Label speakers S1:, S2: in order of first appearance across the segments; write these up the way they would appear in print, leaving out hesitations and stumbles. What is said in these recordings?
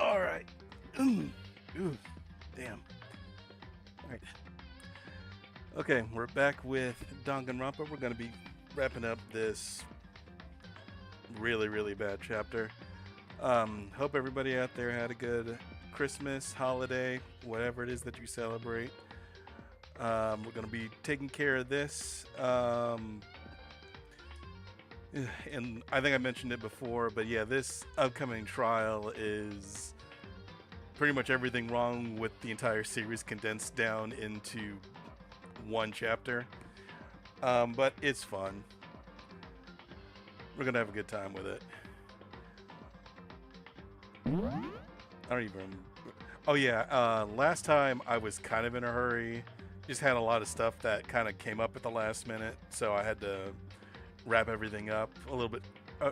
S1: All right. Ooh, damn. All right. Okay, we're back with Danganronpa. We're going to be wrapping up this really, really bad chapter. Hope everybody out there had a good Christmas, holiday, whatever it is that you celebrate. We're going to be taking care of this. And I think I mentioned it before, but yeah, this upcoming trial is pretty much everything wrong with the entire series condensed down into one chapter. But it's fun. We're gonna have a good time with it. I don't even. Oh yeah, last time I was kind of in a hurry. Just had a lot of stuff that kind of came up at the last minute, so I had to wrap everything up a little bit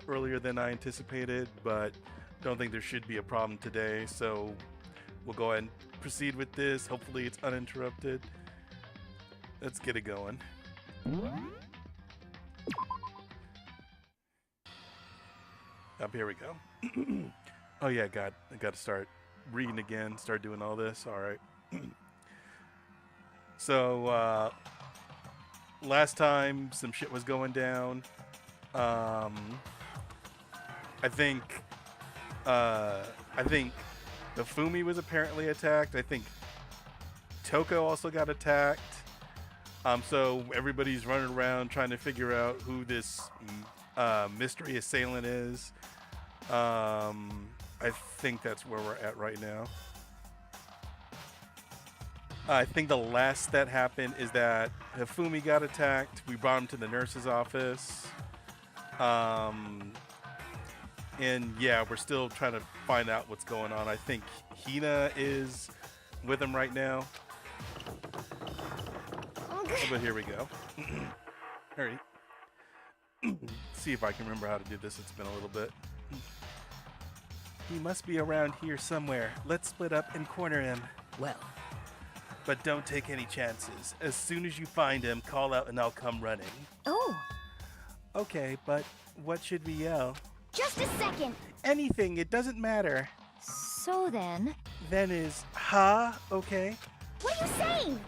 S1: earlier than I anticipated. But don't think there should be a problem today, so we'll go ahead and proceed with this. Hopefully, it's uninterrupted. Let's get it going. Up here we go. Oh yeah, I got to start reading again. Start doing all this. All right. So last time some shit was going down. I think the Fumi was apparently attacked. I think Toko also got attacked. So everybody's running around trying to figure out who this mystery assailant is. I think that's where we're at right now. I think the last that happened is that Hifumi got attacked. We brought him to the nurse's office. And yeah, we're still trying to find out what's going on. I think Hina is with him right now. Oh, but here we go. All right. See if I can remember how to do this. It's been a little bit. He must be around here somewhere. Let's split up and corner him.
S2: Well,
S1: but don't take any chances. As soon as you find him, call out and I'll come running.
S3: Oh,
S1: Okay, but what should we yell?
S3: just a second.
S1: Anything, it doesn't matter.
S3: So then,
S1: Then is ha, okay?
S3: what are you saying?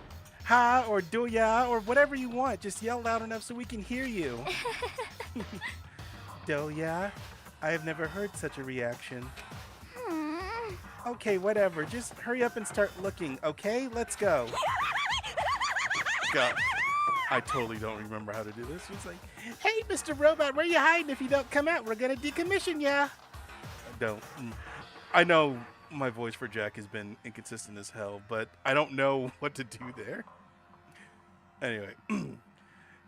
S1: Ha or do ya or whatever you want. Just yell loud enough so we can hear you. Do ya? I have never heard such a reaction. Okay, whatever. Just hurry up and start looking, okay? Let's go. God, I totally don't remember how to do this. He's like, hey, Mr. Robot, where you hiding? If you don't come out, we're going to decommission ya. I don't. I know my voice for Jack has been inconsistent as hell, but I don't know what to do there. Anyway,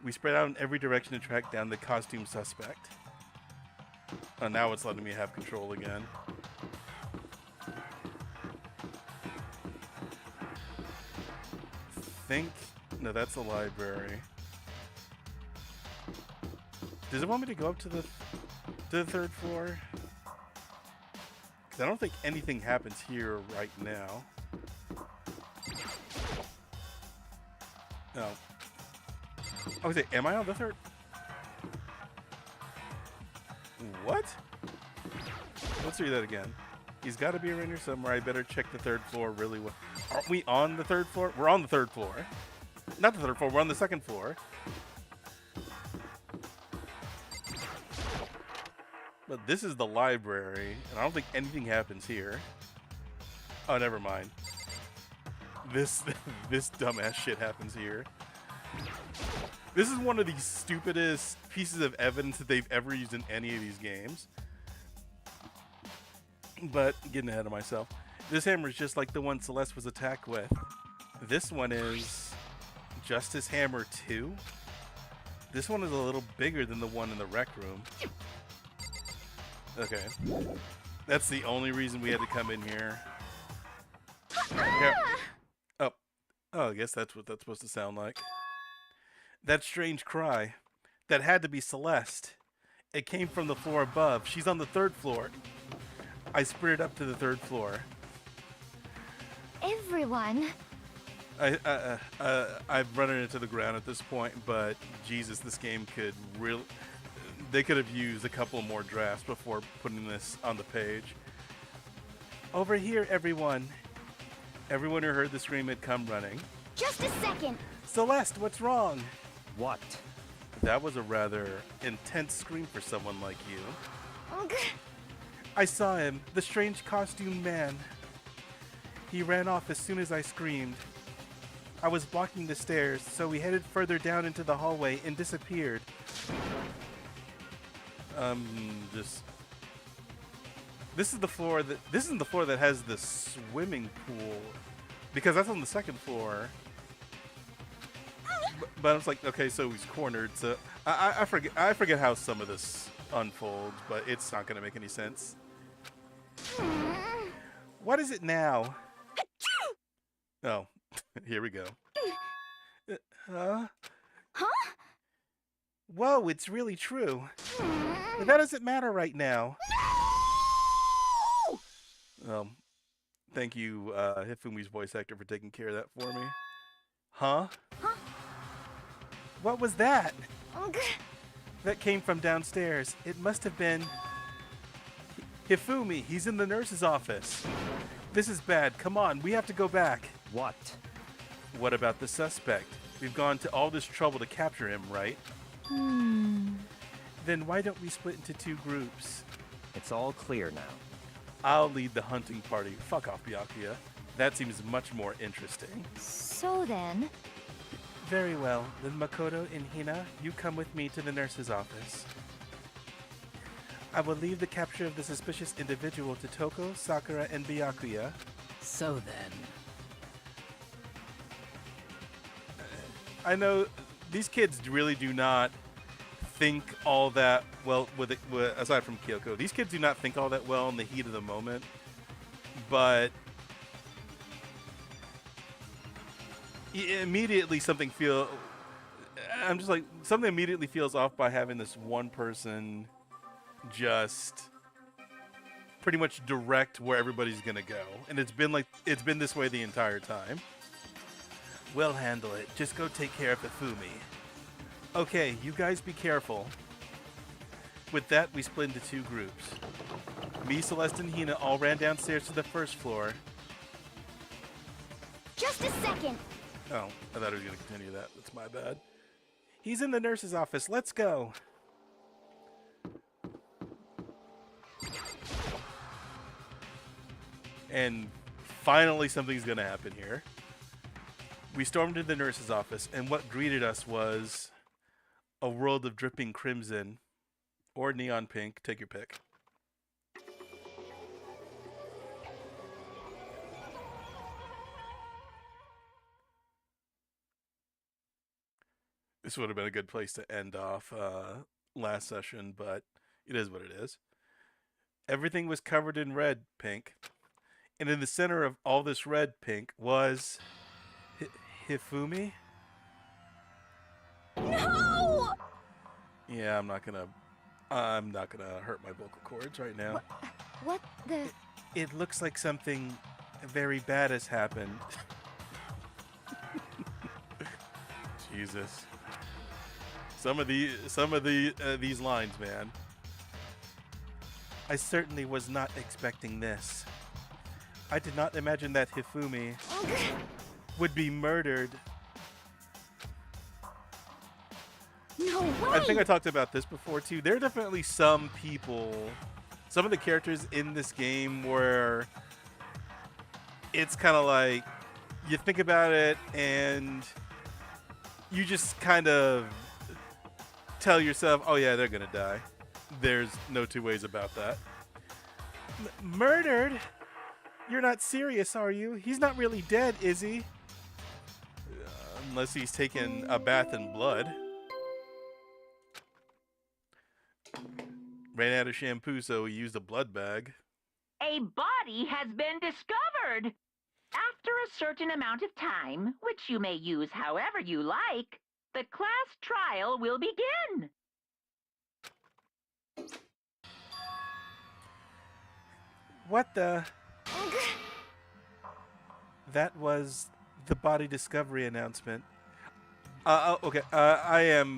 S1: we spread out in every direction to track down the costume suspect. Oh, now it's letting me have control again. No, that's the library. Does it want me to go up to the third floor? Because I don't think anything happens here right now. No. Oh, is it? Am I on the third? What? Let's read that again. He's got to be around here somewhere. I better check the third floor really well. Aren't we on the third floor? We're on the third floor. Not the third floor. We're on the second floor. But this is the library, and I don't think anything happens here. Oh, never mind. This dumbass shit happens here. This is one of the stupidest pieces of evidence that they've ever used in any of these games. But getting ahead of myself. This hammer is just like the one Celeste was attacked with. This one is Justice Hammer 2. This one is a little bigger than the one in the rec room. Okay. That's the only reason we had to come in here. Yeah. Oh, I guess that's what that's supposed to sound like. That strange cry. That had to be Celeste. It came from the floor above. She's on the third floor. I sprinted up to the third floor.
S3: Everyone.
S1: I've run it into the ground at this point, but Jesus, this game could really... They could have used a couple more drafts before putting this on the page. Over here, everyone. Everyone who heard the scream had come running.
S3: Just a second.
S1: Celeste, what's wrong?
S2: What?
S1: That was a rather intense scream for someone like you.
S3: Ugh.
S1: I saw him, the strange costumed man. He ran off as soon as I screamed. I was blocking the stairs, so he headed further down into the hallway and disappeared. This is the floor that has the swimming pool, because that's on the second floor. But I was like, okay, so he's cornered. So I forget how some of this unfolds, but it's not going to make any sense. What is it now? Oh, here we go. Huh? Whoa, it's really true. But that doesn't matter right now. Thank you, Hifumi's voice actor, for taking care of that for me. Huh? What was that?
S3: Ugh.
S1: That came from downstairs. It must have been Hifumi. He's in the nurse's office. This is bad. Come on, we have to go back.
S2: What?
S1: What about the suspect? We've gone to all this trouble to capture him, right? Then why don't we split into two groups?
S2: It's all clear now.
S1: I'll lead the hunting party. Fuck off, Byakuya. That seems much more interesting.
S3: So then,
S1: Very well. Then Makoto and Hina, you come with me to the nurse's office. I will leave the capture of the suspicious individual to Toko, Sakura, and Byakuya.
S4: So then,
S1: I know these kids really do not think all that well, aside from Kyoko. These kids do not think all that well in the heat of the moment. But immediately something immediately feels off by having this one person just pretty much direct where everybody's gonna go, and it's been this way the entire time. We'll handle it. Just go take care of Hifumi. Okay, you guys be careful. With that, we split into two groups. Me, Celeste, and Hina all ran downstairs to the first floor.
S3: just a second.
S1: Oh, I thought I was going to continue that. That's my bad. He's in the nurse's office. Let's go. And finally, something's going to happen here. We stormed into the nurse's office, and what greeted us was a world of dripping crimson or neon pink. Take your pick. This would have been a good place to end off last session, but it is what it is. Everything was covered in red, pink. And in the center of all this red, pink was Hifumi?
S3: No!
S1: Yeah, I'm not gonna hurt my vocal cords right now.
S3: What the?
S1: It looks like something very bad has happened. Jesus. Some of these lines, man. I certainly was not expecting this. I did not imagine that Hifumi would be murdered.
S3: No way!
S1: I think I talked about this before too. There are definitely some people, some of the characters in this game where it's kind of like you think about it and you just kind of tell yourself, oh yeah, they're gonna die. There's no two ways about that. Murdered? You're not serious, are you? He's not really dead, is he? Unless he's taken a bath in blood. Ran out of shampoo, so he used a blood bag.
S5: A body has been discovered. After a certain amount of time, which you may use however you like, the class trial will begin.
S1: What the? That was the body discovery announcement. Okay, I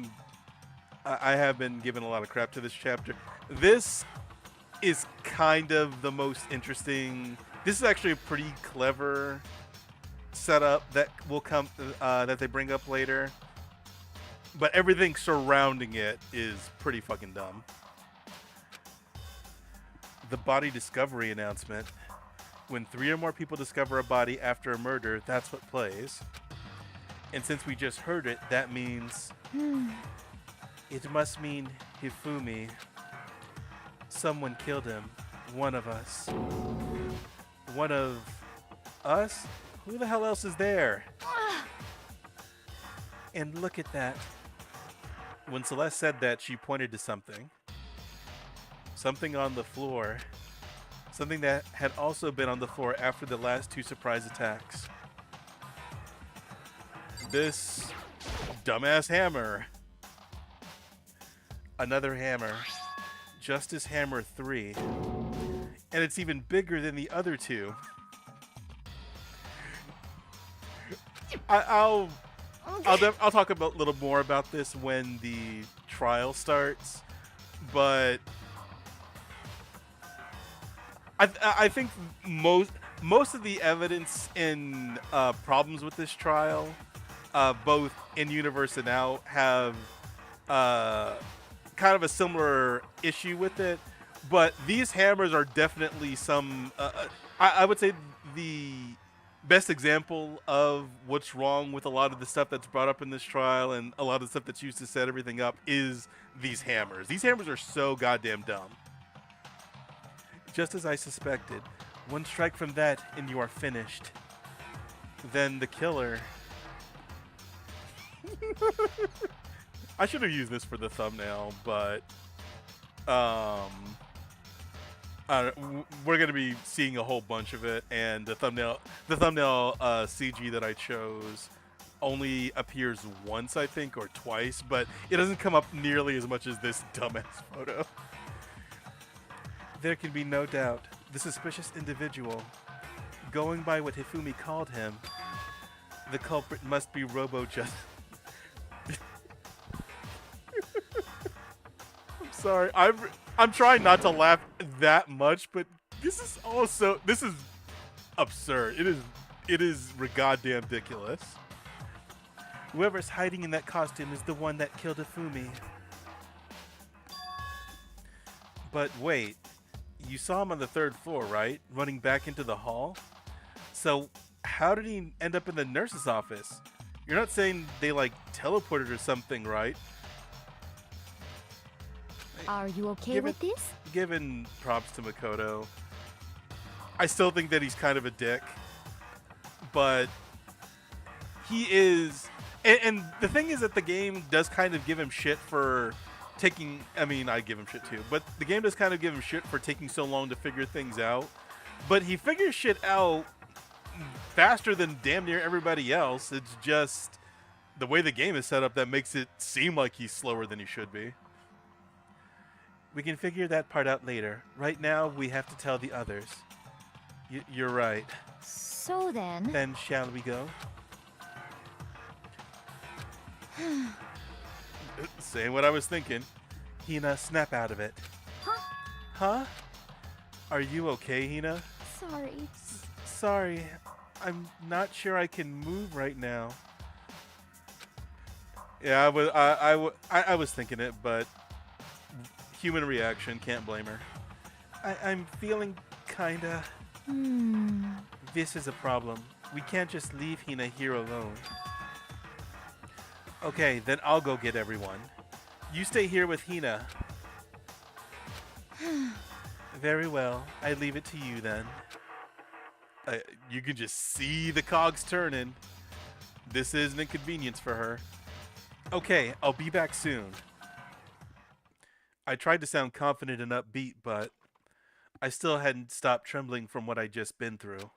S1: have been given a lot of crap to this chapter. This is kind of the most interesting This is actually a pretty clever setup that will come that they bring up later. But everything surrounding it is pretty fucking dumb. The body discovery announcement. When 3 or more people discover a body after a murder, that's what plays. And since we just heard it, that means... it must mean Hifumi. Someone killed him. One of us. One of us? Who the hell else is there? And look at that. When Celeste said that, she pointed to something. Something on the floor. Something that had also been on the floor after the last 2 surprise attacks. This dumbass hammer. Another hammer. Justice Hammer 3. And it's even bigger than the other 2. I'll talk about a little more about this when the trial starts, but I think most of the evidence in problems with this trial, both in universe and out, have kind of a similar issue with it. But these hammers are definitely some. I would say the best example of what's wrong with a lot of the stuff that's brought up in this trial and a lot of the stuff that's used to set everything up is these hammers. These hammers are so goddamn dumb. Just as I suspected, one strike from that and you are finished. Then the killer... I should have used this for the thumbnail, but we're gonna be seeing a whole bunch of it, and the thumbnail CG that I chose only appears once, I think, or twice, but it doesn't come up nearly as much as this dumbass photo. There can be no doubt the suspicious individual, going by what Hifumi called him, the culprit must be Robo-Just. I'm sorry. I'm trying not to laugh that much, but this is absurd. It is goddamn ridiculous. Whoever's hiding in that costume is the one that killed Hifumi. But wait, you saw him on the 3rd floor, right? Running back into the hall? So how did he end up in the nurse's office? You're not saying they like teleported or something, right?
S3: Are you okay with this?
S1: Given props to Makoto, I still think that he's kind of a dick, but he is, and the thing is that the game does kind of give him shit for taking, I mean, I give him shit too, but the game does kind of give him shit for taking so long to figure things out, but he figures shit out faster than damn near everybody else. It's just the way the game is set up that makes it seem like he's slower than he should be. We can figure that part out later. Right now, we have to tell the others. You're right.
S3: So then...
S1: Then shall we go? Saying what I was thinking. Hina, snap out of it.
S3: Huh?
S1: Huh? Are you okay, Hina?
S3: Sorry.
S1: Sorry. I'm not sure I can move right now. Yeah, I was thinking it, but... Human reaction, can't blame her. I'm feeling kinda... This is a problem. We can't just leave Hina here alone. Okay, then I'll go get everyone. You stay here with Hina. Very well. I leave it to you then. You can just see the cogs turning. This is an inconvenience for her. Okay, I'll be back soon. I tried to sound confident and upbeat, but I still hadn't stopped trembling from what I'd just been through.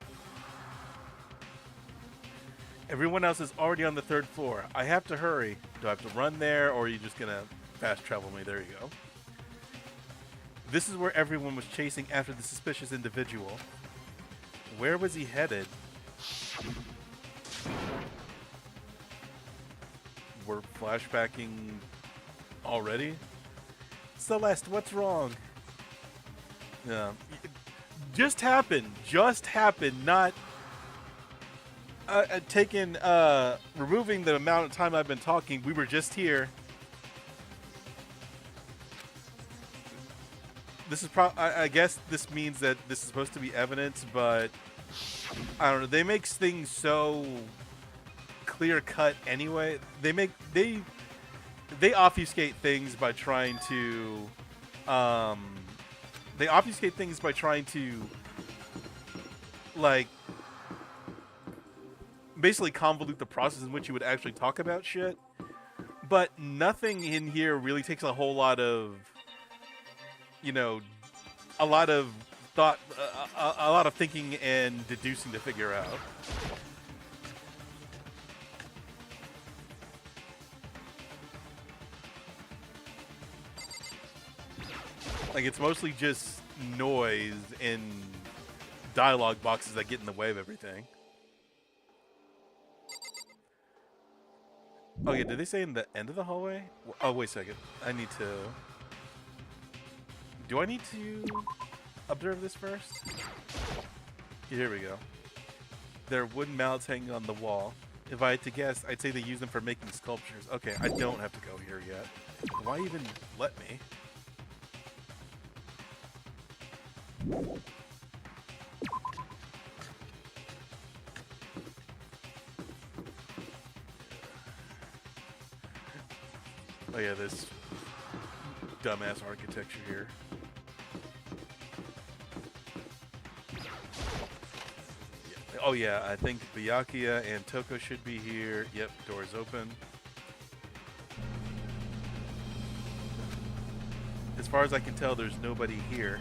S1: Everyone else is already on the 3rd floor. I have to hurry. Do I have to run there, or are you just gonna fast travel me? There you go. This is where everyone was chasing after the suspicious individual. Where was he headed? We're flashbacking already? Celeste, what's wrong? Yeah. Just happened. Just happened. Not taking removing the amount of time I've been talking. We were just here. This is I guess this means that this is supposed to be evidence, but I don't know. They make things so clear cut anyway. They obfuscate things by trying to like basically convolute the process in which you would actually talk about shit. But nothing in here really takes a whole lot of, you know, a lot of thought, a lot of thinking and deducing to figure out. Like, it's mostly just noise and dialogue boxes that get in the way of everything. Oh yeah, did they say in the end of the hallway? Oh, wait a second. I need to... Do I need to observe this first? Here we go. There are wooden mallets hanging on the wall. If I had to guess, I'd say they use them for making sculptures. Okay, I don't have to go here yet. Why even let me? Oh yeah, this dumbass architecture here. Oh yeah, I think Byakuya and Toko should be here. Yep, door's open. As far as I can tell, there's nobody here.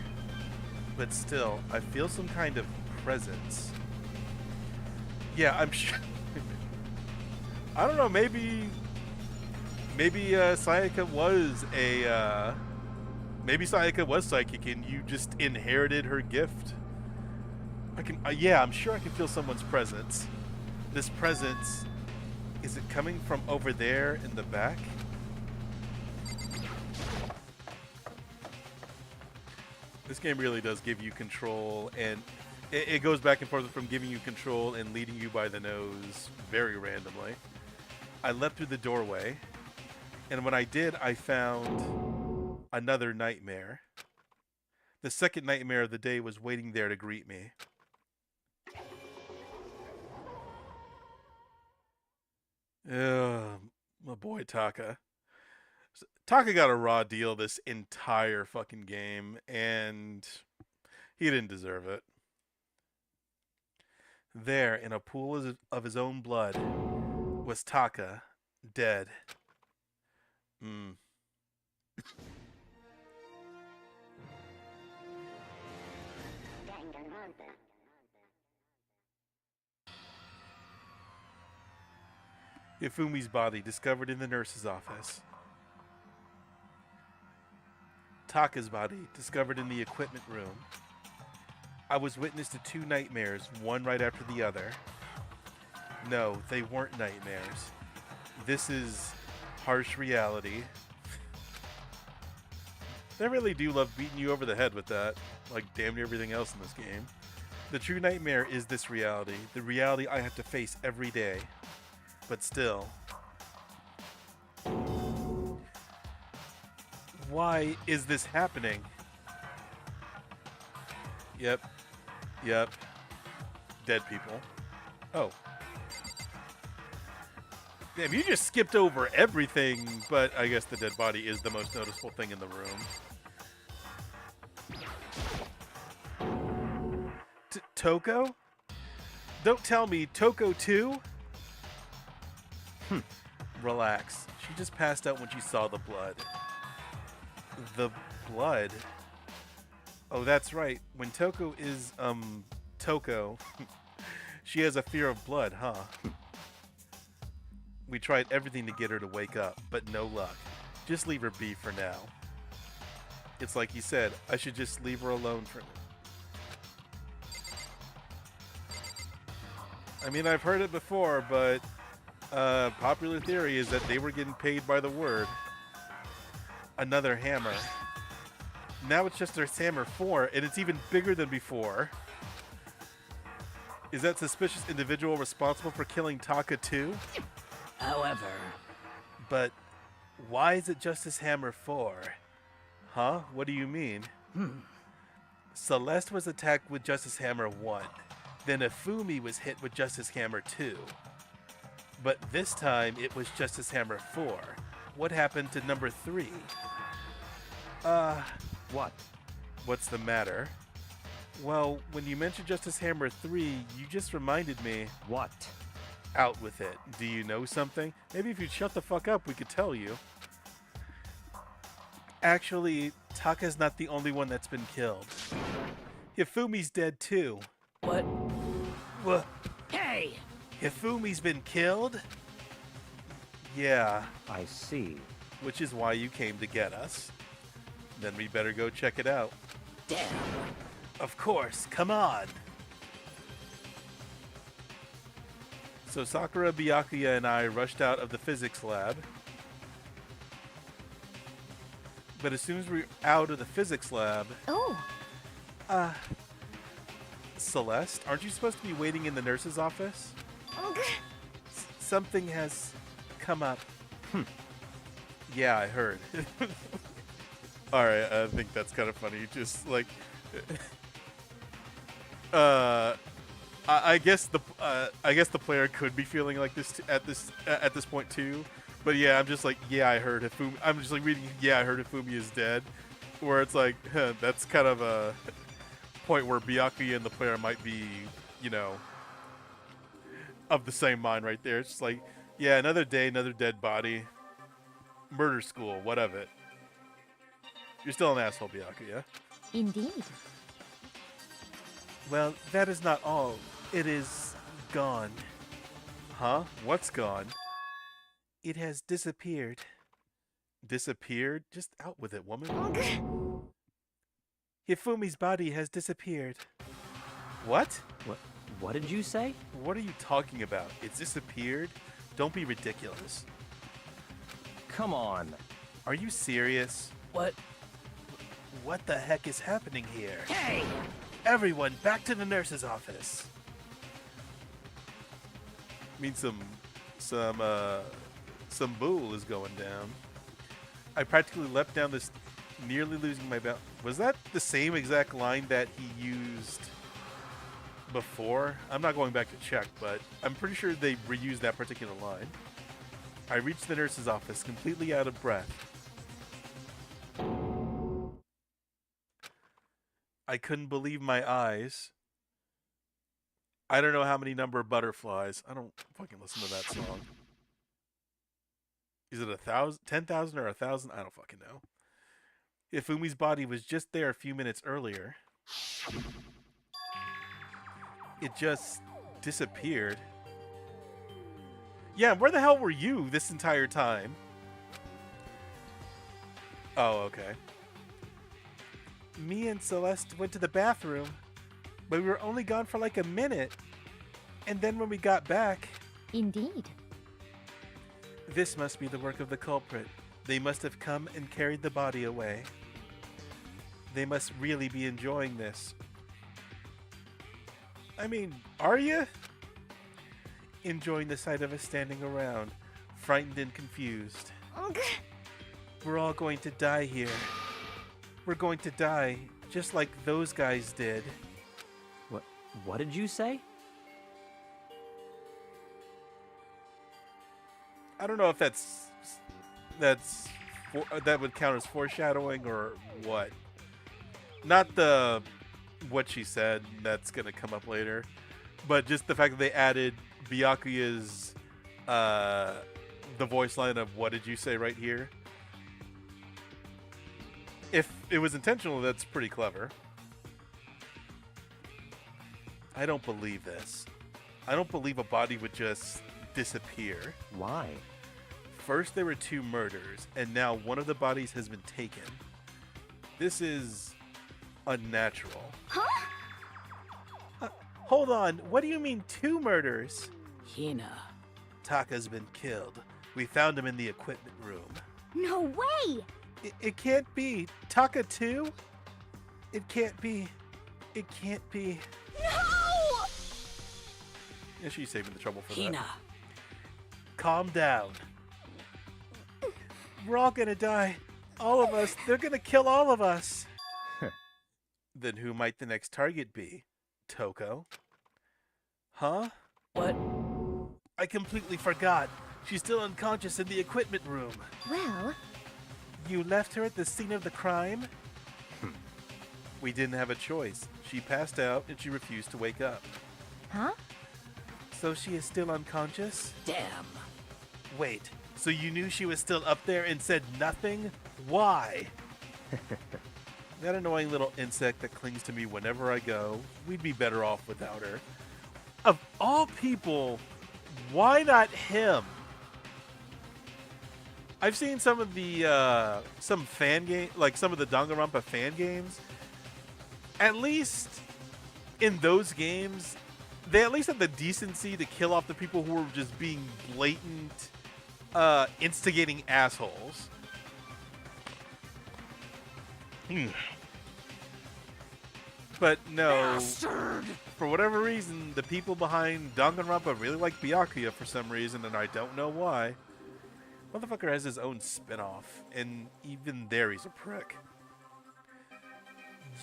S1: But still, I feel some kind of presence. Yeah, I'm sure. I don't know, maybe Sayaka was a maybe Sayaka was psychic and you just inherited her gift. I can yeah, I'm sure I can feel someone's presence. This presence, is it coming from over there in the back? This game really does give you control, and it goes back and forth from giving you control and leading you by the nose very randomly. I leapt through the doorway, and when I did, I found another nightmare. The second nightmare of the day was waiting there to greet me. Ugh, my boy Taka. Taka got a raw deal this entire fucking game, and he didn't deserve it. There, in a pool of his own blood, was Taka, dead.
S4: Danganronpa.
S1: Ifumi's body discovered in the nurse's office. Taka's body discovered in the equipment room. I was witness to two nightmares, one right after the other. No, they weren't nightmares. This is harsh reality. They really do love beating you over the head with that, like damn near everything else in this game. The true nightmare is this reality, the reality I have to face every day. But still. Why is this happening? Yep. Dead people. Oh. Damn, you just skipped over everything, but I guess the dead body is the most noticeable thing in the room. Toko? Don't tell me Toko too? Relax. She just passed out when she saw the blood. The blood? Oh, that's right. When Toko is, Toko, she has a fear of blood, huh? We tried everything to get her to wake up, but no luck. Just leave her be for now. It's like you said, I should just leave her alone for now. I mean, I've heard it before, but popular theory is that they were getting paid by the word. Another hammer. Now it's Justice Hammer 4, and it's even bigger than before. Is that suspicious individual responsible for killing Taka too?
S2: However,
S1: But why is it Justice Hammer 4? Huh? What do you mean? Celeste was attacked with Justice Hammer 1. Then Ifumi was hit with Justice Hammer 2. But this time it was Justice Hammer 4. What happened to number 3?
S2: what?
S1: What's the matter? Well, when you mentioned Justice Hammer 3, you just reminded me.
S2: What?
S1: Out with it. Do you know something? Maybe if you'd shut the fuck up, we could tell you. Actually, Taka's not the only one that's been killed. Hifumi's dead too.
S2: What?
S1: What?
S2: Hey!
S1: Hifumi's been killed? Yeah,
S2: I see.
S1: which is why you came to get us. Then we better go check it out.
S2: Damn.
S1: Of course, come on. So Sakura, Byakuya, and I rushed out of the physics lab. But as soon as we were out of the physics lab,
S3: Oh,
S1: Celeste, aren't you supposed to be waiting in the nurse's office? Something has come up. Yeah, I heard. Alright, I think that's kind of funny. Just like... I guess the player could be feeling like this at this point too, but yeah, I'm just like, yeah, I heard Hifumi. I'm just like reading, yeah, I heard Hifumi is dead, where it's like, that's kind of a point where Byakuya and the player might be, you know, of the same mind right there. It's just like, yeah, another day, another dead body, murder school, what of it? You're still an asshole, Byakuya.
S3: indeed.
S1: Well, that is not all. It is gone. Huh? What's gone? It has disappeared. Disappeared? Just out with it, woman. Hifumi's body has disappeared. What?
S2: What did you say?
S1: What are you talking about? It's disappeared? Don't be ridiculous.
S2: Come on.
S1: Are you serious?
S2: What?
S1: What the heck is happening here?
S2: Hey!
S1: Everyone, back to the nurse's office. I mean, some bull is going down. I practically leapt down this, nearly losing my balance. Was that the same exact line that he used before? I'm not going back to check, but I'm pretty sure they reused that particular line. I reached the nurse's office, completely out of breath. I couldn't believe my eyes. I don't know how many number of butterflies. I don't fucking listen to that song. Is it 1,000, 10,000, or 1,000? I don't fucking know. Ifumi's body was just there a few minutes earlier. It just disappeared. Yeah, where the hell were you this entire time? Oh, okay. Me and Celeste went to the bathroom, but we were only gone for like a minute. And then when we got back...
S3: Indeed.
S1: This must be the work of the culprit. They must have come and carried the body away. They must really be enjoying this. I mean, are you? Enjoying the sight of us standing around, frightened and confused. We're all going to die here. We're going to die, just like those guys did.
S2: What did you say?
S1: I don't know if that would count as foreshadowing or what. Not the what she said, that's gonna come up later, but just the fact that they added Byakuya's the voice line of "What did you say?" right here. If it was intentional, that's pretty clever. I don't believe this. I don't believe a body would just disappear.
S2: Why?
S1: First there were 2 murders, and now one of the bodies has been taken. This is unnatural.
S3: Huh?
S1: Hold on, what do you mean 2 murders?
S2: Hina.
S1: Taka's been killed. We found him in the equipment room.
S3: No way!
S1: It can't be. Taka too? It can't be. It can't be.
S3: No!
S1: Yeah, she's saving the trouble for that.
S2: Hina.
S1: Calm down. We're all gonna die. All of us. They're gonna kill all of us. Then who might the next target be? Toko? Huh?
S2: What?
S1: I completely forgot. She's still unconscious in the equipment room.
S3: Well,
S1: You left her at the scene of the crime? We didn't have a choice. She passed out and she refused to wake up.
S3: huh?
S1: So she is still unconscious?
S2: Damn.
S1: Wait, so you knew she was still up there and said nothing? Why? That annoying little insect that clings to me whenever I go. We'd be better off without her. Of all people, why not him? I've seen some of the some fan game, like some of the Danganronpa fan games. At least in those games, they at least had the decency to kill off the people who were just being blatant, instigating assholes. But no,
S2: Bastard!
S1: for whatever reason, the people behind Danganronpa really like Byakuya for some reason, and I don't know why. Motherfucker has his own spin-off, and even there he's a prick.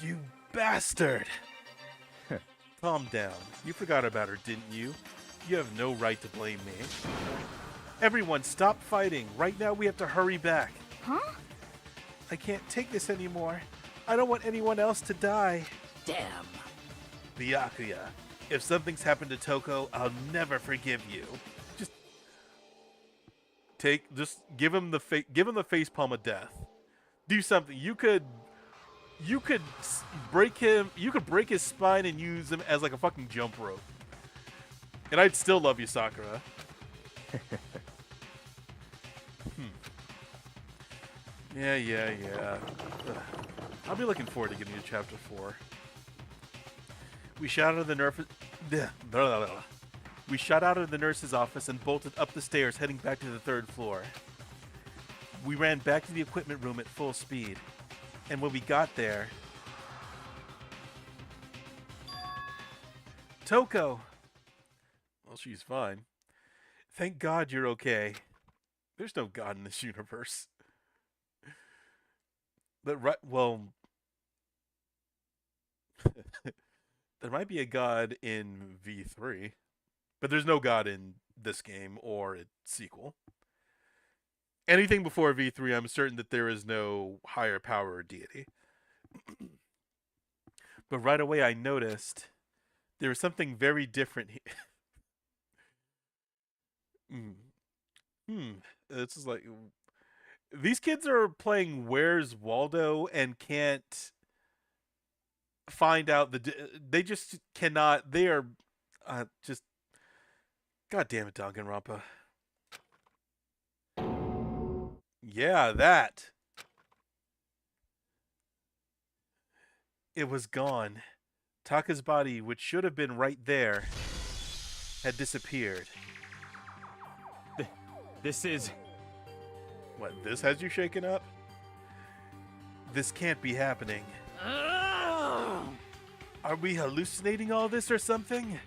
S1: You bastard! Calm down. You forgot about her, didn't you? You have no right to blame me. Everyone, stop fighting. Right now we have to hurry back.
S3: Huh?
S1: I can't take this anymore. I don't want anyone else to die.
S2: Damn.
S1: Byakuya, if something's happened to Toko, I'll never forgive you. Just give him the face palm of death. Do something. You could break him. You could break his spine and use him as like a fucking jump rope. And I'd still love you, Sakura. Yeah. Ugh. I'll be looking forward to getting to chapter 4. We shot out of the nurse's office and bolted up the stairs, heading back to the 3rd floor. We ran back to the equipment room at full speed. And when we got there... Toko! Well, she's fine. Thank God you're okay. There's no God in this universe. But there might be a God in V3, but there's no God in this game or its sequel. Anything before V3, I'm certain that there is no higher power or deity. But right away I noticed there was something very different here. This is like... These kids are playing Where's Waldo and can't find out they just cannot. They are just... God damn it, Danganronpa. Yeah, that. It was gone. Taka's body, which should have been right there, had disappeared.
S2: This is...
S1: What, this has you shaken up? This can't be happening. Are we hallucinating all this or something?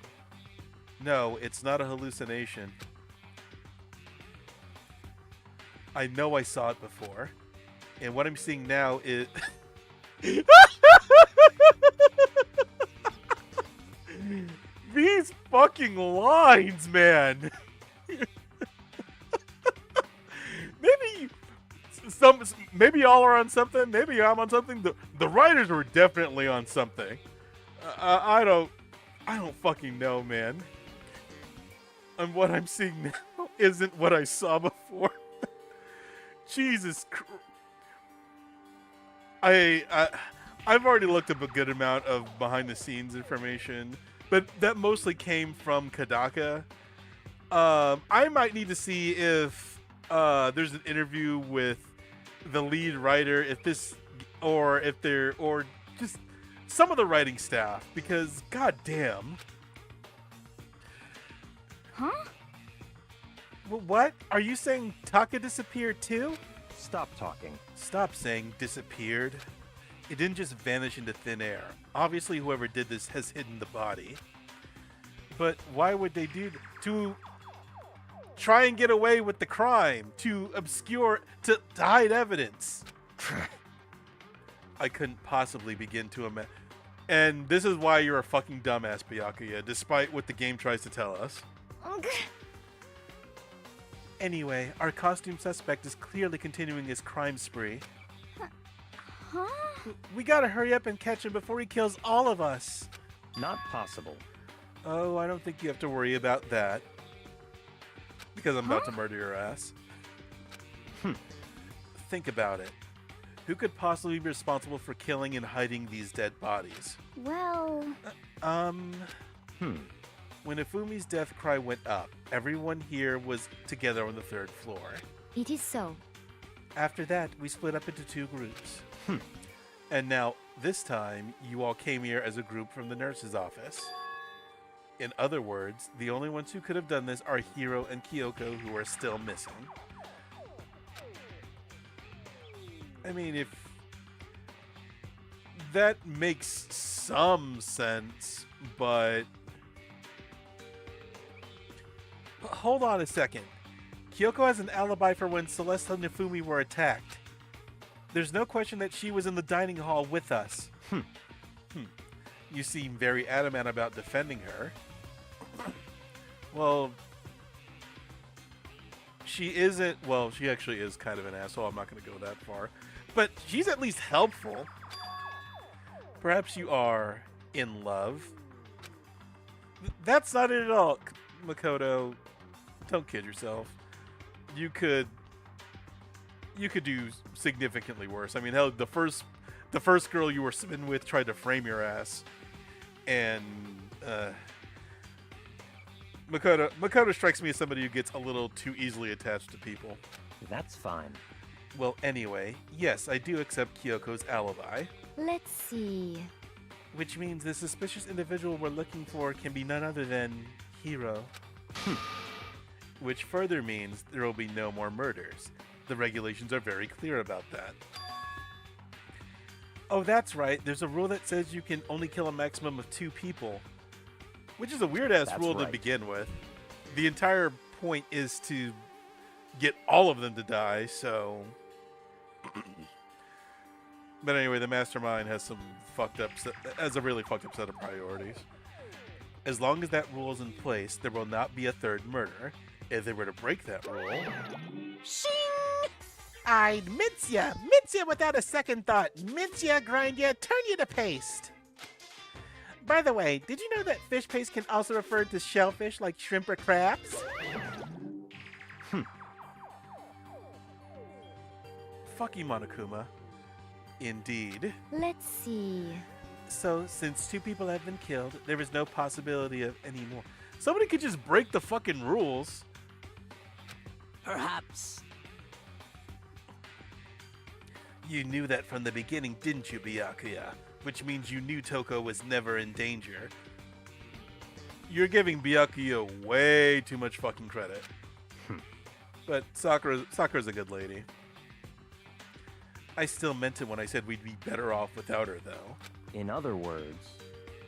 S1: No, it's not a hallucination. I know I saw it before. And what I'm seeing now is... These fucking lines, man! Maybe y'all are on something. Maybe I'm on something. The writers were definitely on something. I don't fucking know, man. And what I'm seeing now isn't what I saw before. Jesus Christ. I've already looked up a good amount of behind the scenes information, but that mostly came from Kadaka. I might need to see if there's an interview with the lead writer, or just some of the writing staff, because goddamn.
S3: Huh?
S1: What? Are you saying Taka disappeared too?
S2: Stop talking.
S1: Stop saying disappeared. It didn't just vanish into thin air. Obviously, whoever did this has hidden the body. But why would they do to try and get away with the crime, to obscure, to hide evidence? I couldn't possibly begin to imagine. And this is why you're a fucking dumbass, Byakuya, despite what the game tries to tell us. Anyway, our costume suspect is clearly continuing his crime spree.
S3: Huh?
S1: We gotta hurry up and catch him before he kills all of us.
S2: Not possible.
S1: Oh, I don't think you have to worry about that. Because I'm about to murder your ass. Think about it. Who could possibly be responsible for killing and hiding these dead bodies?
S3: Well...
S1: When Ifumi's death cry went up, everyone here was together on the 3rd floor.
S3: It is so.
S1: After that, we split up into 2 groups. And now, this time, you all came here as a group from the nurse's office. In other words, the only ones who could have done this are Hiro and Kyoko, who are still missing. I mean, if that makes some sense, but hold on a second. Kyoko has an alibi for when Celeste and Nifumi were attacked. There's no question that she was in the dining hall with us. You seem very adamant about defending her. Well, she isn't. Well, she actually is kind of an asshole. I'm not going to go that far. But she's at least helpful. Perhaps you are in love. That's not it at all, Makoto. Don't kid yourself. You could do significantly worse. I mean, hell, the first girl you were smitten with tried to frame your ass, and Makoto strikes me as somebody who gets a little too easily attached to people.
S2: That's fine.
S1: Well, anyway, yes, I do accept Kyoko's alibi.
S3: Let's see.
S1: Which means the suspicious individual we're looking for can be none other than Hiro. Which further means there will be no more murders. The regulations are very clear about that. Oh, that's right. There's a rule that says you can only kill a maximum of 2 people. Which is a weird-ass rule to begin with. The entire point is to get all of them to die, so... But anyway, the mastermind has a really fucked up set of priorities. As long as that rule is in place, there will not be a 3rd murder. If they were to break that rule...
S3: Shing!
S1: I'd mince ya without a second thought. Mince ya, grind ya, turn you to paste. By the way, did you know that fish paste can also refer to shellfish like shrimp or crabs? Fuck you, Monokuma. Indeed.
S3: Let's see.
S1: So, since 2 people have been killed, there is no possibility of any more. Somebody could just break the fucking rules.
S2: Perhaps.
S1: You knew that from the beginning, didn't you, Byakuya? Which means you knew Toko was never in danger. You're giving Byakuya way too much fucking credit. But Sakura's a good lady. I still meant it when I said we'd be better off without her, though.
S2: In other words...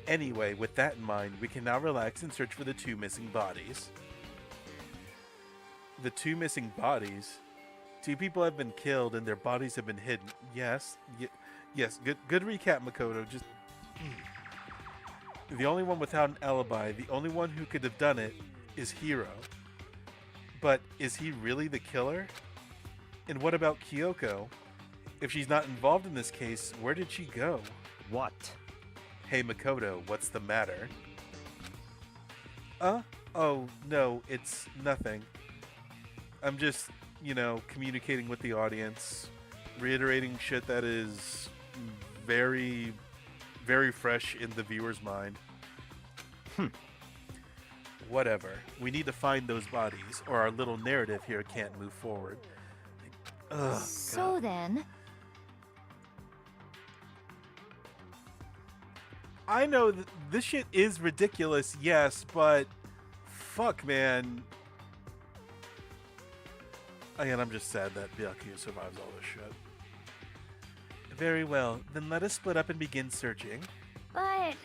S1: Anyway, with that in mind, we can now relax and search for the 2 missing bodies. The 2 missing bodies? 2 people have been killed and their bodies have been hidden. Yes. Yes, good recap, Makoto. Just... The only one without an alibi, the only one who could have done it, is Hiro. But is he really the killer? And what about Kyoko? If she's not involved in this case, where did she go?
S2: What?
S1: Hey, Makoto, what's the matter? Oh, no, it's nothing. I'm just, communicating with the audience, reiterating shit that is very, very fresh in the viewer's mind. Whatever. We need to find those bodies, or our little narrative here can't move forward. Ugh,
S3: so
S1: God.
S3: then...
S1: I know this shit is ridiculous, yes, but fuck, man. Again, I'm just sad that Byakuya survives all this shit. Very well, then let us split up and begin searching.
S3: But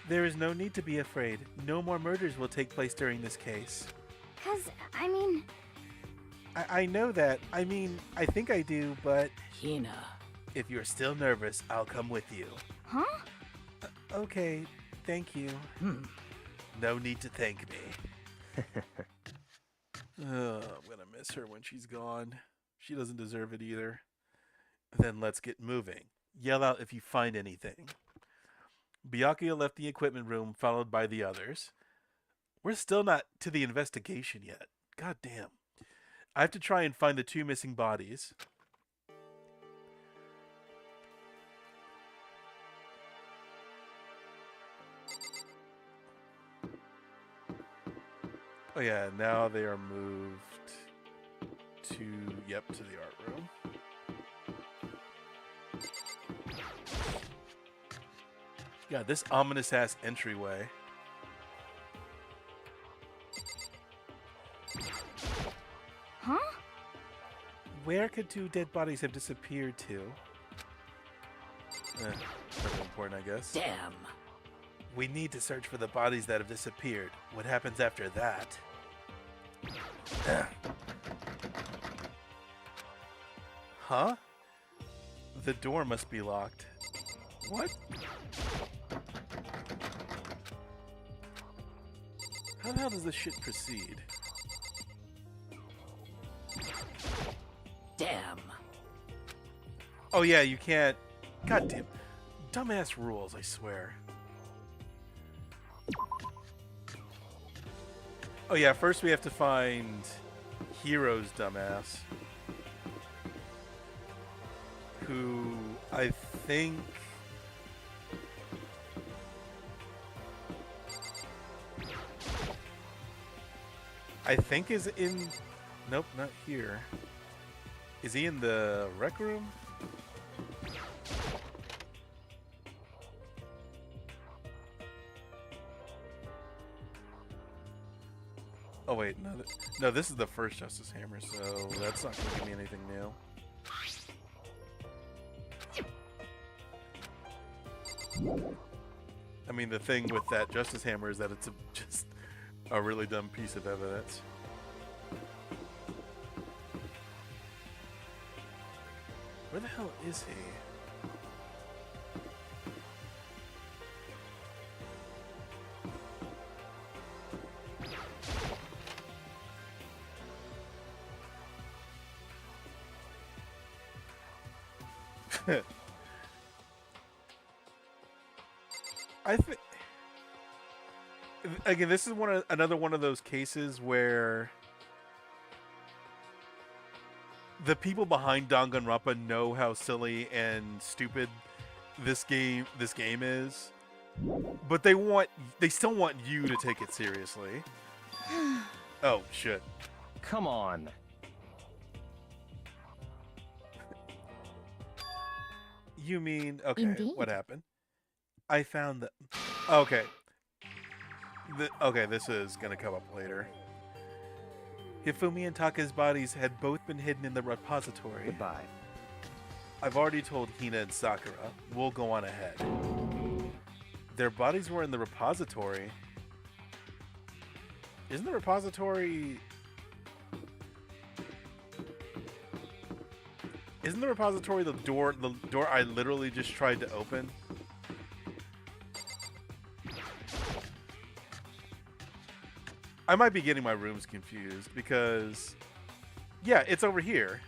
S1: There is no need to be afraid. No more murders will take place during this case.
S3: I mean,
S1: I know that. I mean, I think I do, but
S4: Hina.
S1: if you're still nervous, I'll come with you.
S3: huh?
S1: Okay, thank you. No need to thank me. I'm gonna miss her when she's gone. She doesn't deserve it either. Then let's get moving. Yell out if you find anything. Byakuya left the equipment room, followed by the others. We're still not to the investigation yet. God damn. I have to try and find the 2 missing bodies. Oh yeah, now they are moved to the art room. Yeah, this ominous ass entryway.
S3: Huh?
S1: Where could 2 dead bodies have disappeared to? Nothing important, I guess.
S4: Damn.
S1: We need to search for the bodies that have disappeared. What happens after that? Huh? The door must be locked. What? How the hell does this shit proceed?
S4: Damn.
S1: Oh yeah, you can't... God damn. Dumbass rules, I swear. Oh yeah, first we have to find Hero's dumbass. Who I think... is in... Nope, not here. Is he in the rec room? Oh wait, no, this is the first Justice Hammer, so that's not going to give me anything new. I mean, the thing with that Justice Hammer is that it's just a really dumb piece of evidence. Where the hell is he? I think again, this is another one of those cases where the people behind Danganronpa know how silly and stupid this game is, but they still want you to take it seriously. Oh shit.
S2: Come on.
S1: You mean okay,
S3: Indeed.
S1: what happened? I found the okay. Okay, this is gonna come up later. Hifumi and Taka's bodies had both been hidden in the repository.
S2: Goodbye.
S1: I've already told Hina and Sakura. We'll go on ahead. Their bodies were in the repository. Isn't the repository... Isn't the repository the door I literally just tried to open? I might be getting my rooms confused because, yeah, it's over here.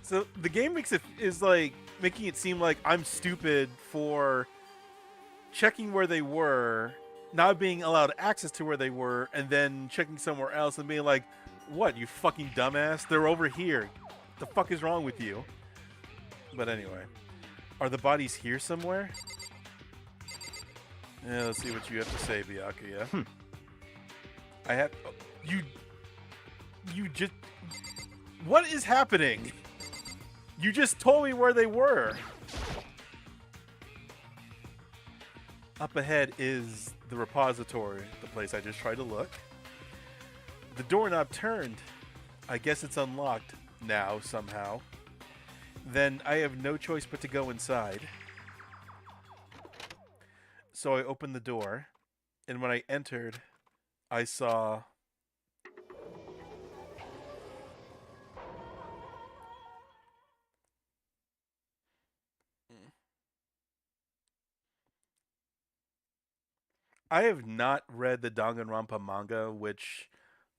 S1: So the game is like making it seem like I'm stupid for checking where they were, not being allowed access to where they were, and then checking somewhere else and being like, "What, you fucking dumbass? They're over here. The fuck is wrong with you?" But anyway, are the bodies here somewhere? Yeah, let's see what you have to say, Byakuya. I have... You just... What is happening? You just told me where they were. Up ahead is the repository, the place I just tried to look. The doorknob turned. I guess it's unlocked now somehow. Then I have no choice but to go inside. So I opened the door, and when I entered, I saw I have not read the Danganronpa manga, which,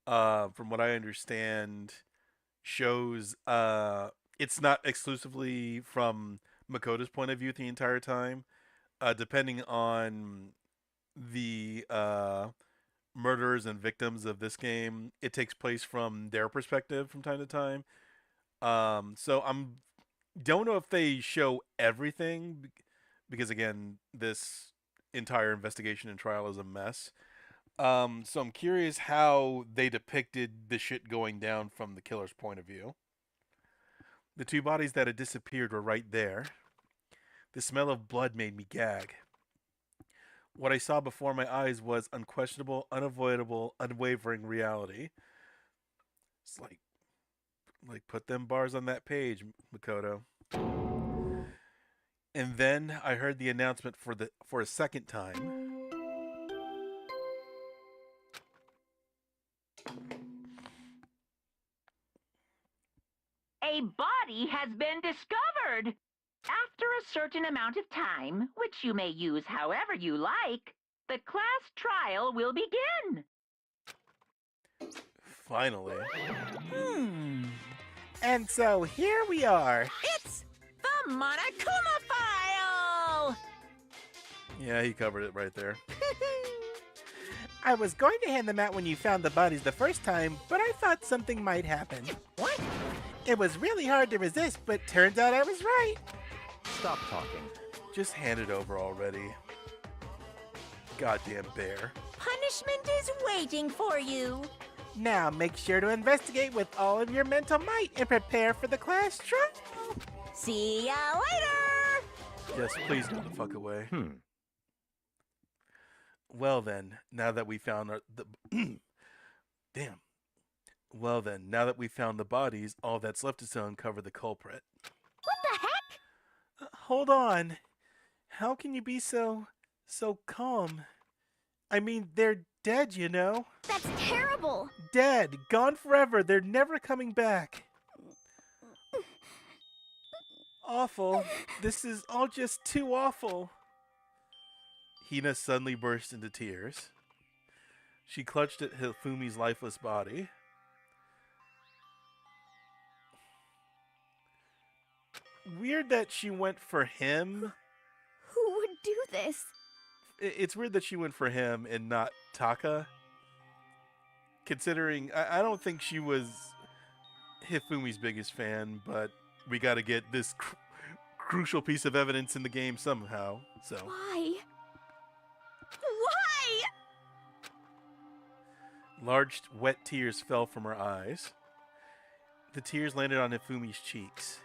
S1: from what I understand, shows it's not exclusively from Makoto's point of view the entire time. Depending on the murderers and victims of this game, it takes place from their perspective from time to time. So I'm don't know if they show everything because again, this entire investigation and trial is a mess. So I'm curious how they depicted the shit going down from the killer's point of view. The two bodies that had disappeared were right there. The smell of blood made me gag. What I saw before my eyes was unquestionable, unavoidable, unwavering reality. It's like put them bars on that page, Makoto. And then I heard the announcement for a second time.
S5: A body has been discovered. After a certain amount of time, which you may use however you like, the class trial will begin.
S1: Finally.
S4: And so here we are.
S6: It's the Monokuma file!
S1: Yeah, he covered it right there.
S4: I was going to hand them out when you found the bodies the first time, but I thought something might happen.
S6: What?
S4: It was really hard to resist, but turns out I was right.
S2: Stop talking.
S1: Just hand it over already. Goddamn bear.
S6: Punishment is waiting for you.
S4: Now make sure to investigate with all of your mental might and prepare for the class trial.
S6: See ya later!
S1: Yes, please go the fuck away. Well then, now that we found damn. Well then, now that we found the bodies, all that's left is to uncover the culprit.
S3: What the heck?
S4: Hold on. How can you be so calm? I mean, they're dead, you know?
S3: That's terrible.
S4: Dead. Gone forever. They're never coming back. Awful. This is all just too awful.
S1: Hina suddenly burst into tears. She clutched at Hifumi's lifeless body. Weird that she went for him.
S3: Who would do this?
S1: It's weird that she went for him and not Taka. Considering, I don't think she was Hifumi's biggest fan, but we gotta get this crucial piece of evidence in the game somehow, so.
S3: Why? Why?
S1: Large, wet tears fell from her eyes. The tears landed on Hifumi's cheeks.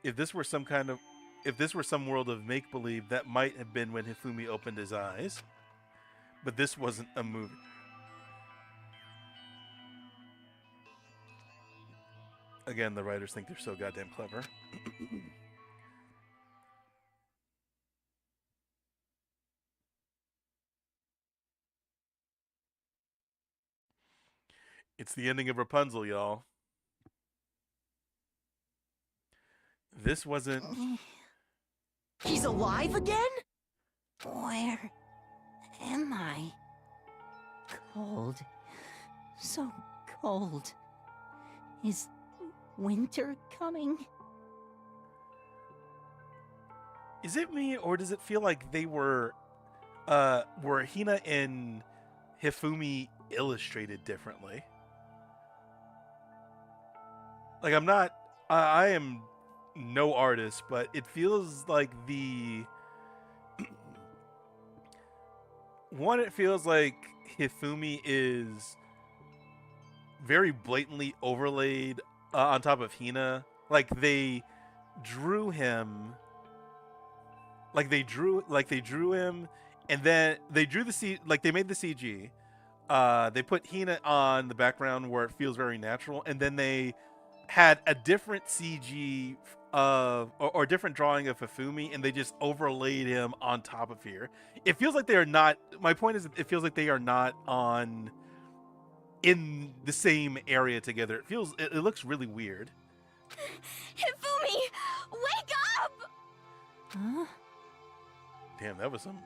S1: If this were some world of make-believe, that might have been when Hifumi opened his eyes. But this wasn't a movie. Again, the writers think they're so goddamn clever. It's the ending of Rapunzel, y'all. This wasn't...
S6: He's alive again? Where am I? Cold. So cold. Is winter coming?
S1: Is it me, or does it feel like they were Hina and Hifumi illustrated differently? Like, I am no artist, but it feels like it feels like Hifumi is very blatantly overlaid on top of Hina. Like they drew him, and then they drew the they made the CG they put Hina on the background where it feels very natural, and then they had a different CG of or different drawing of Hifumi, and they just overlaid him on top of here. It feels like they are not. My point is, it feels like they are not on in the same area together. It looks really weird.
S3: Hifumi, wake up!
S6: Huh?
S1: Damn, that was some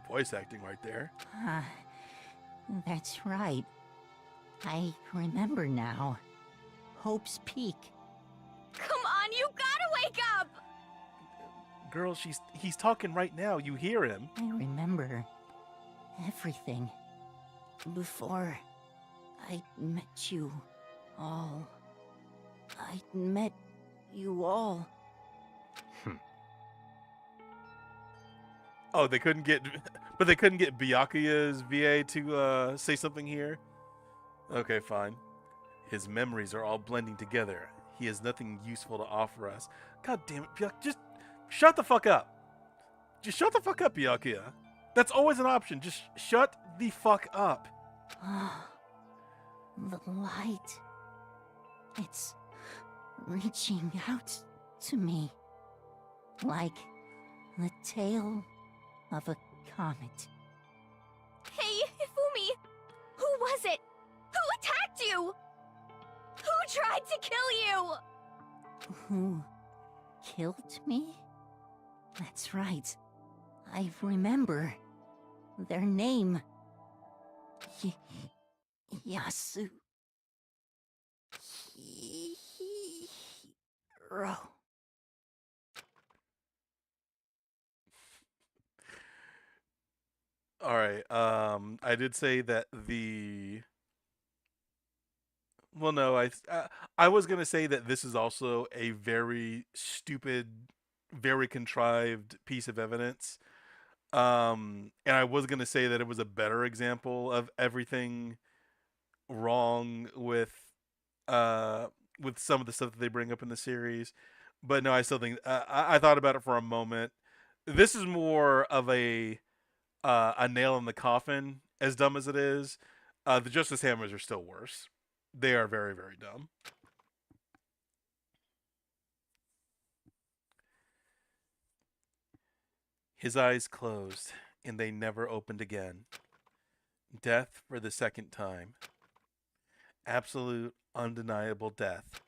S1: voice acting right there.
S6: That's right. I remember now. Hope's Peak.
S3: Come on, you gotta wake up!
S1: Girl, he's talking right now. You hear him.
S6: I remember everything. Before I met you all. I met you all.
S1: Oh, they couldn't get Byakuya's VA to say something here? Okay, fine. His memories are all blending together. He has nothing useful to offer us. God damn it, Byakuya. Just shut the fuck up. Just shut the fuck up, Byakuya. That's always an option. Just shut the fuck up.
S6: The light. It's reaching out to me. Like the tail of a comet.
S3: Hey, Hifumi! Who was it? Who attacked you? Who tried to kill you?
S6: Who killed me? That's right. I remember their name. Yasu. Hiro.
S1: All right. I did say that the. Well, no, I was gonna say that this is also a very stupid, very contrived piece of evidence. And I was gonna say that it was a better example of everything wrong with some of the stuff that they bring up in the series. But no, I still think I thought about it for a moment. This is more of a nail in the coffin, as dumb as it is. The Justice Hammers are still worse. They are very, very dumb. His eyes closed, and they never opened again. Death for the second time. Absolute, undeniable death.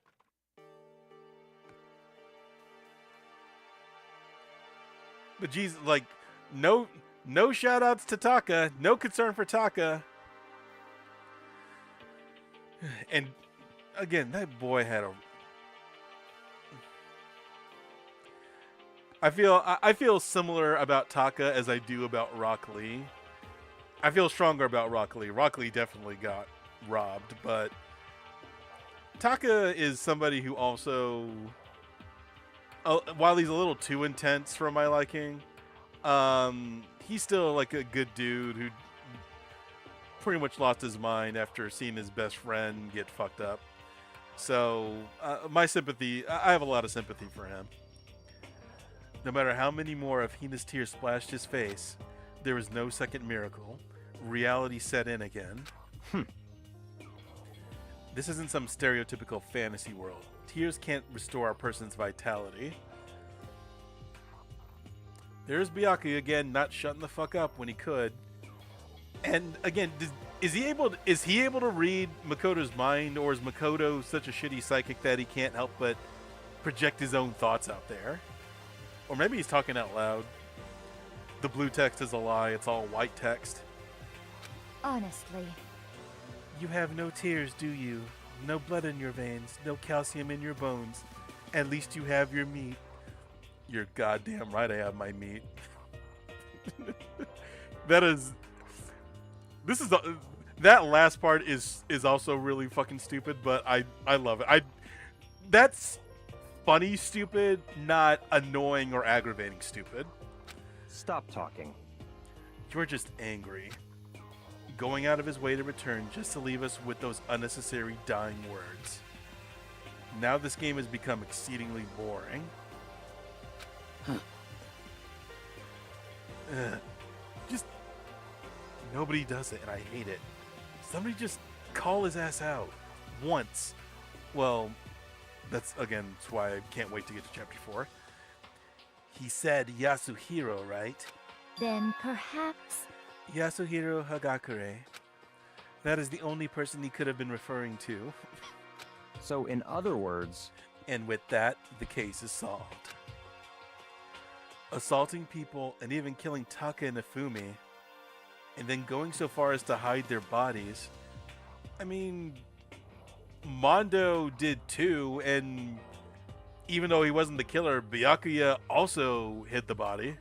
S1: But geez, like, no shout outs to Taka, no concern for Taka. And again, that boy had a. I feel similar about Taka as I do about Rock Lee. I feel stronger about Rock Lee. Rock Lee definitely got robbed, but Taka is somebody who also, while he's a little too intense for my liking, he's still like a good dude who pretty much lost his mind after seeing his best friend get fucked up. So my sympathy, I have a lot of sympathy for him. No matter how many more of Hina's tears splashed his face, there was no second miracle. Reality set in again. This isn't some stereotypical fantasy world. Tears can't restore a person's vitality. There's Byakuya again, not shutting the fuck up when he could. And again, is he able to read Makoto's mind, or is Makoto such a shitty psychic that he can't help but project his own thoughts out there? Or maybe he's talking out loud. The blue text is a lie. It's all white text.
S3: Honestly.
S1: You have no tears, do you? No blood in your veins. No calcium in your bones. At least you have your meat. You're goddamn right I have my meat. That last part is also really fucking stupid, but I love it. That's funny stupid, not annoying or aggravating stupid.
S2: Stop talking.
S1: You're just angry. Going out of his way to return just to leave us with those unnecessary dying words. Now this game has become exceedingly boring. Just nobody does it, and I hate it Somebody just call his ass out. Once. Well, that's why I can't wait to get to chapter 4. He said Yasuhiro, right?
S3: Then perhaps...
S1: Yasuhiro Hagakure. That is the only person he could have been referring to.
S2: So, in other words,
S1: And with that, the case is solved. Assaulting people and even killing Taka and Ifumi, and then going so far as to hide their bodies. I mean, Mondo did too, and even though he wasn't the killer, Byakuya also hid the body.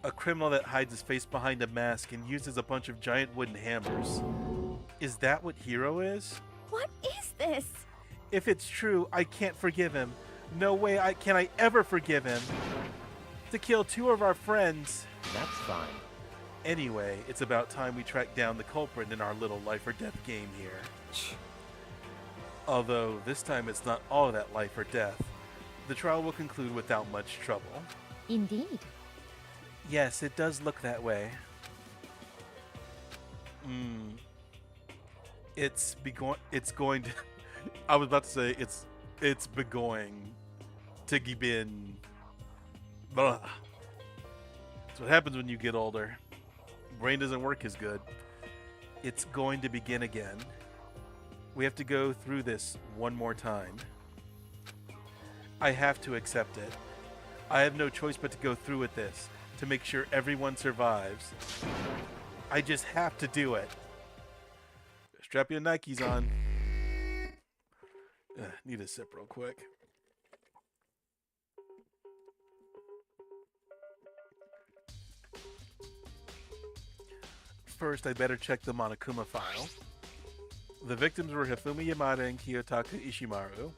S1: A criminal that hides his face behind a mask and uses a bunch of giant wooden hammers. Is that what Hiro is?
S3: What is this?
S1: If it's true, I can't forgive him. No way can I ever forgive him. To kill 2 of our friends.
S2: that's fine.
S1: Anyway, it's about time we track down the culprit in our little life or death game here. Although, this time it's not all that life or death. The trial will conclude without much trouble.
S3: Indeed.
S1: Yes, it does look that way. It's going to... I was about to say, it's begoing to begin... Blah. That's what happens when you get older. Brain doesn't work as good. It's going to begin again. We have to go through this one more time. I have to accept it. I have no choice but to go through with this, to make sure everyone survives. I just have to do it. Strap your Nikes on. Need a sip real quick. First, I better check the Monokuma file. The victims were Hifumi Yamada and Kiyotaka Ishimaru.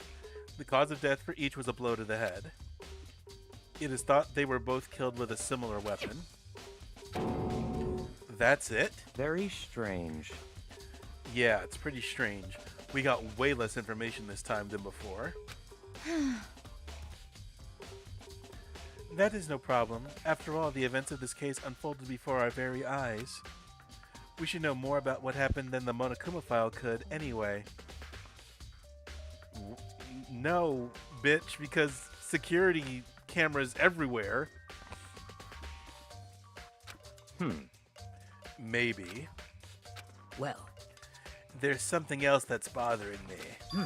S1: The cause of death for each was a blow to the head. It is thought they were both killed with a similar weapon. That's it?
S2: Very strange.
S1: Yeah, it's pretty strange. We got way less information this time than before. That is no problem. After all, the events of this case unfolded before our very eyes. We should know more about what happened than the Monokuma file could anyway. No, bitch, because security cameras everywhere. Maybe.
S6: Well,
S1: There's something else that's bothering me.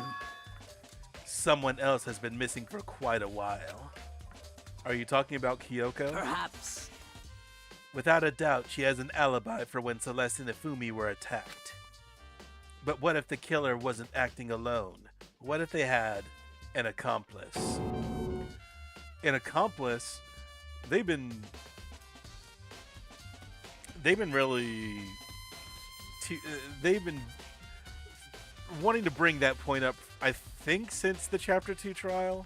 S1: Someone else has been missing for quite a while. Are you talking about Kyoko?
S6: perhaps.
S1: Without a doubt, she has an alibi for when Celeste and Ifumi were attacked. But what if the killer wasn't acting alone? What if they had an accomplice? An accomplice? They've been really... they've been wanting to bring that point up, I think, since the Chapter 2 trial.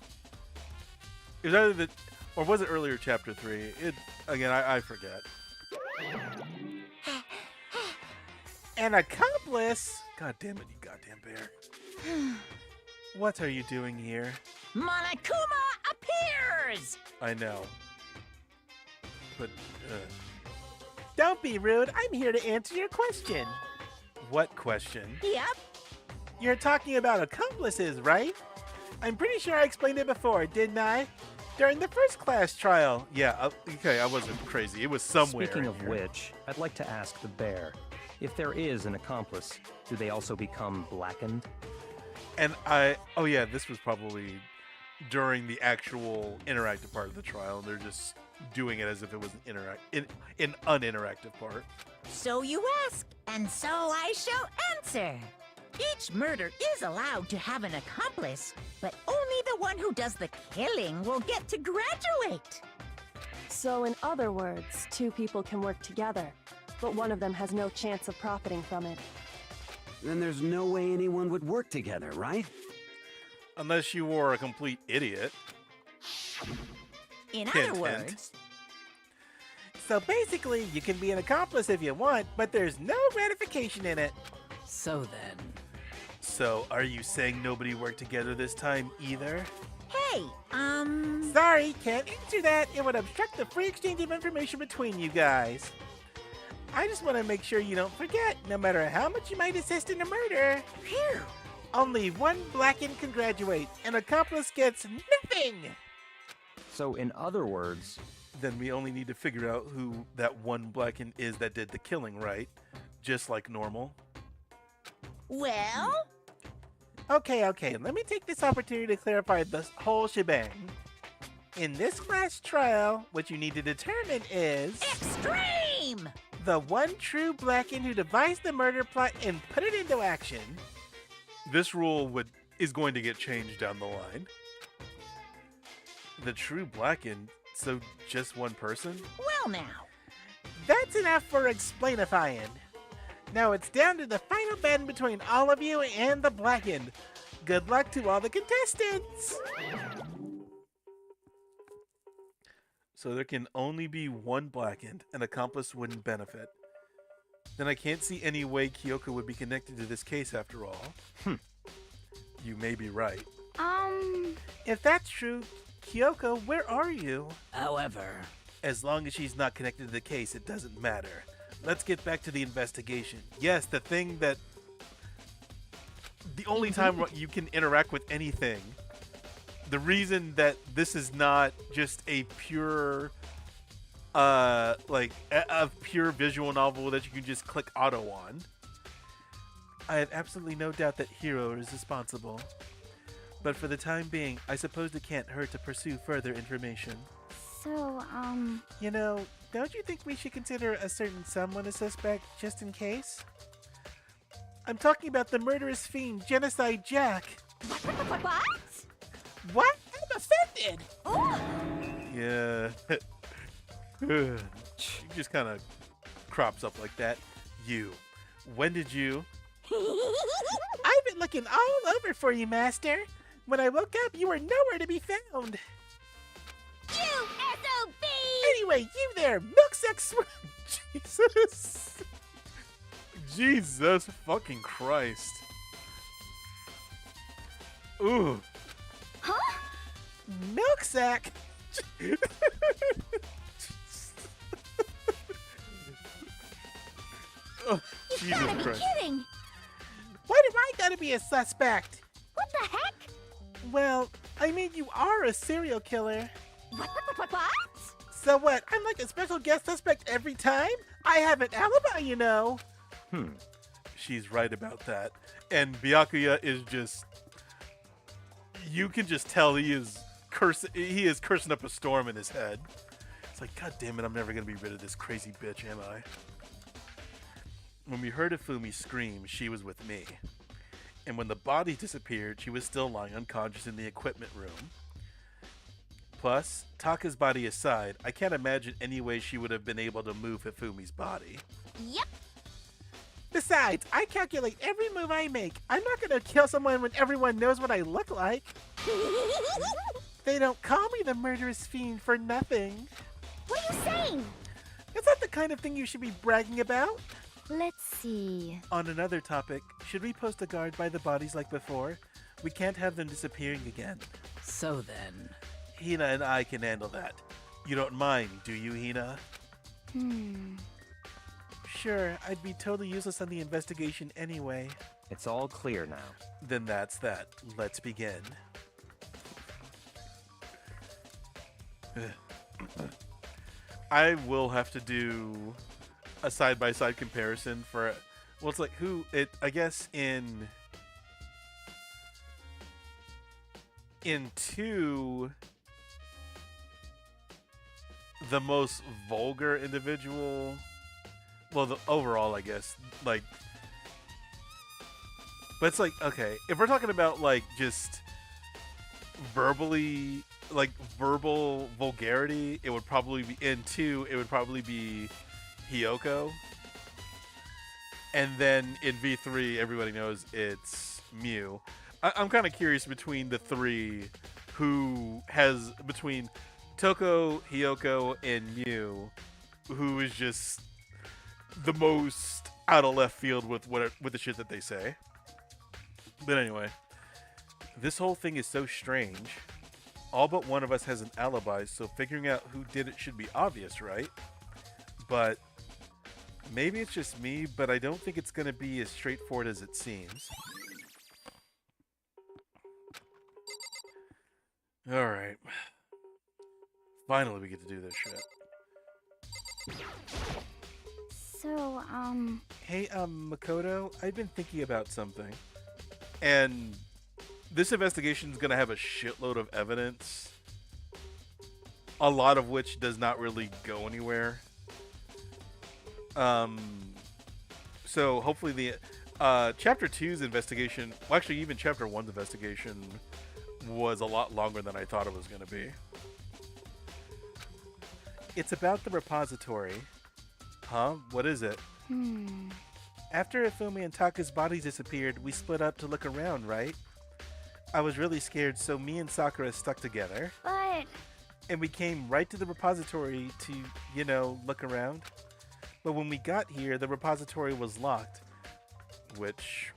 S1: It was either the... Or was it earlier Chapter 3? Again, I forget. An accomplice? God damn it, you goddamn bear. What are you doing here?
S6: Monokuma appears!
S1: I know. But,
S4: Don't be rude. I'm here to answer your question.
S1: what question?
S6: Yep.
S4: You're talking about accomplices, right? I'm pretty sure I explained it before, didn't I? During the first class trial.
S1: Yeah, okay, I wasn't crazy. It was somewhere.
S2: Speaking of
S1: here.
S2: which, I'd like to ask the bear, if there is an accomplice, do they also become blackened?
S1: And oh yeah, this was probably during the actual interactive part of the trial. They're just doing it as if it was an uninteractive part.
S6: So you ask, and so I shall answer. Each murder is allowed to have an accomplice, but only the one who does the killing will get to graduate.
S7: So, in other words, 2 people can work together, but one of them has no chance of profiting from it.
S8: Then there's no way anyone would work together, right?
S1: Unless you were a complete idiot.
S6: In
S1: Hint,
S6: other
S1: hint.
S6: words,
S4: So basically, you can be an accomplice if you want, but there's no gratification in it.
S6: so then.
S1: So, are you saying nobody worked together this time either?
S6: Hey,
S4: Sorry, can't answer that. It would obstruct the free exchange of information between you guys. I just want to make sure you don't forget, no matter how much you might assist in a murder.
S6: Phew.
S4: Only one Blackened can graduate. An accomplice gets nothing.
S2: So, in other words,
S1: Then we only need to figure out who that one Blackened is that did the killing, right? Just like normal.
S6: Well,
S4: Okay, let me take this opportunity to clarify the whole shebang. In this class trial, what you need to determine is
S6: extreme!
S4: the one true Blackened who devised the murder plot and put it into action.
S1: This rule is going to get changed down the line. The true Blackened, so just one person?
S6: Well now,
S4: That's enough for explainifying. Now it's down to the final battle between all of you and the Blackened. Good luck to all the contestants!
S1: So there can only be one Blackened. An accomplice wouldn't benefit. Then I can't see any way Kyoko would be connected to this case after all. You may be right.
S4: If that's true, Kyoko, where are you?
S8: However,
S1: As long as she's not connected to the case, it doesn't matter. Let's get back to the investigation. Yes, the thing that... The only time you can interact with anything. The reason that this is not just a pure... a pure visual novel that you can just click auto on. I have absolutely no doubt that Hiro is responsible. But for the time being, I suppose it can't hurt to pursue further information.
S3: So,
S4: You know, don't you think we should consider a certain someone a suspect just in case? I'm talking about the murderous fiend, Genocide Jack.
S3: what?
S4: What? I'm offended!
S1: Yeah. He just kind of crops up like that. You. When did you...
S4: I've been looking all over for you, Master. When I woke up, you were nowhere to be found.
S3: You SOB!
S4: Anyway, you there, milksack
S1: Jesus. Jesus fucking Christ. Ooh.
S3: Huh?
S4: Milksack?
S1: Oh,
S3: You gotta
S1: Jesus
S3: be
S1: Christ.
S3: kidding!
S4: Why do I gotta be a suspect?
S3: What the heck?
S4: Well, I mean, you are a serial killer.
S3: What?
S4: So what? I'm like a special guest suspect every time? I have an alibi, you know.
S1: She's right about that. And Byakuya is just... You can just tell he is cursing up a storm in his head. It's like, God damn it, I'm never going to be rid of this crazy bitch, am I? When we heard Ifumi scream, she was with me. And when the body disappeared, she was still lying unconscious in the equipment room. Plus, Taka's body aside, I can't imagine any way she would have been able to move Hifumi's body.
S3: Yep.
S4: Besides, I calculate every move I make. I'm not gonna kill someone when everyone knows what I look like. They don't call me the murderous fiend for nothing.
S3: What are you saying?
S4: Is that the kind of thing you should be bragging about?
S3: Let's see.
S1: On another topic, should we post a guard by the bodies like before? We can't have them disappearing again.
S8: so then,
S1: Hina and I can handle that. You don't mind, do you, Hina?
S4: Sure, I'd be totally useless on the investigation anyway.
S2: it's all clear now.
S1: Then that's that. Let's begin. I will have to do a side-by-side comparison for... Well, it's like I guess in 2... the most vulgar individual... Well, the overall, I guess, like... But it's like, okay, if we're talking about, like, just verbally, like, verbal vulgarity, it would probably be, in 2, it would probably be Hiyoko. And then in V3, everybody knows it's Mew. I'm kind of curious between the three who has, between Toko, Hiyoko, and Mew, who is just the most out of left field with with the shit that they say. But anyway, this whole thing is so strange. All but one of us has an alibi, so figuring out who did it should be obvious, right? But Maybe it's just me, but I don't think it's going to be as straightforward as it seems. Alright. Finally we get to do this shit.
S3: So,
S1: Hey, Makoto, I've been thinking about something. And this investigation is going to have a shitload of evidence. A lot of which does not really go anywhere. So hopefully the Chapter 2's investigation, well, actually even Chapter 1's investigation was a lot longer than I thought it was going to be. It's about the repository. Huh? What is it? After Ifumi and Taka's bodies disappeared, we split up to look around, right? I was really scared, so me and Sakura stuck together.
S3: but...
S1: And we came right to the repository to, you know, look around. But when we got here, the repository was locked. Which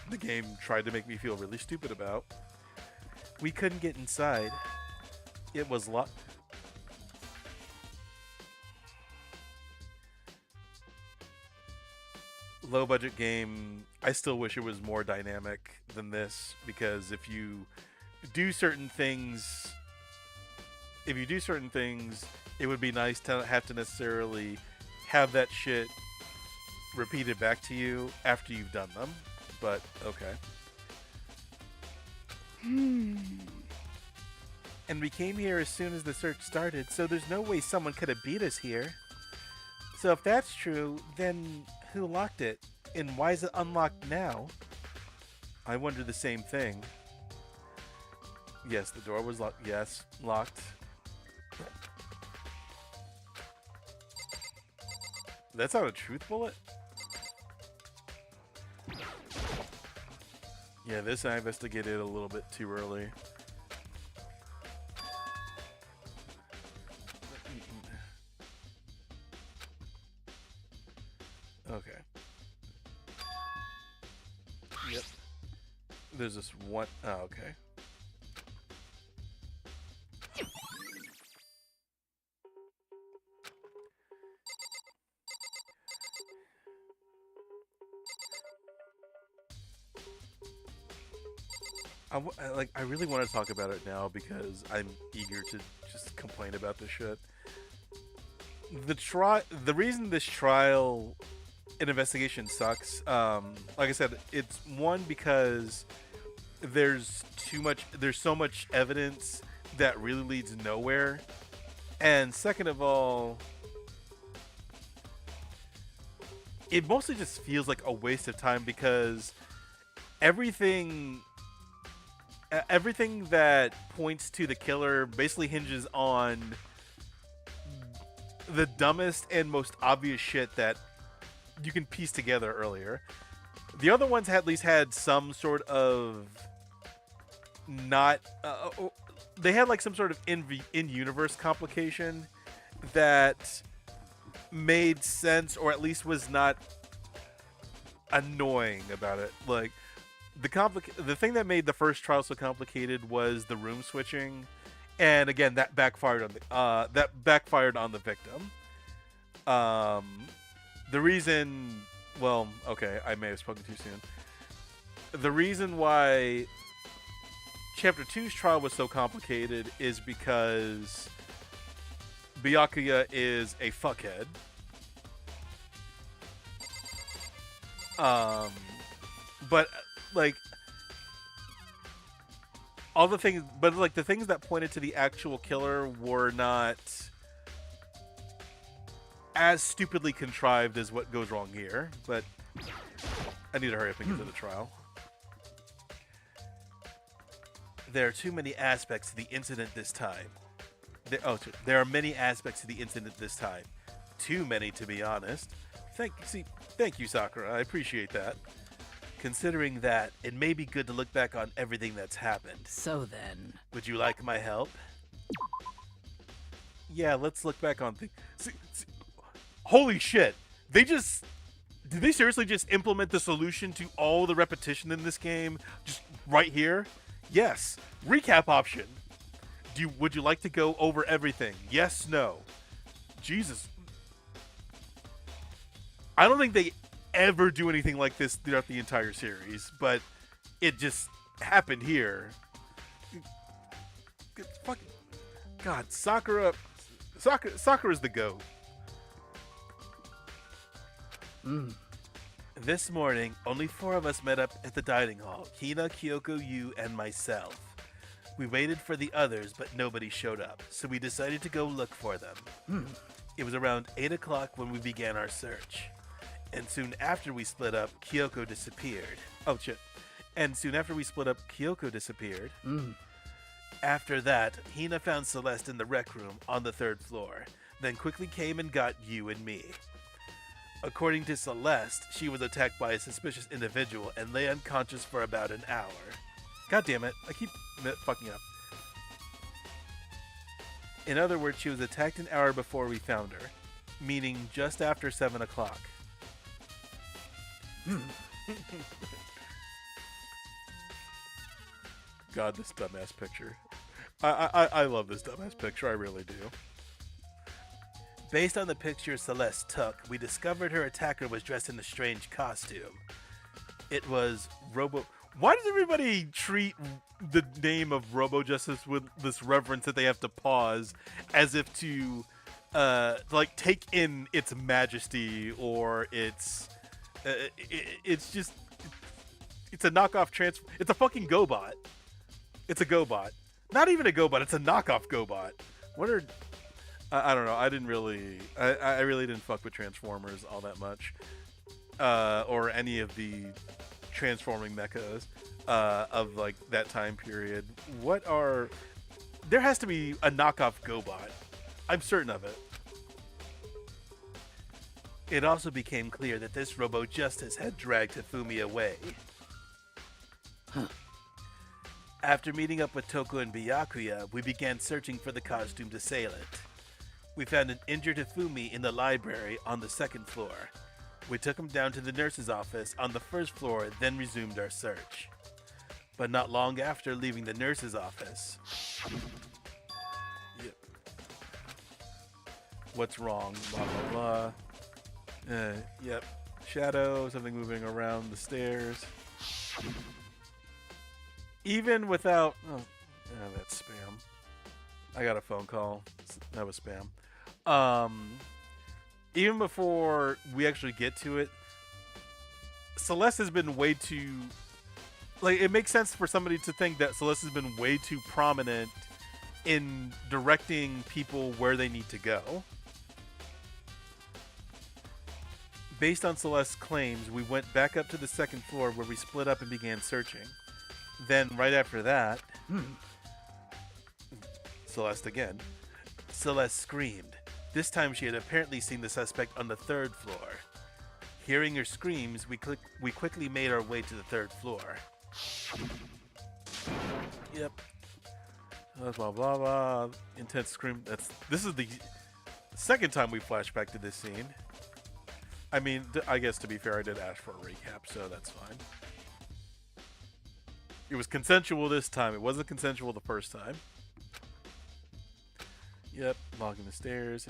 S1: the game tried to make me feel really stupid about. We couldn't get inside. It was locked. Low budget game. I still wish it was more dynamic than this, because if you do certain things, it would be nice to have to necessarily have that shit repeated back to you after you've done them. But okay. And we came here as soon as the search started, so there's no way someone could have beat us here. So if that's true, then who locked it? And why is it unlocked now? I wonder the same thing. Yes, the door was locked. Yes, locked. That's not a truth bullet? Yeah, this I investigated a little bit too early. Okay. Yep. There's this one. Oh, okay. I really want to talk about it now because I'm eager to just complain about this shit. The reason this trial and investigation sucks, like I said, it's one because there's so much evidence that really leads nowhere, and second of all, it mostly just feels like a waste of time because everything that points to the killer basically hinges on the dumbest and most obvious shit that you can piece together earlier. The other ones at least had some sort of they had like some sort of in-universe complication that made sense, or at least was not annoying about it. Like the thing that made the first trial so complicated was the room switching, and again that backfired on the victim. The reason, well, okay, I may have spoken too soon. The reason why Chapter 2's trial was so complicated is because Byakuya is a fuckhead. But like all the things, but like the things that pointed to the actual killer were not as stupidly contrived as what goes wrong here. But I need to hurry up and get to the trial. There are too many aspects to the incident this time. There are many aspects to the incident this time. Too many, to be honest. Thank you, Sakura. I appreciate that. Considering that, it may be good to look back on everything that's happened.
S9: So then...
S1: Would you like my help? Yeah, let's look back on things. Holy shit! Did they seriously just implement the solution to all the repetition in this game just right here? Yes. Recap option. Would you like to go over everything? Yes, no. Jesus. I don't think they ever do anything like this throughout the entire series, but it just happened here. Fucking God, Sakura's the GOAT. This morning, only 4 of us met up at the dining hall. Hina, Kyoko, you, and myself. We waited for the others, but nobody showed up, so we decided to go look for them. It was around 8 o'clock when we began our search. And soon after we split up, Kyoko disappeared. Oh, shit. And soon after we split up, Kyoko disappeared. After that, Hina found Celeste in the rec room on the 3rd floor, then quickly came and got you and me. According to Celeste, she was attacked by a suspicious individual and lay unconscious for about an hour. God damn it, I keep fucking up. In other words, she was attacked an hour before we found her, meaning just after 7 o'clock. God, this dumbass picture. I love this dumbass picture, I really do. Based on the picture Celeste took, we discovered her attacker was dressed in a strange costume. It was Robo... Why does everybody treat the name of Robo Justice with this reverence that they have to pause as if to, like, take in its majesty or its... it's just... It's a knockoff It's a fucking GoBot. It's a GoBot. Not even a GoBot, it's a knockoff GoBot. What are... I don't know. I didn't really... I really didn't fuck with Transformers all that much. Or any of the transforming mechas of, like, that time period. What are... There has to be a knockoff GoBot. I'm certain of it. It also became clear that this Robo Justice had dragged Hifumi away. After meeting up with Toko and Byakuya, we began searching for the costumed assailant. We found an injured Hifumi in the library on the 2nd floor. We took him down to the nurse's office on the 1st floor, then resumed our search. But not long after leaving the nurse's office... Yep. What's wrong? Blah, blah, blah. Yep. Shadow, something moving around the stairs. Even without... Oh, that's spam. I got a phone call. That was spam. Even before we actually get to it, Celeste has been way too... Like, it makes sense for somebody to think that Celeste has been way too prominent in directing people where they need to go. Based on Celeste's claims, we went back up to the 2nd floor where we split up and began searching. Then, right after that... Celeste again. Celeste screamed. This time she had apparently seen the suspect on the 3rd floor. Hearing her screams, we quickly made our way to the 3rd floor. Yep. Blah, blah, blah. Intense scream. This is the 2nd time we flash back to this scene. I mean, I guess to be fair, I did ask for a recap, so that's fine. It was consensual this time. It wasn't consensual the first time. Yep, logging the stairs.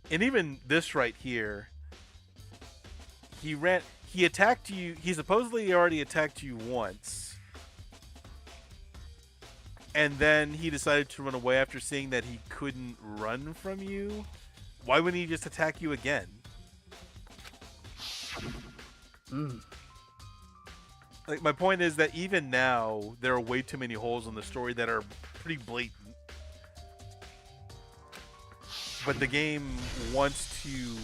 S1: And even this right here, he attacked you. He supposedly already attacked you once. And then he decided to run away after seeing that he couldn't run from you. Why wouldn't he just attack you again? Like, my point is that even now, there are way too many holes in the story that are pretty blatant. But the game wants to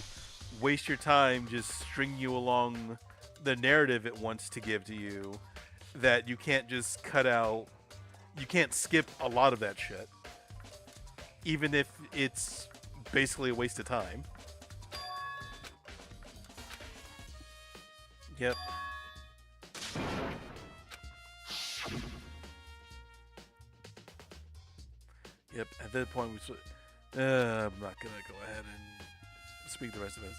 S1: waste your time just string you along the narrative it wants to give to you, that you can't just cut out, you can't skip a lot of that shit. Even if it's basically a waste of time. Yep. Yep, at that point, I'm not going to go ahead and speak the rest of this.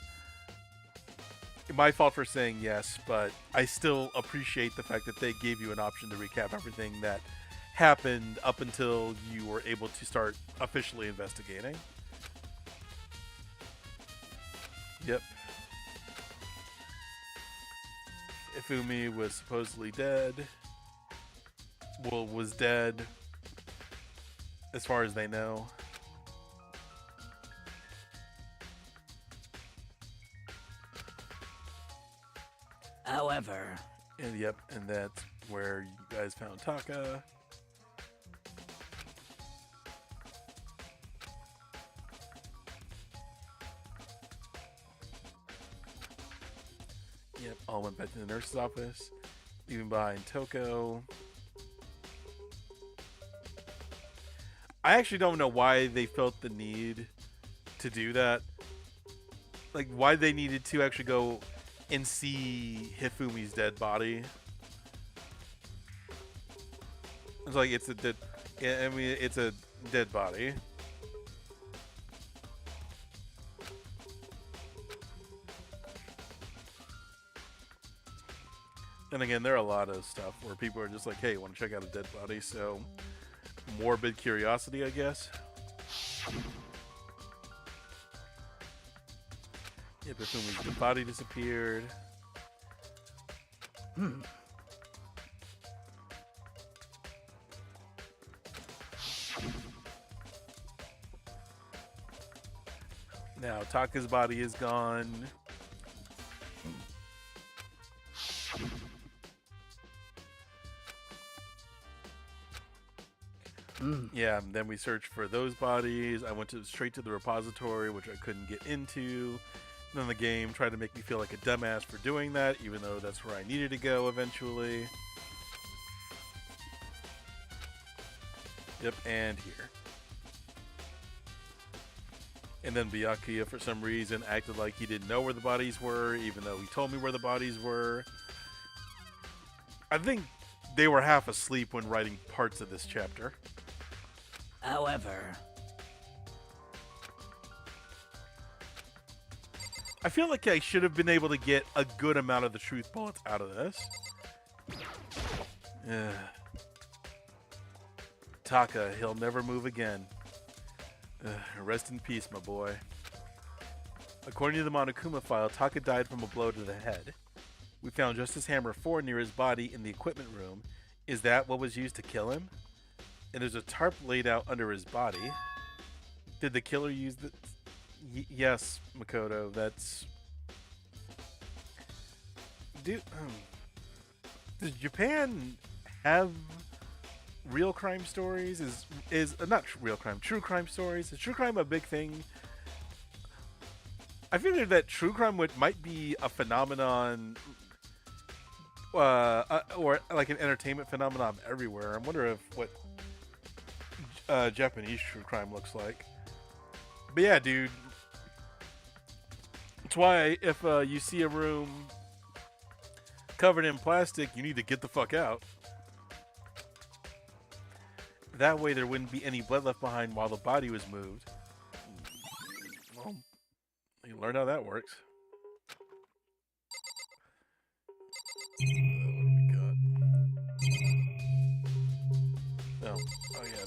S1: My fault for saying yes, but I still appreciate the fact that they gave you an option to recap everything that happened up until you were able to start officially investigating. Yep. Ifumi was supposedly dead. Well, was dead, as far as they know.
S6: However,
S1: And yep, and that's where you guys found Taka. Yep, all went back to the nurse's office, even behind Toko. I actually don't know why they felt the need to do that. Like, why they needed to actually go and see Hifumi's dead body. It's like, it's a dead... I mean, it's a dead body. And again, there are a lot of stuff where people are just like, hey, want to check out a dead body, so... morbid curiosity, I guess. Yep, Hifumi's dead body disappeared. Now, Taka's body is gone. Yeah, and then we searched for those bodies. I went straight to the repository, which I couldn't get into. And then the game tried to make me feel like a dumbass for doing that, even though that's where I needed to go eventually. Yep, and here. And then Byakuya, for some reason, acted like he didn't know where the bodies were, even though he told me where the bodies were. I think they were half asleep when writing parts of this chapter.
S6: however,
S1: I feel like I should have been able to get a good amount of the truth bullets out of this. Taka, he'll never move again. Rest in peace, my boy. According to the Monokuma file, Taka died from a blow to the head. We found Justice Hammer 4 near his body in the equipment room. Is that what was used to kill him? And there's a tarp laid out under his body. Did the killer use the... yes, Makoto, that's... Does Japan have real crime stories? Is not real crime, true crime stories? Is true crime a big thing? I figured that true crime might be a phenomenon, or like an entertainment phenomenon everywhere. I wonder if what Japanese true crime looks like. But yeah, dude, that's why if you see a room covered in plastic, you need to get the fuck out. That way there wouldn't be any blood left behind while the body was moved. Well, you learn how that works. What do we got? Oh yeah.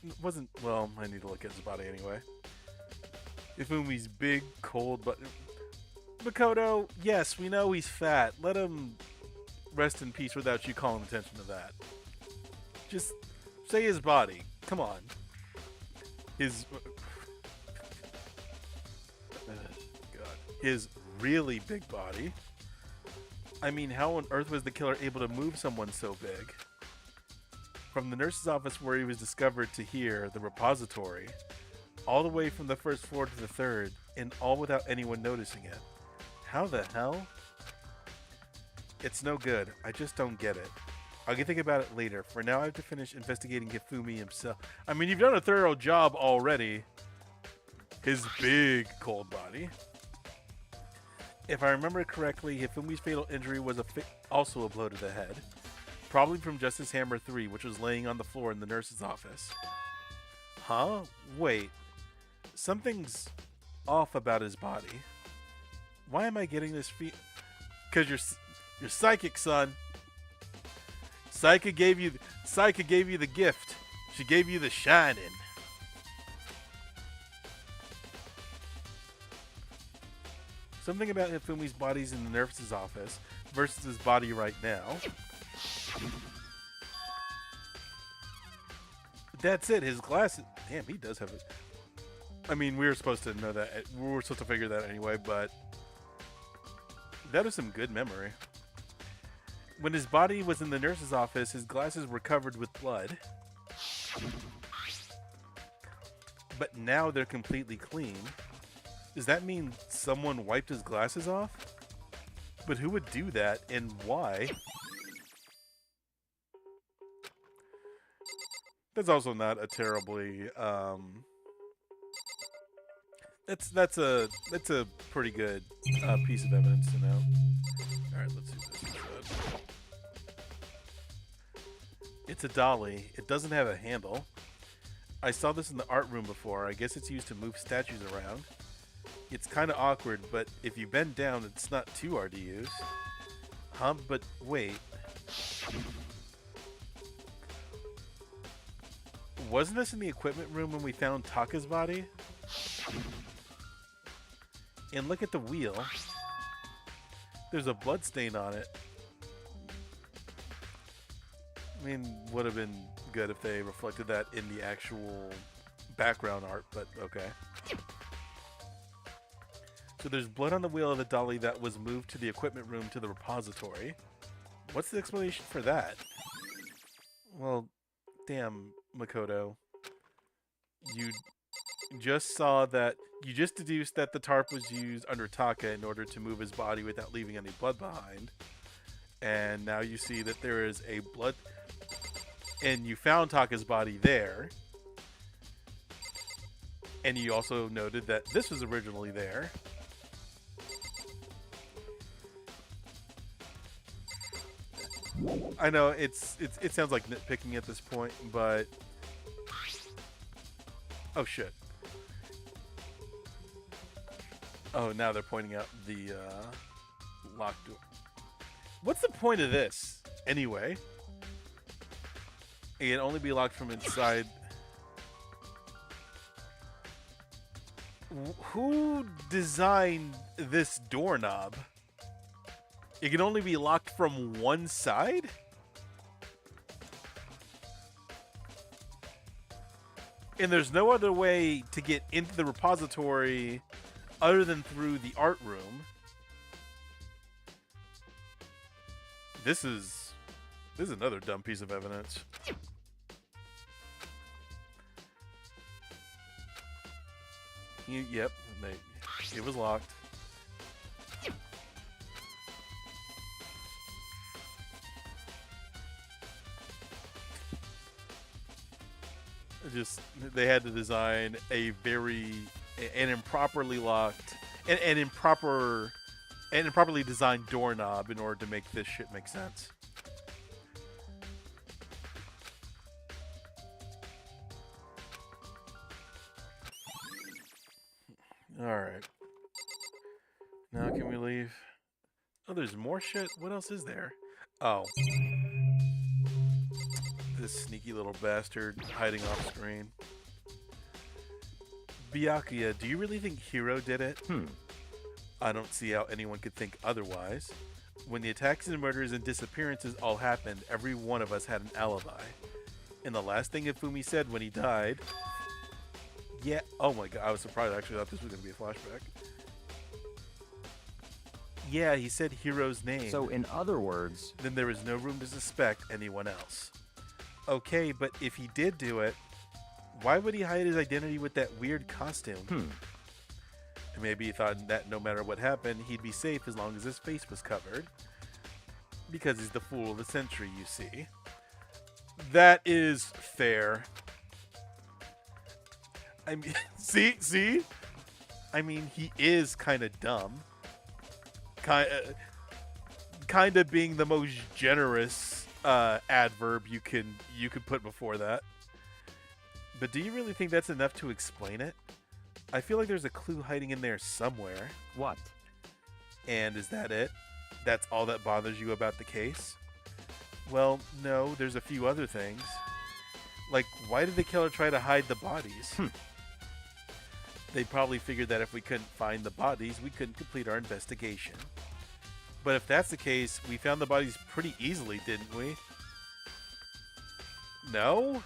S1: It wasn't, well, I need to look at his body anyway. Ifumi's big, cold, but... Makoto, yes, we know he's fat. Let him rest in peace without you calling attention to that. Just say his body. Come on. His... God. His really big body. I mean, how on earth was the killer able to move someone so big? From the nurse's office where he was discovered to here, the repository, all the way from the first floor to the third, and all without anyone noticing it. How the hell? It's no good. I just don't get it. I can think about it later. For now, I have to finish investigating Hifumi himself. I mean, you've done a thorough job already. His big cold body. If I remember correctly, Hifumi's fatal injury was also a blow to the head. Probably from Justice Hammer 3, which was laying on the floor in the nurse's office. Huh? Wait. Something's off about his body. Why am I getting this feel? Because you're psychic, son. Psyche gave you the gift. She gave you the shining. Something about Hifumi's body's in the nurse's office versus his body right now. That's it. His glasses. Damn, he does have it. I mean, we were supposed to know that. We were supposed to figure that anyway, but that is some good memory. When his body was in the nurse's office, his glasses were covered with blood. But now they're completely clean. Does that mean someone wiped his glasses off? But who would do that and why? That's also not a terribly that's a pretty good piece of evidence to know. All right, let's see what this is. It's a dolly. It doesn't have a handle. I saw this in the art room before. I guess it's used to move statues around. It's kind of awkward, but if you bend down, it's not too hard to use. Huh? But wait. Wasn't this in the equipment room when we found Taka's body? And look at the wheel. There's a blood stain on it. I mean, would have been good if they reflected that in the actual background art, but okay. So there's blood on the wheel of the dolly that was moved to the equipment room to the repository. What's the explanation for that? Well, damn, Makoto. You just saw that, you just deduced that the tarp was used under Taka in order to move his body without leaving any blood behind. And now you see that there is a blood, and you found Taka's body there. And you also noted that this was originally there. I know it sounds like nitpicking at this point, but oh shit. Oh, now they're pointing out the locked door. What's the point of this anyway? It can only be locked from inside. Who designed this doorknob? It can only be locked from one side? And there's no other way to get into the repository other than through the art room. This is another dumb piece of evidence. Yep, it was locked. They had to design an improperly locked and improperly designed doorknob in order to make this shit make sense. Alright. Now can we leave? Oh, there's more shit? What else is there? Oh. This sneaky little bastard hiding off screen. Byakuya, do you really think Hiro did it? I don't see how anyone could think otherwise. When the attacks and murders and disappearances all happened, every one of us had an alibi. And the last thing Ifumi said when he died... Yeah, oh my god, I was surprised. I actually thought this was going to be a flashback. Yeah, he said Hiro's name.
S2: So in other words...
S1: Then there is no room to suspect anyone else. Okay, but if he did do it, why would he hide his identity with that weird costume? Maybe he thought that no matter what happened, he'd be safe as long as his face was covered. Because he's the fool of the century, you see. That is fair. I mean, see? I mean, he is kind of dumb. Kind of being the most generous adverb you could put before that. But do you really think that's enough to explain it? I feel like there's a clue hiding in there somewhere.
S2: What?
S1: And is that it? That's all that bothers you about the case? Well, no, there's a few other things. Like, why did the killer try to hide the bodies? They probably figured that if we couldn't find the bodies, we couldn't complete our investigation. But if that's the case, we found the bodies pretty easily, didn't we? No?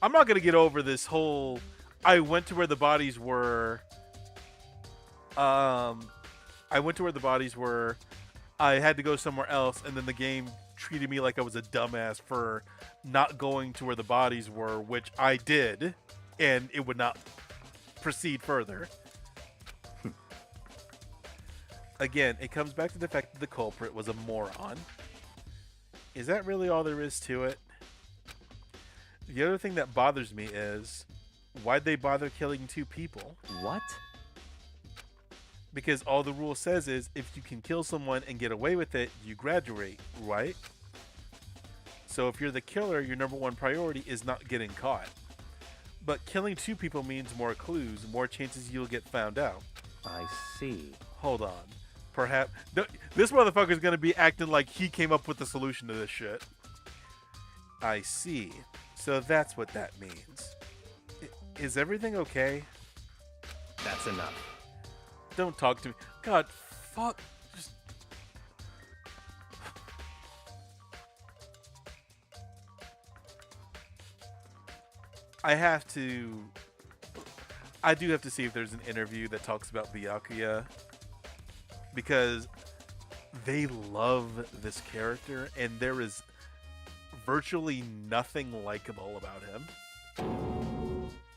S1: I'm not going to get over this whole... I went to where the bodies were... I went to where the bodies were. I had to go somewhere else, and then the game treated me like I was a dumbass for not going to where the bodies were, which I did, and it would not proceed further. Again, it comes back to the fact that the culprit was a moron. Is that really all there is to it? The other thing that bothers me is, why'd they bother killing 2 people?
S2: What?
S1: Because all the rule says is, if you can kill someone and get away with it, you graduate, right? So if you're the killer, your number 1 priority is not getting caught. But killing 2 people means more clues, more chances you'll get found out.
S2: I see.
S1: Hold on. Perhaps... This motherfucker's gonna be acting like he came up with the solution to this shit. I see. So that's what that means. Is everything okay?
S2: That's enough.
S1: Don't talk to me. God, fuck. Just... I do have to see if there's an interview that talks about Byakuya, because they love this character and there is virtually nothing likable about him.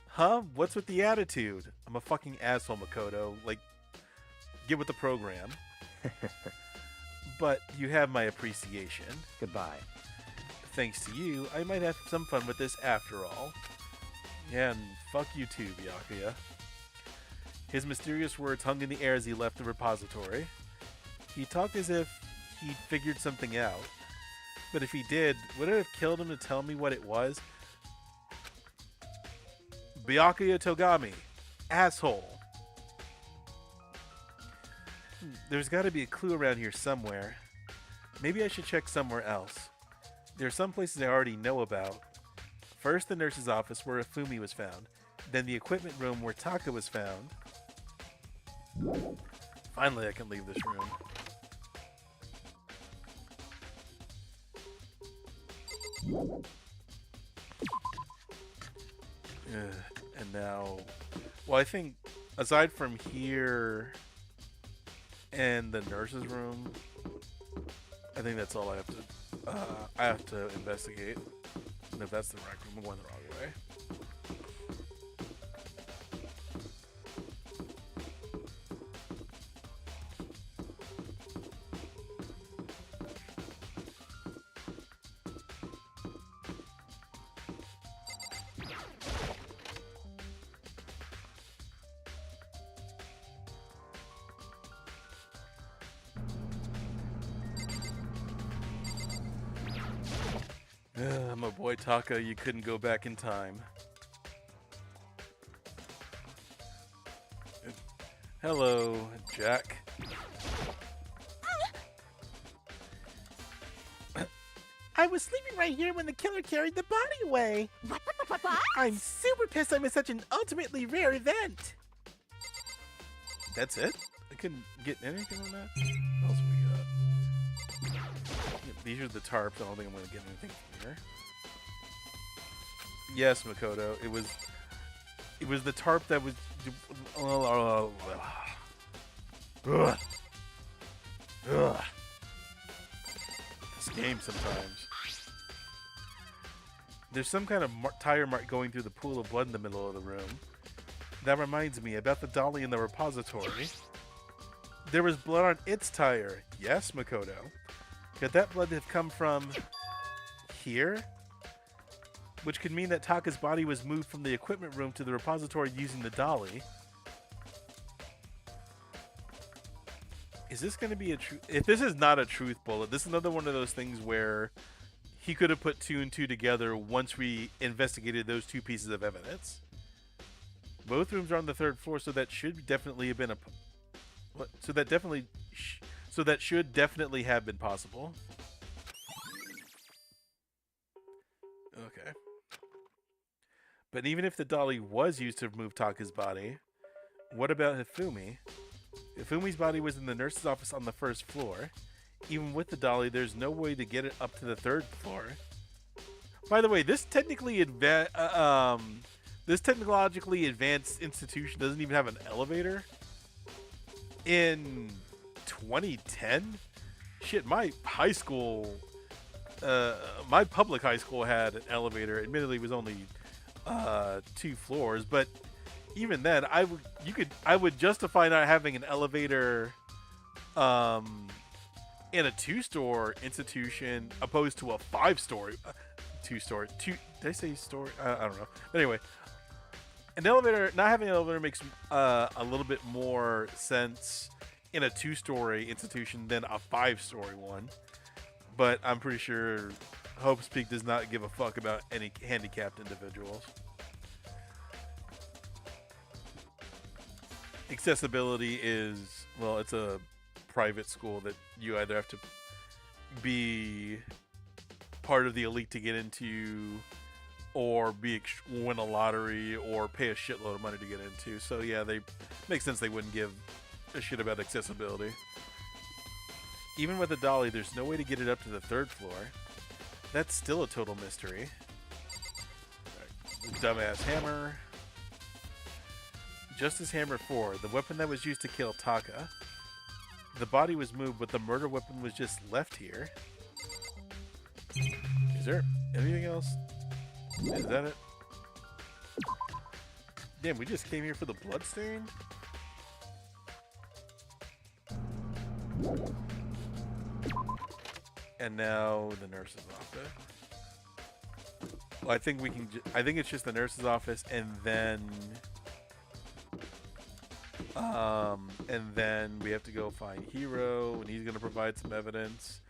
S1: Huh? What's with the attitude? I'm a fucking asshole, Makoto. Like, get with the program. But you have my appreciation.
S2: Goodbye.
S1: Thanks to you, I might have some fun with this after all. Yeah, and fuck you too, Byakuya. His mysterious words hung in the air as he left the repository. He talked as if he'd figured something out. But if he did, would it have killed him to tell me what it was? Byakuya Togami. Asshole. There's got to be a clue around here somewhere. Maybe I should check somewhere else. There are some places I already know about. First, the nurse's office where Ifumi was found. Then the equipment room where Taka was found. Finally, I can leave this room. And now... Well, I think, aside from here and the nurse's room, I think that's all I have to investigate. And if that's the right room, I'm going the wrong way. My boy Taka, you couldn't go back in time. Hello, Jack.
S4: I was sleeping right here when the killer carried the body away.
S3: What?
S4: I'm super pissed I missed such an ultimately rare event.
S1: That's it? I couldn't get anything on that? What else we got? Yeah, these are the tarps. I don't think I'm going to get anything from here. Yes, Makoto. It was the tarp that was... Ugh. Ugh. This game sometimes. There's some kind of tire mark going through the pool of blood in the middle of the room. That reminds me about the dolly in the repository. There was blood on its tire. Yes, Makoto. Could that blood have come from here? Which could mean that Taka's body was moved from the equipment room to the repository using the dolly. Is this going to be a truth? If this is not a truth bullet, this is another one of those things where he could have put 2 and 2 together once we investigated those 2 pieces of evidence. Both rooms are on the 3rd floor, so that should definitely have been a... What? So that definitely... So that should definitely have been possible. Okay. But even if the dolly was used to move Taka's body, what about Hifumi? Hifumi's body was in the nurse's office on the first floor. Even with the dolly, there's no way to get it up to the third floor. By the way, this technically this technologically advanced institution doesn't even have an elevator. In 2010, shit, my high school, my public high school had an elevator. Admittedly, it was only 2 floors, but even then, I would justify not having an elevator in a 2-store institution opposed to a 5-story, 2-story. Did I say story? I don't know. But anyway, an elevator, not having an elevator makes a little bit more sense in a 2-story institution than a 5-story one. But I'm pretty sure Hope's Peak does not give a fuck about any handicapped individuals. Accessibility is, well, it's a private school that you either have to be part of the elite to get into, or win a lottery, or pay a shitload of money to get into. So yeah, they makes sense they wouldn't give a shit about accessibility. Even with a dolly, there's no way to get it up to the 3rd floor. That's still a total mystery. Right. Dumbass hammer. Justice Hammer 4, the weapon that was used to kill Taka. The body was moved, but the murder weapon was just left here. Is there anything else? Is that it? Damn, we just came here for the bloodstain? And now the nurse's office. Well, I think we can. I think it's just the nurse's office, and then we have to go find Hiro, and he's gonna provide some evidence,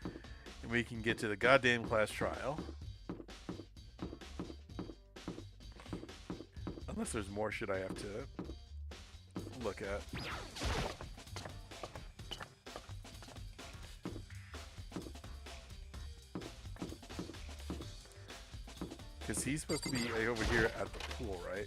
S1: and we can get to the goddamn class trial. Unless there's more shit I have to look at. Because he's supposed to be over here at the pool, right?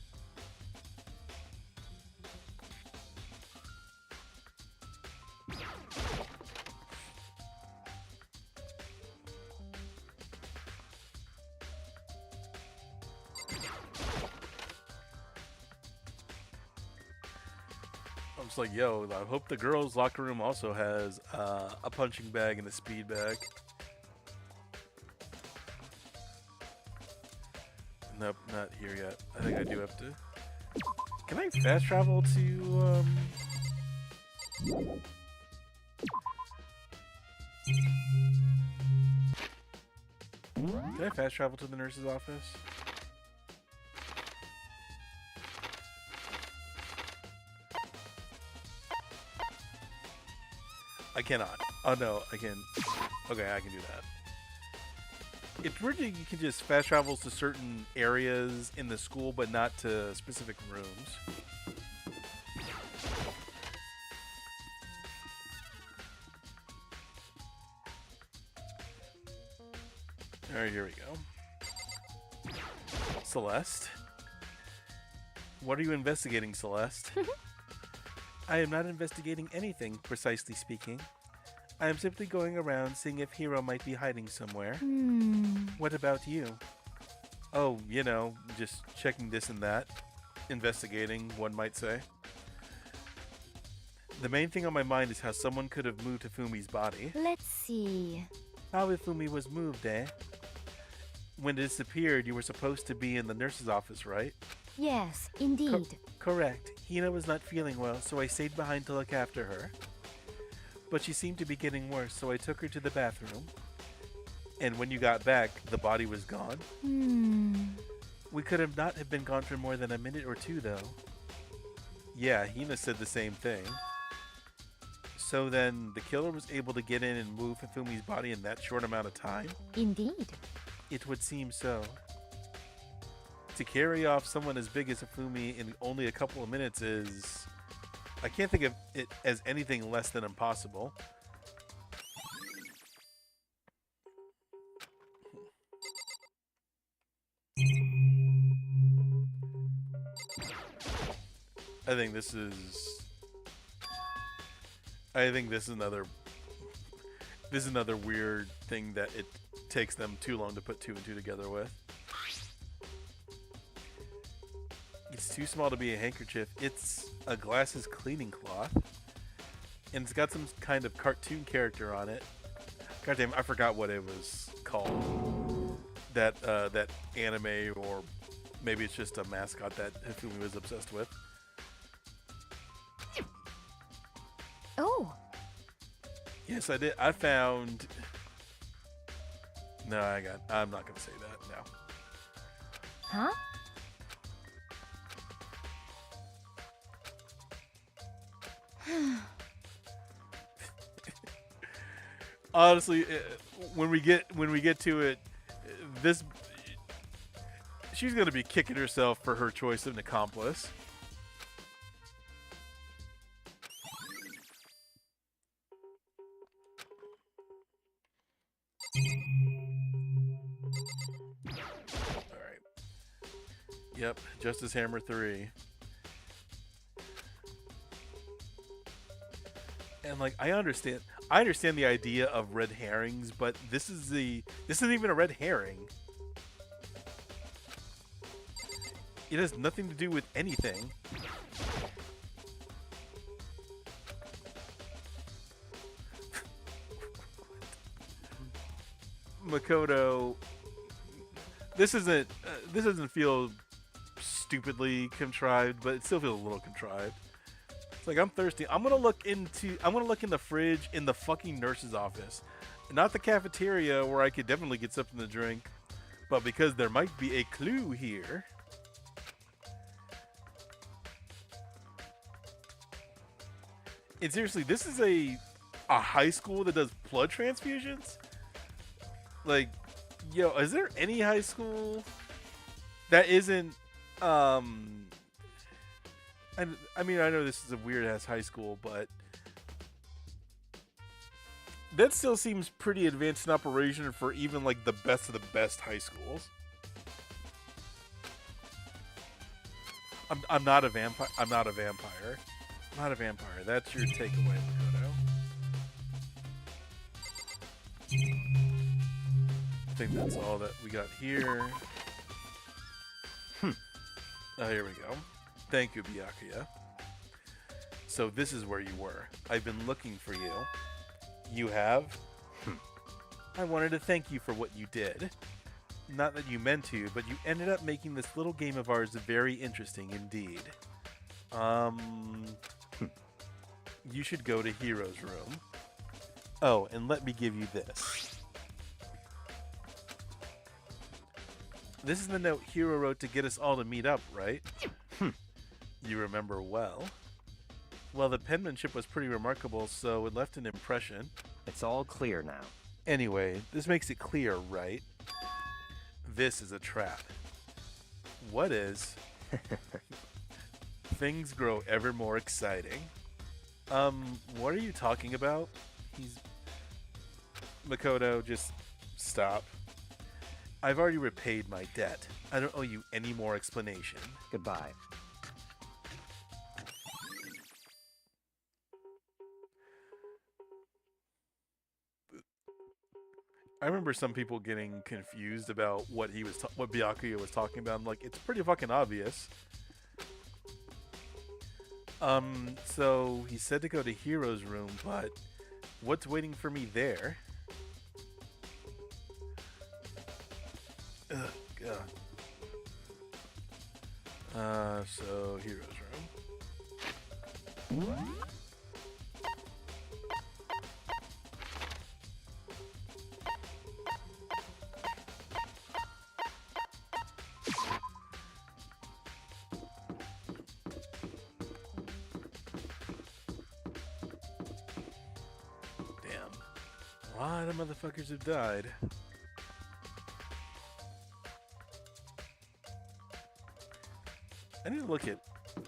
S1: I'm just like, yo, I hope the girls' locker room also has a punching bag and a speed bag. Nope, not here yet. I think I do have to. Can I fast travel to, Can I fast travel to the nurse's office? I cannot. Oh no, I can. Okay, I can do that. It's weird that you can just fast travel to certain areas in the school, but not to specific rooms. Alright, here we go. Celeste? What are you investigating, Celeste? I am not investigating anything, precisely speaking. I am simply going around seeing if Hiro might be hiding somewhere. What about you? Oh, you know, just checking this and that. Investigating, one might say. The main thing on my mind is how someone could have moved Hifumi's body.
S3: Let's see.
S1: How Hifumi was moved, eh? When it disappeared, you were supposed to be in the nurse's office, right?
S3: Yes, indeed.
S1: Correct. Hina was not feeling well, so I stayed behind to look after her. But she seemed to be getting worse, so I took her to the bathroom. And when you got back, the body was gone. We could have not have been gone for more than a minute or two, though. Yeah, Hina said the same thing. So then, the killer was able to get in and move Hifumi's body in that short amount of time?
S3: Indeed.
S1: It would seem so. To carry off someone as big as Hifumi in only a couple of minutes is... I can't think of it as anything less than impossible. I think this is. I think this is another. This is another weird thing that it takes them too long to put 2 and 2 together with. It's too small to be a handkerchief. It's a glasses cleaning cloth. And it's got some kind of cartoon character on it. Goddamn, I forgot what it was called. That anime, or maybe it's just a mascot that Hifumi was obsessed with.
S3: Oh.
S1: Yes, I did. I found. No, I'm not gonna say that. No.
S3: Huh?
S1: Honestly, when we get to it, this she's gonna be kicking herself for her choice of an accomplice. All right. Yep, Justice Hammer 3. And like I understand the idea of red herrings, but this isn't even a red herring. It has nothing to do with anything. Makoto, this doesn't feel stupidly contrived, but it still feels a little contrived. It's like, I'm thirsty. I'm gonna look in the fridge in the fucking nurse's office, not the cafeteria where I could definitely get something to drink, but because there might be a clue here. And seriously, this is a high school that does blood transfusions? Like, yo, is there any high school that isn't and I mean, I know this is a weird ass high school, but that still seems pretty advanced in operation for even like the best of the best high schools. I'm not a vampire. I'm not a vampire. I'm not a vampire. That's your takeaway, Makoto. I think that's all that we got here. Oh, here we go. Thank you, Byakuya. So this is where you were. I've been looking for you. You have? I wanted to thank you for what you did. Not that you meant to, but you ended up making this little game of ours very interesting indeed. You should go to Hero's room. Oh, and let me give you this. This is the note Hero wrote to get us all to meet up, right? You remember well. Well, the penmanship was pretty remarkable, so it left an impression.
S2: It's all clear now.
S1: Anyway, this makes it clear, right? This is a trap. What is? Things grow ever more exciting. What are you talking about? Makoto, just stop. I've already repaid my debt. I don't owe you any more explanation.
S2: Goodbye.
S1: I remember some people getting confused about what what Byakuya was talking about. I'm like, it's pretty fucking obvious. So he said to go to Hero's room, but what's waiting for me there? Ugh, God. So Hero's room. A lot of motherfuckers have died. I need to look at.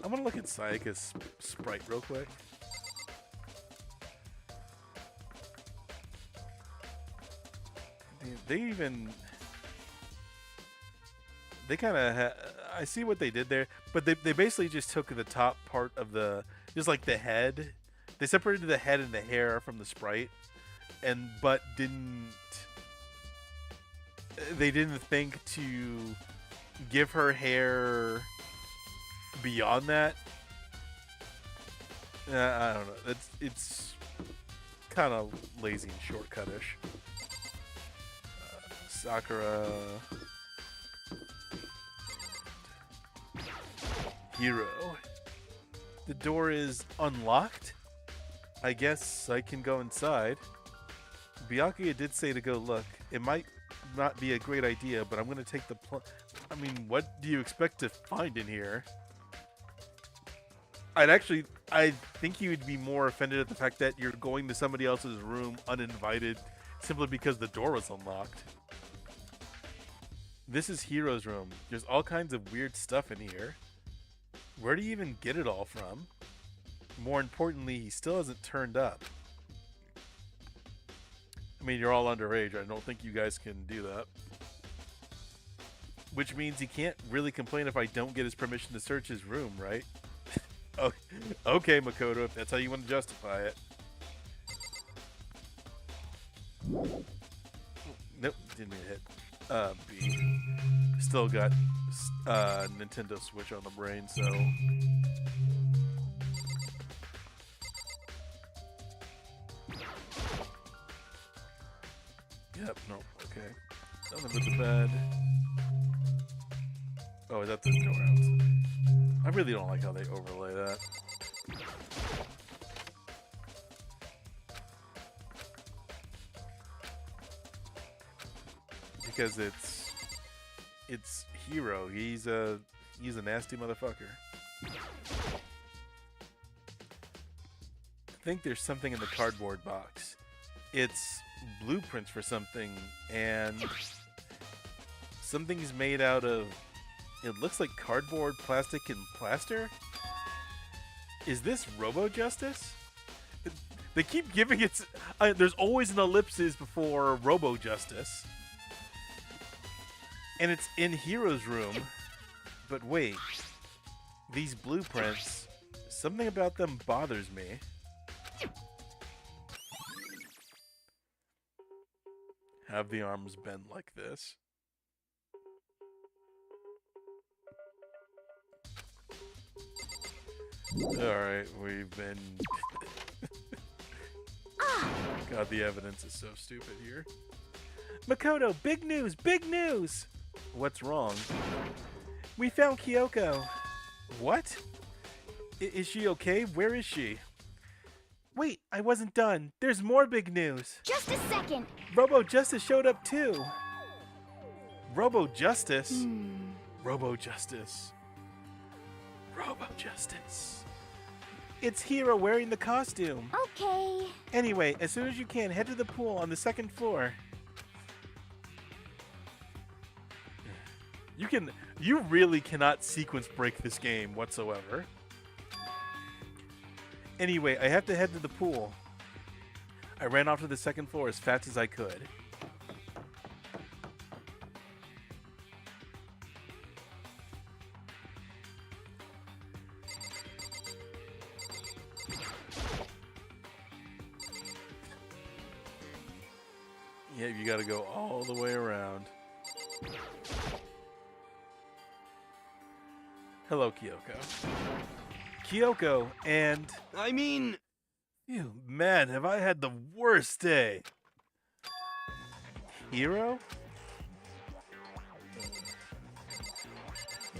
S1: I want to look at Sayaka's sprite real quick. They kind of. I see what they did there, but they basically just took the top part of just like the head. They separated the head and the hair from the sprite, but they didn't think to give her hair beyond that. I don't know. It's kind of lazy and shortcutish. Sakura. Hero. The door is unlocked. I guess I can go inside. Byakuya did say to go look. It might not be a great idea, but I'm going to take the I mean, what do you expect to find in here? I think you would be more offended at the fact that you're going to somebody else's room uninvited simply because the door was unlocked. This is Hero's room. There's all kinds of weird stuff in here. Where do you even get it all from? More importantly, he still hasn't turned up. I mean, you're all underage. I don't think you guys can do that. Which means he can't really complain if I don't get his permission to search his room, right? Oh, okay, Makoto, if that's how you want to justify it. Nope, didn't hit. B. Still got Nintendo Switch on the brain, so... Yep, no, okay. Nothing but the bed. Oh, is that the door outside? I really don't like how they overlay that. Because it's Hero. He's a nasty motherfucker. I think there's something in the cardboard box. It's blueprints for something, and something's made out of, it looks like cardboard, plastic, and plaster. Is this Robo Justice? They keep giving it. There's always an ellipsis before Robo Justice. And it's in Hero's room. But wait. These blueprints, something about them bothers me. Have the arms bend like this. Alright, we've been... God, the evidence is so stupid here. Makoto, big news! Big news! What's wrong? We found Kyoko. What? Is she okay? Where is she? Wait, I wasn't done. There's more big news.
S3: Just a second.
S1: Robo Justice showed up too. Robo Justice? Robo Justice. Robo Justice. It's Hero wearing the costume.
S3: Okay.
S1: Anyway, as soon as you can, head to the pool on the second floor. You really cannot sequence break this game whatsoever. Anyway, I have to head to the pool. I ran off to the second floor as fast as I could. Yeah, you gotta go all the way around. Hello, Kyoko. Kyoko, and...
S8: I mean...
S1: Phew, man, have I had the worst day. Hero?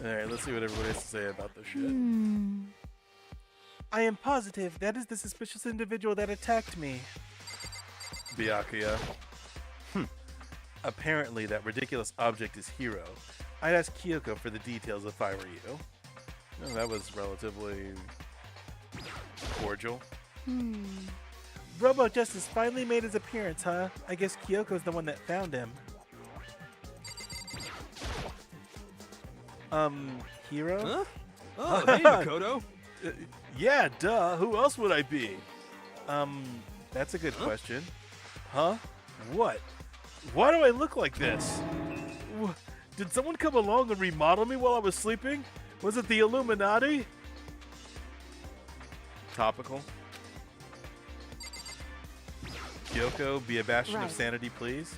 S1: Alright, let's see what everybody has to say about this shit. I am positive that is the suspicious individual that attacked me. Byakuya. Apparently that ridiculous object is Hero. I'd ask Kyoko for the details if I were you. No, that was relatively cordial. Robo Justice finally made his appearance, huh? I guess Kyoko's the one that found him. Hero?
S8: Huh? Oh, hey, Makoto.
S1: Yeah, duh. Who else would I be? That's a good question. Huh? What? Why do I look like this? Did someone come along and remodel me while I was sleeping? Was it the Illuminati? Topical. Kyoko, be a bastion of
S7: Right.
S1: sanity, please.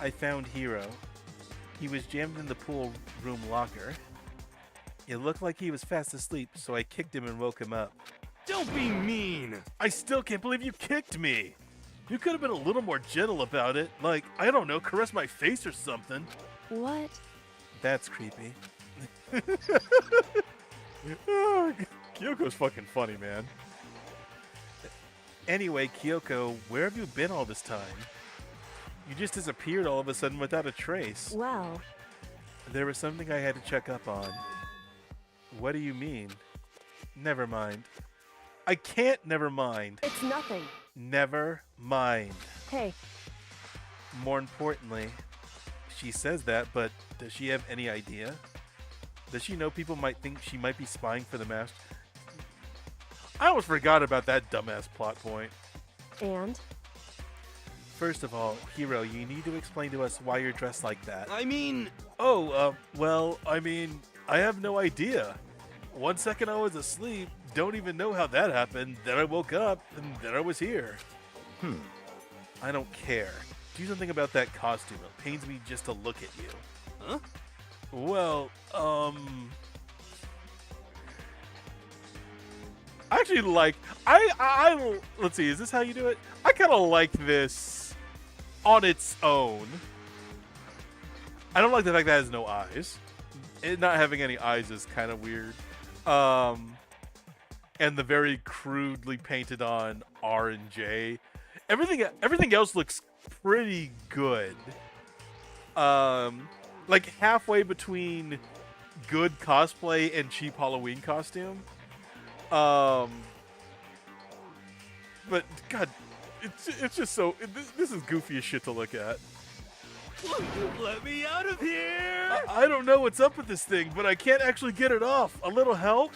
S1: I found Hiro. He was jammed in the pool room locker. It looked like he was fast asleep, so I kicked him and woke him up.
S9: Don't be mean!
S1: I still can't believe you kicked me! You could have been a little more gentle about it. Like, I don't know, caress my face or something.
S7: What?
S1: That's creepy. Kyoko's fucking funny, man. Anyway, Kyoko, where have you been all this time? You just disappeared all of a sudden without a trace.
S7: Well,
S1: There was something I had to check up on. What do you mean? Never mind. I can't never mind.
S7: it's nothing.
S1: Never mind.
S7: Hey,
S1: More importantly, she says that, but does she have any idea? Does she know people might think she might be spying for the master? I almost forgot about that dumbass plot point.
S7: and?
S1: First of all, Hiro, you need to explain to us why you're dressed like that.
S9: I mean,
S1: Well, I mean, I have no idea. 1 second I was asleep, don't even know how that happened. Then I woke up, and then I was here. I don't care. Do something about that costume. It pains me just to look at you.
S9: huh?
S1: Well, I actually like, I let's see, is this how you do it? I kind of like this on its own. I don't like the fact that it has no eyes. It not having any eyes is kind of weird. And the very crudely painted on R and J. Everything else looks pretty good. Like halfway between good cosplay and cheap Halloween costume. But God, it's just so this is goofy as shit to look at.
S9: Let me out of here!
S1: I don't know what's up with this thing, but I can't actually get it off. A little help?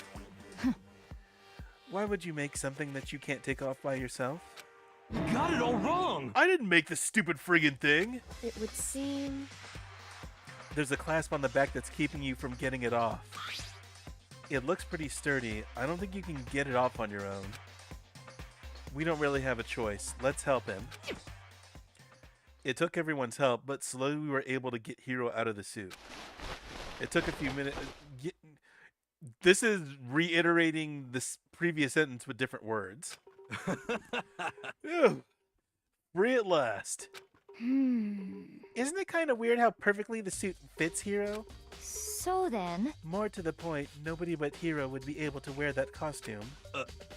S1: Why would you make something that you can't take off by yourself?
S9: You got it all wrong!
S1: I didn't make this stupid friggin' thing.
S7: It would seem...
S1: There's a clasp on the back that's keeping you from getting it off. It looks pretty sturdy. I don't think you can get it off on your own. We don't really have a choice. Let's help him. It took everyone's help, but slowly we were able to get Hiro out of the suit. It took a few minutes. This is reiterating this previous sentence with different words. Ew. Free at last. Isn't it kind of weird how perfectly the suit fits Hiro?
S3: So then,
S1: More to the point, nobody but Hiro would be able to wear that costume.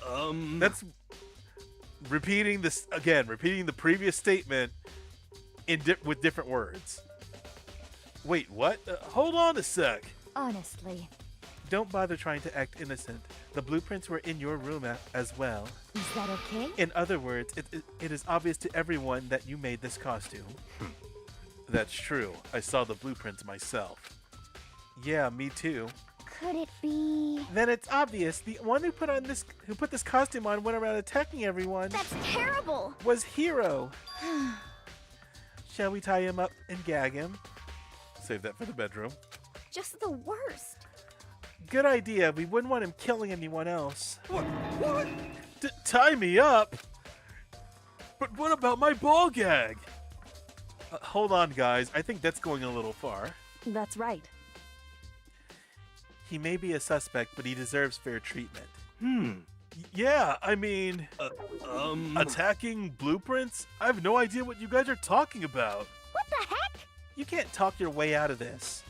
S9: Um...
S1: That's repeating this again, repeating the previous statement in with different words. Wait, what? Hold on a sec.
S3: honestly,
S1: Don't bother trying to act innocent. The blueprints were in your room as well.
S3: is that okay?
S1: In other words, it is obvious to everyone that you made this costume. That's true. I saw the blueprints myself. Yeah, me too.
S3: Could it be...
S4: Then it's obvious the one who put this costume on went around attacking everyone
S3: That's terrible!
S4: was Hiro. Shall we tie him up and gag him?
S1: Save that for the bedroom.
S3: Just the worst.
S4: Good idea. We wouldn't want him killing anyone else.
S1: What? Tie me up? But what about my ball gag? Hold on, guys. I think that's going a little far.
S7: That's right.
S1: He may be a suspect, but he deserves fair treatment.
S9: Hmm.
S1: Yeah, I mean, attacking blueprints? I have no idea what you guys are talking about.
S3: What the heck?
S4: You can't talk your way out of this.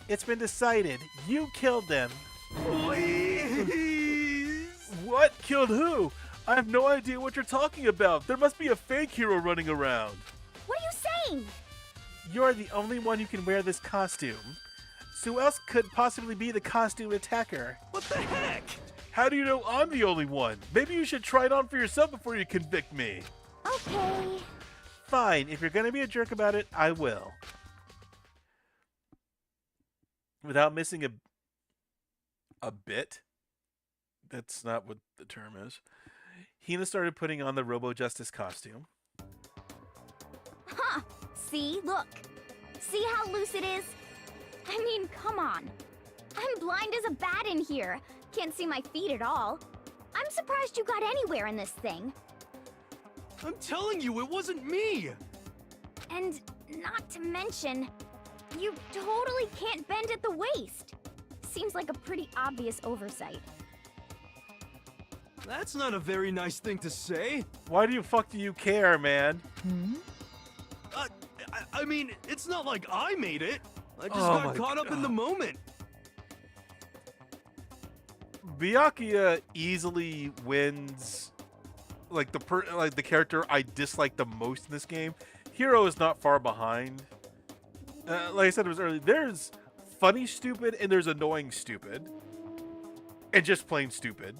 S4: It's been decided. You killed them.
S1: Please! What? Killed who? I have no idea what you're talking about. There must be a fake hero running around.
S3: What are you saying?
S4: You're the only one who can wear this costume. So who else could possibly be the costume attacker?
S9: What the heck?
S1: How do you know I'm the only one? Maybe you should try it on for yourself before you convict me.
S3: Okay.
S4: Fine, if you're gonna be a jerk about it, I will.
S1: Without missing a bit? That's not what the term is. Hina started putting on the Robo Justice costume.
S3: Huh. See? Look. See how loose it is? I mean, come on. I'm blind as a bat in here. Can't see my feet at all. I'm surprised you got anywhere in this thing.
S9: I'm telling you, it wasn't me!
S3: And not to mention, you totally can't bend at the waist. Seems like a pretty obvious oversight.
S9: That's not a very nice thing to say.
S1: Why do you care, man?
S9: I mean, it's not like I made it. I just
S1: Oh
S9: got
S1: my
S9: caught up in the
S1: God.
S9: moment.
S1: Byakuya easily wins, like the character I dislike the most in this game. Hero is not far behind. Like I said, it was early. There's funny stupid and there's annoying stupid, and just plain stupid.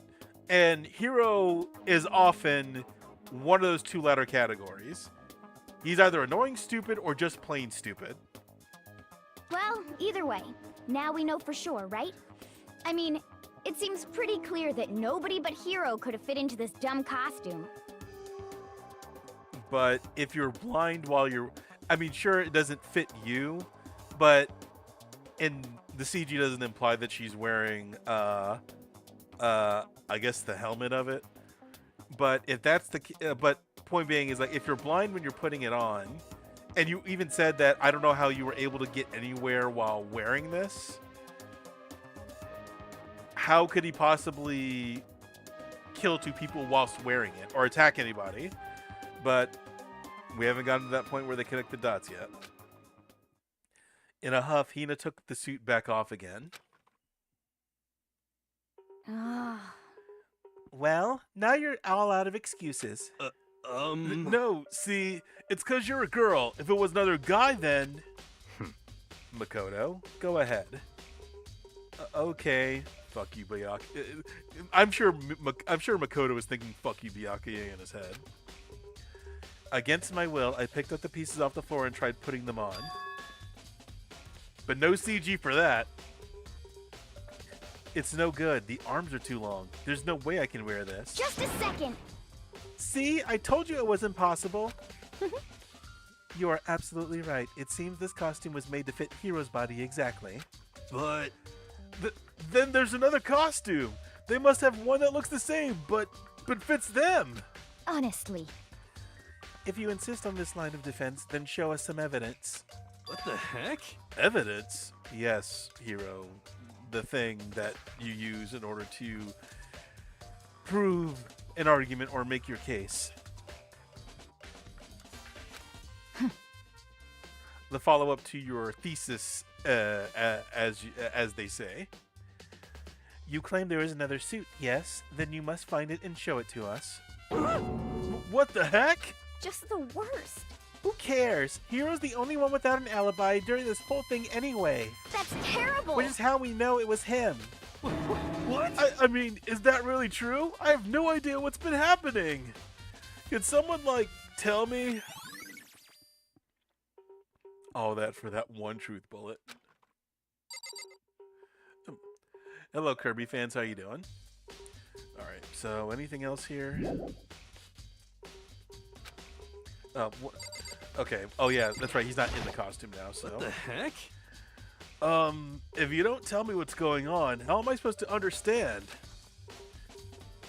S1: And Hero is often one of those two latter categories. He's either annoying stupid or just plain stupid.
S3: Well, either way, now we know for sure, right? I mean, it seems pretty clear that nobody but Hero could have fit into this dumb costume.
S1: But if you're blind while you're... I mean, sure, it doesn't fit you, but and the CG doesn't imply that she's wearing, I guess the helmet of it. But if that's the... but point being is, like, if you're blind when you're putting it on, and you even said that I don't know how you were able to get anywhere while wearing this, how could he possibly kill two people whilst wearing it or attack anybody? But we haven't gotten to that point where they connect the dots yet. In a huff, Hina took the suit back off again.
S4: Well, now you're all out of excuses.
S1: No, see, it's because you're a girl. If it was another guy, then... Makoto, go ahead. Okay, fuck you, Byakuya. I'm sure Makoto was thinking "fuck you, Byakuya" in his head. Against my will, I picked up the pieces off the floor and tried putting them on. But no CG for that. It's no good. The arms are too long. There's no way I can wear this.
S3: Just a second!
S4: See, I told you it was impossible. You are absolutely right. It seems this costume was made to fit Hero's body exactly.
S9: But...
S1: Then there's another costume. They must have one that looks the same, but fits them.
S3: Honestly.
S4: If you insist on this line of defense, then show us some evidence.
S9: what the heck?
S1: Evidence? Yes, Hero. The thing that you use in order to prove an argument or make your case. The follow-up to your thesis, as they say.
S4: You claim there is another suit, yes? Then you must find it and show it to us.
S1: What the heck?
S3: Just the worst.
S4: Who cares? Hero's the only one without an alibi during this whole thing anyway.
S3: That's terrible!
S4: Which is how we know it was him.
S9: What?
S1: I mean, is that really true? I have no idea what's been happening. Could someone, like, tell me? All that for that one truth bullet. Hello, Kirby fans. How you doing? All right. So, anything else here? Okay. Oh yeah, that's right. He's not in the costume now. So.
S9: What the heck?
S1: If you don't tell me what's going on, how am I supposed to understand?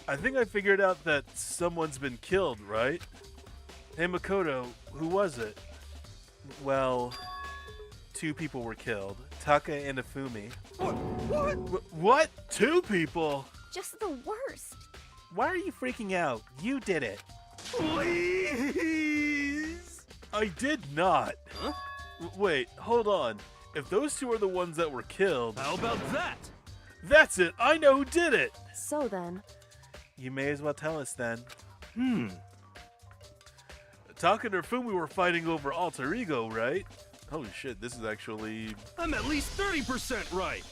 S1: I think I figured out that someone's been killed, right? Hey, Makoto, who was it? Well, two people were killed. Taka and Ifumi. What? Two people?
S3: Just the worst.
S4: Why are you freaking out? You did it.
S1: Please! I did not.
S9: Huh?
S1: Wait, hold on. If those two are the ones that were killed...
S9: How about that?
S1: That's it! I know who did it!
S7: So then,
S4: You may as well tell us then.
S1: Taka and Ifumi were fighting over Alter Ego, right? Holy shit, this is actually...
S9: I'm at least 30% right.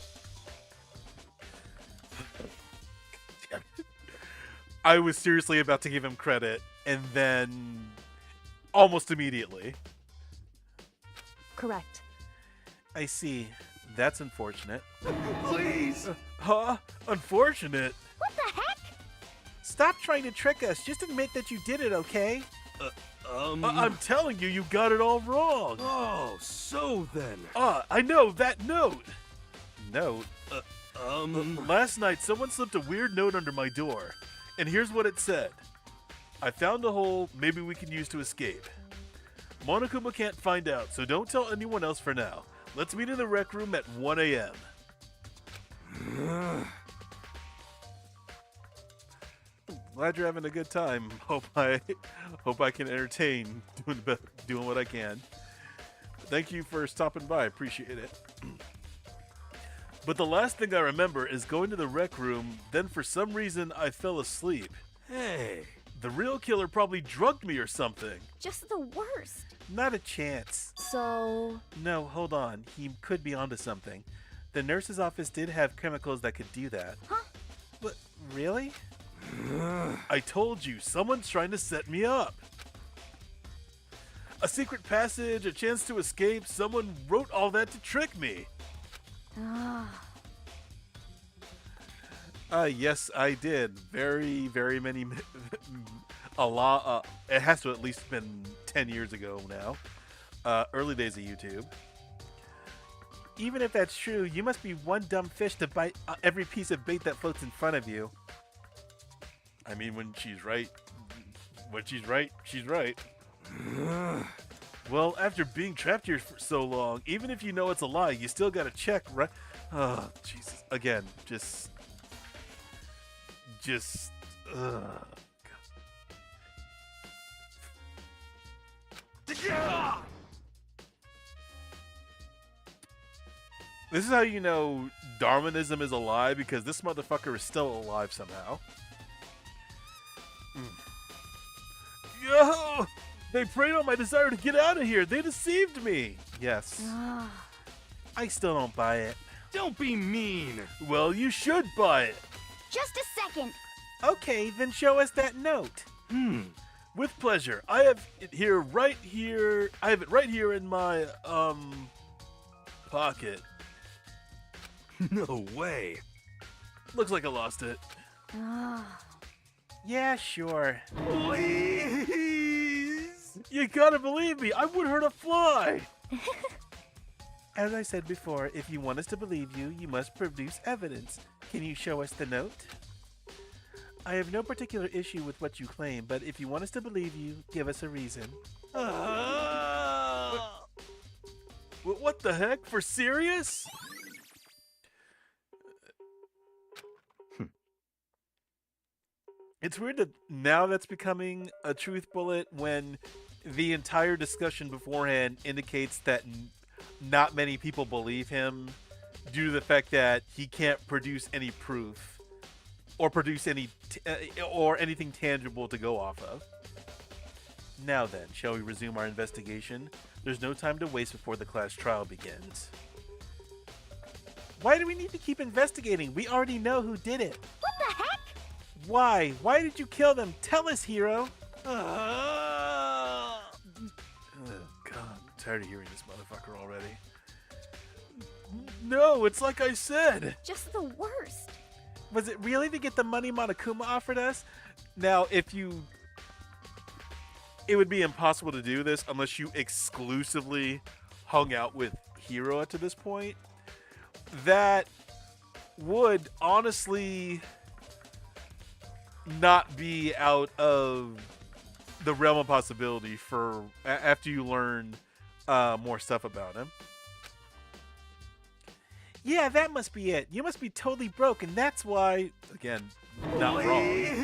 S1: I was seriously about to give him credit, and then... almost immediately.
S7: correct.
S4: I see. That's unfortunate.
S9: Please.
S1: Huh? Unfortunate?
S3: What the heck?
S4: Stop trying to trick us. Just admit that you did it, okay?
S9: I'm telling you, you got it all wrong.
S8: Oh, so then.
S9: I know, that note.
S1: Note?
S9: Last night, someone slipped a weird note under my door. And here's what it said. I found a hole maybe we can use to escape. Monokuma can't find out, so don't tell anyone else for now. Let's meet in the rec room at 1 a.m.
S1: Glad you're having a good time. Hope I can entertain doing what I can. Thank you for stopping by. Appreciate it.
S9: But the last thing I remember is going to the rec room, then for some reason I fell asleep.
S8: Hey.
S9: The real killer probably drugged me or something.
S3: Just the worst.
S1: Not a chance.
S7: So,
S1: No, hold on. He could be onto something. The nurse's office did have chemicals that could do that.
S3: Huh?
S1: But really?
S9: I told you, someone's trying to set me up. A secret passage, a chance to escape, someone wrote all that to trick me.
S1: Yes, I did. Very, very many. A lot. It has to at least been 10 years ago now. Early days of YouTube. Even if that's true, you must be one dumb fish to bite every piece of bait that floats in front of you.
S9: I mean, when she's right, she's right. Well, after being trapped here for so long, even if you know it's a lie, you still gotta check, right? Oh, Jesus.
S1: Again, just. This is how you know Darwinism is a lie, because this motherfucker is still alive somehow.
S9: Yo! They preyed on my desire to get out of here. They deceived me.
S1: Yes. I still don't buy it.
S8: Don't be mean.
S9: Well, you should buy it.
S3: Just a second.
S1: Okay, then show us that note.
S9: With pleasure. I have it right here in my, pocket.
S8: No way.
S9: Looks like I lost it.
S1: Yeah, sure.
S9: Please! You gotta believe me. I would hurt a fly.
S1: As I said before, if you want us to believe you, you must produce evidence. Can you show us the note? I have no particular issue with what you claim, but if you want us to believe you, give us a reason.
S9: What the heck? For serious?
S1: It's weird that now that's becoming a truth bullet when the entire discussion beforehand indicates that not many people believe him due to the fact that he can't produce any proof or produce any or anything tangible to go off of. Now then, shall we resume our investigation? There's no time to waste before the class trial begins. Why do we need to keep investigating? We already know who did it.
S3: What the heck?
S1: Why? Why did you kill them? Tell us, hero.
S9: Oh, God, I'm tired of hearing this motherfucker already. No, it's like I said.
S3: Just the worst.
S1: Was it really to get the money Monokuma offered us? Now, it would be impossible to do this unless you exclusively hung out with Hiro to this point. That would honestly not be out of the realm of possibility for after you learn more stuff about him. Yeah, that must be it. You must be totally broke, and that's why, again, not wrong.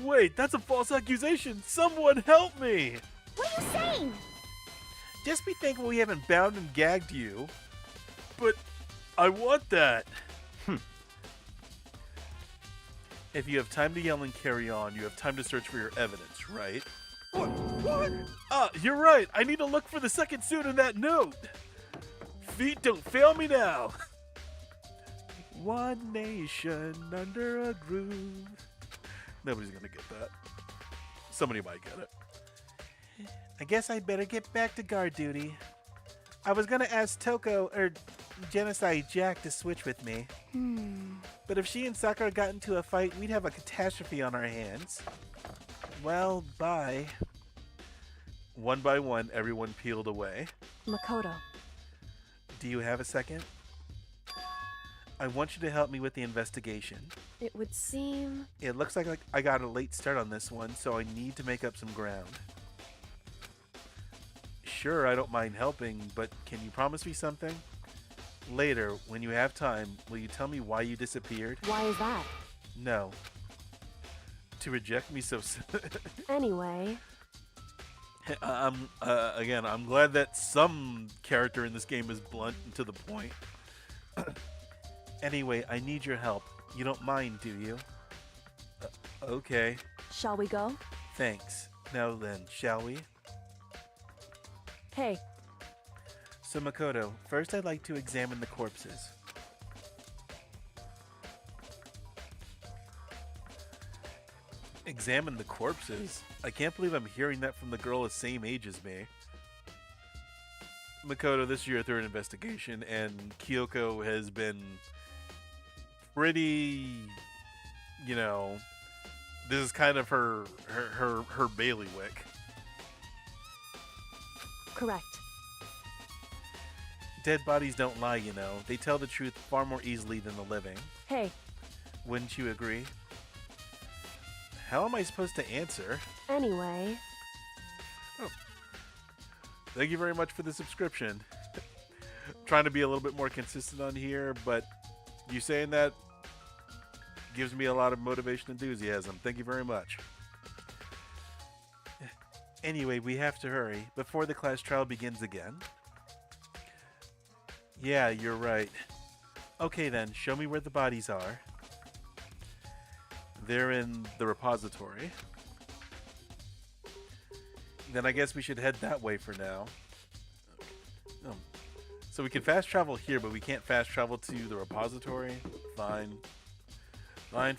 S9: Wait, that's a false accusation. Someone help me.
S3: What are you saying?
S1: Just be thankful we haven't bound and gagged you.
S9: But I want that.
S1: If you have time to yell and carry on, you have time to search for your evidence, right?
S9: What? You're right. I need to look for the second suit in that note. Feet don't fail me now.
S1: One nation under a groove. Nobody's gonna get that. Somebody might get it. I guess I better get back to guard duty. I was gonna ask Toko or Genocide Jack to switch with me. But if she and Sakura got into a fight, we'd have a catastrophe on our hands.
S4: Well, bye.
S1: One by one, everyone peeled away.
S7: Makoto.
S1: Do you have a second? I want you to help me with the investigation.
S7: It would seem...
S1: It looks like I got a late start on this one, so I need to make up some ground. Sure, I don't mind helping, but can you promise me something? Later, when you have time, will you tell me why you disappeared?
S7: Why is that?
S1: No. To reject me so soon.
S7: Anyway,
S1: Again, I'm glad that some character in this game is blunt and to the point. Anyway, I need your help. You don't mind, do you? Okay.
S7: shall we go?
S1: Thanks. Now then, shall we?
S7: Hey,
S1: So Makoto, first I'd like to examine the corpses. Examine the corpses? I can't believe I'm hearing that from the girl the same age as me. Makoto, this is your third investigation, and Kyoko has been pretty, this is kind of her bailiwick.
S7: correct.
S1: Dead bodies don't lie, They tell the truth far more easily than the living.
S7: Hey,
S1: Wouldn't you agree? How am I supposed to answer?
S7: anyway,
S1: Thank you very much for the subscription. Trying to be a little bit more consistent on here, but you saying that gives me a lot of motivation and enthusiasm. Thank you very much. Anyway, we have to hurry before the class trial begins again. Yeah, you're right. Okay then, show me where the bodies are. They're in the repository. Then I guess we should head that way for now. So we can fast travel here, but we can't fast travel to the repository? Fine. Fine.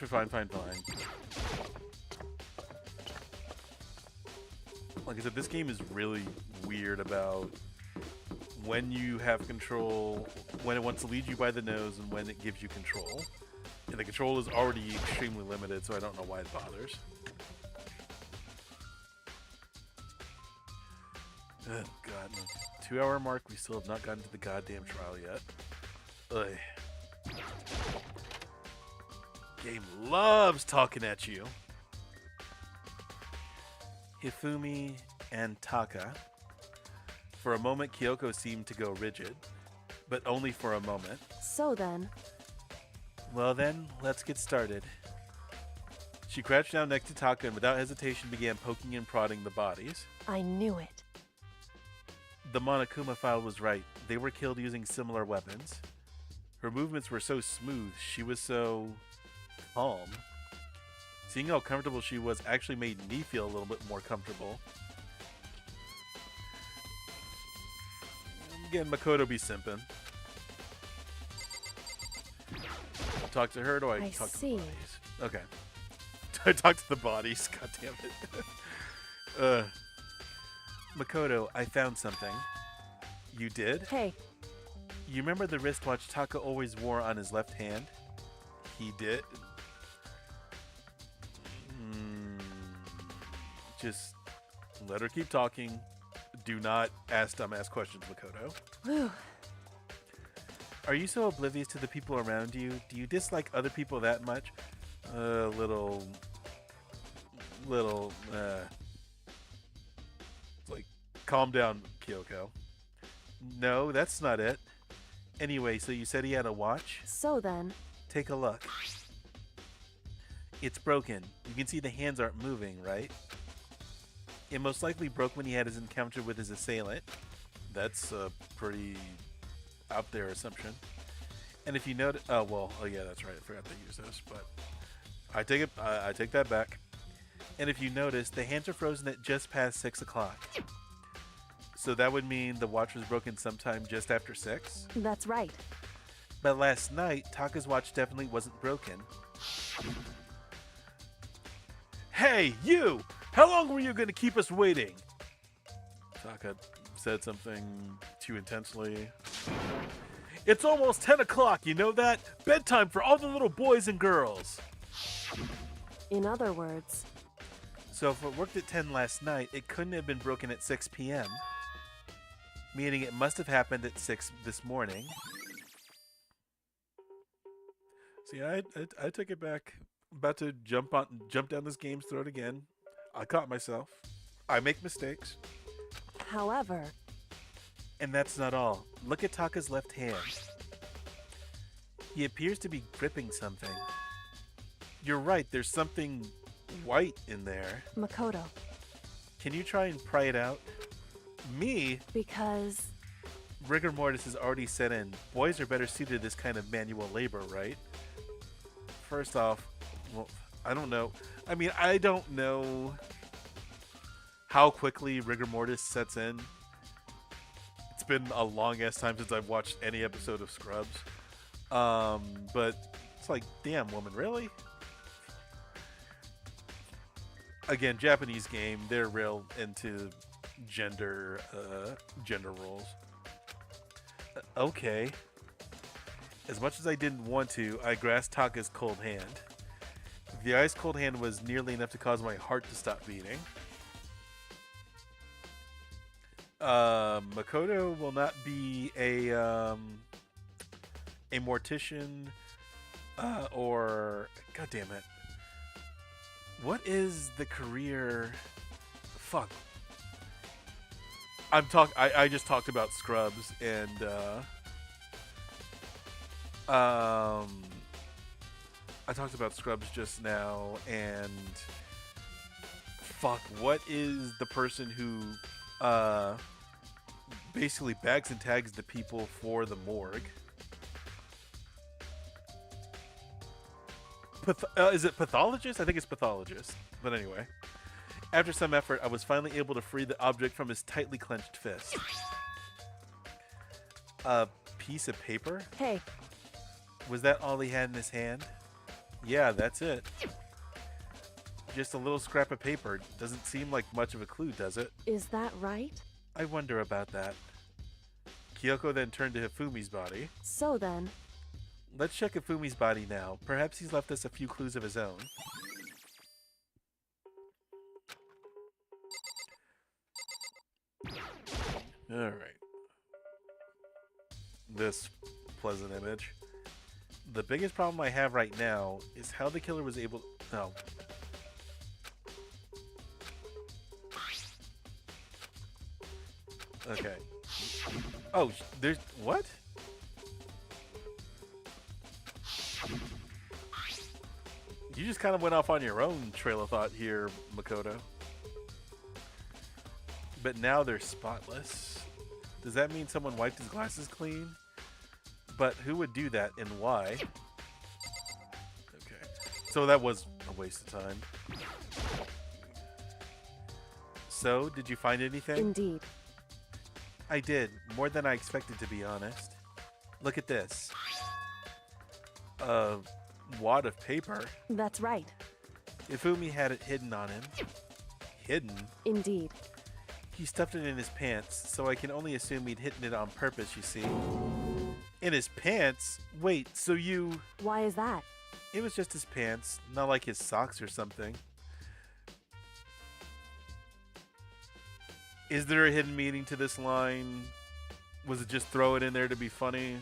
S1: Like I said, this game is really weird about when you have control, when it wants to lead you by the nose, and when it gives you control. And the control is already extremely limited, so I don't know why it bothers. Oh god, no. 2 hour mark, we still have not gotten to the goddamn trial yet. Ugh. Game loves talking at you. Hifumi and Taka. For a moment, Kyoko seemed to go rigid, but only for a moment.
S7: so then,
S1: Well then, let's get started. She crouched down next to Taka and without hesitation began poking and prodding the bodies.
S7: I knew it.
S1: The Monokuma file was right. They were killed using similar weapons. Her movements were so smooth. She was so calm. Seeing how comfortable she was actually made me feel a little bit more comfortable. Again, Makoto be simping. Talk to her, or do I
S7: I
S1: talk to
S7: see.
S1: the bodies? Okay. I talk to the bodies, god damn it. Makoto, I found something. You did?
S7: Hey,
S1: You remember the wristwatch Taka always wore on his left hand? He did? Just let her keep talking. Do not ask dumbass questions, Makoto.
S7: whew,
S1: Are you so oblivious to the people around you? Do you dislike other people that much? Like, calm down, Kyoko. No, that's not it. Anyway, so you said he had a watch?
S7: so then,
S1: Take a look. It's broken. You can see the hands aren't moving, right? It most likely broke when he had his encounter with his assailant. That's a pretty out there assumption. And if you notice, yeah, that's right. I forgot to use this, but I take that back. And if you notice, the hands are frozen at just past 6 o'clock. So that would mean the watch was broken sometime just after 6.
S7: that's right.
S1: But last night, Taka's watch definitely wasn't broken. Hey, you! How long were you going to keep us waiting? Taka said something too intensely. It's almost 10 o'clock, you know that? Bedtime for all the little boys and girls.
S7: In other words,
S1: So if it worked at 10 last night, it couldn't have been broken at 6 p.m. Meaning it must have happened at 6 this morning. See, I took it back. About to jump down this game's throat again. I caught myself. I make mistakes.
S7: However,
S1: and that's not all. Look at Taka's left hand. He appears to be gripping something. You're right, there's something white in there.
S7: Makoto,
S1: Can you try and pry it out? Me?
S7: because
S1: Rigor mortis has already set in. Boys are better suited to this kind of manual labor, right? First off, well, I don't know. I mean, I don't know how quickly rigor mortis sets in. It's been a long ass time since I've watched any episode of Scrubs. But it's like, damn, woman, really? Again, Japanese game, they're real into gender roles. Okay. As much as I didn't want to, I grasped Taka's cold hand. The ice cold hand was nearly enough to cause my heart to stop beating. Makoto will not be a mortician or god damn it. What is the career? Fuck. I just talked about Scrubs and I talked about Scrubs just now, and fuck, what is the person who basically bags and tags the people for the morgue? Is it pathologist? I think it's pathologist. But anyway, after some effort, I was finally able to free the object from his tightly clenched fist. A piece of paper?
S7: hey,
S1: Was that all he had in his hand? Yeah, that's it. Just a little scrap of paper. Doesn't seem like much of a clue, does it?
S7: is that right?
S1: I wonder about that. Kyoko then turned to Hifumi's body.
S7: So then,
S1: Let's check Hifumi's body now. Perhaps he's left us a few clues of his own. Alright. This pleasant image. The biggest problem I have right now is how the killer was able... No. Okay. Oh, there's... What? You just kind of went off on your own trail of thought here, Makoto. But now they're spotless. Does that mean someone wiped his glasses clean? But who would do that and why? Okay. So that was a waste of time. So, did you find anything?
S7: indeed.
S1: I did. More than I expected, to be honest. Look at this. A wad of paper.
S7: That's right.
S1: Ifumi had it hidden on him. Hidden?
S7: Indeed.
S1: He stuffed it in his pants, so I can only assume he'd hidden it on purpose, you see. In his pants? Wait, so you...
S7: Why is that?
S1: It was just his pants, not like his socks or something. Is there a hidden meaning to this line? Was it just throw it in there to be funny?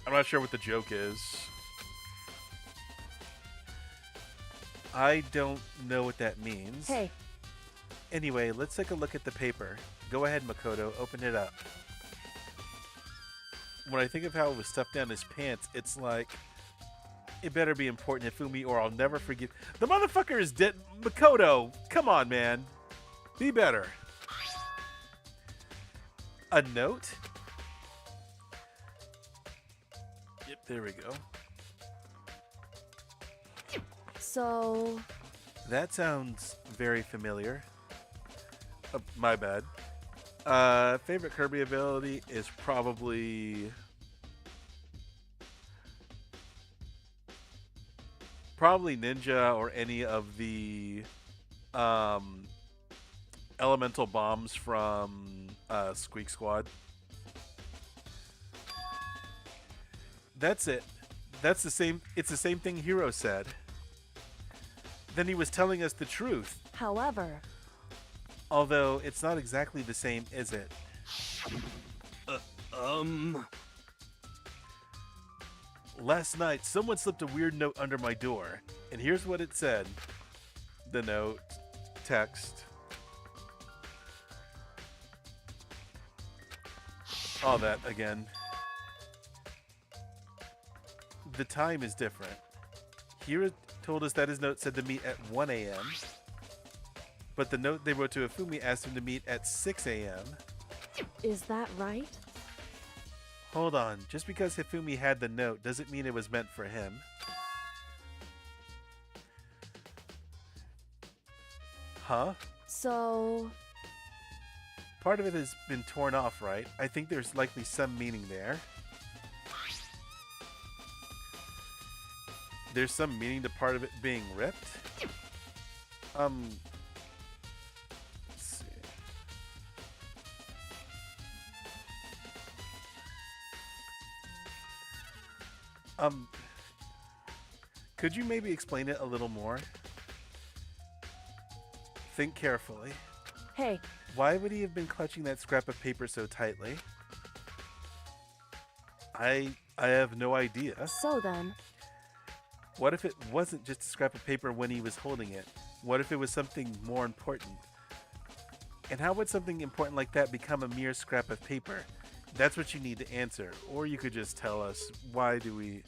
S1: I'm not sure what the joke is. I don't know what that means.
S7: Hey,
S1: Anyway, let's take a look at the paper. Go ahead, Makoto, open it up. When I think of how it was stuffed down his pants, it's like, it better be important, Hifumi, or I'll never forgive. The motherfucker is dead. Makoto, come on, man. Be better. A note? Yep, there we go.
S7: so
S1: That sounds very familiar. My bad. Favorite Kirby ability is probably Ninja or any of the elemental bombs from Squeak Squad. That's it. That's the same. It's the same thing Hiro said. Then he was telling us the truth.
S7: However,
S1: Although, it's not exactly the same, is it? Last night, someone slipped a weird note under my door, and here's what it said. The note, text, all that again. The time is different. Hira told us that his note said to meet at 1 a.m., but the note they wrote to Ifumi asked him to meet at 6 a.m.
S7: is that right?
S1: Hold on, just because Hifumi had the note doesn't mean it was meant for him. Huh?
S7: So,
S1: Part of it has been torn off, right? I think there's likely some meaning there. There's some meaning to part of it being ripped? Let's see. Could you maybe explain it a little more? Think carefully.
S7: hey,
S1: Why would he have been clutching that scrap of paper so tightly? I have no idea.
S7: so then,
S1: What if it wasn't just a scrap of paper when he was holding it? What if it was something more important? And how would something important like that become a mere scrap of paper? That's what you need to answer. Or you could just tell us, why do we...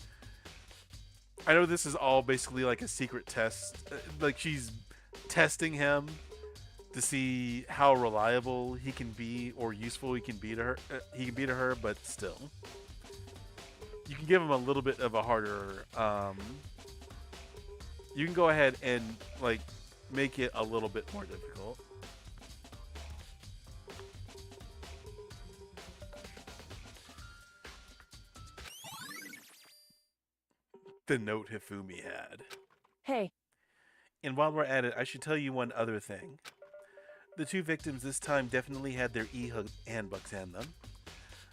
S1: I know this is all basically like a secret test. Like she's testing him to see how reliable he can be or useful he can be to her. But still, you can give him a little bit of a harder. You can go ahead and like make it a little bit more difficult. The note Hifumi had.
S7: hey,
S1: And while we're at it, I should tell you one other thing. The two victims this time definitely had their handbooks in them.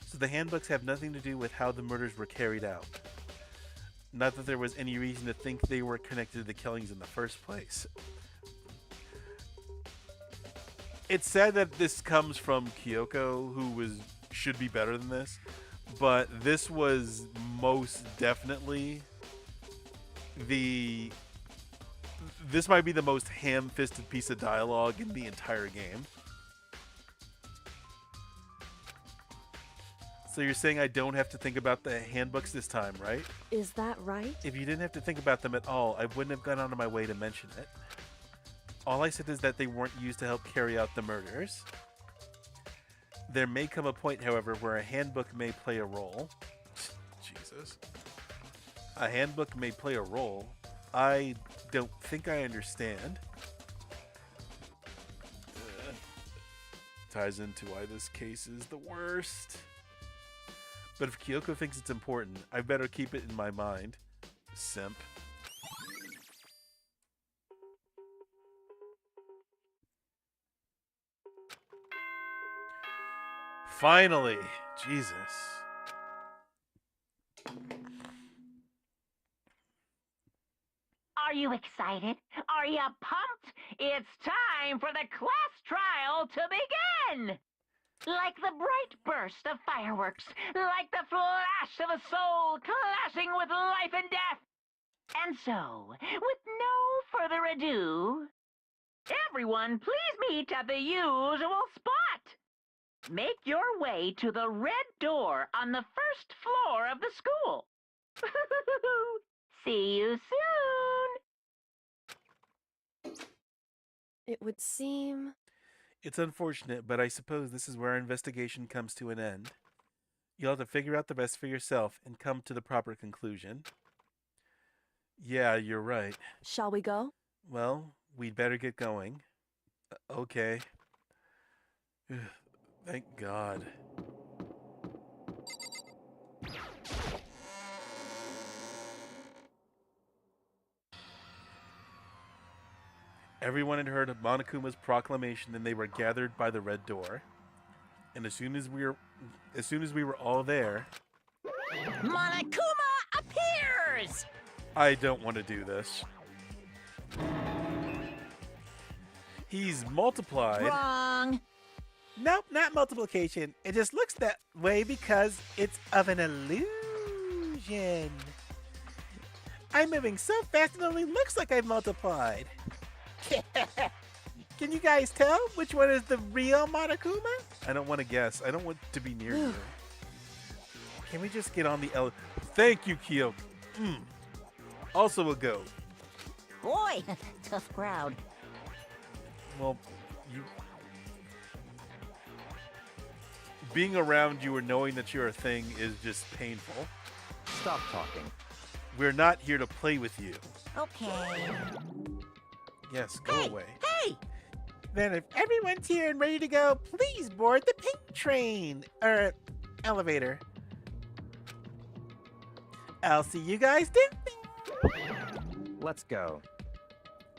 S1: So the handbooks have nothing to do with how the murders were carried out. Not that there was any reason to think they were connected to the killings in the first place. It's sad that this comes from Kyoko, who should be better than this, but this was most definitely this might be the most ham-fisted piece of dialogue in the entire game. So you're saying I don't have to think about the handbooks this time, right?
S7: is that right?
S1: If you didn't have to think about them at all, I wouldn't have gone out of my way to mention it. All I said is that they weren't used to help carry out the murders. There may come a point, however, where a handbook may play a role. Jesus. A handbook may play a role. I don't think I understand. Ties into why this case is the worst. But if Kyoko thinks it's important, I better keep it in my mind. Simp. Finally! Jesus.
S5: Are you excited? Are you pumped? It's time for the class trial to begin! Like the bright burst of fireworks, like the flash of a soul clashing with life and death. And so, with no further ado, everyone please meet at the usual spot. Make your way to the red door on the first floor of the school. See you soon.
S7: It would seem...
S1: It's unfortunate, but I suppose this is where our investigation comes to an end. You'll have to figure out the rest for yourself and come to the proper conclusion. Yeah, you're right.
S7: Shall we go?
S1: Well, we'd better get going. Okay. Thank God. Everyone had heard of Monokuma's proclamation and they were gathered by the red door. And as soon as we were all there,
S6: Monokuma appears!
S1: I don't want to do this. He's multiplied.
S6: Wrong.
S4: Nope, not multiplication. It just looks that way because it's of an illusion. I'm moving so fast it only looks like I've multiplied. Can you guys tell which one is the real Monokuma?
S1: I don't want to guess. I don't want to be near you. Can we just get on the Thank you, Kyo. Also a go.
S6: Boy, tough crowd.
S1: Well, you... Being around you or knowing that you're a thing is just painful.
S2: Stop talking.
S1: We're not here to play with you.
S6: Okay.
S1: Yes, go away.
S6: Hey!
S4: Then if everyone's here and ready to go, please board the pink train. Or elevator. I'll see you guys down there.
S2: Let's go.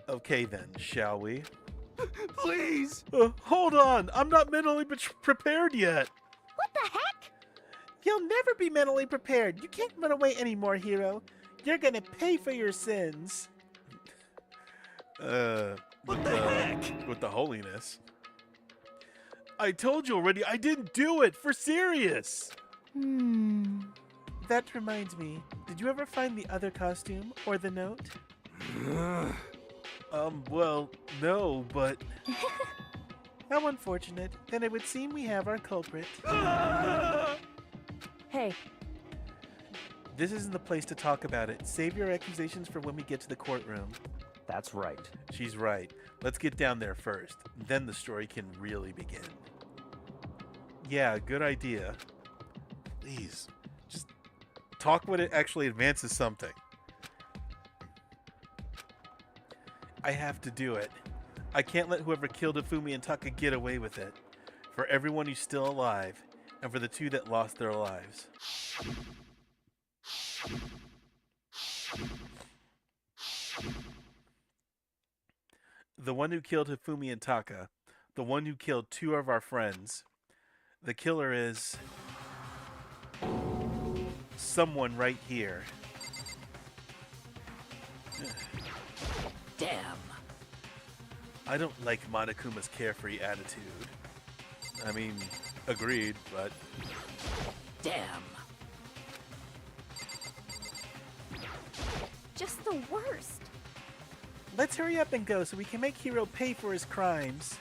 S1: Okay then, shall we?
S9: Please! Hold on! I'm not mentally prepared yet!
S3: What the heck?
S4: You'll never be mentally prepared. You can't run away anymore, hero. You're gonna pay for your sins.
S9: What the heck?
S1: With the holiness.
S9: I told you already, I didn't do it! For serious!
S4: That reminds me. Did you ever find the other costume or the note?
S9: Well, no, but...
S4: How unfortunate. Then it would seem we have our culprit.
S7: Hey,
S1: This isn't the place to talk about it. Save your accusations for when we get to the courtroom.
S2: That's right.
S1: She's right. Let's get down there first. Then the story can really begin. Yeah, good idea. Please, just talk when it actually advances something. I have to do it. I can't let whoever killed Ifumi and Taka get away with it. For everyone who's still alive, and for the two that lost their lives. The one who killed Hifumi and Taka. The one who killed two of our friends. The killer is... someone right here.
S6: Damn.
S1: I don't like Monokuma's carefree attitude. I mean, agreed, but...
S6: Damn.
S3: Just the worst.
S4: Let's hurry up and go so we can make Hiro pay for his crimes.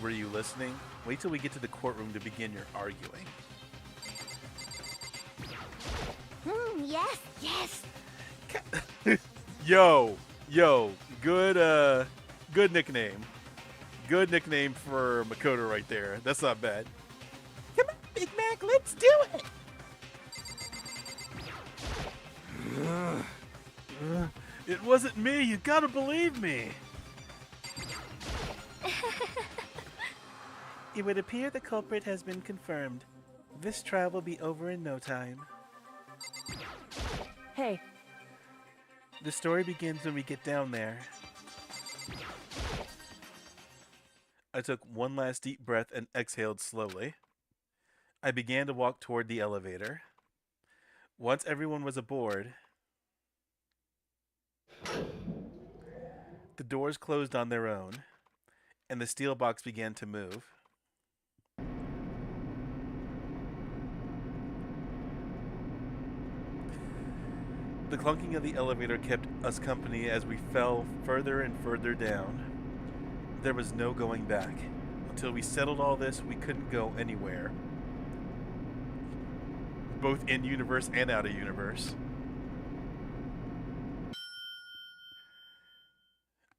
S1: Were you listening? Wait till we get to the courtroom to begin your arguing.
S3: Yes, yes.
S1: Yo, good nickname. Good nickname for Makoto right there. That's not bad.
S4: Come on, Big Mac, let's do it!
S9: It wasn't me, you gotta believe me!
S4: It would appear the culprit has been confirmed. This trial will be over in no time.
S7: hey,
S4: The story begins when we get down there.
S1: I took one last deep breath and exhaled slowly. I began to walk toward the elevator. Once everyone was aboard, the doors closed on their own, and the steel box began to move. The clunking of the elevator kept us company as we fell further and further down. There was no going back. Until we settled all this, we couldn't go anywhere. Both in universe and out of universe.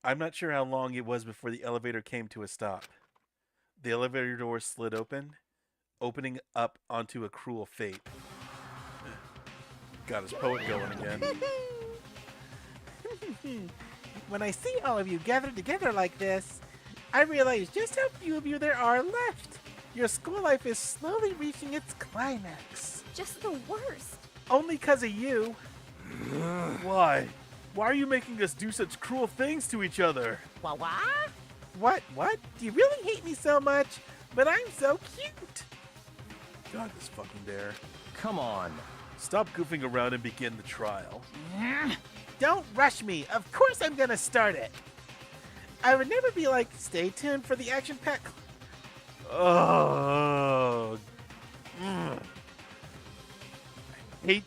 S1: I'm not sure how long it was before the elevator came to a stop. The elevator door slid open, opening up onto a cruel fate. Got his poet going again.
S4: When I see all of you gathered together like this, I realize just how few of you there are left. Your school life is slowly reaching its climax.
S3: Just the worst.
S4: Only 'cause of you.
S9: Why? Why are you making us do such cruel things to each other?
S6: What?
S4: What? Do you really hate me so much? But I'm so cute.
S1: God, this fucking dare.
S2: Come on.
S1: Stop goofing around and begin the trial.
S4: don't rush me. Of course I'm gonna start it. I would never be like, stay tuned for the action pack.
S1: Oh. I hate.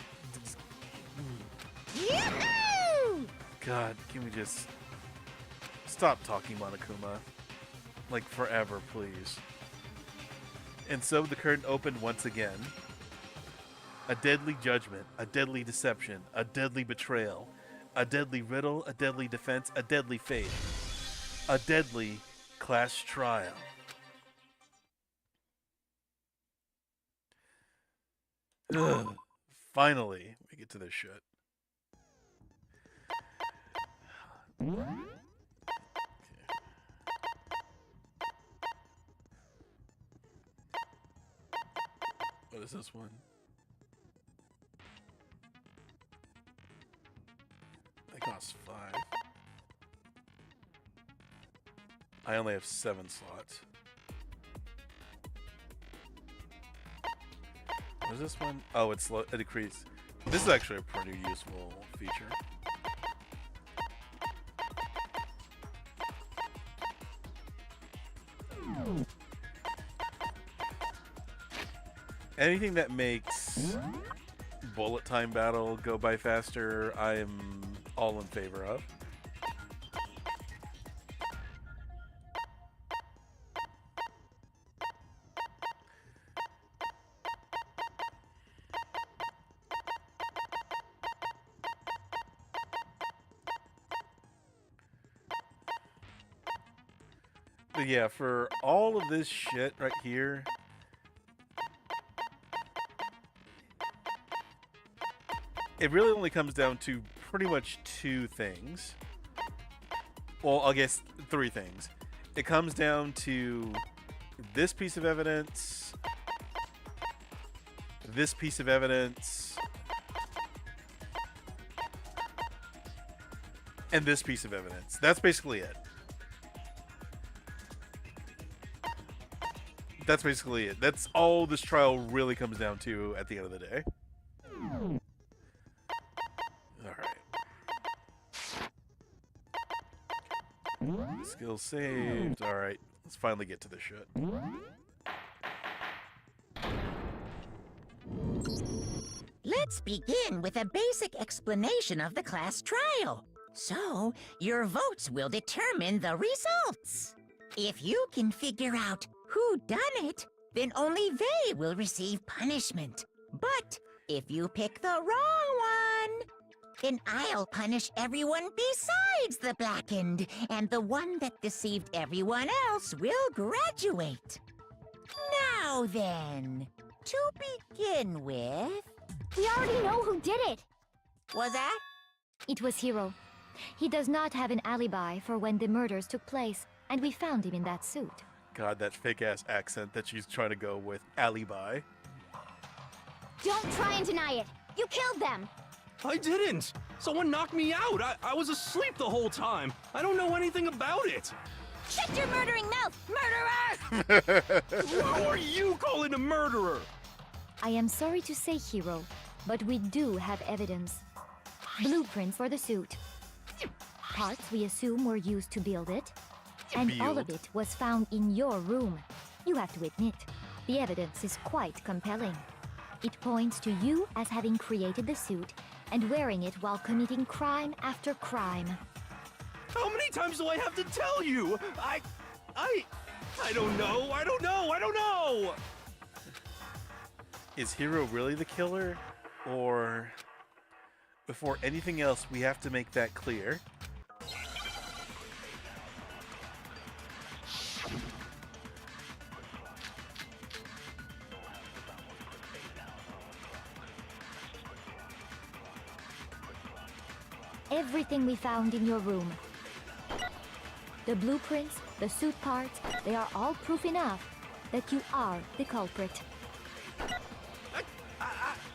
S6: Yoo-hoo!
S1: God, can we just stop talking Monokuma? Like forever, please. And so the curtain opened once again. A deadly judgment, a deadly deception, a deadly betrayal, a deadly riddle, a deadly defense, a deadly fate, a deadly class trial. Ugh. Finally, we get to this shit. What is this one? That costs 5. I only have 7 slots. What is this one? Oh, it's a decrease. This is actually a pretty useful feature. Anything that makes bullet time battle go by faster, I am all in favor of. But yeah, for all of this shit right here, it really only comes down to pretty much 2 things. Well, I guess 3 things. It comes down to this piece of evidence, this piece of evidence, and this piece of evidence. That's basically it. That's basically it. That's all this trial really comes down to at the end of the day. Alright. Skill saved. Alright. Let's finally get to this shit.
S6: Let's begin with a basic explanation of the class trial. So, your votes will determine the results. If you can figure out who done it, then only they will receive punishment. But if you pick the wrong one, then I'll punish everyone besides the blackened, and the one that deceived everyone else will graduate. Now then, to begin with...
S3: We already know who did it!
S6: Was that?
S3: It was Hiro. He does not have an alibi for when the murders took place, and we found him in that suit.
S1: God, that fake-ass accent that she's trying to go with. Alibi.
S3: Don't try and deny it! You killed them!
S10: I didn't! Someone knocked me out! I was asleep the whole time! I don't know anything about it!
S3: Shut your murdering mouth, murderer!
S10: Who are you calling a murderer?
S3: I am sorry to say, Hiro, but we do have evidence. Blueprints for the suit. Parts we assume were used to build it. And all of it was found in your room. You have to admit, the evidence is quite compelling. It points to you as having created the suit and wearing it while committing crime after crime.
S10: How many times do I have to tell you? I don't know!
S1: Is Hiro really the killer? Or, before anything else, we have to make that clear.
S3: Everything we found in your room. The blueprints, the suit parts, they are all proof enough that you are the culprit.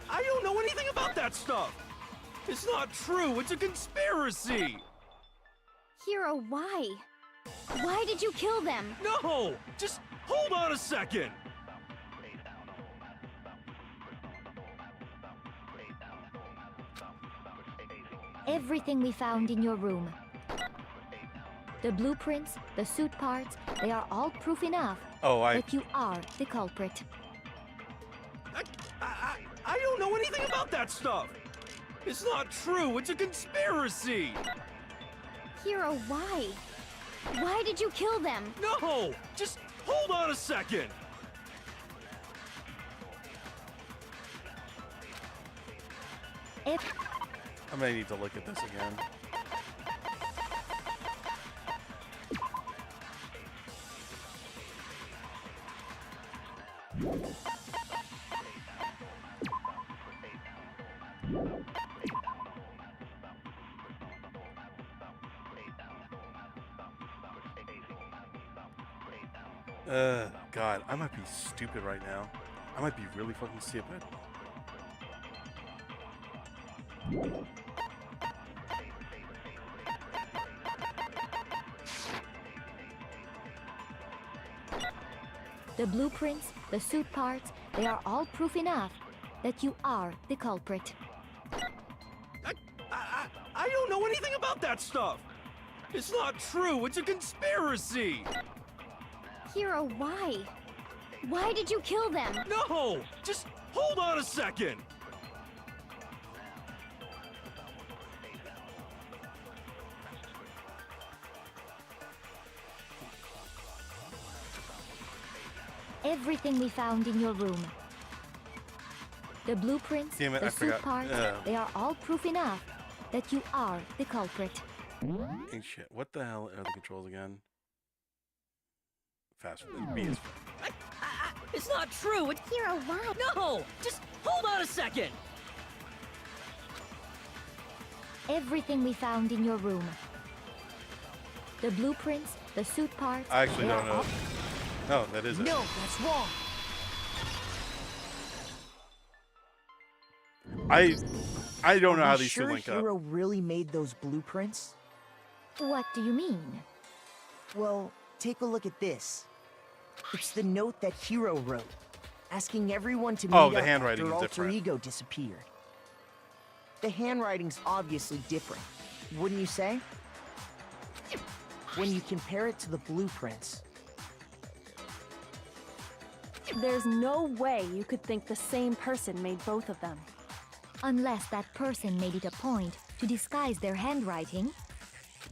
S10: I don't know anything about that stuff! It's not true! It's a conspiracy!
S3: Hiro, why? Why did you kill them?
S10: No! Just hold on a second!
S3: Everything we found in your room. The blueprints, the suit parts, they are all proof enough that you are the culprit.
S10: I don't know anything about that stuff! It's not true, it's a conspiracy!
S3: Hero, why? Why did you kill them?
S10: No! Just hold on a second!
S1: I may need to look at this again. God, I might be stupid right now. I might be really fucking stupid.
S3: The blueprints, the suit parts, they are all proof enough that you are the culprit.
S10: I don't know anything about that stuff! It's not true, it's a conspiracy!
S3: Hero, why? Why did you kill them?
S10: No! Just hold on a second!
S3: Everything we found in your room. The blueprints,
S1: Damn it,
S3: the
S1: I
S3: suit
S1: forgot.
S3: parts, they are all proof enough that you are the culprit.
S1: Hey, shit. What the hell are the controls again? Faster than B is.
S6: It's not true. It's
S3: Hero, why?
S6: no. Just hold on a second.
S3: Everything we found in your room. The blueprints, the suit parts.
S1: I actually
S3: they
S1: don't
S3: are
S1: know.
S3: all-
S1: No, that isn't.
S6: No, that's wrong.
S1: I don't know how these two
S11: sure
S1: link up.
S11: Hero really made those blueprints?
S3: What do you mean?
S11: Well, take a look at this. It's the note that Hero wrote, asking everyone to meet
S1: Oh, the
S11: up
S1: handwriting
S11: after
S1: is
S11: Alter
S1: different.
S11: Ego disappeared. The handwriting's obviously different, wouldn't you say? When you compare it to the blueprints.
S7: There's no way you could think the same person made both of them.
S3: Unless that person made it a point to disguise their handwriting.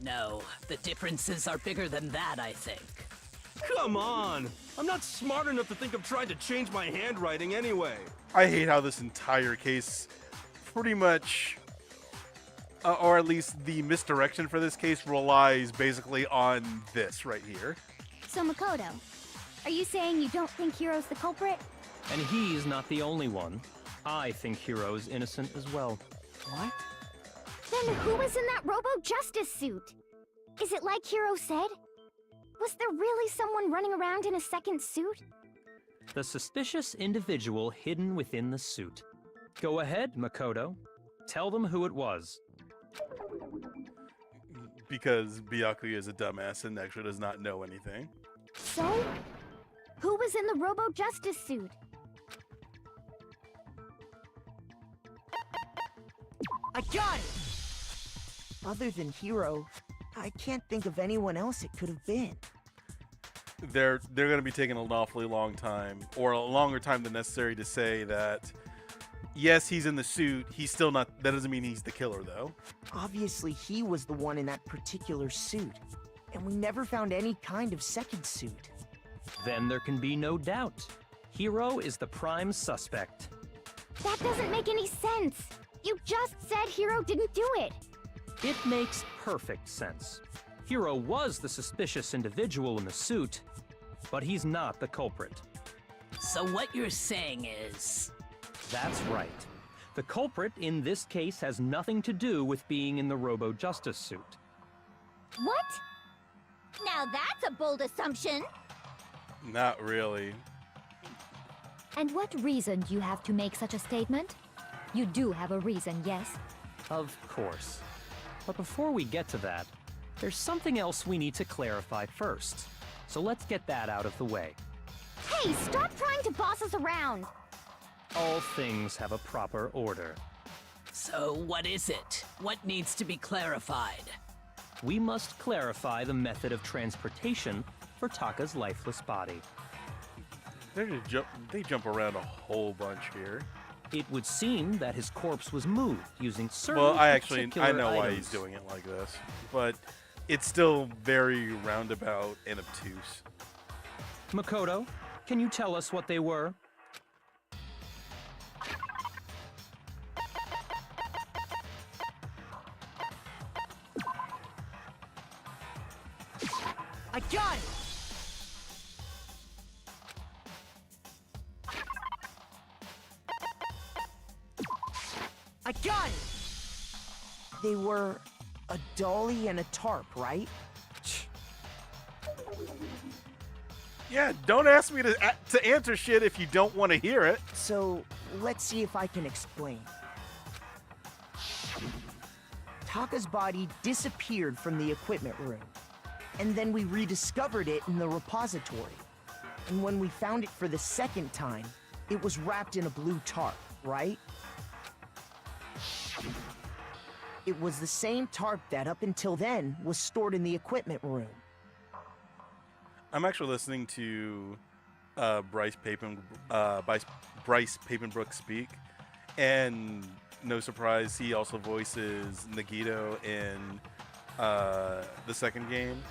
S6: No, the differences are bigger than that, I think.
S10: Come on! I'm not smart enough to think of trying to change my handwriting anyway.
S1: I hate how this entire case pretty much, or at least the misdirection for this case, relies basically on this right here.
S3: So Makoto, are you saying you don't think Hiro's the culprit?
S2: And he's not the only one. I think Hiro's innocent as well.
S11: What?
S3: Then who was in that Robo-Justice suit? Is it like Hiro said? Was there really someone running around in a second suit?
S2: The suspicious individual hidden within the suit. Go ahead, Makoto. Tell them who it was.
S1: Because Byakuya is a dumbass and actually does not know anything.
S3: So? Who was in the Robo-Justice suit?
S11: I got it! Other than Hero, I can't think of anyone else it could have been.
S1: They're going to be taking an awfully long time, or a longer time than necessary, to say that yes, he's in the suit. He's still not. That doesn't mean he's the killer, though.
S11: Obviously, he was the one in that particular suit, and we never found any kind of second suit.
S2: Then there can be no doubt. Hiro is the prime suspect.
S3: That doesn't make any sense. You just said Hiro didn't do it.
S2: It makes perfect sense. Hiro was the suspicious individual in the suit, but he's not the culprit.
S6: So what you're saying is...
S2: That's right. The culprit in this case has nothing to do with being in the Robo-Justice suit.
S3: What? Now that's a bold assumption.
S1: Not really.
S3: And what reason do you have to make such a statement? You do have a reason, yes?
S2: Of course. But before we get to that, there's something else we need to clarify first. So let's get that out of the way.
S3: Hey, stop trying to boss us around.
S2: All things have a proper order.
S12: So what is it? What needs to be clarified?
S2: We must clarify the method of transportation for Taka's lifeless body.
S1: They jump around a whole bunch here.
S2: It would seem that his corpse was moved using certain
S1: Well, I
S2: particular
S1: know why
S2: items.
S1: he's doing it like this, but it's still very roundabout and obtuse.
S2: Makoto, can you tell us what they were?
S11: I got it! I got it! They were a dolly and a tarp, right?
S1: Yeah, don't ask me to answer shit if you don't want to hear it.
S11: So, let's see if I can explain. Taka's body disappeared from the equipment room, and then we rediscovered it in the repository. And when we found it for the second time, it was wrapped in a blue tarp, right? It was the same tarp that, up until then, was stored in the equipment room.
S1: I'm actually listening to Bryce Papenbrook speak, and no surprise, he also voices Nagito in the second game.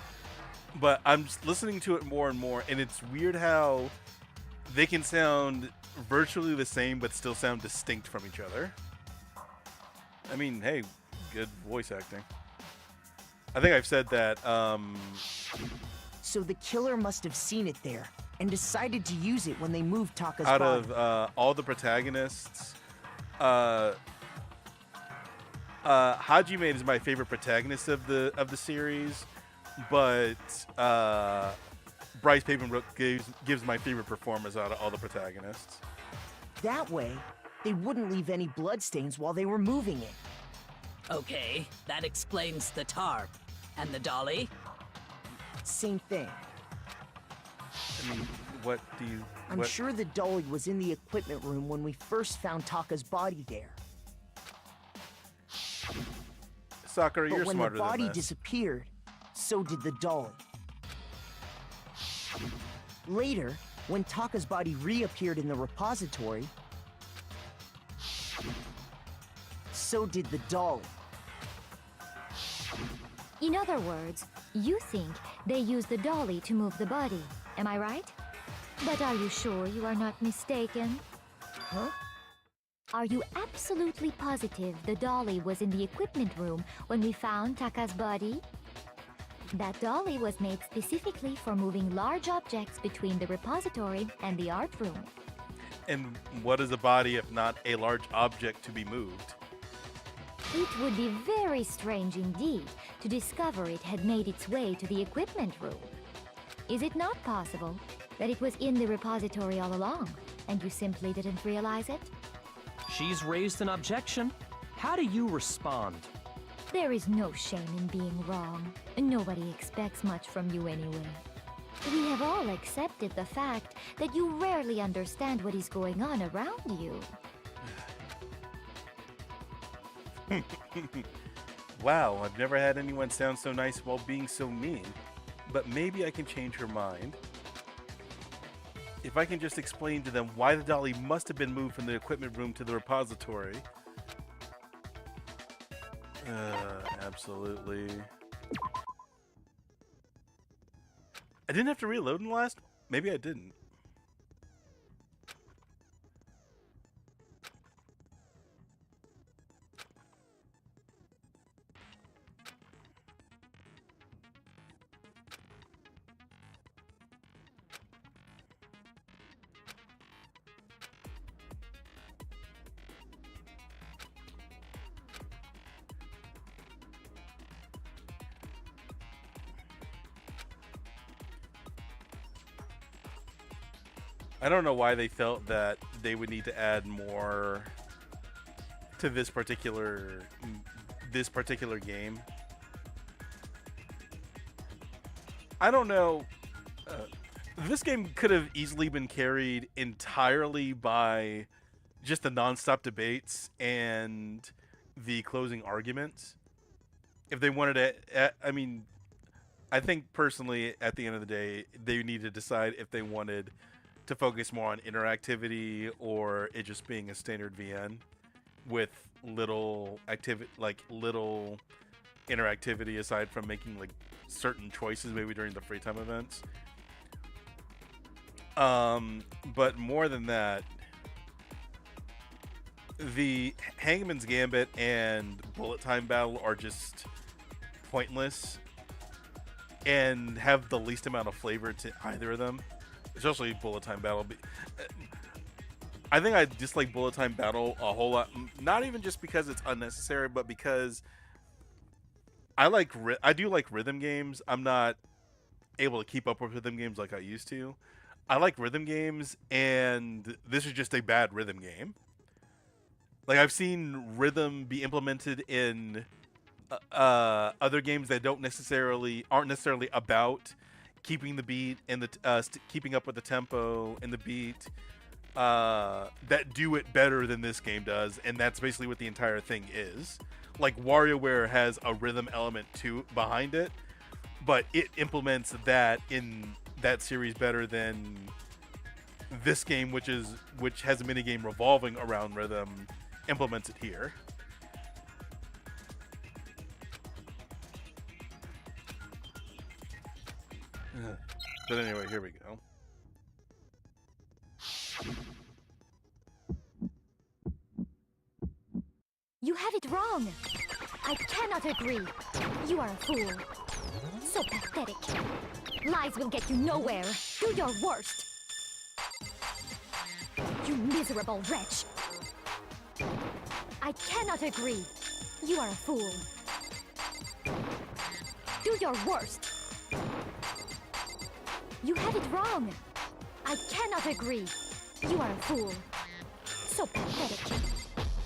S1: But I'm just listening to it more and more, and it's weird how they can sound virtually the same but still sound distinct from each other. I mean, hey, good voice acting. I think I've said that.
S11: So the killer must have seen it there and decided to use it when they moved Taka's
S1: Out
S11: body.
S1: of all the protagonists, Hajime is my favorite protagonist of the series, but Bryce Papenbrook gives my favorite performance out of all the protagonists.
S11: That way, they wouldn't leave any bloodstains while they were moving it.
S12: Okay, that explains the tarp. And the dolly?
S11: Same thing.
S1: I mean, what do you...
S11: I'm sure the dolly was in the equipment room when we first found Taka's body there.
S1: Sakura,
S11: But
S1: you're
S11: when
S1: smarter
S11: the body
S1: than this.
S11: disappeared, so did the dolly. Later, when Taka's body reappeared in the repository, so did the dolly.
S3: In other words, you think they used the dolly to move the body, am I right? But are you sure you are not mistaken?
S11: Huh?
S3: Are you absolutely positive the dolly was in the equipment room when we found Taka's body? That dolly was made specifically for moving large objects between the repository and the art room.
S1: And what is a body if not a large object to be moved?
S3: It would be very strange indeed to discover it had made its way to the equipment room. Is it not possible that it was in the repository all along, and you simply didn't realize it?
S2: She's raised an objection. How do you respond?
S3: There is no shame in being wrong. Nobody expects much from you anyway. We have all accepted the fact that you rarely understand what is going on around you.
S1: Wow, I've never had anyone sound so nice while being so mean. But maybe I can change her mind. If I can just explain to them why the dolly must have been moved from the equipment room to the repository. Absolutely. I didn't have to reload in the last? Maybe I didn't. I don't know why they felt that they would need to add more to this particular game. I don't know. This game could have easily been carried entirely by just the nonstop debates and the closing arguments. If they wanted to, I mean, I think personally, at the end of the day, they need to decide if they wanted to focus more on interactivity or it just being a standard VN with little little interactivity aside from making like certain choices maybe during the free time events. But more than that, the Hangman's Gambit and Bullet Time Battle are just pointless and have the least amount of flavor to either of them, especially Bullet Time Battle. I think I dislike Bullet Time Battle a whole lot, not even just because it's unnecessary, but because I do like rhythm games. I'm not able to keep up with rhythm games like I used to. I like rhythm games, and this is just a bad rhythm game. Like, I've seen rhythm be implemented in other games that aren't necessarily about keeping the beat and the keeping up with the tempo and the beat, that do it better than this game does, and that's basically what the entire thing is. Like, WarioWare has a rhythm element behind it, but it implements that in that series better than this game, which has a minigame revolving around rhythm, implements it here. But anyway, here we go.
S3: You have it wrong. I cannot agree. You are a fool. So pathetic. Lies will get you nowhere. Do your worst. You miserable wretch. I cannot agree. You are a fool. Do your worst. You have it wrong. I cannot agree. You are a fool. So pathetic.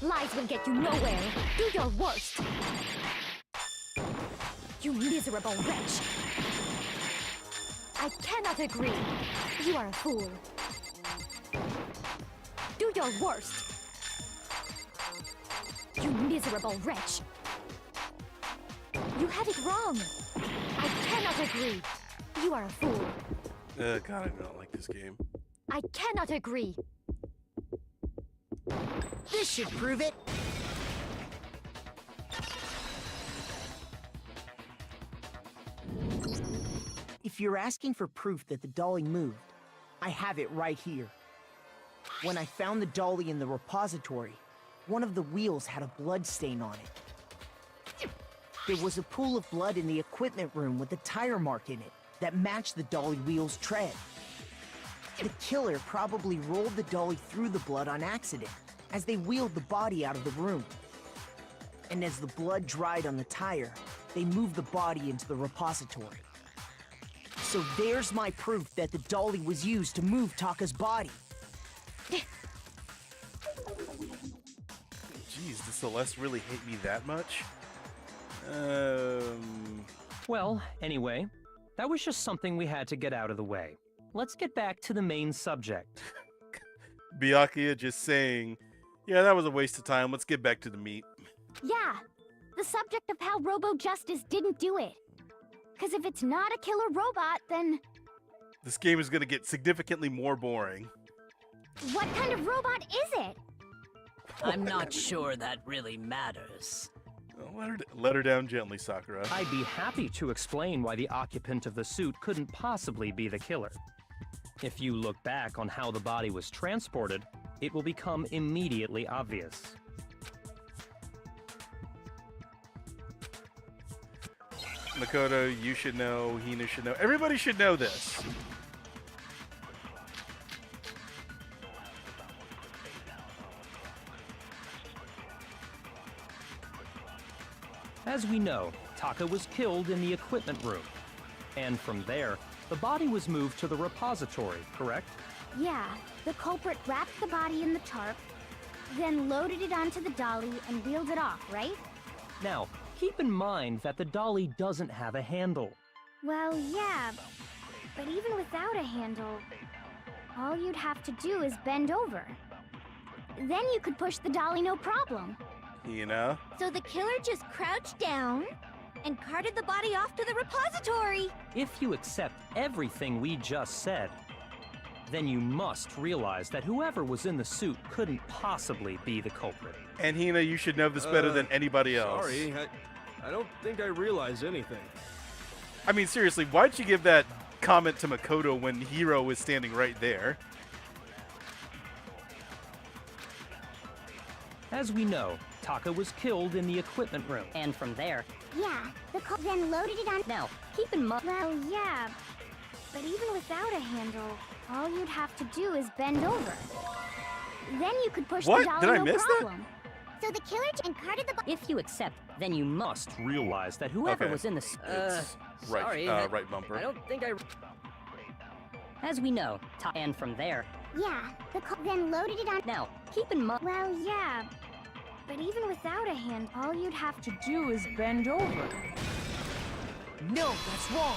S3: Lies will get you nowhere. Do your worst. You miserable wretch. I cannot agree. You are a fool. Do your worst. You miserable wretch. You have it wrong. I cannot agree. You are a fool.
S1: God, I don't like this game.
S3: I cannot agree.
S11: This should prove it. If you're asking for proof that the dolly moved, I have it right here. When I found the dolly in the repository, one of the wheels had a blood stain on it. There was a pool of blood in the equipment room with a tire mark in it that matched the dolly wheel's tread. The killer probably rolled the dolly through the blood on accident as they wheeled the body out of the room. And as the blood dried on the tire, they moved the body into the repository. So there's my proof that the dolly was used to move Taka's body.
S1: Jeez, does Celeste really hate me that much?
S2: Well, anyway, that was just something we had to get out of the way. Let's get back to the main subject.
S1: Byakuya just saying, yeah, that was a waste of time. Let's get back to the meat.
S3: Yeah, the subject of how Robo Justice didn't do it. Because if it's not a killer robot, then...
S1: This game is going to get significantly more boring.
S3: What kind of robot is it?
S12: I'm not sure that really matters.
S1: Let her down gently, Sakura.
S2: I'd be happy to explain why the occupant of the suit couldn't possibly be the killer. If you look back on how the body was transported, it will become immediately obvious.
S1: Makoto, you should know, Hina should know. Everybody should know this.
S2: As we know, Taka was killed in the equipment room. And from there, the body was moved to the repository, correct?
S3: Yeah, the culprit wrapped the body in the tarp, then loaded it onto the dolly and wheeled it off, right?
S2: Now, keep in mind that the dolly doesn't have a handle.
S3: Well, yeah, but even without a handle, all you'd have to do is bend over. Then you could push the dolly no problem.
S1: Hina.
S3: So the killer just crouched down and carted the body off to the repository.
S2: If you accept everything we just said, then you must realize that whoever was in the suit couldn't possibly be the culprit.
S1: And Hina, you should know this better than anybody else.
S10: Sorry, I don't think I realize anything.
S1: I mean, seriously, why'd you give that comment to Makoto when Hiro was standing right there?
S2: As we know, Taka was killed in the equipment room.
S13: And from there,
S3: Yeah, the cult then loaded it on.
S13: now, keep in mind.
S3: Well, yeah, but even without a handle, all you'd have to do is bend over. Then you could push
S1: What?
S3: the dolly,
S1: Did I
S3: no
S1: miss that?
S3: problem. So the killer and carted the body.
S13: If you accept, then you must.
S2: Must realize that whoever
S1: Okay.
S2: was in the
S1: It's right,
S13: sorry,
S1: right bumper.
S13: I don't think I. As we know, and from there,
S3: Yeah, the cult then loaded it on.
S13: now, keep in mind.
S3: Well, yeah, but even without a hand, all you'd have to do is bend over.
S11: No, that's wrong.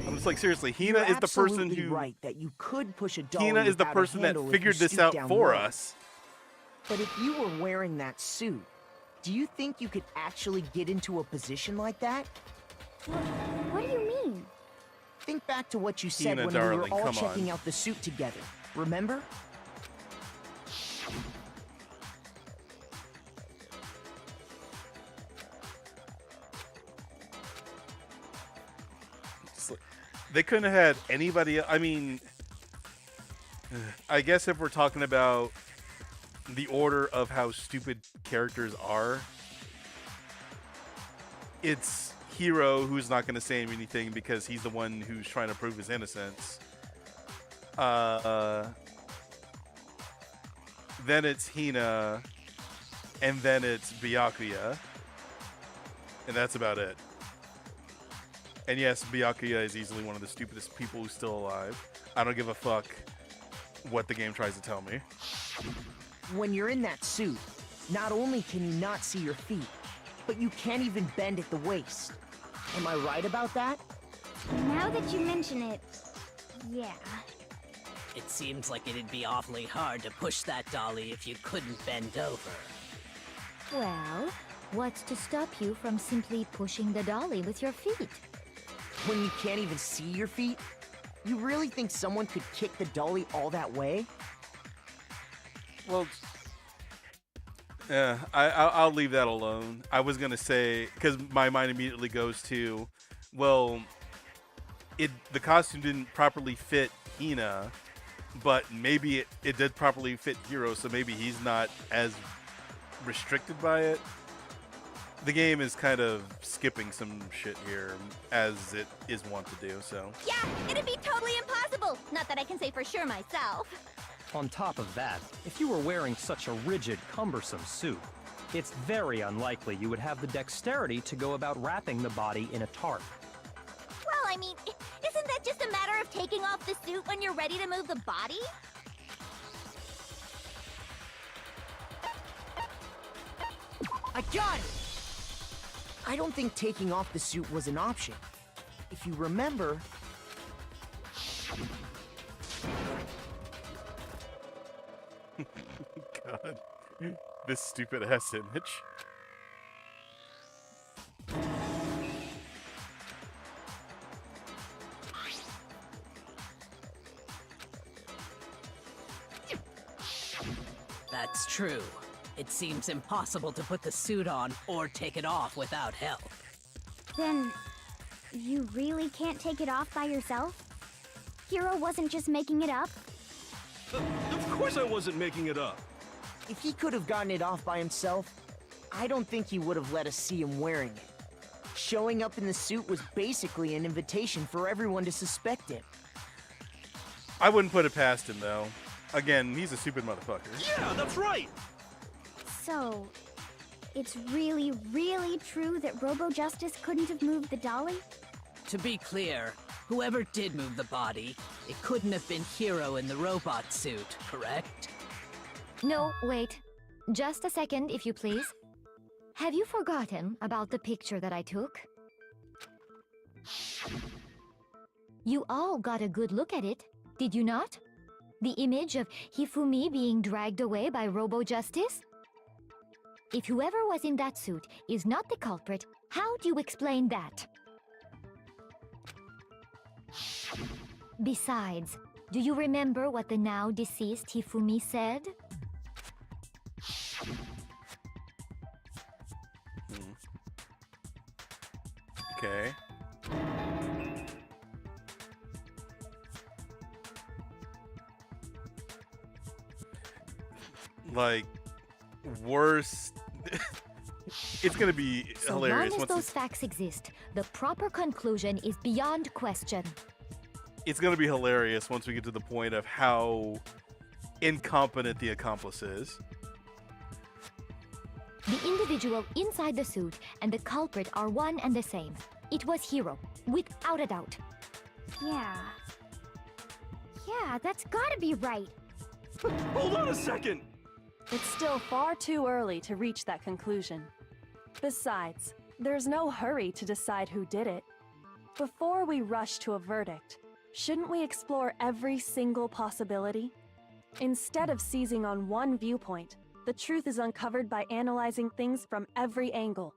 S1: I'm just like, seriously, Hina
S11: You're
S1: is the person
S11: absolutely
S1: who...
S11: right that you could push a dolly
S1: Hina is the
S11: without a
S1: person that
S11: handle if
S1: figured
S11: you
S1: this
S11: stoop
S1: out
S11: down
S1: for
S11: low.
S1: us.
S11: But if you were wearing that suit, do you think you could actually get into a position like that?
S3: What do you mean?
S11: Think back to what you said
S1: Hina,
S11: when
S1: darling,
S11: we were all
S1: come
S11: checking
S1: on.
S11: out the suit together. Remember?
S1: It's like- They couldn't have had anybody... I mean... I guess if we're talking about the order of how stupid characters are, it's Hiro who's not going to say anything because he's the one who's trying to prove his innocence. Then it's Hina, and then it's Byakuya, and that's about it. And yes, Byakuya is easily one of the stupidest people who's still alive. I don't give a fuck what the game tries to tell me.
S11: When you're in that suit, not only can you not see your feet, but you can't even bend at the waist. Am I right about that?
S3: Now that you mention it, yeah.
S12: It seems like it'd be awfully hard to push that dolly if you couldn't bend over.
S3: Well, what's to stop you from simply pushing the dolly with your feet?
S11: When you can't even see your feet? You really think someone could kick the dolly all that way?
S1: Well, yeah, I'll leave that alone. I was gonna say, because my mind immediately goes to, well, the costume didn't properly fit Hina, but maybe it did properly fit Hiro, so maybe he's not as restricted by it. The game is kind of skipping some shit here, as it is wont to do, so.
S3: Yeah, it'd be totally impossible. Not that I can say for sure myself.
S2: On top of that, if you were wearing such a rigid, cumbersome suit, it's very unlikely you would have the dexterity to go about wrapping the body in a tarp.
S3: Well, I mean, isn't that just a matter of taking off the suit when you're ready to move the body?
S11: I got it! I don't think taking off the suit was an option. If you remember...
S1: God, this stupid ass image.
S12: That's true. It seems impossible to put the suit on or take it off without help.
S3: Then, you really can't take it off by yourself? Hiro wasn't just making it up?
S10: Of course I wasn't making it up.
S11: If he could have gotten it off by himself, I don't think he would have let us see him wearing it. Showing up in the suit was basically an invitation for everyone to suspect him.
S1: I wouldn't put it past him, though. Again, he's a stupid motherfucker.
S10: Yeah, that's right.
S3: So, it's really, really true that Robo-Justice couldn't have moved the dolly?
S12: To be clear, whoever did move the body, it couldn't have been Hiro in the robot suit, correct?
S3: No, wait. Just a second, if you please. Have you forgotten about the picture that I took? You all got a good look at it, did you not? The image of Hifumi being dragged away by Robo-Justice? If whoever was in that suit is not the culprit, how do you explain that? Besides, do you remember what the now deceased Hifumi said?
S1: Okay. Like, worse. It's gonna be hilarious.
S3: So long as those facts exist, the proper conclusion is beyond question.
S1: It's gonna be hilarious once we get to the point of how incompetent the accomplice is.
S3: The individual inside the suit and the culprit are one and the same. It was Hiro, without a doubt.
S14: Yeah, that's gotta be right.
S10: Hold on a second!
S7: It's still far too early to reach that conclusion. Besides, there's no hurry to decide who did it. Before we rush to a verdict, shouldn't we explore every single possibility? Instead of seizing on one viewpoint, the truth is uncovered by analyzing things from every angle.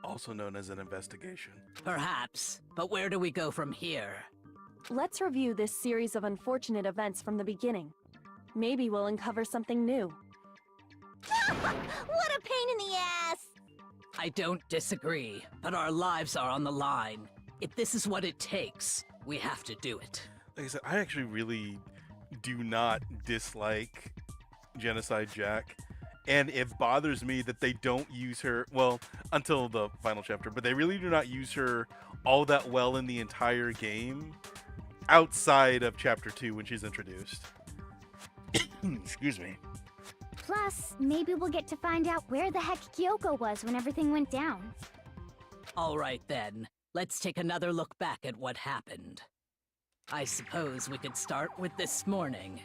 S1: Also known as an investigation.
S12: Perhaps, but where do we go from here?
S7: Let's review this series of unfortunate events from the beginning. Maybe we'll uncover something new.
S14: What a pain in the ass!
S12: I don't disagree, but our lives are on the line. If this is what it takes, we have to do it.
S1: Like I said, I actually really do not dislike Genocide Jack. And it bothers me that they don't use her, well, until the final chapter, but they really do not use her all that well in the entire game outside of chapter 2 when she's introduced. Excuse me.
S14: Plus, maybe we'll get to find out where the heck Kyoko was when everything went down.
S12: All right then, let's take another look back at what happened. I suppose we could start with this morning.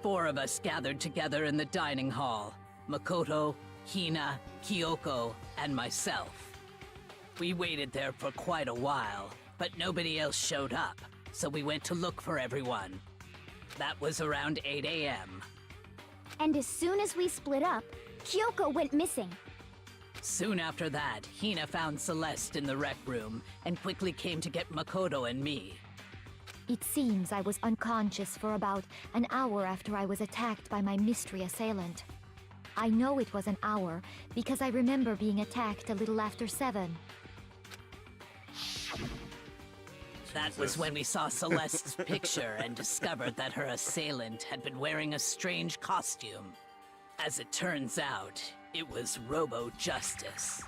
S12: 4 of us gathered together in the dining hall. Makoto, Hina, Kyoko, and myself. We waited there for quite a while, but nobody else showed up, so we went to look for everyone. That was around 8 a.m.
S14: And as soon as we split up, Kyoko went missing.
S12: Soon after that, Hina found Celeste in the rec room and quickly came to get Makoto and me.
S3: It seems I was unconscious for about an hour after I was attacked by my mystery assailant. I know it was an hour because I remember being attacked a little after 7.
S12: That was when we saw Celeste's picture and discovered that her assailant had been wearing a strange costume. As it turns out, it was Robo-Justice.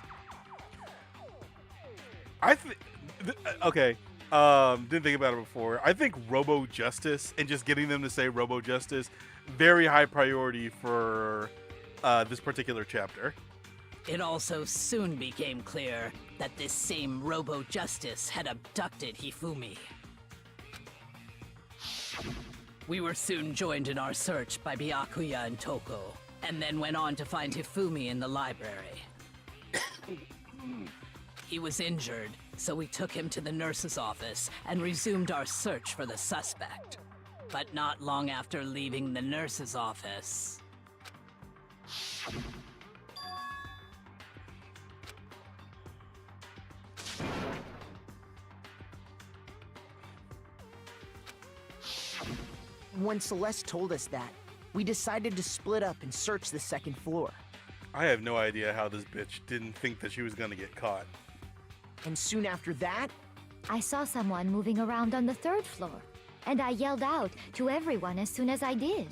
S1: Okay. Didn't think about it before. I think Robo-Justice and just getting them to say Robo-Justice, very high priority for this particular chapter.
S12: It also soon became clear that this same Robo-Justice had abducted Hifumi. We were soon joined in our search by Byakuya and Toko, and then went on to find Hifumi in the library. He was injured, so we took him to the nurse's office and resumed our search for the suspect. But not long after leaving the nurse's office...
S11: When Celeste told us that, we decided to split up and search the second floor.
S1: I have no idea how this bitch didn't think that she was gonna get caught.
S11: And soon after that,
S3: I saw someone moving around on the 3rd floor, and I yelled out to everyone as soon as I did.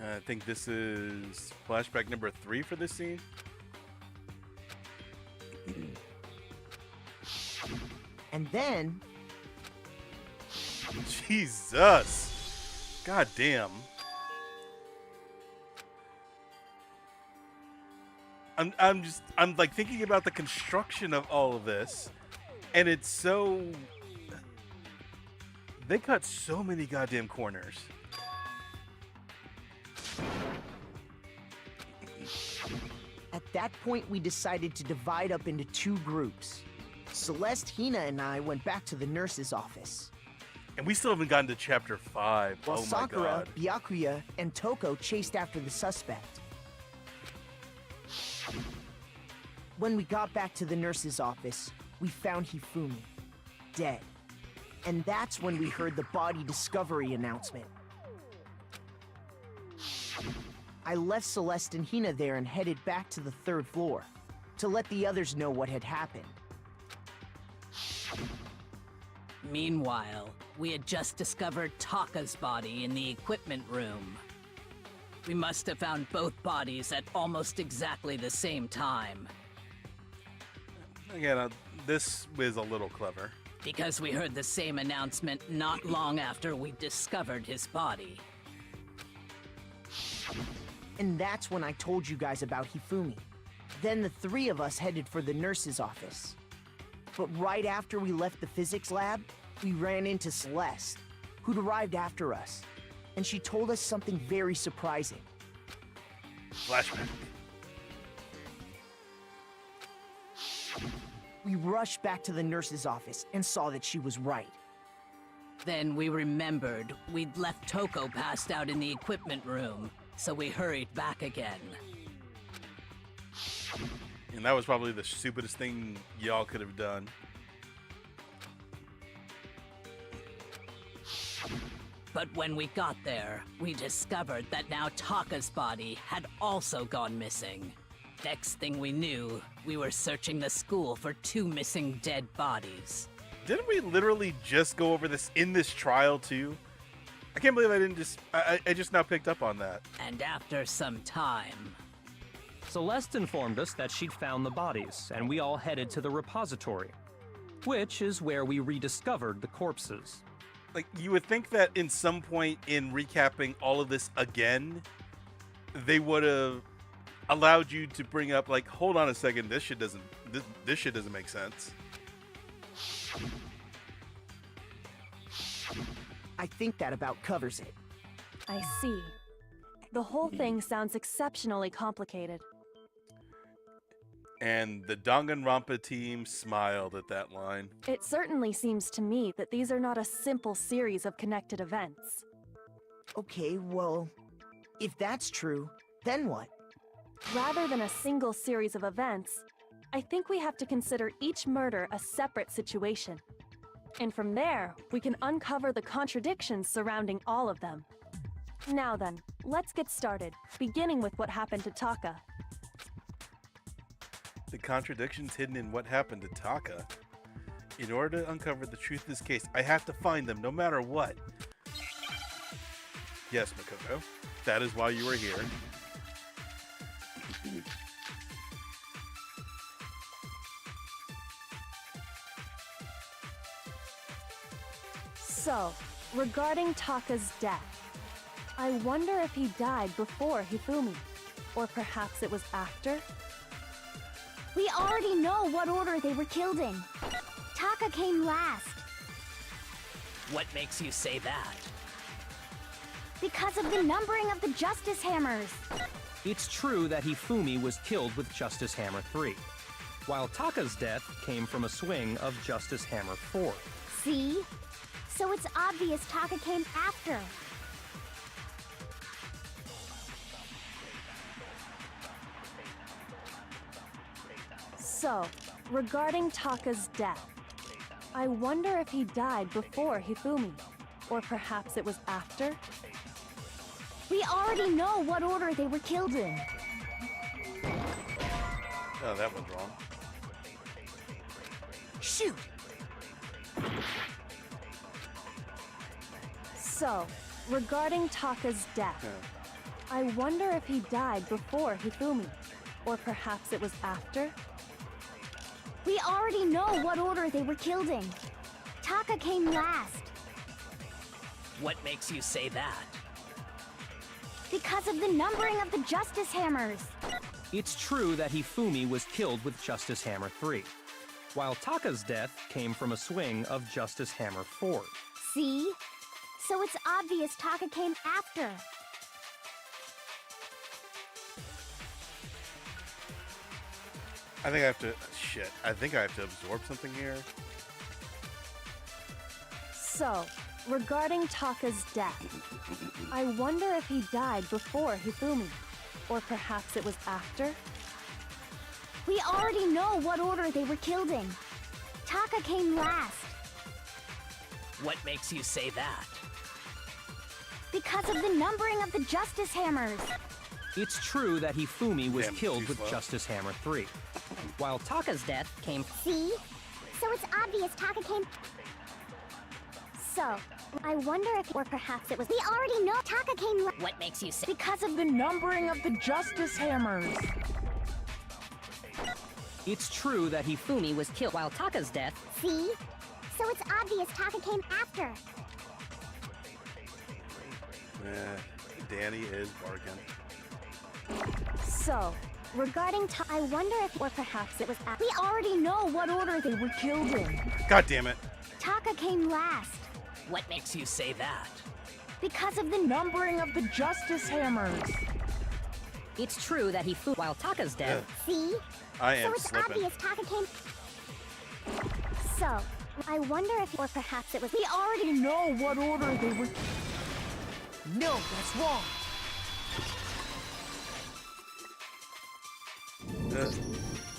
S1: I think this is flashback number 3 for this scene.
S11: and then...
S1: Jesus! God damn. I'm like thinking about the construction of all of this, and it's so... They cut so many goddamn corners.
S11: At At that point, we decided to divide up into 2 groups. Celeste, Hina, and I went back to the nurse's office.
S1: And we still haven't gotten to chapter 5.
S11: While
S1: Oh my
S11: Sakura,
S1: god.
S11: Byakuya, and Toko chased after the suspect. When we got back to the nurse's office, we found Hifumi, dead. And that's when we heard the body discovery announcement. I left Celeste and Hina there and headed back to the 3rd floor to let the others know what had happened.
S12: Meanwhile, we had just discovered Taka's body in the equipment room. We must have found both bodies at almost exactly the same time.
S1: Again, this is a little clever.
S12: Because we heard the same announcement not long after we discovered his body.
S11: And that's when I told you guys about Hifumi. Then the 3 of us headed for the nurse's office. But right after we left the physics lab, we ran into Celeste, who'd arrived after us. And she told us something very surprising.
S1: Flashback.
S11: We rushed back to the nurse's office and saw that she was right.
S12: Then we remembered we'd left Toko passed out in the equipment room, so we hurried back again.
S1: And that was probably the stupidest thing y'all could have done.
S12: But when we got there, we discovered that now Taka's body had also gone missing. Next thing we knew, we were searching the school for 2 missing dead bodies.
S1: Didn't we literally just go over this in this trial too? I can't believe I didn't just... I just now picked up on that.
S12: And after some time...
S2: Celeste informed us that she'd found the bodies, and we all headed to the repository, which is where we rediscovered the corpses.
S1: Like, you would think that in some point in recapping all of this again, they would have allowed you to bring up, like, hold on a second, this shit doesn't make sense.
S11: I think that about covers it.
S7: I see. The whole thing sounds exceptionally complicated.
S1: And the Danganronpa team smiled at that line.
S7: It certainly seems to me that these are not a simple series of connected events.
S11: Okay, well, if that's true, then what?
S7: Rather than a single series of events, I think we have to consider each murder a separate situation. And from there, we can uncover the contradictions surrounding all of them. Now then, let's get started, beginning with what happened to Taka.
S1: The contradictions hidden in what happened to Taka. In order to uncover the truth of this case, I have to find them no matter what. Yes, Makoto. That is why you are here.
S7: So, regarding Taka's death, I wonder if he died before Hifumi, or perhaps it was after?
S14: We already know what order they were killed in. Taka came last.
S12: What makes you say that?
S14: Because of the numbering of the Justice Hammers.
S2: It's true that Hifumi was killed with Justice Hammer 3, while Taka's death came from a swing of Justice Hammer 4.
S14: See? So it's obvious Taka came after.
S7: So, regarding Taka's death, I wonder if he died before Hifumi, or perhaps it was after?
S14: We already know what order they were killed in.
S1: Oh, that one's wrong.
S11: Shoot!
S7: So, regarding Taka's death, I wonder if he died before Hifumi, or perhaps it was after?
S14: We already know what order they were killed in. Taka came last.
S12: What makes you say that?
S14: Because of the numbering of the Justice Hammers.
S2: It's true that Hifumi was killed with Justice Hammer 3, while Taka's death came from a swing of Justice Hammer 4.
S14: See? So it's obvious Taka came after.
S1: I think I have to. Shit. I think I have to absorb something here.
S7: So, regarding Taka's death, I wonder if he died before Hifumi, or perhaps it was after?
S14: We already know what order they were killed in. Taka came last.
S12: What makes you say that?
S14: Because of the numbering of the Justice Hammers.
S2: It's true that Hifumi was
S1: Damn,
S2: killed
S1: too
S2: with
S1: slow.
S2: Justice Hammer 3, while Taka's death came.
S14: See? So it's obvious Taka came... So, I wonder if... Or perhaps it was... We already know Taka came...
S13: What makes you say?
S11: Because of the numbering of the Justice Hammers.
S2: It's true that
S13: Hifumi was killed while Taka's death.
S14: See? So it's obvious Taka came after.
S1: Danny is barking.
S7: So, regarding I wonder if... Or perhaps it was after...
S14: We already know what order they were killed in.
S1: God damn it.
S14: Taka came last.
S12: What makes you say that?
S14: Because of the
S11: Numbering of the Justice Hammers.
S13: It's true that while Taka's death.
S14: See?
S1: I am
S14: So it's
S1: slipping.
S14: obvious Taka came... So, I wonder if... Or perhaps it was...
S11: We already know what order they were... No, that's wrong.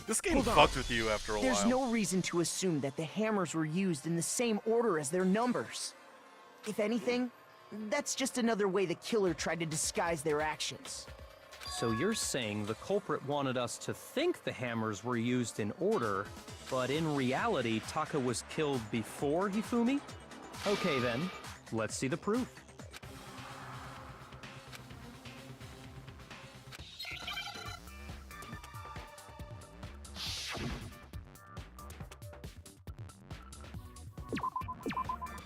S1: This game
S11: Hold on.
S1: fucks with you after a
S11: There's
S1: while.
S11: no reason to assume that the hammers were used in the same order as their numbers. If anything, that's just another way the killer tried to disguise their actions.
S2: So you're saying the culprit wanted us to think the hammers were used in order, but in reality, Taka was killed before Hifumi? Okay then, let's see the proof.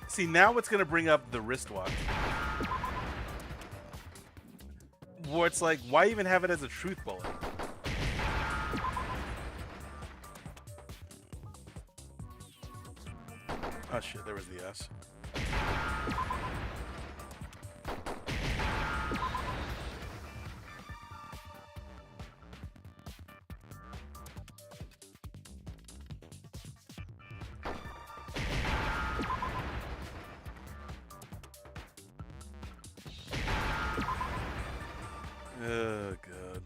S1: See, now it's gonna bring up the wristwatch. Where it's like, why even have it as a truth bullet? Oh shit, there was the S. Oh, God.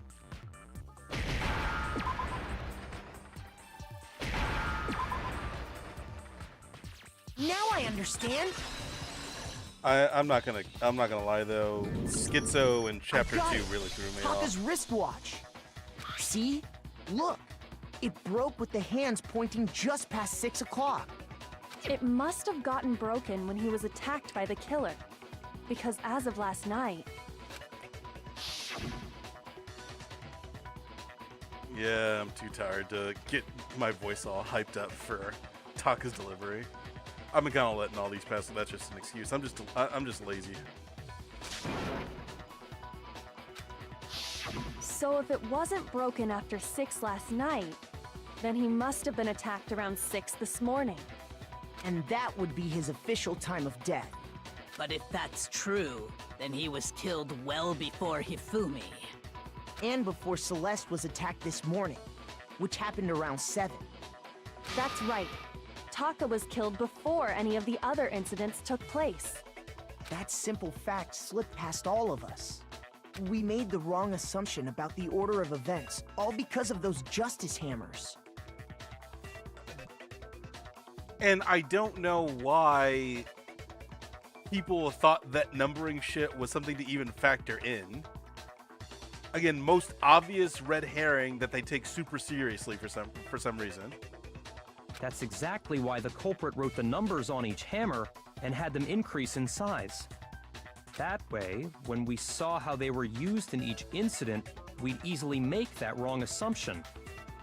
S11: Now I understand.
S1: I'm not gonna lie though. Schizo in chapter 2 really threw me
S11: Taka's
S1: off.
S11: wristwatch. See? Look. It broke with the hands pointing just past 6 o'clock.
S7: It must have gotten broken when he was attacked by the killer. Because as of last night,
S1: Yeah, I'm too tired to get my voice all hyped up for Taka's delivery. I've been kind of letting all these pass, so that's just an excuse. I'm just lazy.
S7: so if it wasn't broken after 6 last night, then he must have been attacked around 6 this morning.
S11: And that would be his official time of death.
S12: But if that's true, then he was killed well before Hifumi.
S11: And before Celeste was attacked this morning, which happened around 7.
S7: That's right. Taka was killed before any of the other incidents took place.
S11: That simple fact slipped past all of us. We made the wrong assumption about the order of events, all because of those justice hammers.
S1: And I don't know why people thought that numbering shit was something to even factor in. Again, most obvious red herring that they take super seriously for some reason.
S2: That's exactly why the culprit wrote the numbers on each hammer and had them increase in size. That way, when we saw how they were used in each incident, we'd easily make that wrong assumption.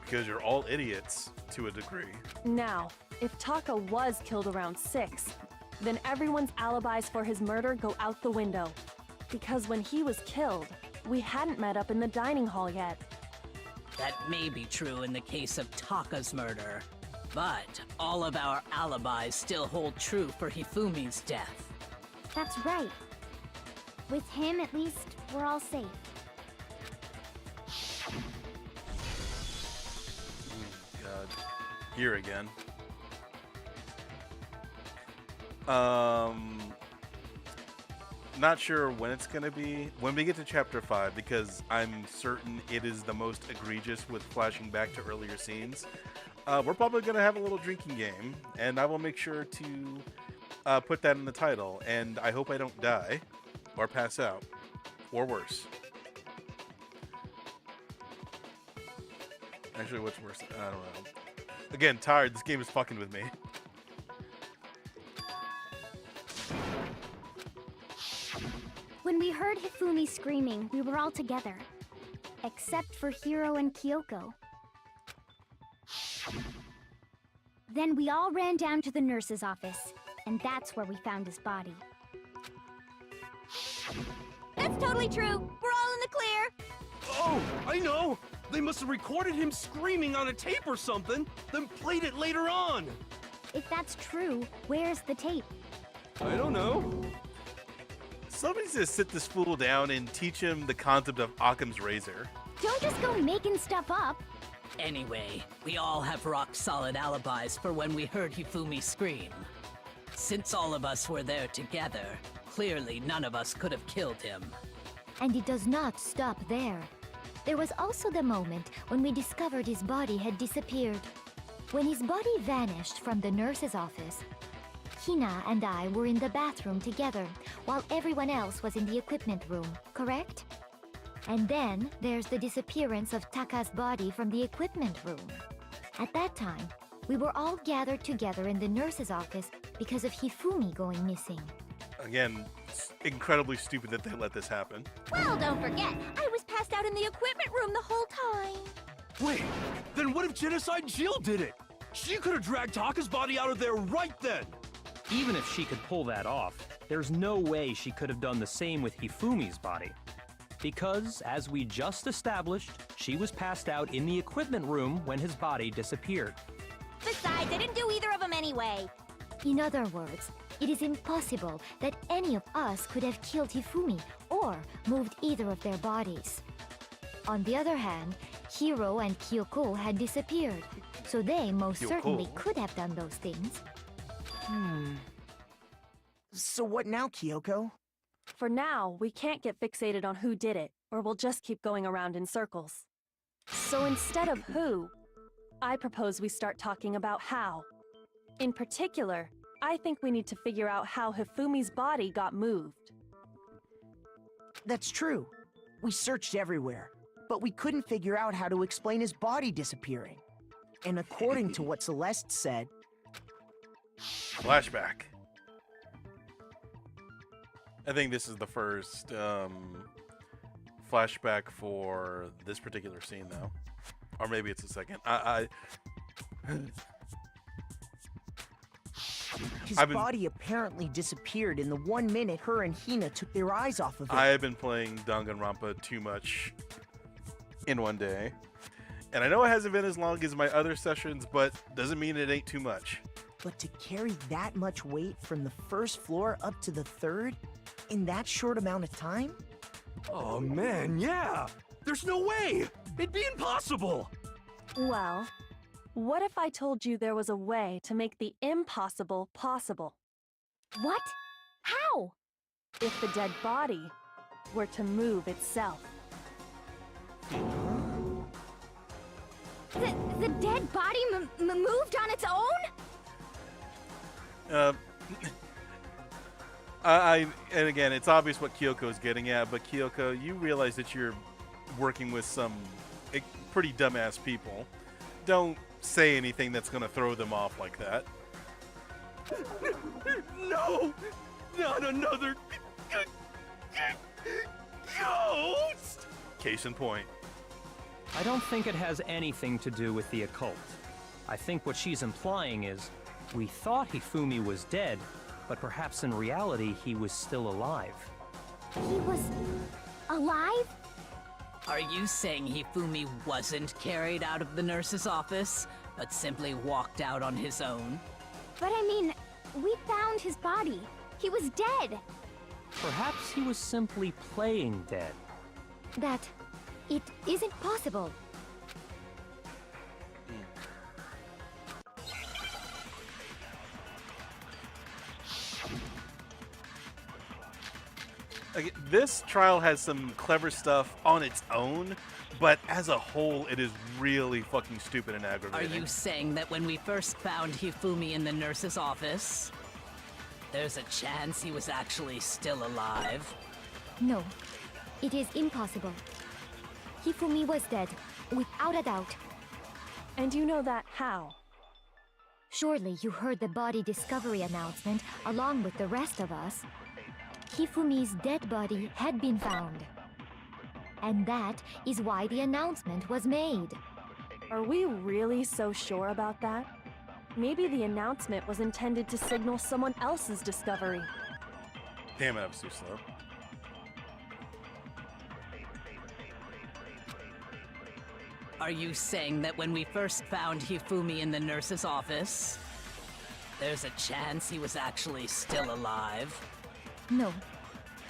S1: Because you're all idiots, to a degree.
S7: Now, if Taka was killed around 6, then everyone's alibis for his murder go out the window. Because when he was killed, we hadn't met up in the dining hall yet.
S12: That may be true in the case of Taka's murder, but all of our alibis still hold true for Hifumi's death.
S14: That's right. With him, at least, we're all safe.
S1: here again. Not sure when it's gonna be. When we get to chapter 5, because I'm certain it is the most egregious with flashing back to earlier scenes. We're probably gonna have a little drinking game, and I will make sure to put that in the title. And I hope I don't die, or pass out, or worse. Actually, what's worse? I don't know. Again, tired. This game is fucking with me.
S14: When we heard Hifumi screaming, we were all together. Except for Hiro and Kyoko. Then we all ran down to the nurse's office, and that's where we found his body.
S7: That's totally true. We're all in the clear.
S10: Oh, I know! They must have recorded him screaming on a tape or something, then played it later on!
S14: If that's true, where's the tape?
S10: I don't know.
S1: Somebody needs to sit this fool down and teach him the concept of Occam's razor.
S14: Don't just go making stuff up.
S12: Anyway, we all have rock-solid alibis for when we heard Hifumi scream. Since all of us were there together, clearly none of us could have killed him.
S3: And it does not stop there. There was also the moment when we discovered his body had disappeared. When his body vanished from the nurse's office, Hina and I were in the bathroom together, while everyone else was in the equipment room, correct? And then there's the disappearance of Taka's body from the equipment room. At that time, we were all gathered together in the nurse's office because of Hifumi going missing.
S1: Again, it's incredibly stupid that they let this happen.
S7: Well, don't forget, I was passed out in the equipment room the whole time.
S10: Wait, then what if Genocide Jill did it? She could have dragged Taka's body out of there right then!
S2: Even if she could pull that off, there's no way she could have done the same with Hifumi's body. Because, as we just established, she was passed out in the equipment room when his body disappeared.
S14: Besides, I didn't do either of them anyway.
S3: In other words, it is impossible that any of us could have killed Hifumi or moved either of their bodies. On the other hand, Hiro and Kyoko had disappeared, so they most certainly could have done those things.
S11: So what now, Kyoko?
S7: For now, we can't get fixated on who did it, or we'll just keep going around in circles. So instead of who, I propose we start talking about how. In particular, I think we need to figure out how Hifumi's body got moved.
S11: That's true. We searched everywhere, but we couldn't figure out how to explain his body disappearing. And according to what Celeste said...
S1: Flashback. I think this is the first flashback for this particular scene, though. Or maybe it's the second.
S11: His body apparently disappeared in the 1 minute her and Hina took their eyes off of it.
S1: I have been playing Danganronpa too much in one day. And I know it hasn't been as long as my other sessions, but doesn't mean it ain't too much.
S11: But to carry that much weight from the first floor up to the third in that short amount of time?
S10: Oh man, yeah! There's no way! It'd be impossible!
S7: Well, what if I told you there was a way to make the impossible possible?
S14: What? How?
S7: If the dead body were to move itself.
S14: The dead body moved on its own?
S1: And again, it's obvious what Kyoko's getting at, but Kyoko, you realize that you're working with some pretty dumbass people. Don't say anything that's going to throw them off like that.
S10: No! Not another ghost!
S1: Case in point.
S2: I don't think it has anything to do with the occult. I think what she's implying is, we thought Hifumi was dead, but perhaps in reality he was still alive.
S14: He was alive?
S12: Are you saying Hifumi wasn't carried out of the nurse's office, but simply walked out on his own?
S14: But I mean, we found his body. He was dead.
S2: Perhaps he was simply playing dead.
S3: That it isn't possible.
S1: Like, this trial has some clever stuff on its own, but as a whole, it is really fucking stupid and
S12: Are
S1: aggravating.
S12: you saying that when we first found Hifumi in the nurse's office, there's a chance he was actually still alive?
S3: No, it is impossible. Hifumi was dead, without a doubt.
S7: And you know that how?
S3: Surely you heard the body discovery announcement along with the rest of us. Hifumi's dead body had been found. And that is why the announcement was made.
S7: Are we really so sure about that? Maybe the announcement was intended to signal someone else's discovery.
S1: Damn it, I was too slow.
S12: Are you saying that when we first found Hifumi in the nurse's office, there's a chance he was actually still alive?
S3: No,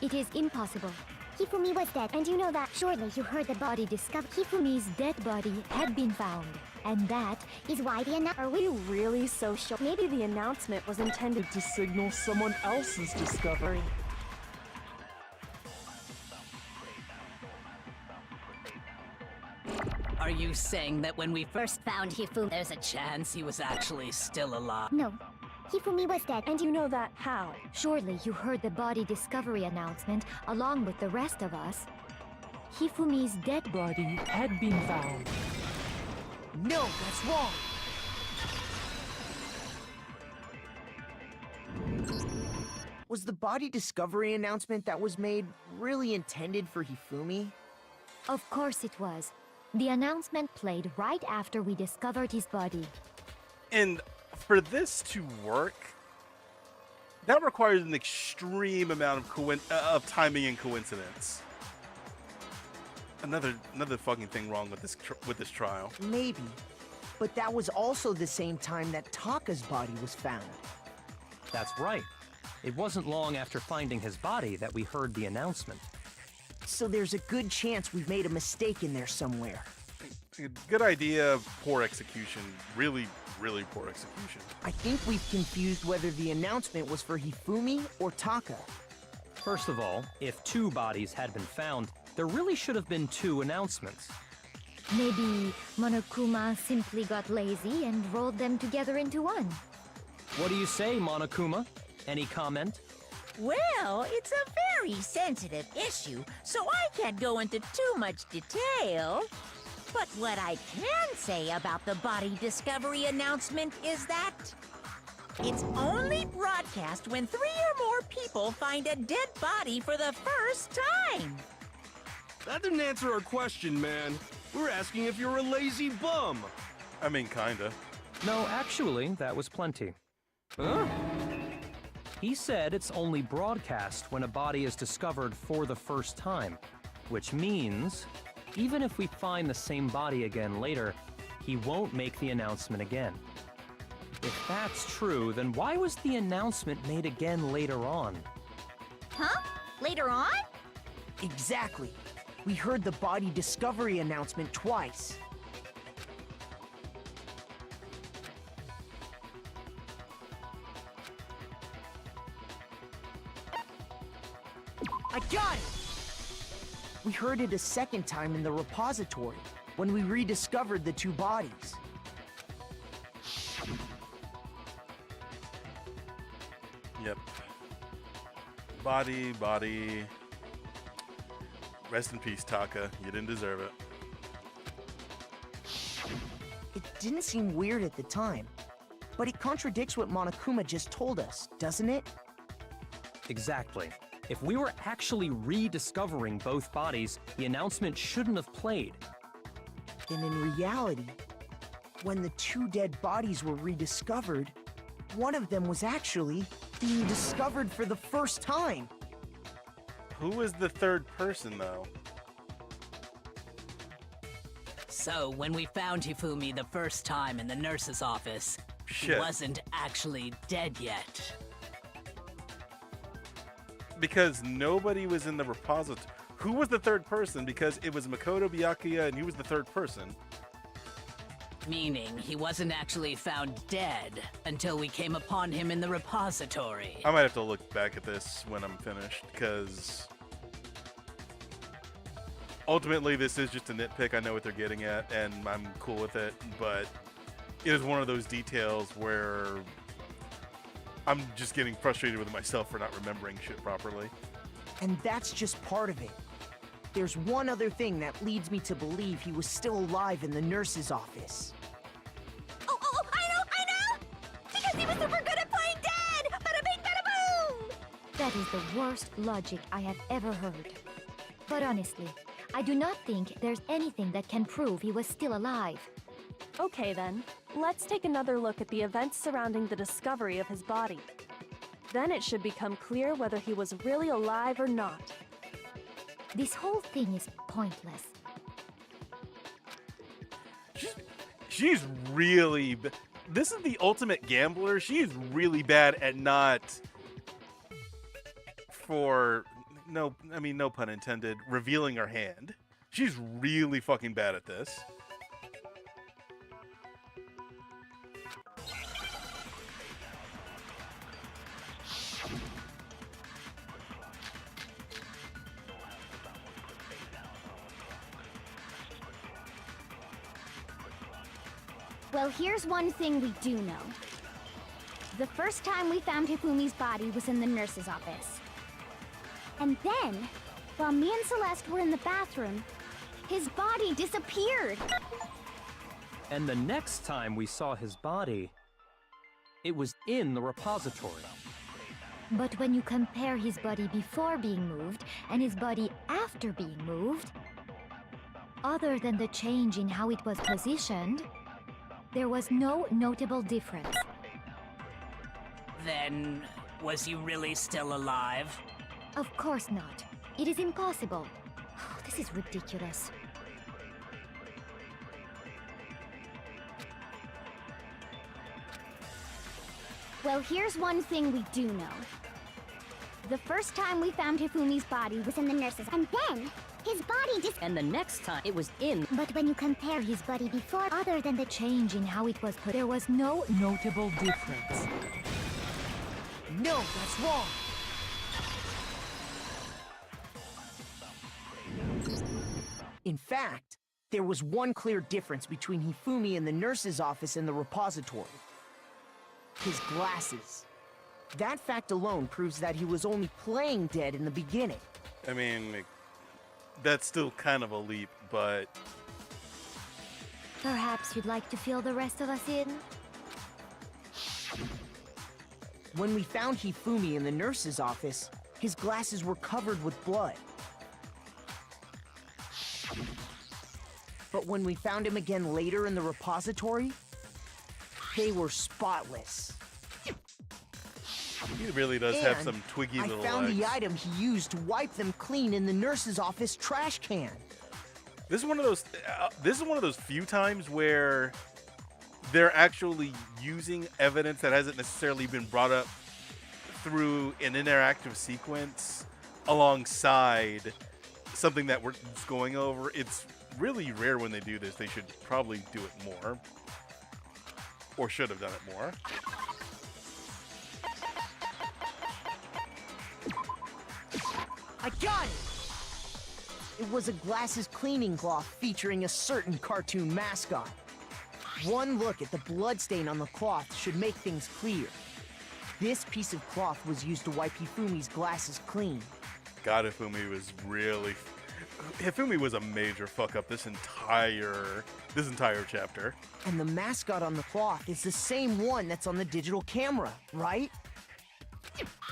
S3: it is impossible.
S14: Hifumi was dead, and you know that.
S3: Surely you heard the body discovered. Hifumi's dead body had been found. And that
S14: is why the
S7: Are we really so sure? Maybe the announcement was intended to signal someone else's discovery.
S12: Are you saying that when we first found Hifumi, there's a chance he was actually still alive?
S14: No, Hifumi was dead.
S7: And you know that how?
S3: Surely you heard the body discovery announcement along with the rest of us. Hifumi's dead body had been found.
S11: No, that's wrong. Was the body discovery announcement that was made really intended for Hifumi?
S3: Of course it was. The announcement played right after we discovered his body.
S1: And for this to work, that requires an extreme amount of timing and coincidence. Another fucking thing wrong with this trial.
S11: Maybe. But that was also the same time that Taka's body was found.
S2: That's right. It wasn't long after finding his body that we heard the announcement.
S11: So there's a good chance we've made a mistake in there somewhere.
S1: Good idea, poor execution. Really, really poor execution.
S11: I think we've confused whether the announcement was for Hifumi or Taka.
S2: First of all, if 2 bodies had been found, there really should have been 2 announcements.
S3: Maybe Monokuma simply got lazy and rolled them together into one.
S2: What do you say, Monokuma? Any comment?
S6: Well, it's a very sensitive issue, so I can't go into too much detail. But what I can say about the body discovery announcement is that it's only broadcast when 3 or more people find a dead body for the first time.
S10: That didn't answer our question, man. We're asking if you're a lazy bum.
S1: I mean, kinda.
S2: No, actually, that was plenty. Huh? He said it's only broadcast when a body is discovered for the first time, which means even if we find the same body again later, he won't make the announcement again. If that's true, then why was the announcement made again later on?
S14: Huh? Later on?
S11: Exactly. We heard the body discovery announcement twice. I got it! We heard it a second time in the repository, when we rediscovered the 2 bodies.
S1: Yep. Body. Rest in peace, Taka. You didn't deserve it.
S11: It didn't seem weird at the time, but it contradicts what Monokuma just told us, doesn't it?
S2: Exactly. If we were actually rediscovering both bodies, the announcement shouldn't have played.
S11: Then in reality, when the 2 dead bodies were rediscovered, one of them was actually being discovered for the first time.
S1: Who is the third person, though?
S12: So, when we found Hifumi the first time in the nurse's office, he
S1: Shit.
S12: wasn't actually dead yet.
S1: Because nobody was in the repository. Who was the third person? Because it was Makoto Byakuya and he was the third person.
S12: Meaning, he wasn't actually found dead until we came upon him in the repository.
S1: I might have to look back at this when I'm finished, because ultimately, this is just a nitpick. I know what they're getting at, and I'm cool with it. But it is one of those details where I'm just getting frustrated with myself for not remembering shit properly.
S11: And that's just part of it. There's one other thing that leads me to believe he was still alive in the nurse's office.
S14: Oh, I know! Because he was super good at playing dead! Bada bing, bada boom!
S3: That is the worst logic I have ever heard. But honestly, I do not think there's anything that can prove he was still alive.
S7: Okay then, let's take another look at the events surrounding the discovery of his body. Then it should become clear whether he was really alive or not.
S3: This whole thing is pointless.
S1: She's really... This is the ultimate gambler. She's really bad at not... No pun intended, revealing her hand. She's really fucking bad at this.
S14: Well, here's one thing we do know. The first time we found Hifumi's body was in the nurse's office. And then, while me and Celeste were in the bathroom, his body disappeared.
S2: And the next time we saw his body, it was in the repository.
S3: But when you compare his body before being moved and his body after being moved, other than the change in how it was positioned, there was no notable difference.
S12: Then, was he really still alive?
S3: Of course not. It is impossible. This is ridiculous.
S14: Well, here's one thing we do know. The first time we found Hifumi's body was in the nurse's, and then his body
S13: And the next time it was in.
S14: But when you compare his body before,
S3: Other than the change in how it was put, there was no notable difference.
S11: No, that's wrong. In fact, there was one clear difference between Hifumi in the nurse's office and the repository. His glasses. That fact alone proves that he was only playing dead in the beginning.
S1: I mean, that's still kind of a leap, but...
S3: Perhaps you'd like to fill the rest of us in?
S11: When we found Hifumi in the nurse's office, his glasses were covered with blood. But when we found him again later in the repository, they were spotless.
S1: He really does have some twiggy little legs.
S11: I found the item he used to wipe them clean in the nurse's office trash can.
S1: This is one of those. This is one of those few times where they're actually using evidence that hasn't necessarily been brought up through an interactive sequence alongside something that we're just going over. It's really rare when they do this. They should probably do it more, or should have done it more.
S11: I got it! It was a glasses cleaning cloth featuring a certain cartoon mascot. One look at the bloodstain on the cloth should make things clear. This piece of cloth was used to wipe Hifumi's glasses clean.
S1: God, Hifumi was really... Hifumi was a major fuck up this entire chapter.
S11: And the mascot on the cloth is the same one that's on the digital camera, right?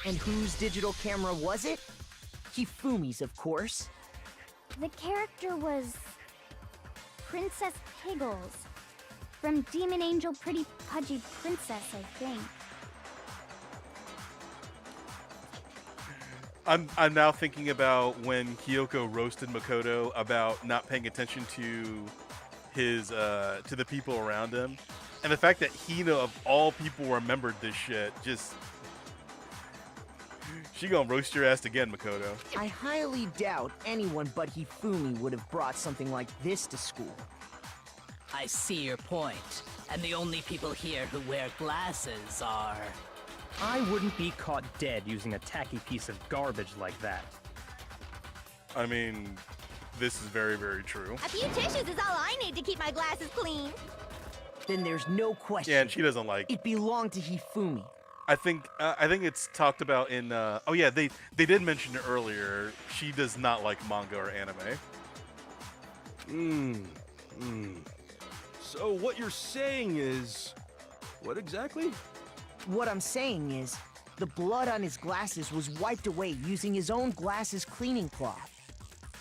S11: And whose digital camera was it? Hifumi's, of course.
S14: The character was Princess Piggles from Demon Angel Pretty Pudgy Princess, I think.
S1: I'm now thinking about when Kyoko roasted Makoto about not paying attention to his to the people around him, and the fact that Hina of all people remembered this shit. Just she gonna roast your ass again, Makoto.
S11: I highly doubt anyone but Hifumi would have brought something like this to school.
S12: I see your point. And the only people here who wear glasses are...
S2: I wouldn't be caught dead using a tacky piece of garbage like that.
S1: I mean, this is very, very true.
S14: A few tissues is all I need to keep my glasses clean.
S11: Then there's no question.
S1: Yeah, and she doesn't like.
S11: It belonged to Hifumi.
S1: I think it's talked about in. Oh yeah, they did mention it earlier. She does not like manga or anime.
S10: So what you're saying is, what exactly?
S11: What I'm saying is, the blood on his glasses was wiped away using his own glasses cleaning cloth.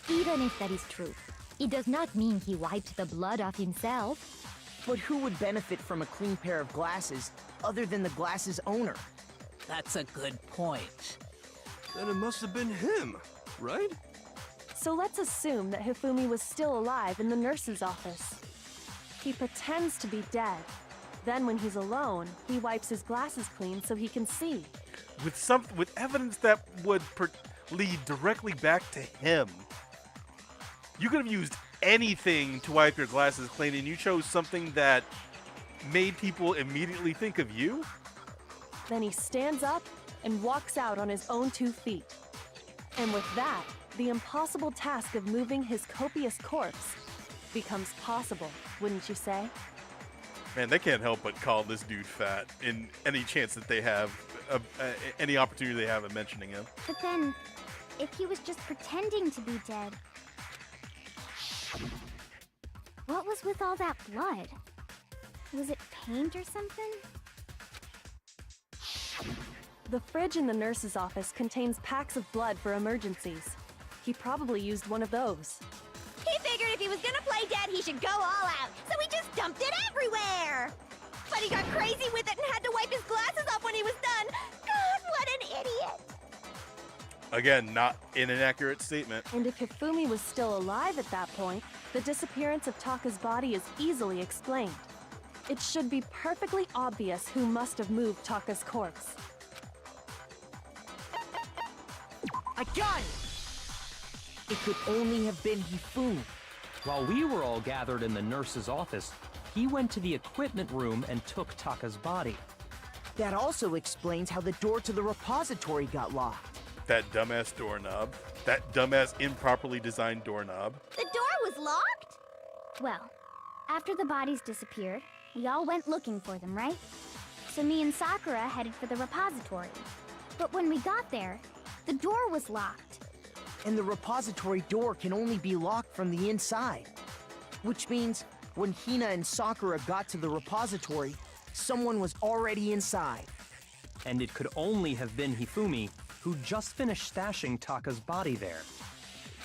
S3: Even if that is true, it does not mean he wiped the blood off himself.
S11: But who would benefit from a clean pair of glasses other than the glasses owner?
S12: That's a good point.
S10: Then it must have been him, right?
S7: So let's assume that Hifumi was still alive in the nurse's office. He pretends to be dead. Then when he's alone, he wipes his glasses clean so he can see.
S1: With evidence that would lead directly back to him. You could have used anything to wipe your glasses clean, and you chose something that made people immediately think of you?
S7: Then he stands up and walks out on his own 2 feet. And with that, the impossible task of moving his copious corpse becomes possible, wouldn't you say?
S1: Man, they can't help but call this dude fat in any chance that they have, any opportunity they have of mentioning him.
S14: But then, if he was just pretending to be dead, what was with all that blood? Was it paint or something?
S7: The fridge in the nurse's office contains packs of blood for emergencies. He probably used one of those.
S14: He figured if he was gonna play dead, he should go all out, so he just dumped it everywhere! But he got crazy with it and had to wipe his glasses off when he was done! God, what an idiot!
S1: Again, not an inaccurate statement.
S7: And if Hifumi was still alive at that point, the disappearance of Taka's body is easily explained. It should be perfectly obvious who must have moved Taka's corpse.
S11: I got it! It could only have been Hifumi.
S2: While we were all gathered in the nurse's office, he went to the equipment room and took Taka's body.
S11: That also explains how the door to the repository got locked.
S1: That dumbass doorknob. That dumbass improperly designed doorknob.
S14: The door was locked? Well, after the bodies disappeared, we all went looking for them, right? So me and Sakura headed for the repository. But when we got there, the door was locked.
S11: And the repository door can only be locked from the inside. Which means when Hina and Sakura got to the repository, someone was already inside.
S2: And it could only have been Hifumi, who just finished stashing Taka's body there.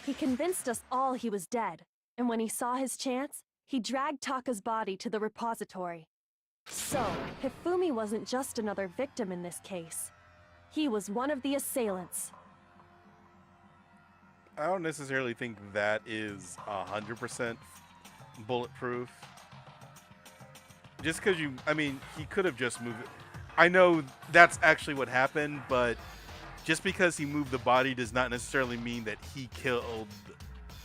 S7: He convinced us all he was dead, and when he saw his chance, he dragged Taka's body to the repository. So, Hifumi wasn't just another victim in this case. He was one of the assailants.
S1: I don't necessarily think that is 100% bulletproof. Just because he could have just moved it. I know that's actually what happened, but just because he moved the body does not necessarily mean that he killed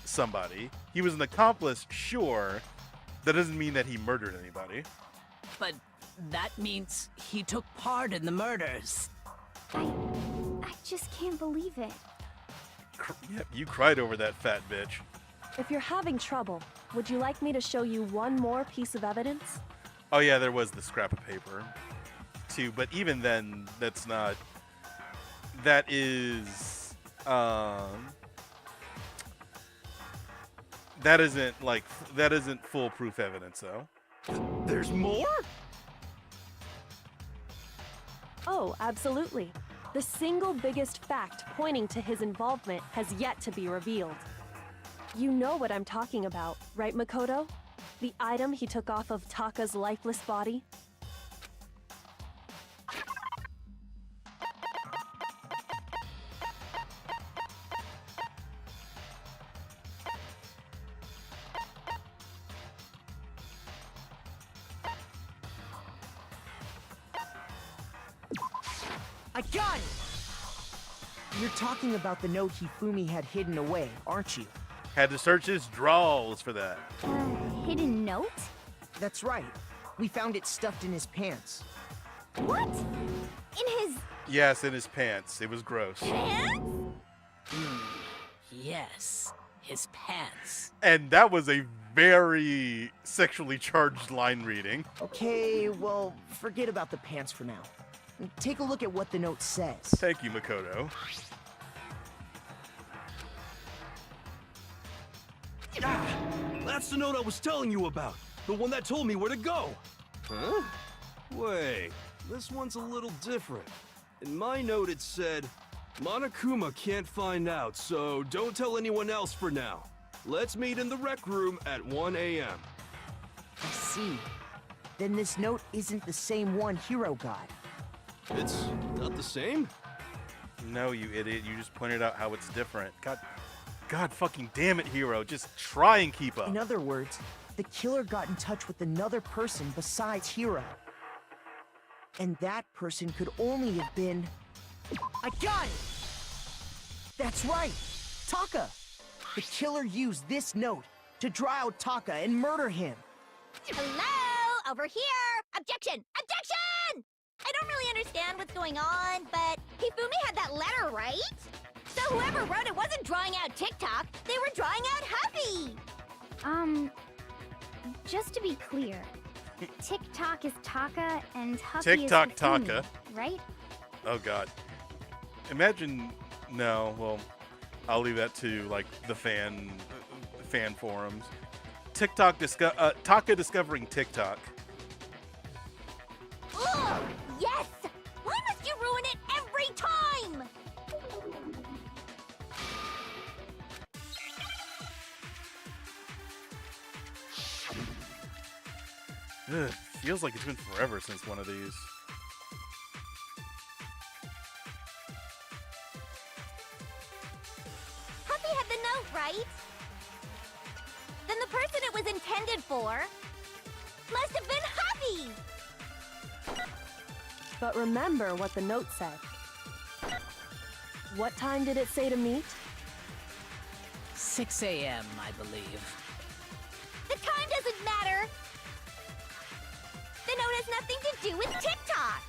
S1: somebody. He was an accomplice, sure. That doesn't mean that he murdered anybody.
S12: But that means he took part in the murders.
S14: I just can't believe it.
S1: Yep, you cried over that fat bitch.
S7: If you're having trouble, would you like me to show you one more piece of evidence?
S1: Oh yeah, there was the scrap of paper, too. But even then, that's not. That is. That isn't foolproof evidence, though.
S10: There's more?
S7: Oh, absolutely. The single biggest fact pointing to his involvement has yet to be revealed. You know what I'm talking about, right, Makoto? The item he took off of Taka's lifeless body?
S11: I got it! You're talking about the note Hifumi had hidden away, aren't you?
S1: Had to search his drawers for that.
S14: Hidden note?
S11: That's right. We found it stuffed in his pants.
S14: What? In his
S1: Yes, in his pants. It was gross.
S14: pants?
S12: Yes. his pants.
S1: And that was a very sexually charged line reading.
S11: Okay, well, forget about the pants for now. Take a look at what the note says.
S1: Thank you, Makoto.
S10: Ah, that's the note I was telling you about. The one that told me where to go. Huh? Wait, this one's a little different. In my note it said, Monokuma can't find out, so don't tell anyone else for now. Let's meet in the rec room at 1 a.m.
S11: I see. Then this note isn't the same one Hiro got.
S10: It's not the same?
S1: No, you idiot. You just pointed out how it's different. God fucking damn it, Hiro. Just try and keep up.
S11: In other words, the killer got in touch with another person besides Hiro. And that person could only have been... I got it! That's right! Taka! The killer used this note to draw out Taka and murder him.
S14: Hello? Over here! Objection! Objection! I don't really understand what's going on, but Hifumi had that letter, right? So whoever wrote it wasn't drawing out TikTok, they were drawing out Happy! Just to be clear, TikTok is Taka and Happy
S1: TikTok
S14: is Hifumi,
S1: Taka.
S14: right?
S1: Oh god. Imagine... No, well, I'll leave that to, like, the fan forums. Taka discovering TikTok.
S14: Ugh! Yes! Why must you ruin it every time?
S1: Ugh, feels like it's been forever since one of these.
S14: Happy had the note, right? Then the person it was intended for must have been Happy!
S7: But remember what the note said. What time did it say to meet?
S12: 6 a.m., I believe.
S14: The time doesn't matter! The note has nothing to do with TikTok!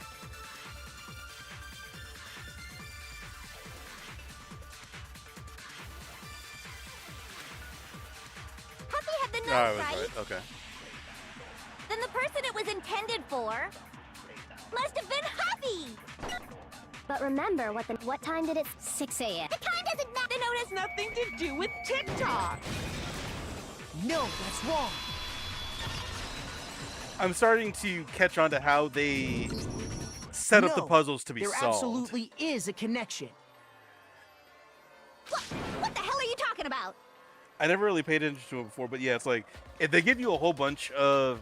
S14: Happy had the note,
S1: I was
S14: right?
S1: right. Okay.
S14: Then the person it was intended for must have been Happy! But remember what time did it... 6 a.m. The time doesn't matter! The note has nothing to do with TikTok!
S11: No, that's wrong.
S1: I'm starting to catch on to how they set up the
S11: No,
S1: puzzles to be
S11: there
S1: solved.
S11: absolutely is a connection.
S14: What the hell are you talking about?
S1: I never really paid attention to it before, but yeah, it's like, if they give you a whole bunch of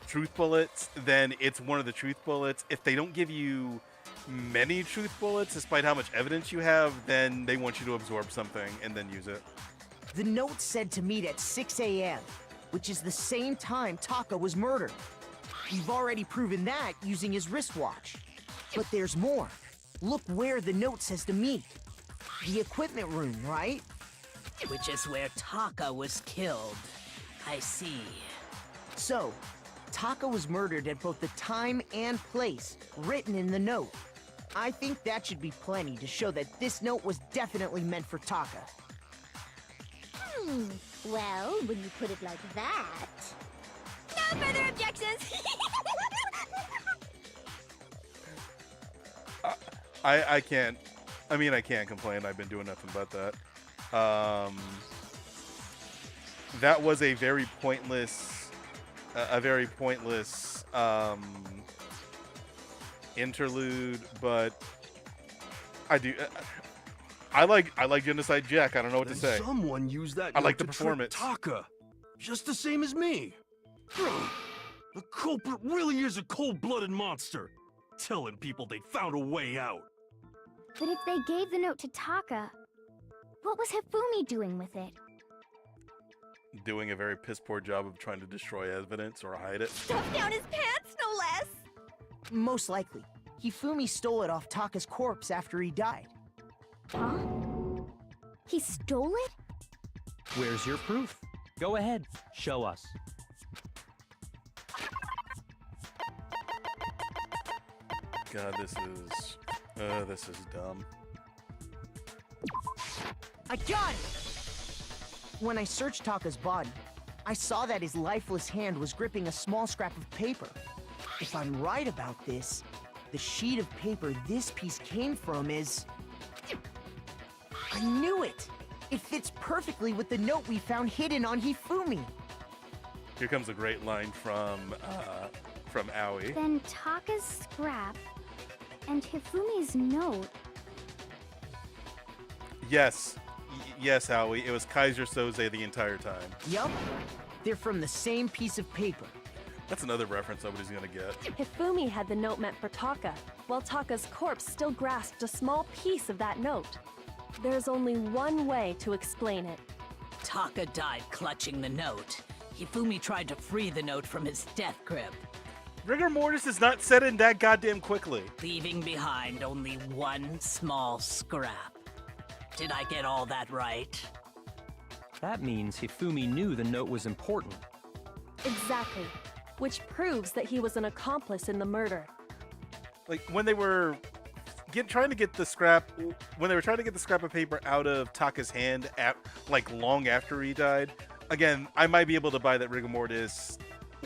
S1: truth bullets, then it's one of the truth bullets. If they don't give you many truth bullets, despite how much evidence you have, then they want you to absorb something and then use it.
S11: The note said to meet at 6 a.m., which is the same time Taka was murdered. We've already proven that using his wristwatch. But there's more. Look where the note says to meet. The equipment room, right?
S12: Which is where Taka was killed. I see.
S11: So, Taka was murdered at both the time and place written in the note. I think that should be plenty to show that this note was definitely meant for Taka.
S14: Well, when you put it like that... No further objections!
S1: I can't. I mean, I can't complain. I've been doing nothing but that. That was a very pointless, interlude, but I do. I like Genocide Jack. I don't know what to say.
S10: Someone used that.
S1: I like
S10: note
S1: the
S10: to trick
S1: performance.
S10: Taka, just the same as me. The culprit really is a cold-blooded monster, telling people they found a way out.
S14: But if they gave the note to Taka, what was Hifumi doing with it?
S1: Doing a very piss poor job of trying to destroy evidence or hide it.
S14: Stuffed down his pants, no less!
S11: Most likely, Hifumi stole it off Taka's corpse after he died.
S14: Huh? He stole it?
S2: Where's your proof? Go ahead, show us.
S1: God, this is dumb.
S11: I got it! When I searched Taka's body, I saw that his lifeless hand was gripping a small scrap of paper. If I'm right about this, the sheet of paper this piece came from is... I knew it! It fits perfectly with the note we found hidden on Hifumi.
S1: Here comes a great line from Aoi.
S14: Then Taka's scrap and Hifumi's note.
S1: Yes. Yes, Aoi. It was Kaiser Soze the entire time.
S11: Yup. They're from the same piece of paper.
S1: That's another reference nobody's gonna get.
S7: Hifumi had the note meant for Taka, while Taka's corpse still grasped a small piece of that note. There's only one way to explain it.
S12: Taka died clutching the note. Hifumi tried to free the note from his death grip,
S1: Rigor mortis is not set in that goddamn quickly.
S12: leaving behind only one small scrap. Did I get all that right?
S2: That means Hifumi knew the note was important.
S7: Exactly. Which proves that he was an accomplice in the murder.
S1: Like when they were trying to get the scrap of paper out of Taka's hand like long after he died. Again, I might be able to buy that rigor mortis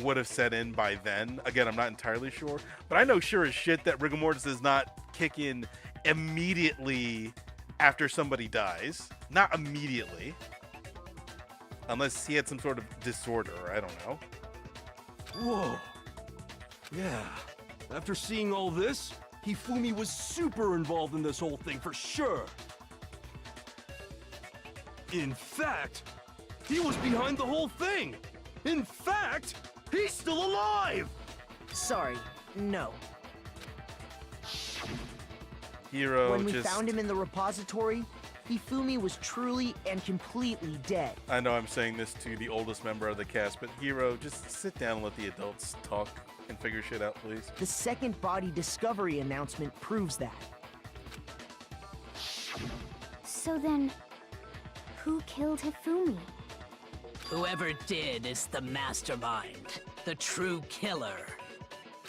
S1: would have set in by then. Again, I'm not entirely sure, but I know sure as shit that rigor mortis does not kick in immediately after somebody dies. Not immediately. Unless he had some sort of disorder, I don't know.
S10: Whoa. Yeah. After seeing all this, Hifumi was super involved in this whole thing for sure. In fact, he was behind the whole thing. In fact, he's still alive.
S11: Sorry, no.
S1: Hero
S11: When we found him in the repository, Hifumi was truly and completely dead.
S1: I know I'm saying this to the oldest member of the cast, but Hero, just sit down and let the adults talk and figure shit out, please.
S11: The second body discovery announcement proves that.
S14: So then, who killed Hifumi?
S12: Whoever did is the mastermind, the true killer.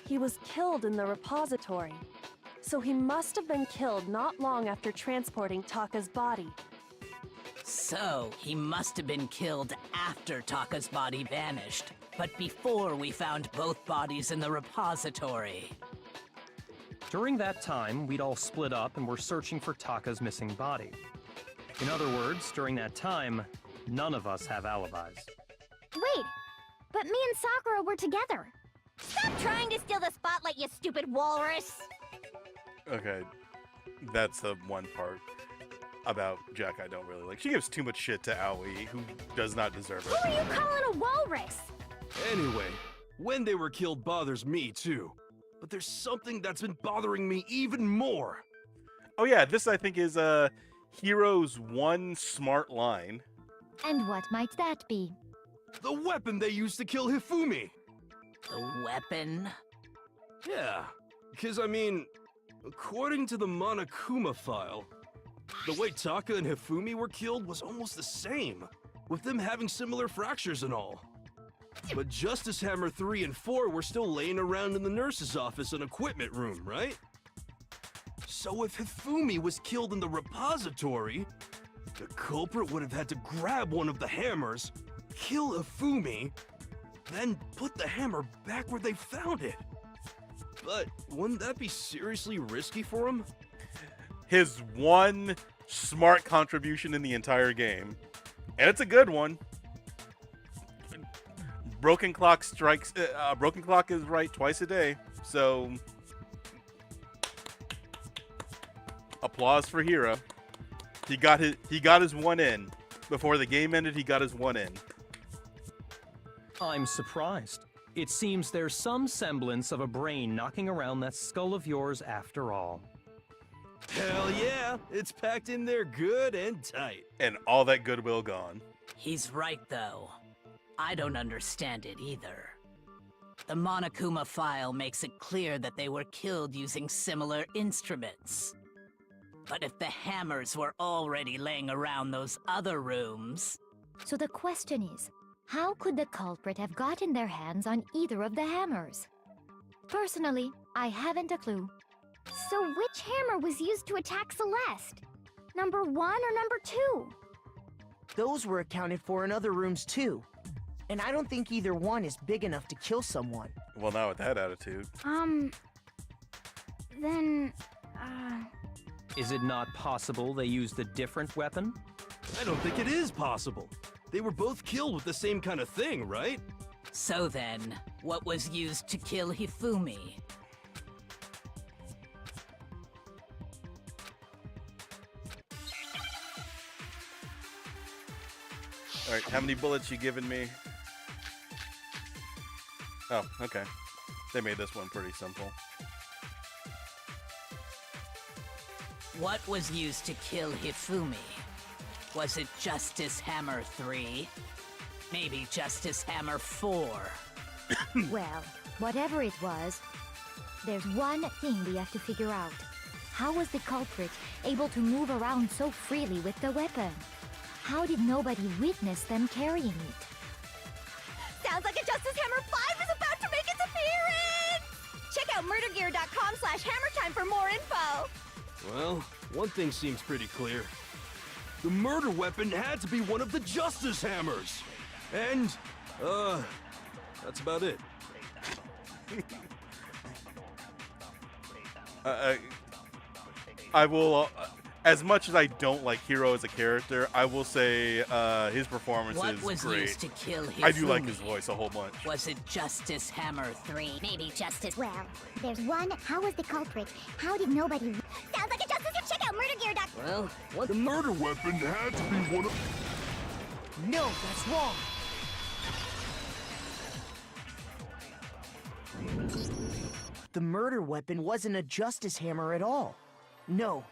S7: He was killed in the repository. So he must have been killed not long after transporting Taka's body.
S12: So, he must have been killed after Taka's body vanished, but before we found both bodies in the repository.
S2: During that time, we'd all split up and were searching for Taka's missing body. In other words, during that time, none of us have alibis.
S14: Wait, but me and Sakura were together.
S15: Stop trying to steal the spotlight, you stupid walrus!
S1: Okay, that's the one part about Jack I don't really like. She gives too much shit to Aoi, who does not deserve it.
S14: Who are you calling a walrus?
S10: Anyway, when they were killed bothers me too. But there's something that's been bothering me even more.
S1: Oh yeah, this I think is Hero's one smart line.
S14: And what might that be?
S10: The weapon they used to kill Hifumi.
S12: The weapon?
S10: Yeah, because I mean, according to the Monokuma file, the way Taka and Hifumi were killed was almost the same, with them having similar fractures and all. But Justice Hammer 3 and 4 were still laying around in the nurse's office and equipment room, right? So if Hifumi was killed in the repository, the culprit would have had to grab one of the hammers, kill Hifumi, then put the hammer back where they found it. But wouldn't that be seriously risky for him?
S1: His one smart contribution in the entire game. And it's a good one. Broken clock is right twice a day. So applause for Hero. He got his one in. Before the game ended, he got his one in.
S2: I'm surprised. It seems there's some semblance of a brain knocking around that skull of yours after all.
S10: Hell yeah, it's packed in there good and tight.
S1: And all that goodwill gone.
S12: He's right, though. I don't understand it either. The Monokuma file makes it clear that they were killed using similar instruments. But if the hammers were already laying around those other rooms...
S14: So the question is, how could the culprit have gotten their hands on either of the hammers? Personally, I haven't a clue. So which hammer was used to attack Celeste? Number 1 or number 2?
S11: Those were accounted for in other rooms too. And I don't think either one is big enough to kill someone.
S1: Well, not with that attitude.
S14: Then,
S2: Is it not possible they used a different weapon?
S10: I don't think it is possible. They were both killed with the same kind of thing, right?
S12: So then, what was used to kill Hifumi?
S1: All right, how many bullets you giving me? Oh, okay. They made this one pretty simple.
S12: What was used to kill Hifumi? Was it Justice Hammer 3? Maybe Justice Hammer 4?
S3: Well, whatever it was, there's one thing we have to figure out. How was the culprit able to move around so freely with the weapon? How did nobody witness them carrying it?
S15: Sounds like a Justice Hammer 5 is about to make its appearance! Check out murdergear.com/hammertime for more info!
S10: Well, one thing seems pretty clear. The murder weapon had to be one of the Justice Hammers! And, that's about it.
S1: I will, as much as I don't like Hiro as a character, I will say his performance
S12: What
S1: is
S12: was
S1: great.
S12: used to kill Hifumi?
S1: I do like his voice a whole bunch.
S12: Was it Justice Hammer 3?
S15: Maybe Justice...
S14: Well, there's one. How was the culprit? How did nobody...
S15: Sounds like a Justice... Check out murdergear.com...
S10: Well, what? The murder weapon had to be one of...
S11: No, that's wrong. The murder weapon wasn't a Justice Hammer at all. No,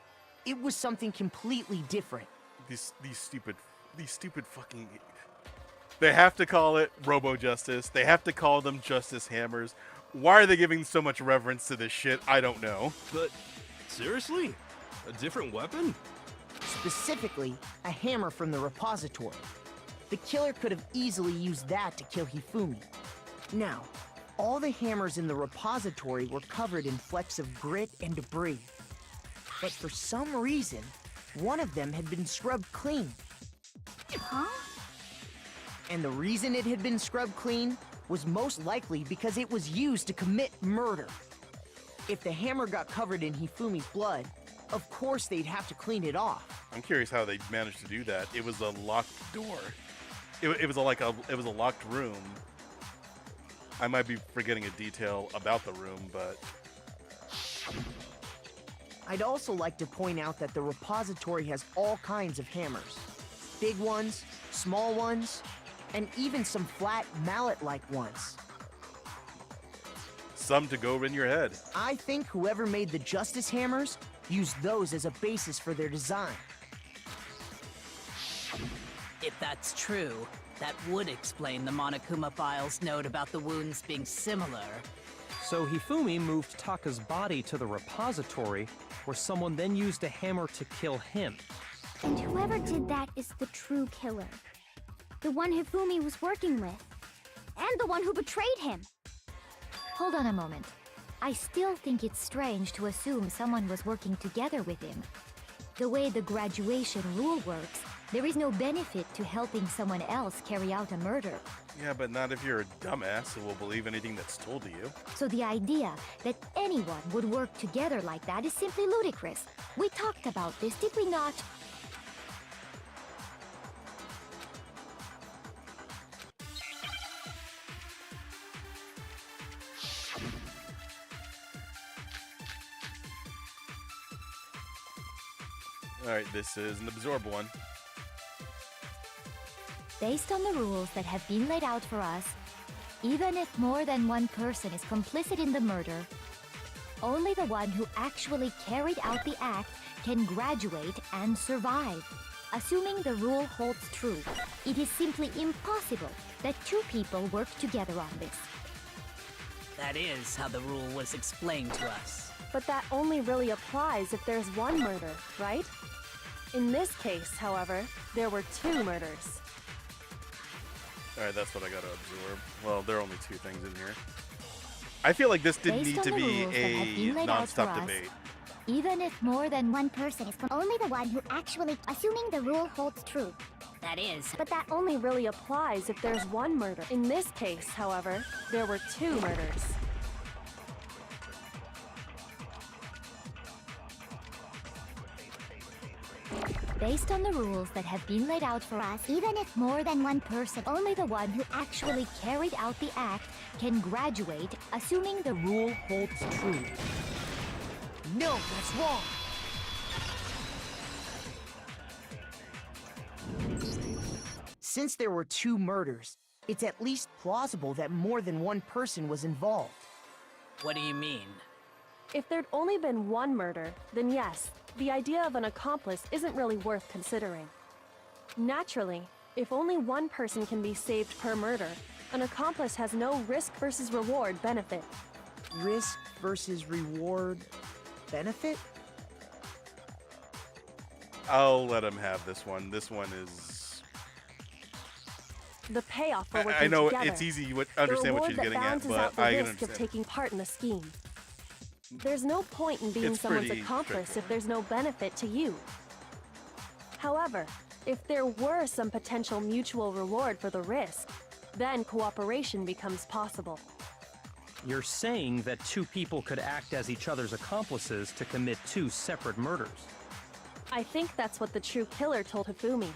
S11: it was something completely different.
S1: These stupid fucking... They have to call it Robo Justice. They have to call them Justice Hammers. Why are they giving so much reverence to this shit? I don't know.
S10: But, seriously? A different weapon?
S11: Specifically, a hammer from the repository. The killer could have easily used that to kill Hifumi. Now, all the hammers in the repository were covered in flecks of grit and debris. But for some reason, one of them had been scrubbed clean.
S14: Huh?
S11: And the reason it had been scrubbed clean was most likely because it was used to commit murder. If the hammer got covered in Hifumi's blood, of course they'd have to clean it off.
S1: I'm curious how they managed to do that. It was a locked door. It was a locked room. I might be forgetting a detail about the room, but...
S11: I'd also like to point out that the repository has all kinds of hammers. Big ones, small ones, and even some flat mallet-like ones.
S1: Some to go in your head.
S11: I think whoever made the Justice Hammers used those as a basis for their design.
S12: If that's true, that would explain the Monokuma file's note about the wounds being similar.
S2: So Hifumi moved Taka's body to the repository, where someone then used a hammer to kill him.
S14: And whoever did that is the true killer. The one Hifumi was working with. And the one who betrayed him.
S3: Hold on a moment. I still think it's strange to assume someone was working together with him. The way the graduation rule works, there is no benefit to helping someone else carry out a murder.
S1: Yeah, but not if you're a dumbass who will believe anything that's told to you.
S3: So the idea that anyone would work together like that is simply ludicrous. We talked about this, did we not?
S1: Alright, this is an absorb one.
S3: Based on the rules that have been laid out for us, even if more than one person is complicit in the murder, only the one who actually carried out the act can graduate and survive. Assuming the rule holds true, it is simply impossible that two people work together on this.
S12: That is how the rule was explained to us.
S7: But that only really applies if there's one murder, right? In this case, however, there were two murders.
S1: Alright, that's what I gotta absorb. Well, there are only two things in here. I feel like this didn't
S3: Based
S1: need to
S3: on the
S1: be
S3: rules that have been
S1: a
S3: laid out for
S1: non-stop
S3: us,
S1: debate.
S14: Even if more than one person is only the one who actually, assuming the rule holds true,
S13: that is.
S7: But that only really applies if there's one murder. In this case, however, there were 2 murders.
S3: Based on the rules that have been laid out for us, even if more than one person, only the one who actually carried out the act can graduate, assuming the rule holds true.
S11: No, that's wrong. Since there were 2 murders, it's at least plausible that more than one person was involved.
S12: What do you mean?
S7: If there'd only been one murder, then yes, the idea of an accomplice isn't really worth considering. Naturally, if only one person can be saved per murder, an accomplice has no risk versus reward benefit.
S11: Risk versus reward benefit?
S1: I'll let him have this one. This one is...
S7: The payoff for working
S1: I know
S7: together.
S1: it's easy to understand what she's getting at, but I can
S7: the risk of
S1: understand.
S7: taking part in the scheme. There's no point in being
S1: It's
S7: someone's
S1: pretty
S7: accomplice if there's no benefit to you. However, if there were some potential mutual reward for the risk, then cooperation becomes possible.
S2: You're saying that 2 people could act as each other's accomplices to commit 2 separate murders.
S7: I think that's what the true killer told Hifumi.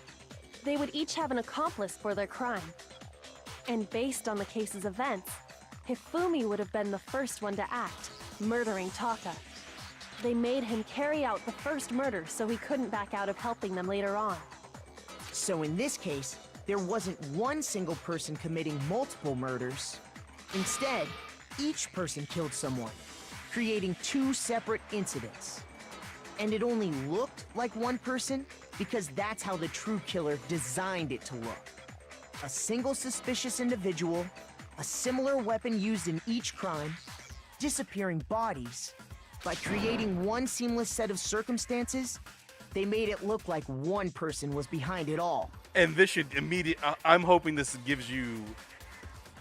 S7: They would each have an accomplice for their crime. And based on the case's events, Hifumi would have been the first one to act, murdering Taka. They made him carry out the first murder so he couldn't back out of helping them later on.
S11: So in this case, there wasn't one single person committing multiple murders. Instead, each person killed someone, creating 2 separate incidents. And it only looked like one person because that's how the true killer designed it to look. A single suspicious individual, a similar weapon used in each crime, disappearing bodies. By creating one seamless set of circumstances, they made it look like one person was behind it all.
S1: And this should I'm hoping this gives you...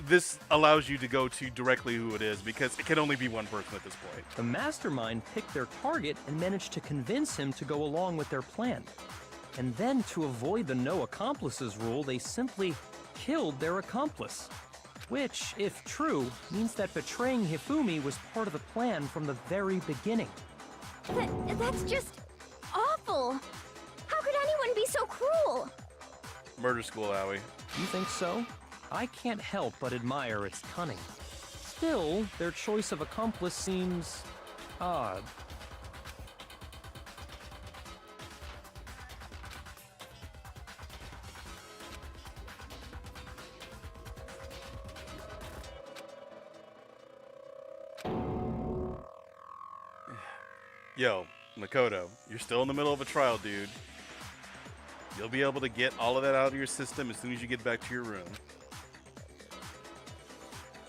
S1: This allows you to go to directly who it is, because it can only be one person at this point.
S2: The mastermind picked their target and managed to convince him to go along with their plan. And then, to avoid the no accomplices rule, they simply killed their accomplice. Which, if true, means that betraying Hifumi was part of the plan from the very beginning.
S14: That's just awful. How could anyone be so cruel?
S1: Murder school, Owie.
S2: You think so? I can't help but admire its cunning. Still, their choice of accomplice seems odd.
S1: Yo, Makoto, you're still in the middle of a trial, dude. You'll be able to get all of that out of your system as soon as you get back to your room.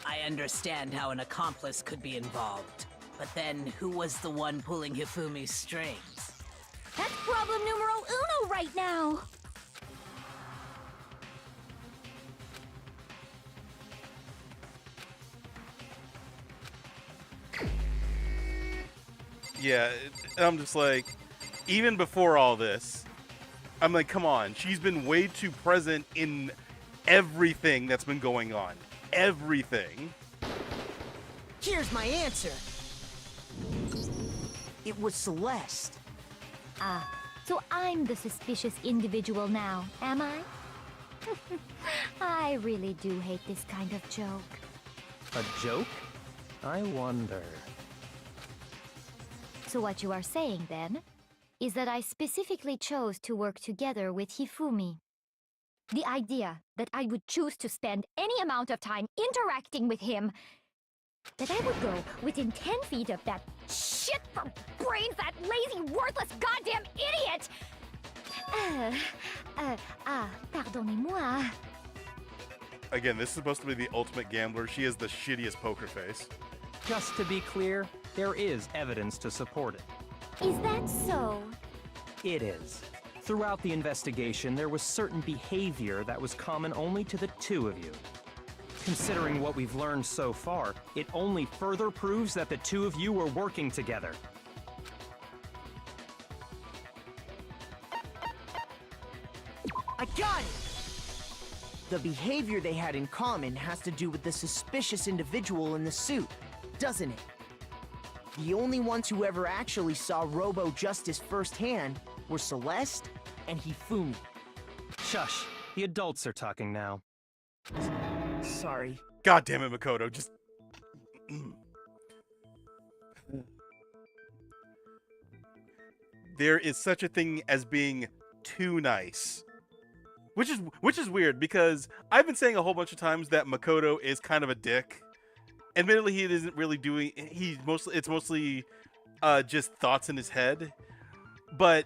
S12: I understand how an accomplice could be involved. But then, who was the one pulling Hifumi's strings?
S14: That's problem numero uno right now.
S1: Yeah, I'm just like, even before all this, I'm like, come on, she's been way too present in everything that's been going on. Everything.
S11: Here's my answer. It was Celeste.
S3: Ah, so I'm the suspicious individual now, am I? I really do hate this kind of joke.
S2: A joke? I wonder.
S3: So what you are saying, then, is that I specifically chose to work together with Hifumi. The idea that I would choose to spend any amount of time interacting with him, that I would go within 10 feet of that shit for brains, that lazy, worthless goddamn idiot! Pardonnez-moi.
S1: Again, this is supposed to be the ultimate gambler. She has the shittiest poker face.
S2: Just to be clear, there is evidence to support it.
S3: Is that so?
S2: It is. Throughout the investigation, there was certain behavior that was common only to the 2 of you. Considering what we've learned so far, it only further proves that the 2 of you were working together.
S11: I got it! The behavior they had in common has to do with the suspicious individual in the suit, doesn't it? The only ones who ever actually saw Robo-Justice firsthand were Celeste and Hifumi.
S2: Shush. The adults are talking now.
S11: Sorry.
S1: God damn it, Makoto. Just... There is such a thing as being too nice. Which is weird, because I've been saying a whole bunch of times that Makoto is kind of a dick. Admittedly, he isn't really doing... It's mostly just thoughts in his head. But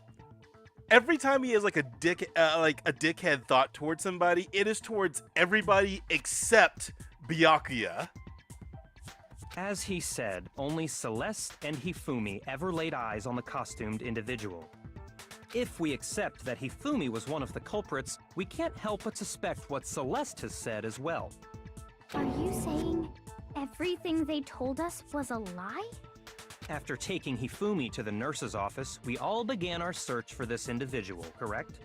S1: every time he has like a dickhead thought towards somebody, it is towards everybody except Byakuya.
S2: As he said, only Celeste and Hifumi ever laid eyes on the costumed individual. If we accept that Hifumi was one of the culprits, we can't help but suspect what Celeste has said as well.
S14: Are you saying everything they told us was a lie?
S2: After taking Hifumi to the nurse's office, we all began our search for this individual, correct?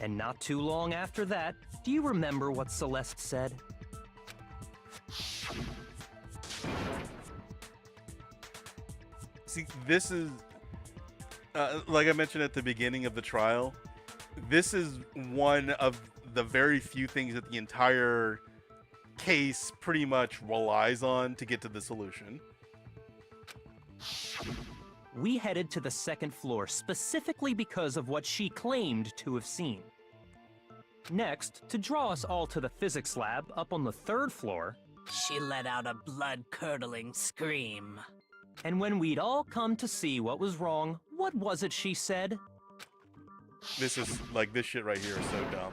S2: And not too long after that, do you remember what Celeste said?
S1: See, this is... like I mentioned at the beginning of the trial, this is one of the very few things that the entire case pretty much relies on to get to the solution.
S2: We headed to the second floor specifically because of what she claimed to have seen. Next, to draw us all to the physics lab up on the third floor,
S12: she let out a blood-curdling scream.
S2: And when we'd all come to see what was wrong, what was it she said?
S1: This is, like, this shit right here is so dumb.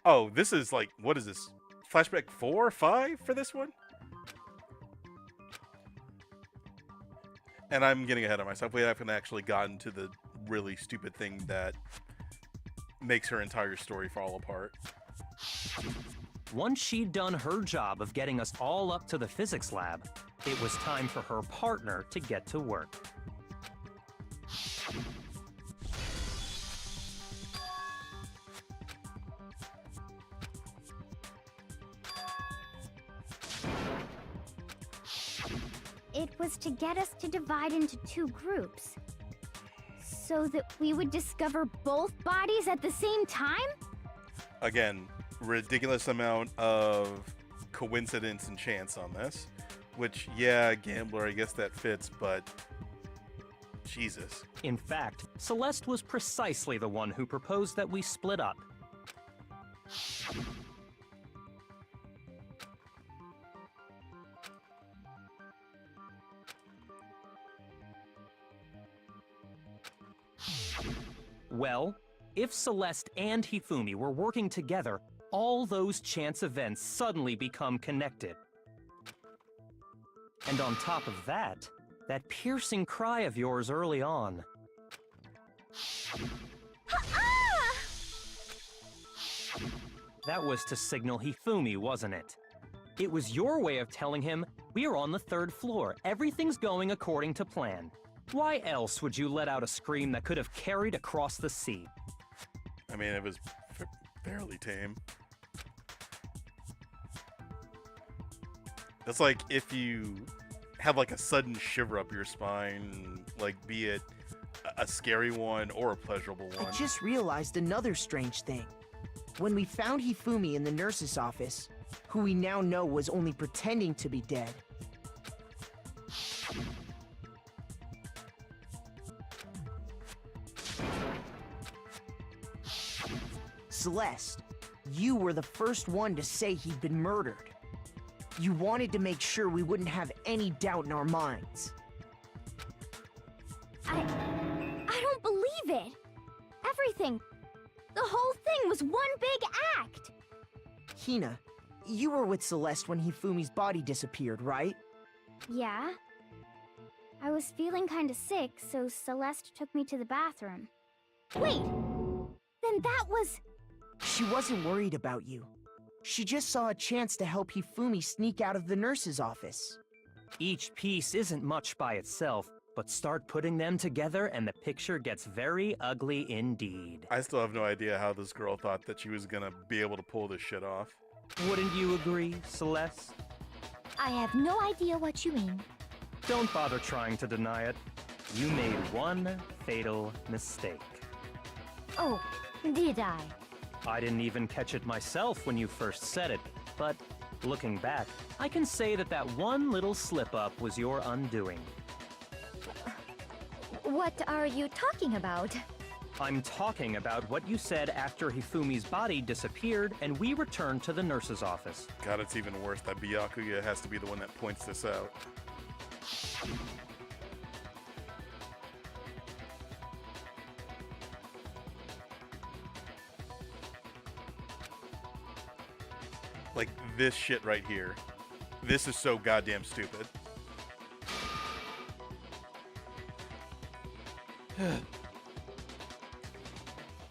S1: Oh, this is like, what is this? Flashback 4 or 5 for this one? And I'm getting ahead of myself. We haven't actually gotten to the really stupid thing that makes her entire story fall apart.
S2: Once she'd done her job of getting us all up to the physics lab, it was time for her partner to get to work.
S14: It was to get us to divide into two groups, so that we would discover both bodies at the same time?
S1: Again, ridiculous amount of coincidence and chance on this, which, yeah, gambler, I guess that fits, but Jesus.
S2: In fact, Celeste was precisely the one who proposed that we split up. Well, if Celeste and Hifumi were working together, all those chance events suddenly become connected. And on top of that, that piercing cry of yours early on. That was to signal Hifumi, wasn't it? It was your way of telling him, we are on the third floor, everything's going according to plan. Why else would you let out a scream that could have carried across the sea?
S1: I mean, it was fairly tame. That's like if you have like a sudden shiver up your spine, like be it a scary one or a pleasurable one.
S11: I just realized another strange thing. When we found Hifumi in the nurse's office, who we now know was only pretending to be dead, Celeste, you were the first one to say he'd been murdered. You wanted to make sure we wouldn't have any doubt in our minds.
S14: I don't believe it. Everything, the whole thing was one big act.
S11: Hina, you were with Celeste when Hifumi's body disappeared, right?
S14: Yeah. I was feeling kinda sick, so Celeste took me to the bathroom. Wait! Then that was...
S11: She wasn't worried about you. She just saw a chance to help Hifumi sneak out of the nurse's office.
S2: Each piece isn't much by itself, But start putting them together and the picture gets very ugly indeed.
S1: I still have no idea how this girl thought that she was gonna be able to pull this shit off.
S2: Wouldn't you agree, Celeste?
S14: I have no idea what you mean.
S2: Don't bother trying to deny it. You made one fatal mistake.
S14: Oh, did I?
S2: I didn't even catch it myself when you first said it, but looking back, I can say that that one little slip-up was your undoing.
S14: What are you talking about?
S2: I'm talking about what you said after Hifumi's body disappeared and we returned to the nurse's office.
S1: God, it's even worse that Byakuya has to be the one that points this out. Like, this shit right here. This is so goddamn stupid.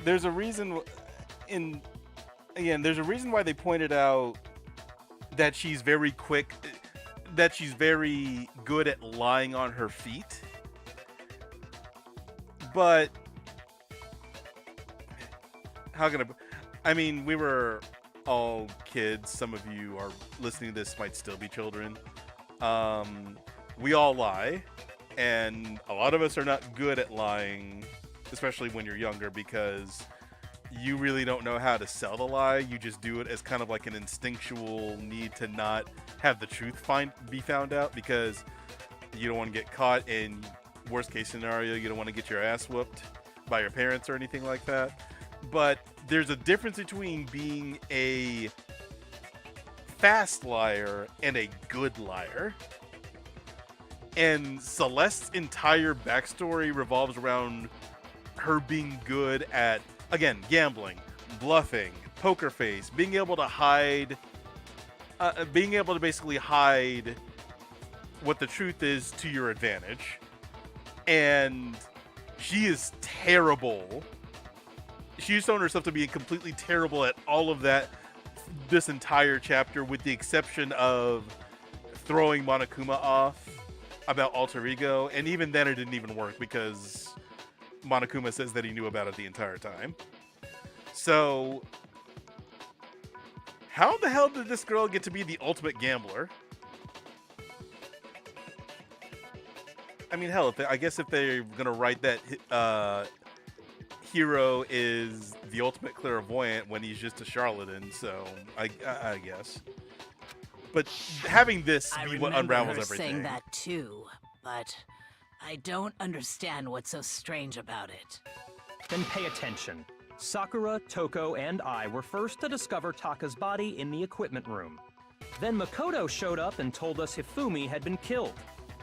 S1: There's a reason there's a reason why they pointed out that she's very quick, that she's very good at lying on her feet. But how can I mean, we were all kids. Some of you are listening to this might still be children. We all lie, and a lot of us are not good at lying, especially when you're younger, because you really don't know how to sell the lie. You just do it as kind of like an instinctual need to not have the truth be found out, because you don't want to get caught, and worst case scenario, you don't want to get your ass whooped by your parents or anything like that. But there's a difference between being a fast liar and a good liar. And Celeste's entire backstory revolves around her being good at, again, gambling, bluffing, poker face, being able to hide, being able to basically hide what the truth is to your advantage. And she is terrible. She's shown herself to be completely terrible at all of that this entire chapter, with the exception of throwing Monokuma off about Alter Ego, and even then it didn't even work because Monokuma says that he knew about it the entire time. So how the hell did this girl get to be the ultimate gambler? I mean, hell, I guess if they're gonna write that Hero is the ultimate clairvoyant when he's just a charlatan, so I guess. But having this be what unravels everything.
S12: Saying that too, but I don't understand what's so strange about it.
S2: Then pay attention. Sakura, Toko, and I were first to discover Taka's body in the equipment room. Then Makoto showed up and told us Hifumi had been killed.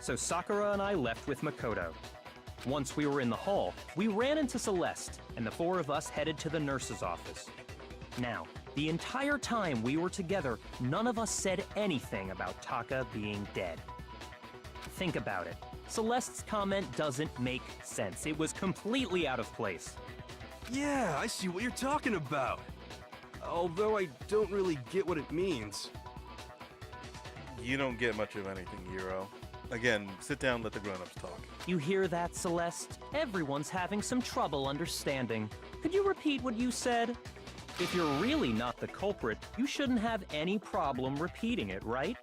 S2: So Sakura and I left with Makoto. Once we were in the hall, we ran into Celeste, and the four of us headed to the nurse's office. Now, the entire time we were together, none of us said anything about Taka being dead. Think about it. Celeste's comment doesn't make sense. It was completely out of place.
S10: Yeah, I see what you're talking about. Although I don't really get what it means.
S1: You don't get much of anything, Hero. Again, sit down, let the grown-ups talk.
S2: You hear that, Celeste? Everyone's having some trouble understanding. Could you repeat what you said? If you're really not the culprit, you shouldn't have any problem repeating it, right?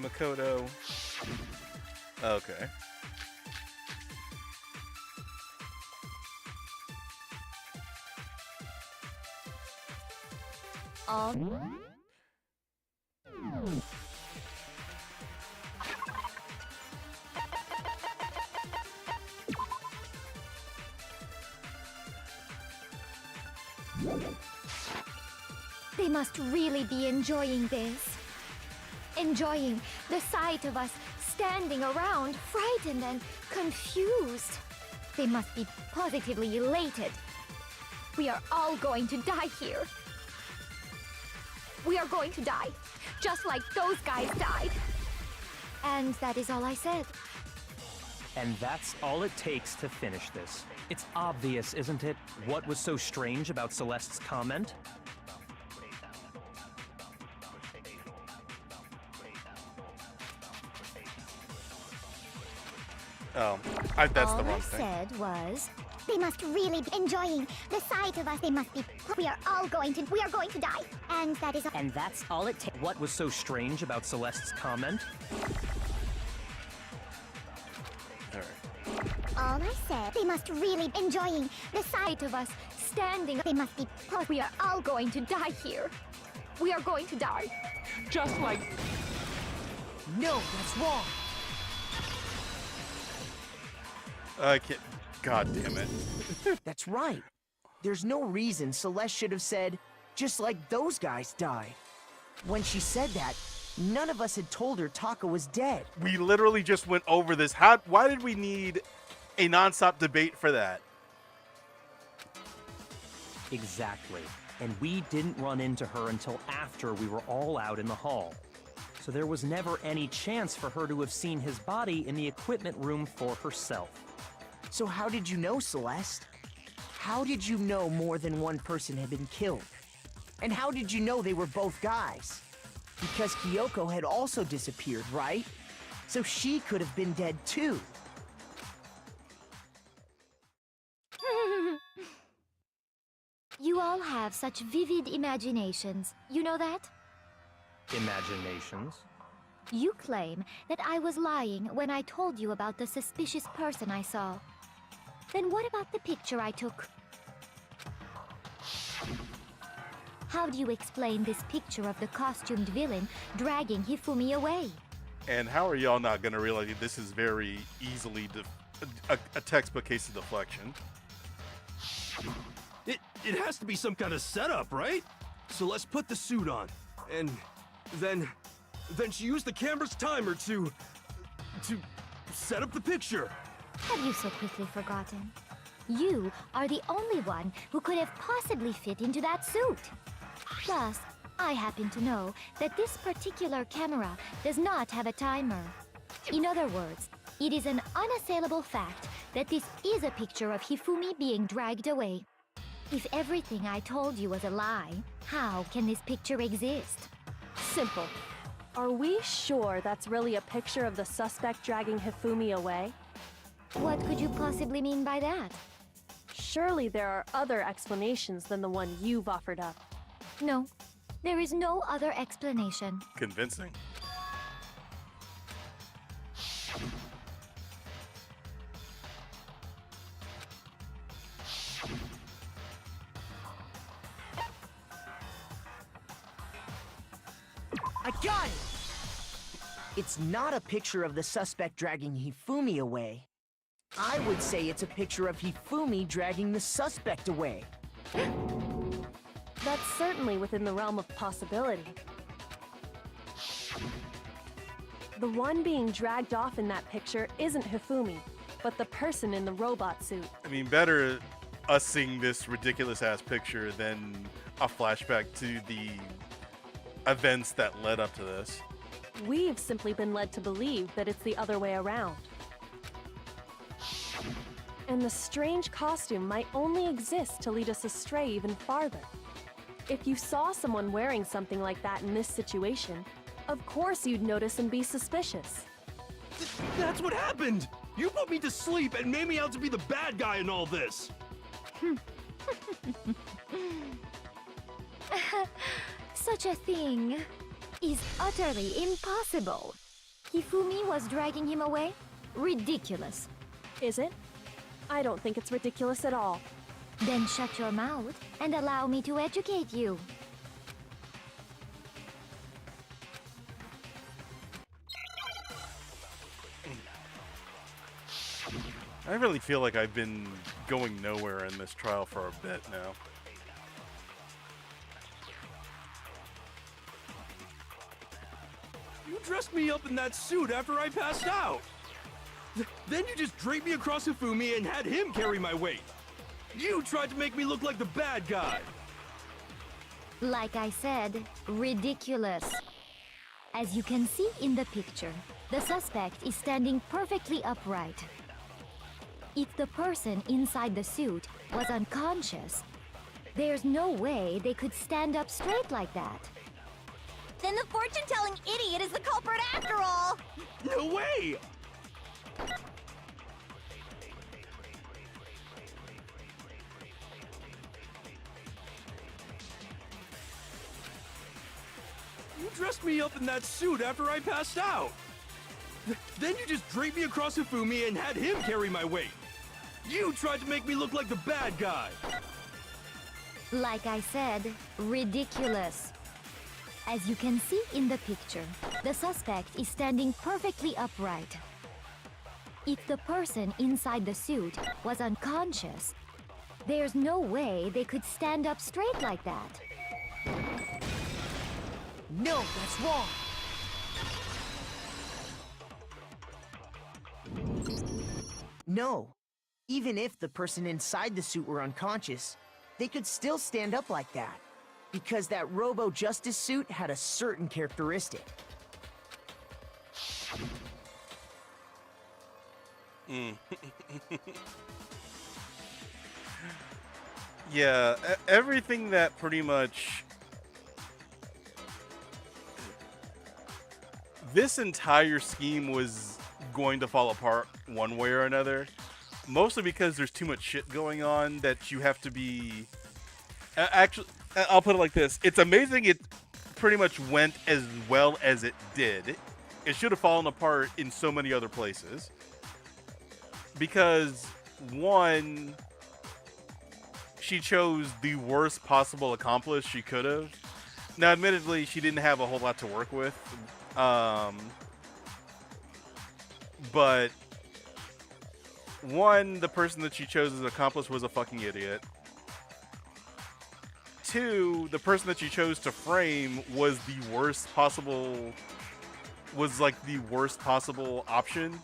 S1: Makoto. Okay.
S14: They must really be enjoying this. Enjoying the sight of us standing around, frightened and confused. They must be positively elated. We are all going to die here. We are going to die, just like those guys died. And that is all I said.
S2: And that's all it takes to finish this. It's obvious, isn't it, what was so strange about Celeste's comment?
S1: Oh, that's the
S14: All
S1: wrong
S14: I
S1: thing.
S14: said was,
S15: They must really be enjoying the sight of us. They must be. We are going to die. And that is.
S13: And that's all it takes.
S2: What was so strange about Celeste's comment?
S1: Alright.
S15: All I said. They must really be enjoying the sight of us standing. They must be.
S14: we are all going to die here. We are going to die. Just like...
S11: No, that's wrong.
S1: I can't. God damn it.
S11: That's right. There's no reason Celeste should have said, just like those guys died. When she said that, none of us had told her Taka was dead.
S1: We literally just went over this. Why did we need a nonstop debate for that?
S2: Exactly. And we didn't run into her until after we were all out in the hall. So there was never any chance for her to have seen his body in the equipment room for herself.
S11: So how did you know, Celeste? How did you know more than one person had been killed? And how did you know they were both guys? Because Kyoko had also disappeared, right? So she could have been dead too.
S14: You all have such vivid imaginations. You know that?
S2: Imaginations?
S14: You claim that I was lying when I told you about the suspicious person I saw. Then what about the picture I took? How do you explain this picture of the costumed villain dragging Hifumi away?
S1: And how are y'all not going to realize this is very easily a textbook case of deflection?
S10: It has to be some kind of setup, right? So let's put the suit on. And then she used the camera's timer to set up the picture.
S14: Have you so quickly forgotten? You are the only one who could have possibly fit into that suit. Plus, I happen to know that this particular camera does not have a timer. In other words, it is an unassailable fact that this is a picture of Hifumi being dragged away. If everything I told you was a lie, how can this picture exist?
S7: Simple. Are we sure that's really a picture of the suspect dragging Hifumi away?
S14: What could you possibly mean by that?
S7: Surely there are other explanations than the one you've offered up.
S14: No, there is no other explanation.
S1: Convincing.
S11: I got it! It's not a picture of the suspect dragging Hifumi away. I would say it's a picture of Hifumi dragging the suspect away.
S7: That's certainly within the realm of possibility. The one being dragged off in that picture isn't Hifumi, but the person in the robot suit.
S1: I mean, better us seeing this ridiculous-ass picture than a flashback to the events that led up to this.
S7: We've simply been led to believe that it's the other way around. And the strange costume might only exist to lead us astray even farther. If you saw someone wearing something like that in this situation, of course you'd notice and be suspicious.
S10: That's what happened! You put me to sleep and made me out to be the bad guy in all this!
S14: Such a thing is utterly impossible. Hifumi was dragging him away? Ridiculous.
S7: Is it? I don't think it's ridiculous at all.
S14: Then shut your mouth and allow me to educate you.
S1: I really feel like I've been going nowhere in this trial for a bit now.
S10: You dressed me up in that suit after I passed out! Then you just draped me across Hifumi and had him carry my weight! You tried to make me look like the bad guy!
S14: Like I said, ridiculous. As you can see in the picture, the suspect is standing perfectly upright. If the person inside the suit was unconscious, there's no way they could stand up straight like that.
S15: Then the fortune-telling idiot is the culprit after all!
S10: No way! dressed me up in that suit after I passed out. Then you just draped me across Hifumi and had him carry my weight. You tried to make me look like the bad guy.
S3: Like I said, ridiculous. As you can see in the picture, the suspect is standing perfectly upright. If the person inside the suit was unconscious, there's no way they could stand up straight like that.
S11: No, that's wrong. No. Even if the person inside the suit were unconscious, they could still stand up like that. Because that Robo-Justice suit had a certain characteristic.
S1: Yeah, everything that pretty much... This entire scheme was going to fall apart one way or another. Mostly because there's too much shit going on that you have to be... Actually, I'll put it like this. It's amazing it pretty much went as well as it did. It should have fallen apart in so many other places. Because, one, she chose the worst possible accomplice she could have. Now, admittedly, she didn't have a whole lot to work with. But, one, the person that she chose as an accomplice was a fucking idiot. Two, the person that she chose to frame was the worst possible... was like the worst possible option.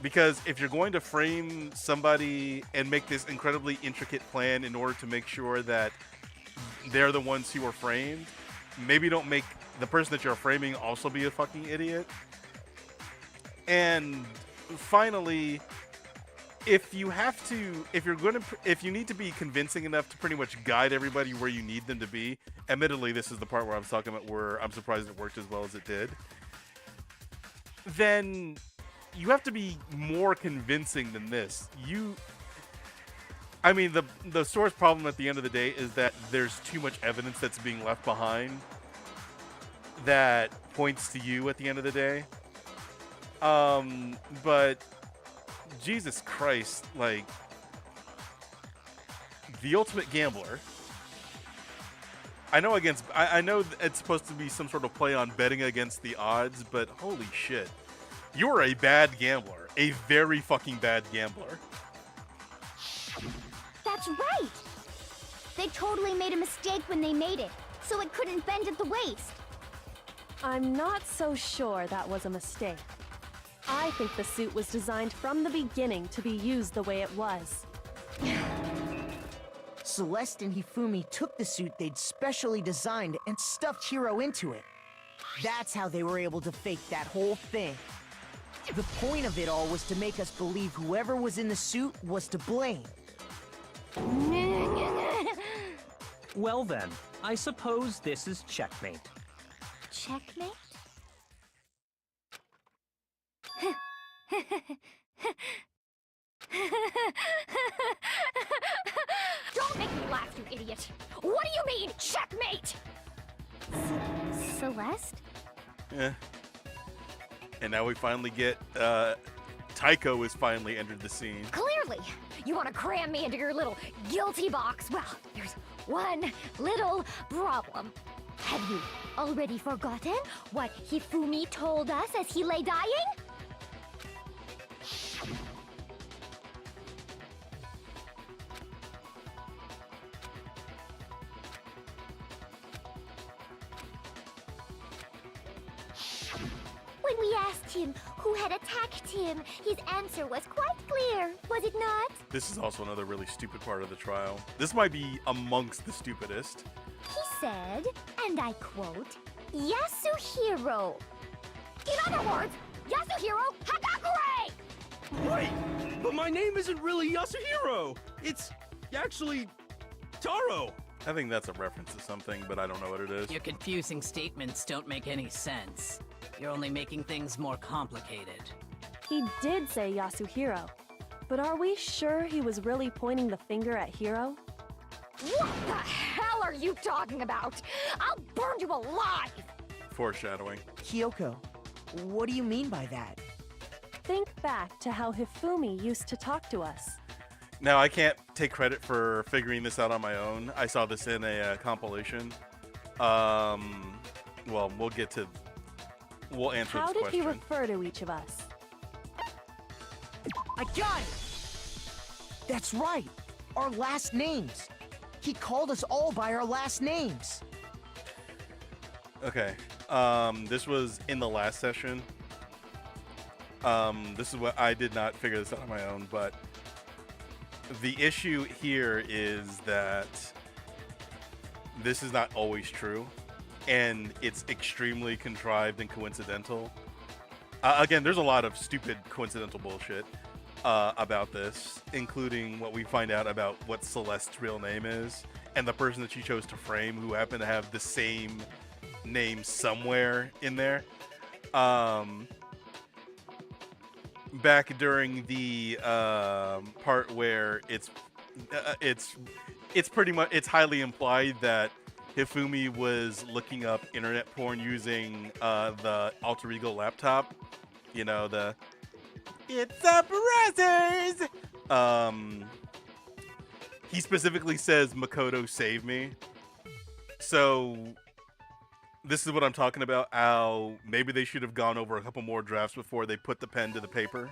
S1: Because if you're going to frame somebody and make this incredibly intricate plan in order to make sure that they're the ones who are framed, maybe don't make the person that you're framing also be a fucking idiot. And finally, if you need to be convincing enough to pretty much guide everybody where you need them to be, admittedly, this is the part where I was talking about where I'm surprised it worked as well as it did, then you have to be more convincing than this. I mean, the source problem at the end of the day is that there's too much evidence that's being left behind that points to you at the end of the day. But Jesus Christ, like, the ultimate gambler. I know it's supposed to be some sort of play on betting against the odds, but holy shit. You are a bad gambler. A very fucking bad gambler.
S14: That's right! They totally made a mistake when they made it, so it couldn't bend at the waist.
S7: I'm not so sure that was a mistake. I think the suit was designed from the beginning to be used the way it was.
S11: Celeste and Hifumi took the suit they'd specially designed and stuffed Hiro into it. That's how they were able to fake that whole thing. The point of it all was to make us believe whoever was in the suit was to blame.
S2: Well then, I suppose this is checkmate.
S14: Checkmate?
S15: Don't make me laugh, you idiot! What do you mean, checkmate?
S14: Celeste?
S1: Yeah. And now we finally get, Tycho has finally entered the scene.
S15: Clearly! You want to cram me into your little guilty box? Well, there's one little problem.
S14: Have you already forgotten what Hifumi told us as he lay dying? When we asked him who had attacked him, his answer was quite clear, was it not?
S1: This is also another really stupid part of the trial. This might be amongst the stupidest.
S14: He said, and I quote, Yasuhiro.
S15: In other words, Yasuhiro Hagakure!
S10: Wait, but my name isn't really Yasuhiro. It's actually Taro.
S1: I think that's a reference to something, but I don't know what it is.
S12: Your confusing statements don't make any sense. You're only making things more complicated.
S7: He did say Yasuhiro, but are we sure he was really pointing the finger at Hiro?
S15: What the hell are you talking about? I'll burn you alive!
S1: foreshadowing.
S11: Kyoko, what do you mean by that?
S7: Think back to how Hifumi used to talk to us.
S1: Now, I can't take credit for figuring this out on my own. I saw this in a compilation. Well, we'll answer
S7: How
S1: this
S7: did
S1: question.
S7: he refer to each of us?
S11: I got it! That's right! Our last names! He called us all by our last names!
S1: Okay. This was in the last session. This is what I did not figure this out on my own, but the issue here is that this is not always true, and it's extremely contrived and coincidental. Again, there's a lot of stupid coincidental bullshit about this, including what we find out about what Celeste's real name is, and the person that she chose to frame who happened to have the same name somewhere in there. Back during the part where it's pretty much, it's highly implied that Hifumi was looking up internet porn using the alter ego laptop. You know, the "It's a brothers." He specifically says, "Makoto, save me." So this is what I'm talking about. How maybe they should have gone over a couple more drafts before they put the pen to the paper.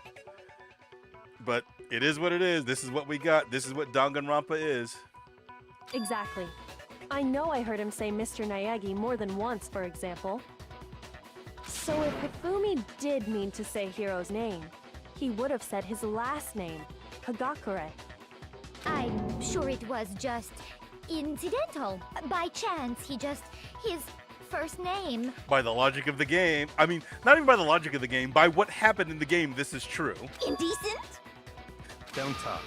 S1: But it is what it is. This is what we got. This is what Danganronpa is.
S7: Exactly. I know I heard him say Mr. Naegi more than once, for example. So if Hifumi did mean to say Hiro's name, he would have said his last name, Hagakure.
S14: I'm sure it was just incidental. By chance, his first name.
S1: By the logic of the game. I mean, not even by the logic of the game. By what happened in the game, this is true.
S14: Indecent?
S2: Don't talk.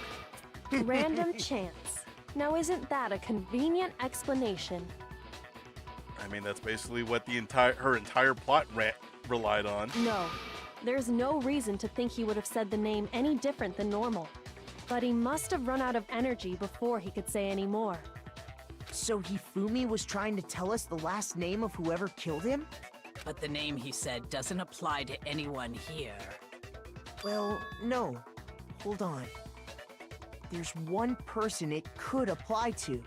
S7: Random chance. Now isn't that a convenient explanation?
S1: I mean, that's basically what her entire plot relied on.
S7: No. There's no reason to think he would have said the name any different than normal. But he must have run out of energy before he could say any more.
S11: So Hifumi was trying to tell us the last name of whoever killed him?
S12: But the name he said doesn't apply to anyone here.
S11: Well, no. Hold on. There's one person it could apply to,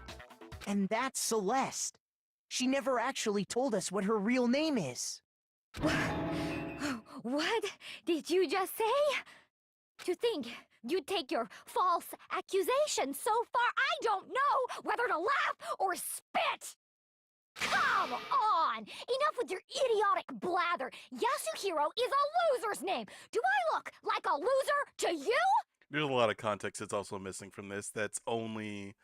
S11: and that's Celeste. She never actually told us what her real name is.
S14: What did you just say? To think you'd take your false accusation so far, I don't know whether to laugh or spit! Come on! Enough with your idiotic blather! Yasuhiro is a loser's name! Do I look like a loser to you?
S1: There's a lot of context that's also missing from this that's only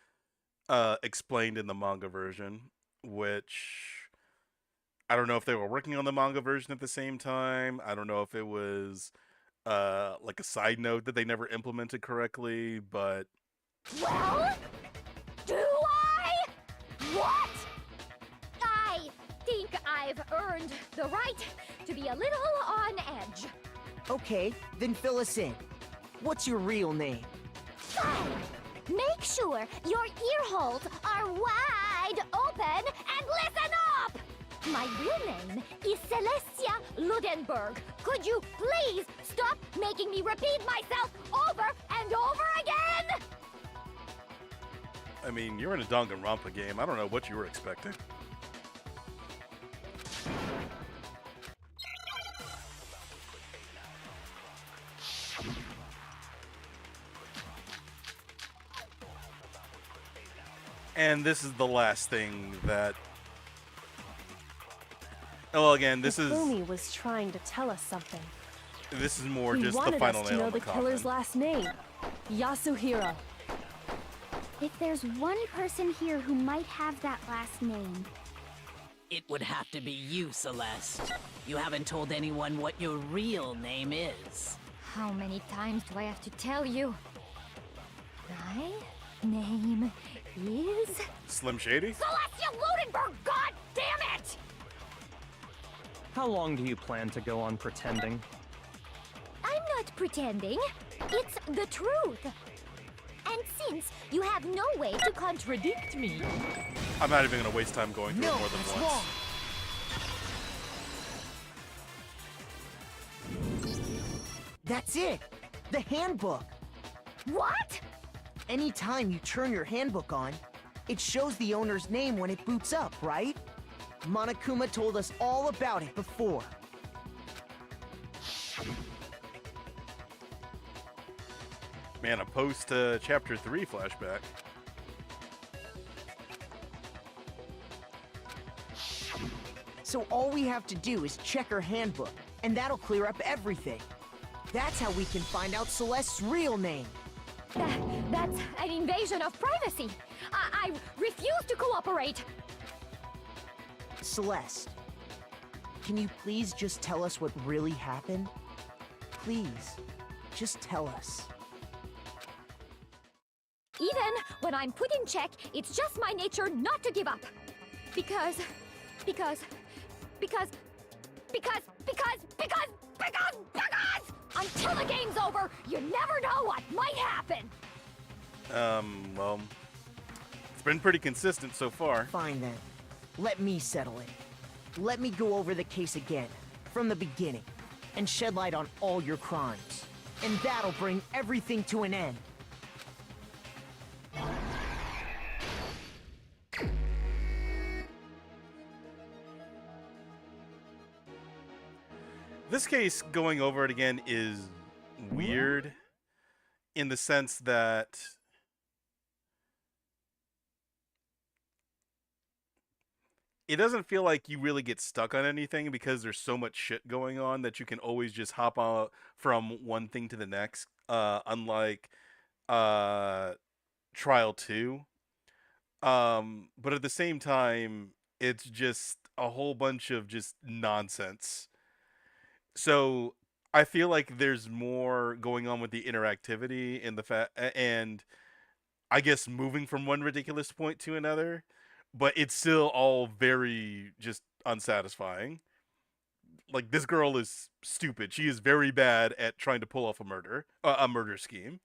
S1: explained in the manga version, which I don't know if they were working on the manga version at the same time. I don't know if it was like a side note that they never implemented correctly, but...
S14: Well? Do I? What? I think I've earned the right to be a little on edge.
S11: Okay, then fill us in. What's your real name?
S14: Fine. Make sure your ear holes are wide open and listen up! My real name is Celestia Ludenberg. Could you please stop making me repeat myself over and over again?
S1: I mean, you're in a Danganronpa game. I don't know what you were expecting. And this is the last thing that... Well, again, this is...
S7: Hifumi was trying to tell us something.
S1: This is more
S7: He
S1: just the
S7: wanted
S1: final
S7: us to
S1: nail
S7: know
S1: in the
S7: the killer's
S1: coffin.
S7: last name, Yasuhiro.
S14: If there's one person here who might have that last name...
S12: It would have to be you, Celeste. You haven't told anyone what your real name is.
S14: How many times do I have to tell you? My name is...
S1: Slim Shady?
S14: Celestia Ludenberg, god damn it!
S2: How long do you plan to go on pretending?
S14: I'm not pretending. It's the truth. And since you have no way to contradict me...
S1: I'm not even going to waste time going through it more than
S11: that's
S1: once.
S11: wrong. That's it! The handbook!
S14: What?
S11: Anytime you turn your handbook on, it shows the owner's name when it boots up, right? Monokuma told us all about it before.
S1: Man, a post chapter 3 flashback.
S11: So all we have to do is check her handbook, and that'll clear up everything. That's how we can find out Celeste's real name.
S14: That's an invasion of privacy. I refuse to cooperate.
S11: Celeste, can you please just tell us what really happened? Please, just tell us.
S14: Even when I'm put in check, it's just my nature not to give up. Because until the game's over, you never know what might happen.
S1: Well, it's been pretty consistent so far.
S11: Fine then. Let me settle it. Let me go over the case again, from the beginning, and shed light on all your crimes. And that'll bring everything to an end.
S1: This case, going over it again, is weird in the sense that it doesn't feel like you really get stuck on anything because there's so much shit going on that you can always just hop on from one thing to the next, unlike Trial 2. But at the same time, it's just a whole bunch of just nonsense. So I feel like there's more going on with the interactivity and and I guess moving from one ridiculous point to another, but it's still all very just unsatisfying. Like, this girl is stupid. She is very bad at trying to pull off a murder scheme.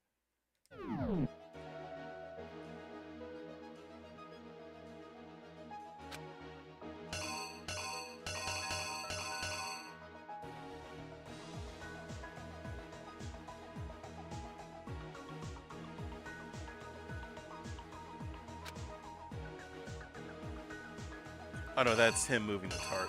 S1: Oh no, that's him moving the tarp.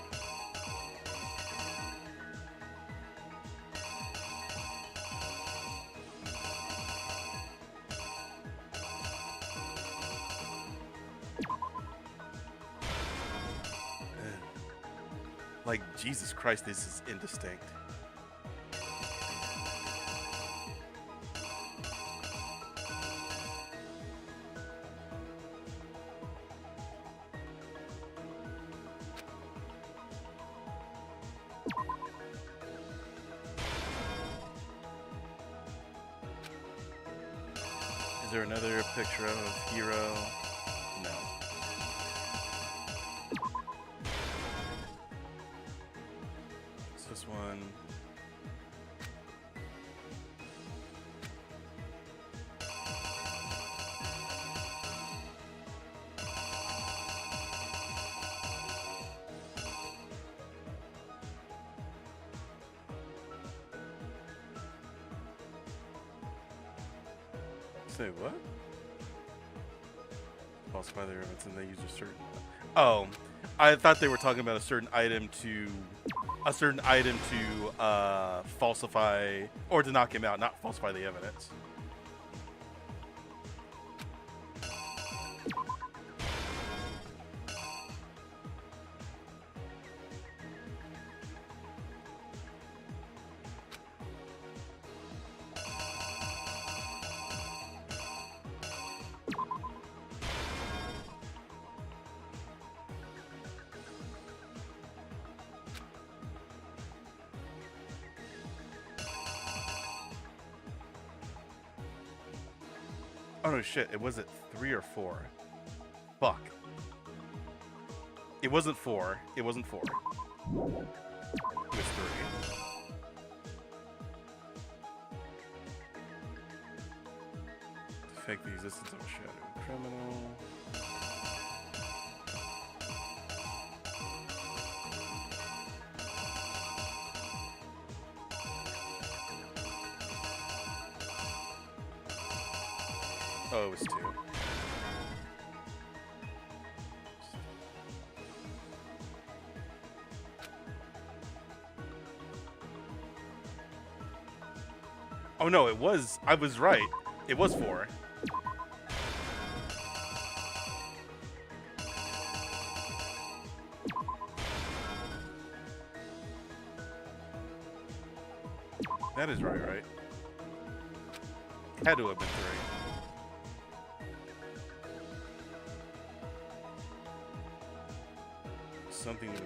S1: Like, Jesus Christ, this is indistinct. Is there another picture of Hero? No. It's this one. Say what? Falsify their events and they use a certain... Oh, I thought they were talking about a certain item to falsify or to knock him out, not falsify the evidence. Oh no, shit, it was at 3 or 4. Fuck. It wasn't 4. It wasn't 4. It was 3. To fake the existence of a shadow criminal. Oh, it was 2. Oh no, it was. I was right. It was 4. That is right. Had to have been 3. Something. Okay,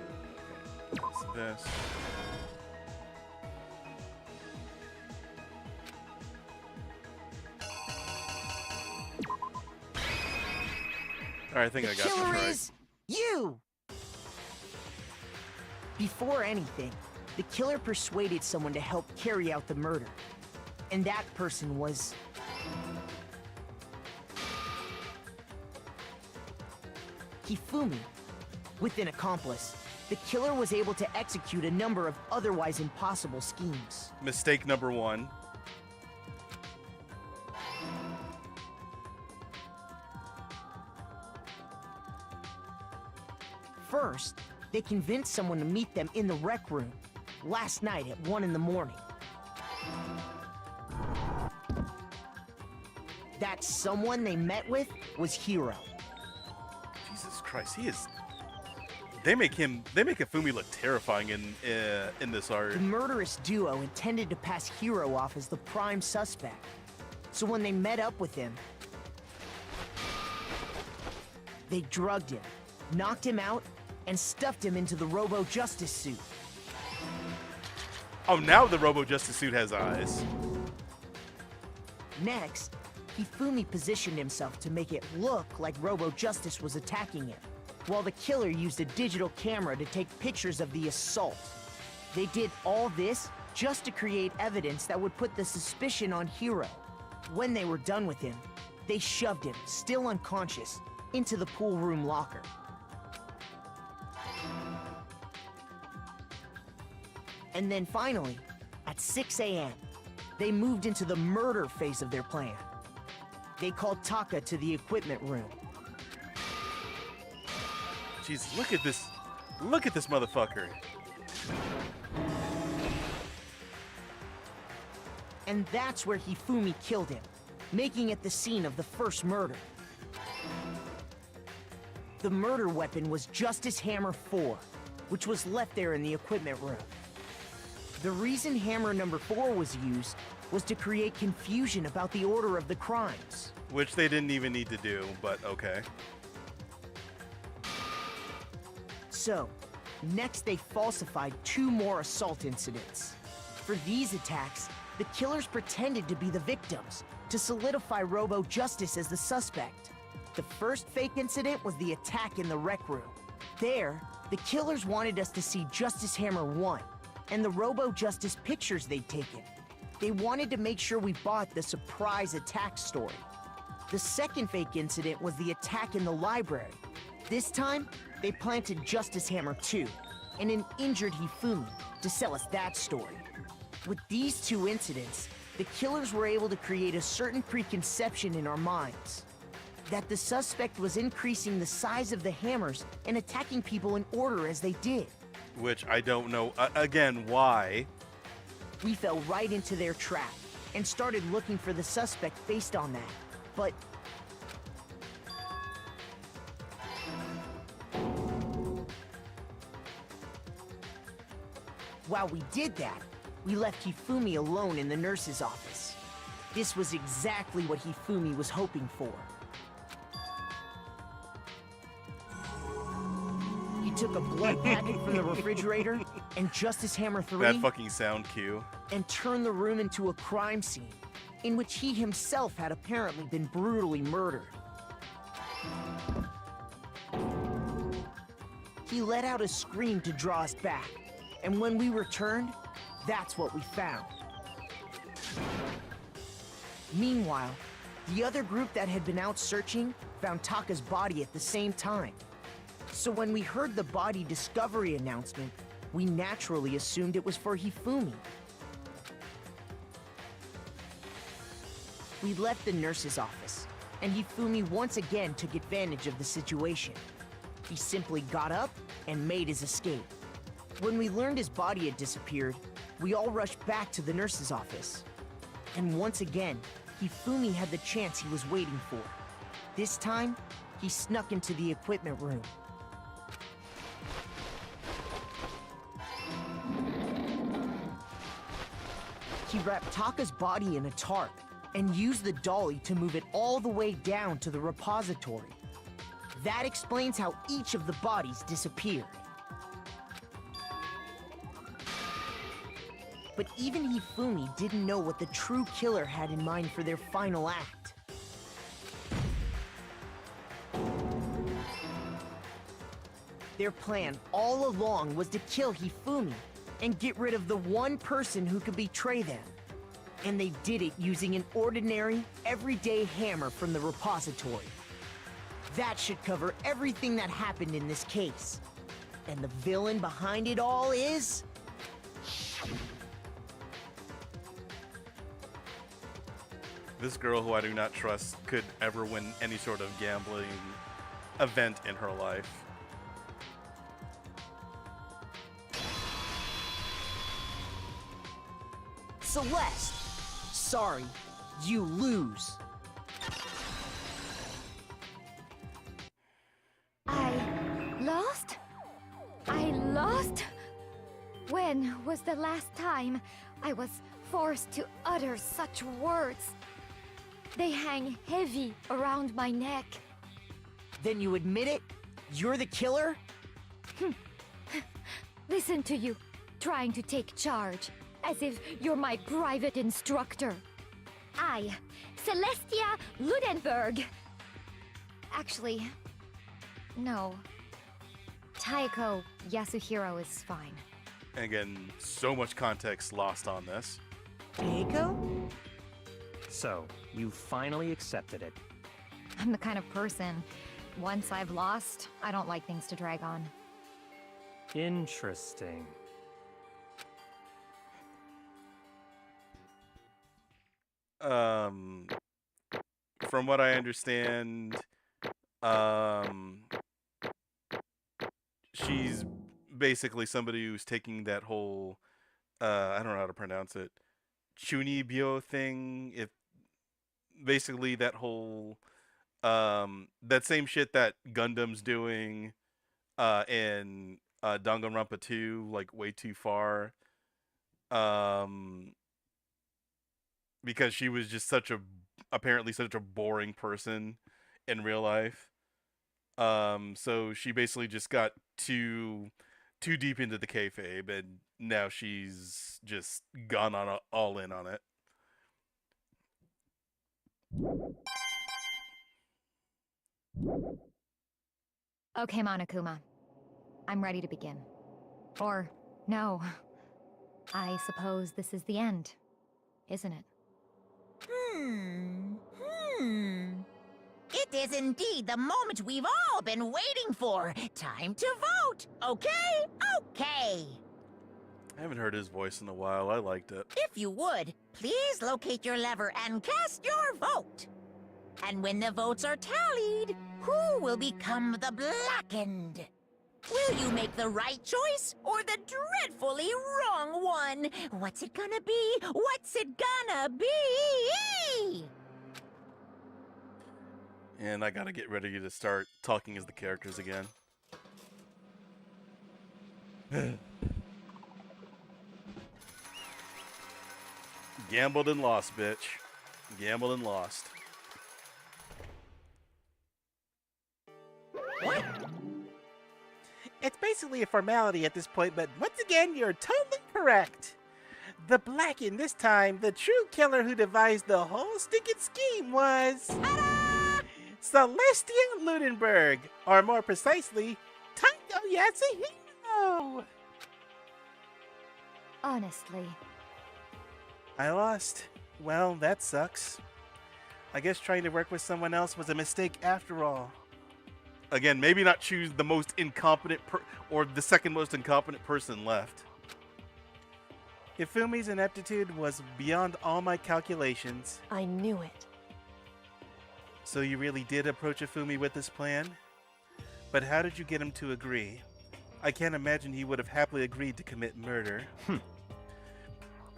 S1: that's this. All right, I think I got this
S11: killer
S1: right.
S11: is you! Before anything, the killer persuaded someone to help carry out the murder. And that person was... Hifumi. With an accomplice, the killer was able to execute a number of otherwise impossible schemes.
S1: Mistake number 1.
S11: First, they convinced someone to meet them in the rec room last night at 1 in the morning. That someone they met with was Hiro.
S1: Jesus Christ, he is. They make Hifumi look terrifying in this art.
S11: The murderous duo intended to pass Hiro off as the prime suspect. So when they met up with him, they drugged him, knocked him out, and stuffed him into the Robo-Justice suit.
S1: Oh, now the Robo-Justice suit has eyes.
S11: Next, Hifumi positioned himself to make it look like Robo-Justice was attacking him, while the killer used a digital camera to take pictures of the assault. They did all this just to create evidence that would put the suspicion on Hiro. When they were done with him, they shoved him, still unconscious, into the pool room locker. And then finally, at 6 a.m., they moved into the murder phase of their plan. They called Taka to the equipment room.
S1: Jeez, look at this. Look at this motherfucker.
S11: And that's where Hifumi killed him, making it the scene of the first murder. The murder weapon was Justice Hammer 4, which was left there in the equipment room. The reason Hammer number 4 was used was to create confusion about the order of the crimes.
S1: Which they didn't even need to do, but okay.
S11: So, next they falsified 2 more assault incidents. For these attacks, the killers pretended to be the victims, to solidify Robo-Justice as the suspect. The first fake incident was the attack in the rec room. There, the killers wanted us to see Justice Hammer 1, and the Robo-Justice pictures they'd taken. They wanted to make sure we bought the surprise attack story. The second fake incident was the attack in the library. This time, they planted Justice Hammer 2 and an injured Hifumi to sell us that story. With these 2 incidents, the killers were able to create a certain preconception in our minds. That the suspect was increasing the size of the hammers and attacking people in order as they did.
S1: Which I don't know, again, why.
S11: We fell right into their trap and started looking for the suspect based on that. But while we did that, we left Hifumi alone in the nurse's office. This was exactly what Hifumi was hoping for. He took a blood packet from the refrigerator and Justice Hammer 3
S1: That fucking sound cue.
S11: and turned the room into a crime scene in which he himself had apparently been brutally murdered. He let out a scream to draw us back, and when we returned, that's what we found. Meanwhile, the other group that had been out searching found Taka's body at the same time. So when we heard the body discovery announcement, we naturally assumed it was for Hifumi. We left the nurse's office and Hifumi once again took advantage of the situation. He simply got up and made his escape. When we learned his body had disappeared, we all rushed back to the nurse's office. And once again, Hifumi had the chance he was waiting for. This time, he snuck into the equipment room. He wrapped Taka's body in a tarp and used the dolly to move it all the way down to the repository. That explains how each of the bodies disappeared. But even Hifumi didn't know what the true killer had in mind for their final act. Their plan all along was to kill Hifumi and get rid of the one person who could betray them. And they did it using an ordinary, everyday hammer from the repository. That should cover everything that happened in this case. And the villain behind it all is...
S1: This girl who I do not trust could ever win any sort of gambling event in her life.
S11: Celeste! Sorry, you lose.
S3: I lost? I lost? When was the last time I was forced to utter such words? They hang heavy around my neck.
S11: Then you admit it? You're the killer?
S3: Listen to you, trying to take charge, as if you're my private instructor. I, Celestia Ludenberg. Actually, no. Taiko Yasuhiro is fine.
S1: Again, so much context lost on this.
S11: Taiko?
S2: So, you finally accepted it.
S3: I'm the kind of person, once I've lost, I don't like things to drag on.
S2: Interesting.
S1: From what I understand, she's basically somebody who's taking that whole, I don't know how to pronounce it, chunibyo thing. If basically that whole, that same shit that Gundam's doing, in Danganronpa 2, like way too far. Because she was just apparently such a boring person in real life. So she basically just got too deep into the kayfabe, and now she's just gone on all in on it.
S3: Okay, Monokuma. I'm ready to begin. Or, no. I suppose this is the end, isn't it?
S6: It is indeed the moment we've all been waiting for. Time to vote. Okay? Okay.
S1: I haven't heard his voice in a while. I liked it.
S6: If you would, please locate your lever and cast your vote. And when the votes are tallied, who will become the blackened? Will you make the right choice or the dreadfully wrong one? What's it gonna be? What's it gonna be?
S1: And I gotta get ready to start talking as the characters again. Gambled and lost, bitch. Gambled and lost.
S4: What? It's basically a formality at this point, but once again, you're totally correct. The Blackened, this time, the true killer who devised the whole stinking scheme was... Ta-da! Celestia Ludenberg, or more precisely, Taiko Yatsuhiro!
S3: Honestly.
S4: I lost. Well, that sucks. I guess trying to work with someone else was a mistake after all.
S1: Again, maybe not choose the most incompetent or the second most incompetent person left.
S4: Hifumi's ineptitude was beyond all my calculations.
S7: I knew it.
S1: So you really did approach Ifumi with this plan? But how did you get him to agree? I can't imagine he would have happily agreed to commit murder.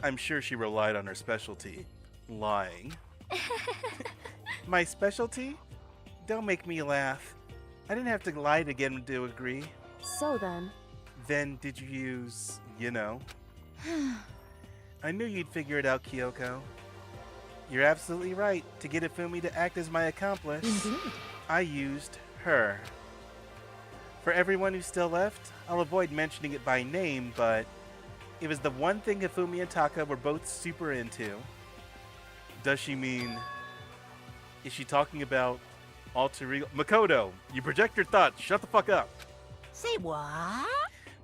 S1: I'm sure she relied on her specialty, lying. My specialty? Don't make me laugh. I didn't have to lie to get him to agree.
S7: So then...
S1: Then did you use, you know? I knew you'd figure it out, Kyoko. You're absolutely right. To get Ifumi to act as my accomplice,
S3: Indeed.
S1: I used her. For everyone who's still left, I'll avoid mentioning it by name, but it was the one thing Ifumi and Taka were both super into. Does she mean... Is she talking about alter ego? Makoto, you project your thoughts. Shut the fuck up.
S6: Say what?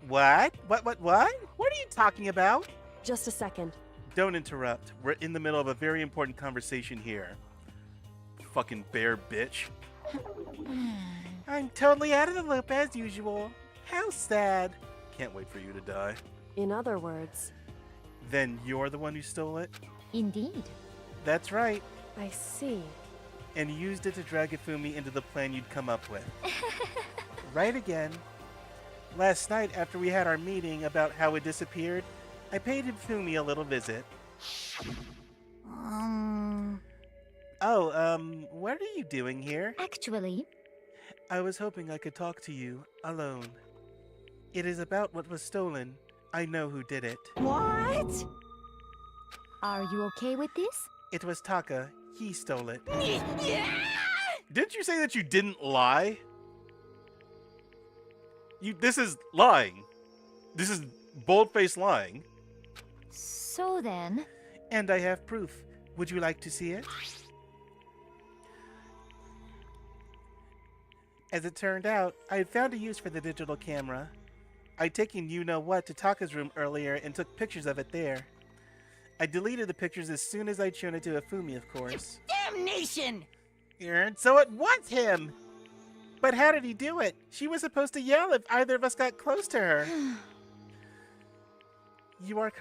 S4: What? What? What are you talking about?
S7: Just a second.
S1: Don't interrupt. We're in the middle of a very important conversation here. Fucking bear bitch.
S4: I'm totally out of the loop as usual. How sad.
S1: Can't wait for you to die.
S7: In other words...
S1: Then you're the one who stole it?
S3: Indeed.
S1: That's right.
S7: I see.
S1: And used it to drag Ifumi into the plan you'd come up with.
S4: Right again.
S1: Last night, after we had our meeting about how it disappeared, I paid Ifumi a little visit. What are you doing here?
S3: Actually,
S1: I was hoping I could talk to you, alone. It is about what was stolen. I know who did it.
S6: What?
S3: are you okay with this?
S1: It was Taka. He stole it. Didn't you say that you didn't lie? This is lying. This is bold-faced lying.
S3: So then...
S1: And I have proof. Would you like to see it? As it turned out, I had found a use for the digital camera. I'd taken you-know-what to Taka's room earlier and took pictures of it there. I deleted the pictures as soon as I'd shown it to Ifumi, of course.
S6: Damnation!
S4: So it was him! But how did he do it? She was supposed to yell if either of us got close to her.
S1: You are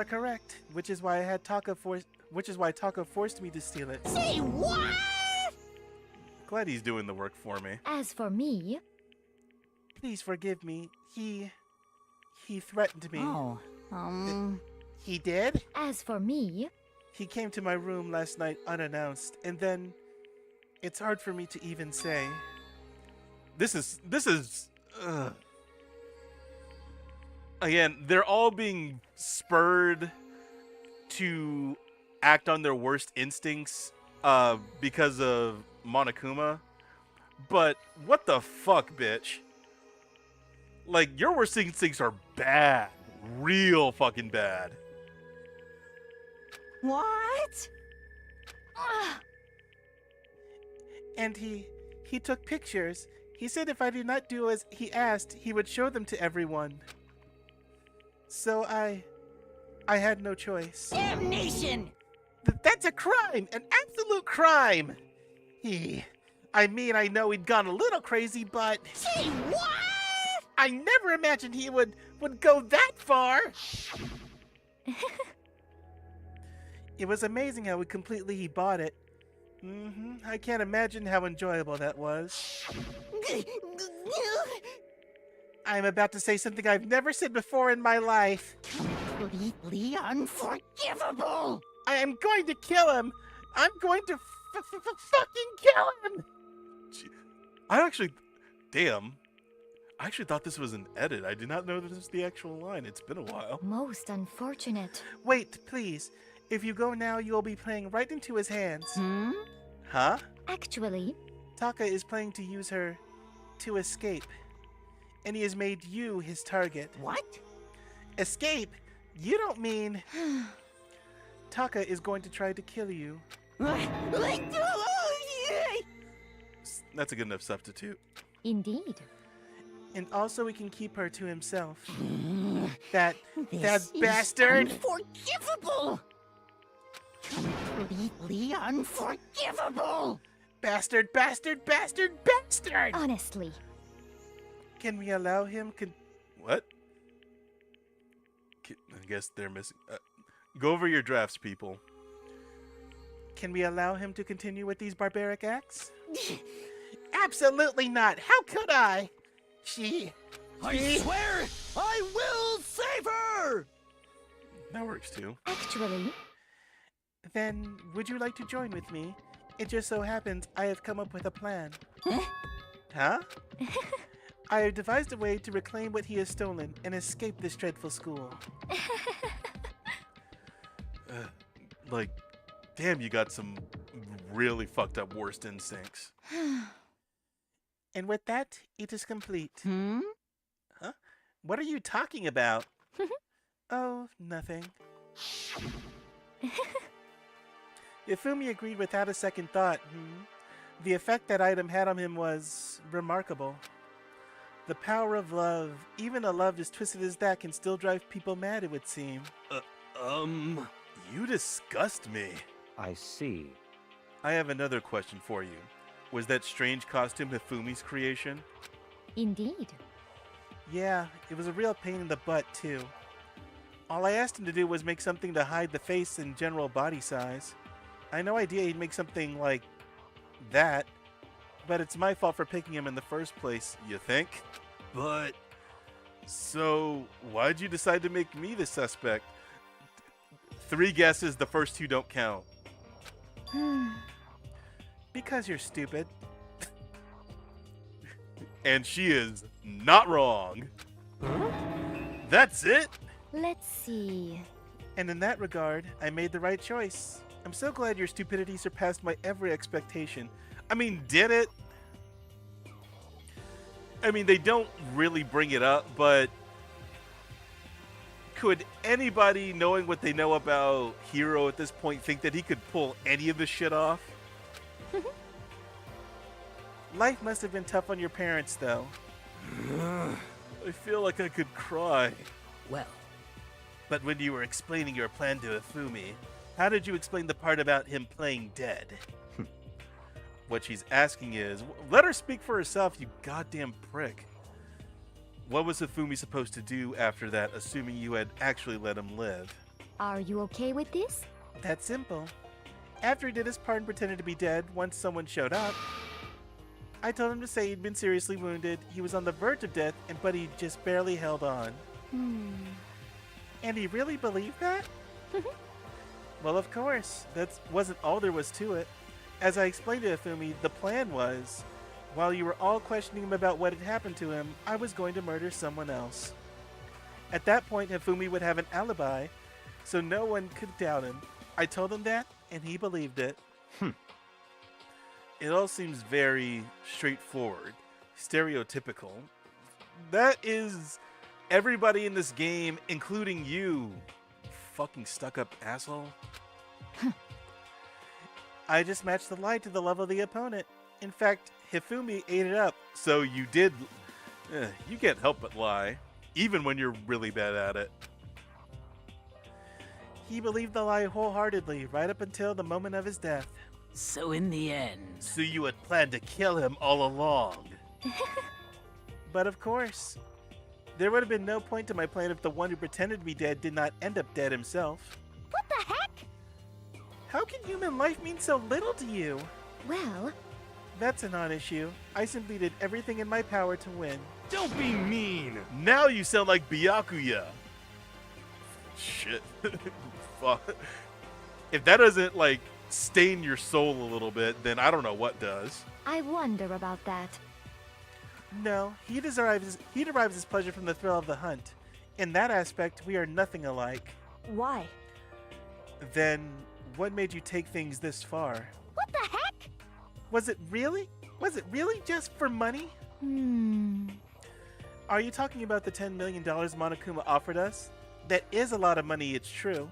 S1: correct, which is why Taka forced me to steal it.
S6: Say what?
S1: Glad he's doing the work for me.
S3: As for me...
S1: Please forgive me. He threatened me.
S6: Oh,
S4: He did?
S3: As for me...
S1: He came to my room last night unannounced, and then... It's hard for me to even say. This is... Again, they're all being spurred to act on their worst instincts because of Monokuma. But what the fuck, bitch? Like, your worst instincts are bad. Real fucking bad.
S6: What?
S4: And he took pictures. He said if I did not do as he asked, he would show them to everyone. So I had no choice.
S6: Damnation!
S4: That's a crime! An absolute crime! I know he'd gone a little crazy, but...
S6: Say what?
S4: I never imagined he would go that far! It was amazing how completely he bought it. I can't imagine how enjoyable that was. I'm about to say something I've never said before in my life.
S6: Completely unforgivable!
S4: I am going to kill him! I'm going to fucking kill him!
S1: I actually thought this was an edit. I did not know this was the actual line. It's been a while.
S3: Most unfortunate.
S4: Wait, please. If you go now, you'll be playing right into his hands.
S1: Huh?
S3: Actually...
S4: Taka is planning to use her to escape. And he has made you his target.
S6: What?
S4: Escape? You don't mean... Taka is going to try to kill you.
S1: That's a good enough substitute.
S3: Indeed.
S4: And also he can keep her to himself. That
S6: This
S4: bastard!
S6: Is unforgivable! Completely unforgivable!
S4: Bastard!
S3: Honestly.
S4: Can we allow him?
S1: What? I guess they're missing. Go over your drafts, people.
S4: Can we allow him to continue with these barbaric acts?
S11: Absolutely not. How could I?
S10: I swear I will save her!
S1: That works too.
S3: Actually,
S4: Then, would you like to join with me? It just so happens I have come up with a plan. Huh? I have devised a way to reclaim what he has stolen and escape this dreadful school.
S1: Like, damn, you got some really fucked up worst instincts.
S4: And with that, it is complete.
S6: Hmm?
S4: Huh? What are you talking about? Oh, nothing. Ifumi agreed without a second thought. The effect that item had on him was remarkable. The power of love, even a love as twisted as that, can still drive people mad, it would seem.
S1: You disgust me.
S2: I see.
S1: I have another question for you. Was that strange costume Hifumi's creation?
S3: indeed.
S4: Yeah, it was a real pain in the butt, too. All I asked him to do was make something to hide the face and general body size. I had no idea he'd make something like that, but it's my fault for picking him in the first place, you think?
S10: But...
S1: So, why'd you decide to make me the suspect? 3 guesses, the first 2 don't count.
S4: Because you're stupid.
S1: And she is not wrong. That's it?
S3: Let's see.
S4: And in that regard, I made the right choice. I'm so glad your stupidity surpassed my every expectation.
S1: I mean, did it? I mean, they don't really bring it up, but could anybody, knowing what they know about Hiro at this point, think that he could pull any of this shit off?
S4: Life must have been tough on your parents, though.
S1: I feel like I could cry.
S12: Well,
S1: But when you were explaining your plan to Ifumi, how did you explain the part about him playing dead? What she's asking is, let her speak for herself, you goddamn prick. What was Ifumi supposed to do after that, assuming you had actually let him live?
S3: Are you okay with this?
S4: That's simple. After he did his part and pretended to be dead once someone showed up, I told him to say he'd been seriously wounded, he was on the verge of death, but he just barely held on. And he really believed that? Well, of course. That wasn't all there was to it. As I explained to Ifumi, the plan was, while you were all questioning him about what had happened to him, I was going to murder someone else. At that point, Ifumi would have an alibi, so no one could doubt him. I told him that, and he believed it.
S1: It all seems very straightforward, stereotypical. That is everybody in this game, including you fucking stuck-up asshole.
S4: I just matched the lie to the level of the opponent. In fact, Hifumi ate it up.
S1: So you did... you can't help but lie, even when you're really bad at it.
S4: He believed the lie wholeheartedly, right up until the moment of his death.
S12: so in the end...
S1: So you had planned to kill him all along.
S4: But of course, there would have been no point to my plan if the one who pretended to be dead did not end up dead himself.
S14: What the heck?
S4: How can human life mean so little to you?
S3: Well,
S4: That's a non-issue. I simply did everything in my power to win.
S10: Don't be mean!
S1: Now you sound like Byakuya. Shit. Fuck. If that doesn't, like, stain your soul a little bit, then I don't know what does.
S3: I wonder about that.
S4: No, he derives his pleasure from the thrill of the hunt. In that aspect, we are nothing alike.
S7: Why?
S4: Then, what made you take things this far?
S14: What the heck?
S4: Was it really just for money? Are you talking about the $10 million Monokuma offered us? That is a lot of money, it's true.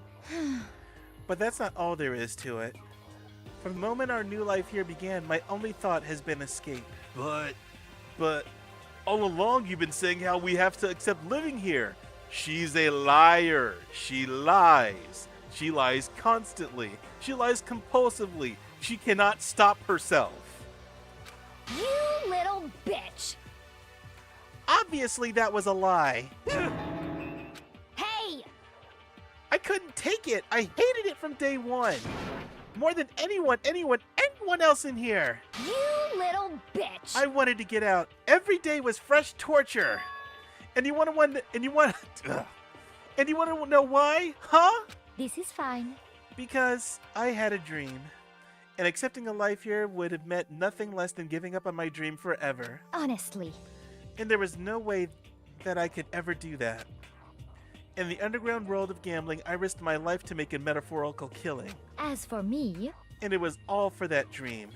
S4: But that's not all there is to it. From the moment our new life here began, my only thought has been escape.
S1: But all along you've been saying how we have to accept living here. She's a liar. She lies. She lies constantly. She lies compulsively. She cannot stop herself.
S14: You little bitch!
S4: Obviously that was a lie.
S14: Hey!
S4: I couldn't take it. I hated it from day one. More than anyone else in here.
S14: You little bitch.
S4: I wanted to get out. Every day was fresh torture. And you want to know why? Huh?
S3: This is fine.
S4: Because I had a dream. And accepting a life here would have meant nothing less than giving up on my dream forever.
S3: Honestly.
S4: And there was no way that I could ever do that. In the underground world of gambling, I risked my life to make a metaphorical killing.
S3: As for me...
S4: And it was all for that dream.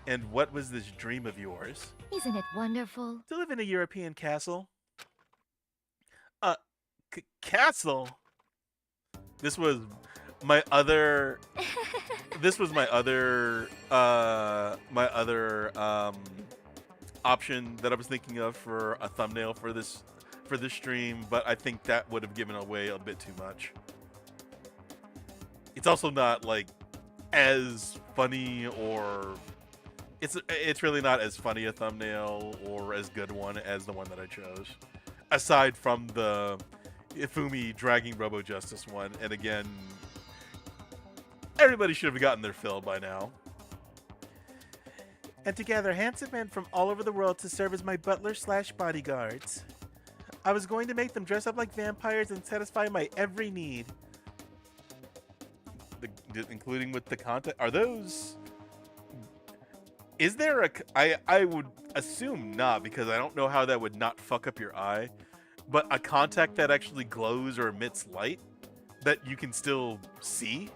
S1: And what was this dream of yours?
S3: Isn't it wonderful?
S4: To live in a European castle. Castle?
S1: This was my other... this was my other option that I was thinking of for a thumbnail for this stream, but I think that would have given away a bit too much. It's also not like as funny, or it's really not as funny a thumbnail or as good one as the one that I chose, aside from the Ifumi dragging Robo Justice one. And again, everybody should have gotten their fill by now.
S4: And to gather handsome men from all over the world to serve as my butler/bodyguards. I was going to make them dress up like vampires and satisfy my every need.
S1: Including with the content? Are those... Is there a... I would assume not, because I don't know how that would not fuck up your eye. But a contact that actually glows or emits light that you can still see?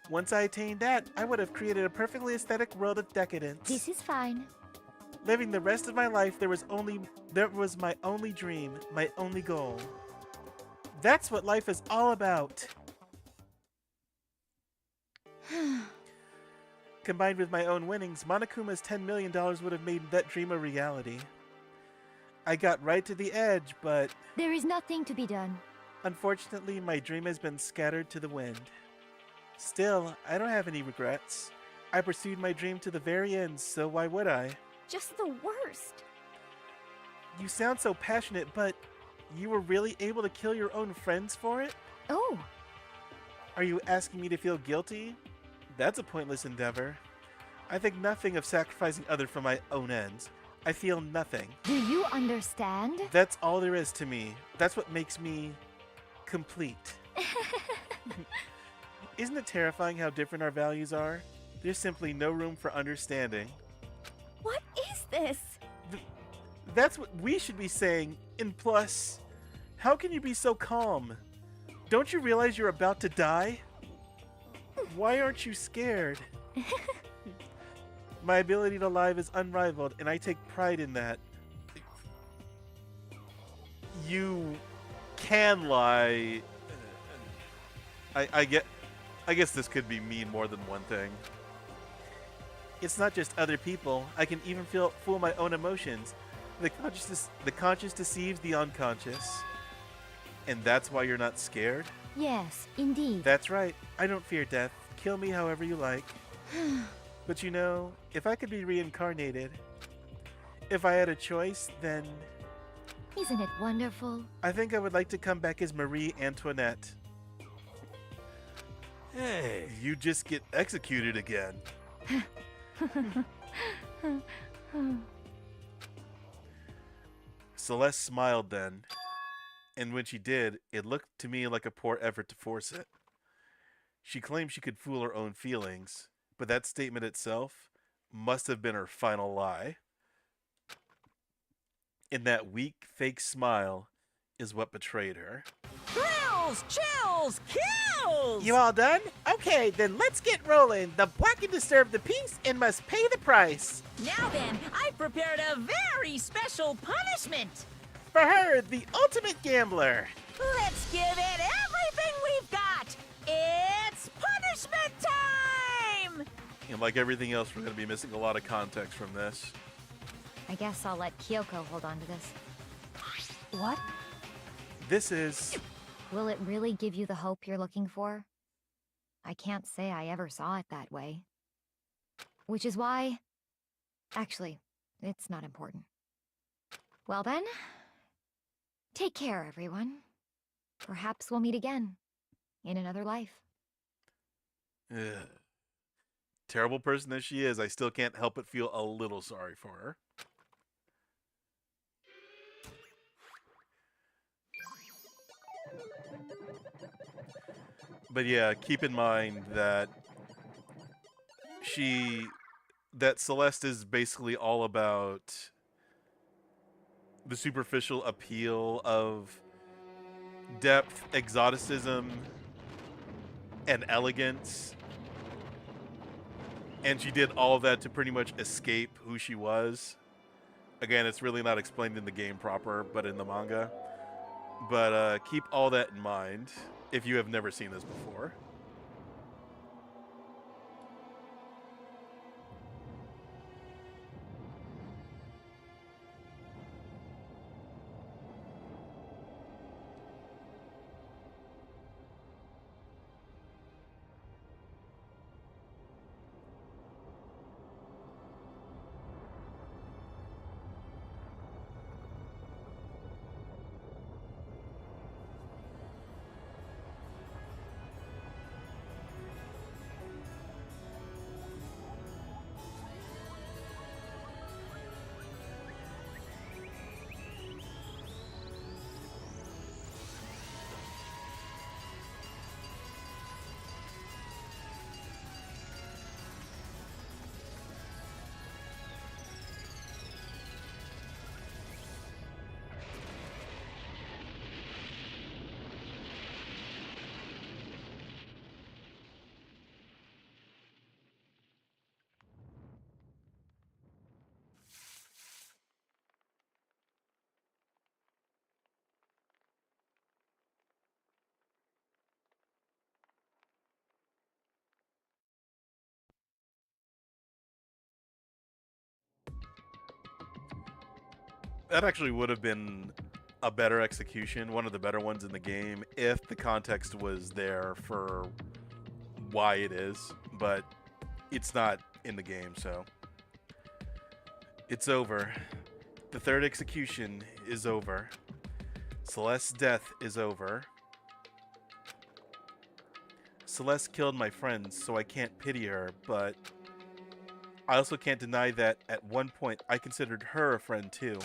S4: Once I attained that, I would have created a perfectly aesthetic world of decadence.
S3: This is fine.
S4: Living the rest of my life, there was my only dream, my only goal. That's what life is all about. Combined with my own winnings, Monokuma's $10 million would have made that dream a reality. I got right to the edge, but...
S3: There is nothing to be done.
S4: Unfortunately, my dream has been scattered to the wind. Still, I don't have any regrets. I pursued my dream to the very end, so why would I?
S15: Just the worst.
S4: You sound so passionate, but you were really able to kill your own friends for it?
S3: Oh.
S4: Are you asking me to feel guilty? That's a pointless endeavor. I think nothing of sacrificing others for my own ends. I feel nothing.
S3: Do you understand?
S4: That's all there is to me. That's what makes me complete. Isn't it terrifying how different our values are? There's simply no room for understanding.
S15: What is this?
S4: That's what we should be saying. And plus, how can you be so calm? Don't you realize you're about to die? Why aren't you scared? My ability to lie is unrivaled, and I take pride in that.
S1: You can lie. I guess this could be mean more than one thing.
S4: It's not just other people. I can even fool my own emotions. The conscious deceives the unconscious.
S1: And that's why you're not scared?
S3: Yes, indeed.
S4: That's right. I don't fear death. Kill me however you like. But you know, if I could be reincarnated, if I had a choice, then...
S3: Isn't it wonderful?
S4: I think I would like to come back as Marie Antoinette.
S1: Hey, you just get executed again. Celeste smiled then, and when she did, it looked to me like a poor effort to force it. She claimed she could fool her own feelings, but that statement itself must have been her final lie. And that weak, fake smile is what betrayed her.
S6: Thrills, chills, kills!
S4: You all done? Okay, then let's get rolling. The Black deserve the peace and must pay the price.
S6: Now then, I've prepared a very special punishment.
S4: For her, the ultimate gambler.
S6: Let's give it everything we've got. It's punishment time!
S1: And like everything else, we're going to be missing a lot of context from this.
S3: I guess I'll let Kyoko hold on to this.
S7: What?
S4: This is...
S3: Will it really give you the hope you're looking for? I can't say I ever saw it that way. Which is why... Actually, it's not important. Well then, take care, everyone. Perhaps we'll meet again, in another life.
S1: Ugh. Terrible person as she is, I still can't help but feel a little sorry for her. But yeah, keep in mind that Celeste is basically all about the superficial appeal of depth, exoticism, and elegance. And she did all of that to pretty much escape who she was. Again, it's really not explained in the game proper, but in the manga. But keep all that in mind if you have never seen this before. That actually would have been a better execution, one of the better ones in the game, if the context was there for why it is, but it's not in the game, so. It's over. The third execution is over. Celeste's death is over. Celeste killed my friends, so I can't pity her, but I also can't deny that at one point I considered her a friend too.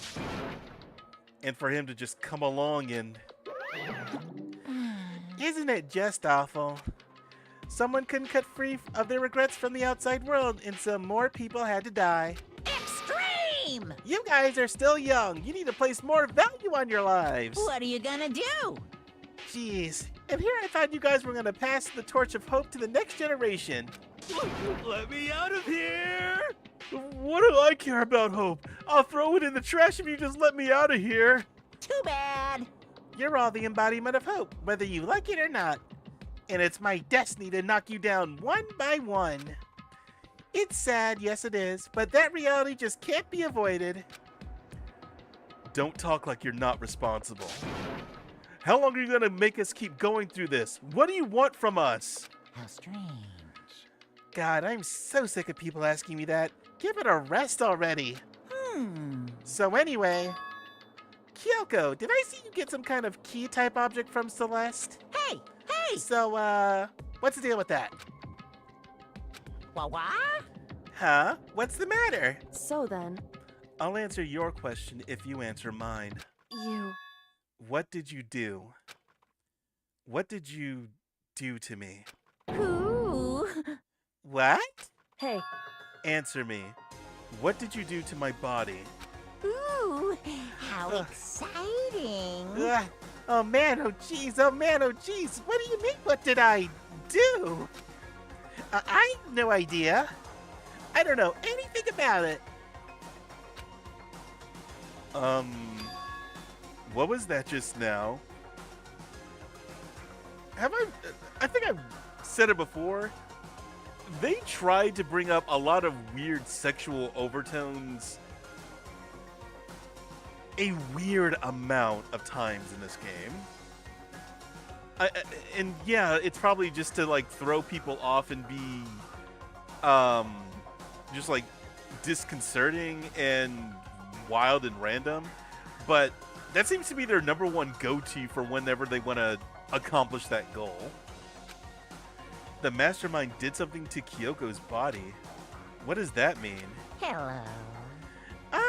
S1: And for him to just come along and...
S4: Isn't it just awful? Someone couldn't cut free of their regrets from the outside world, and so more people had to die.
S6: Extreme!
S4: You guys are still young. You need to place more value on your lives.
S6: What are you gonna do?
S4: Jeez. And here I thought you guys were gonna pass the torch of hope to the next generation.
S10: Let me out of here!
S9: What do I care about hope? I'll throw it in the trash if you just let me out of here.
S6: Too bad.
S4: You're all the embodiment of hope, whether you like it or not. And it's my destiny to knock you down one by one. It's sad, yes it is, but that reality just can't be avoided.
S1: Don't talk like you're not responsible. How long are you gonna make us keep going through this? What do you want from us?
S6: How strange.
S4: God, I'm so sick of people asking me that. Give it a rest already. So anyway, Kyoko, did I see you get some kind of key type object from Celeste?
S6: Hey!
S4: So, what's the deal with that?
S6: What?
S4: Huh? What's the matter?
S7: So then,
S1: I'll answer your question if you answer mine.
S7: you...
S1: What did you do? What did you do to me?
S6: Ooh.
S4: What?
S7: Hey.
S1: Answer me. What did you do to my body?
S6: Ooh, how exciting.
S4: Oh man, oh jeez, oh man, oh jeez. What do you mean, what did I do? I have no idea. I don't know anything about it.
S1: What was that just now? I think I've said it before. They tried to bring up a lot of weird sexual overtones a weird amount of times in this game. And yeah, it's probably just to like throw people off and be just like disconcerting and wild and random, but that seems to be their number one go-to for whenever they want to accomplish that goal. The mastermind did something to Kyoko's body. What does that mean?
S6: Hello.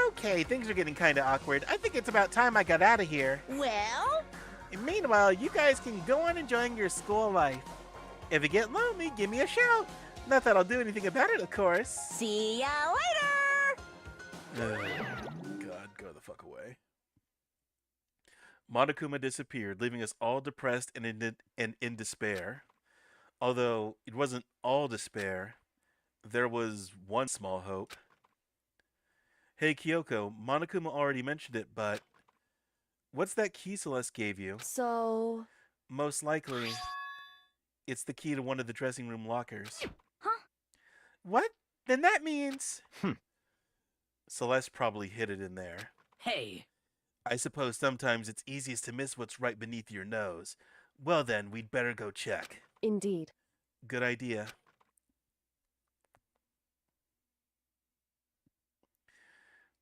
S4: Okay, things are getting kind of awkward. I think it's about time I got out of here.
S6: Well?
S4: Meanwhile, you guys can go on enjoying your school life. If you get lonely, give me a shout. Not that I'll do anything about it, of course.
S6: See ya later!
S1: God, go the fuck away. Monokuma disappeared, leaving us all depressed and in despair. Although it wasn't all despair, there was one small hope. Hey Kyoko, Monokuma already mentioned it, but what's that key Celeste gave you?
S7: So...
S1: Most likely, it's the key to one of the dressing room lockers.
S14: Huh?
S4: What? Then that means...
S1: Celeste probably hid it in there.
S12: Hey,
S1: I suppose sometimes it's easiest to miss what's right beneath your nose. Well then, we'd better go check.
S7: Indeed.
S1: Good idea.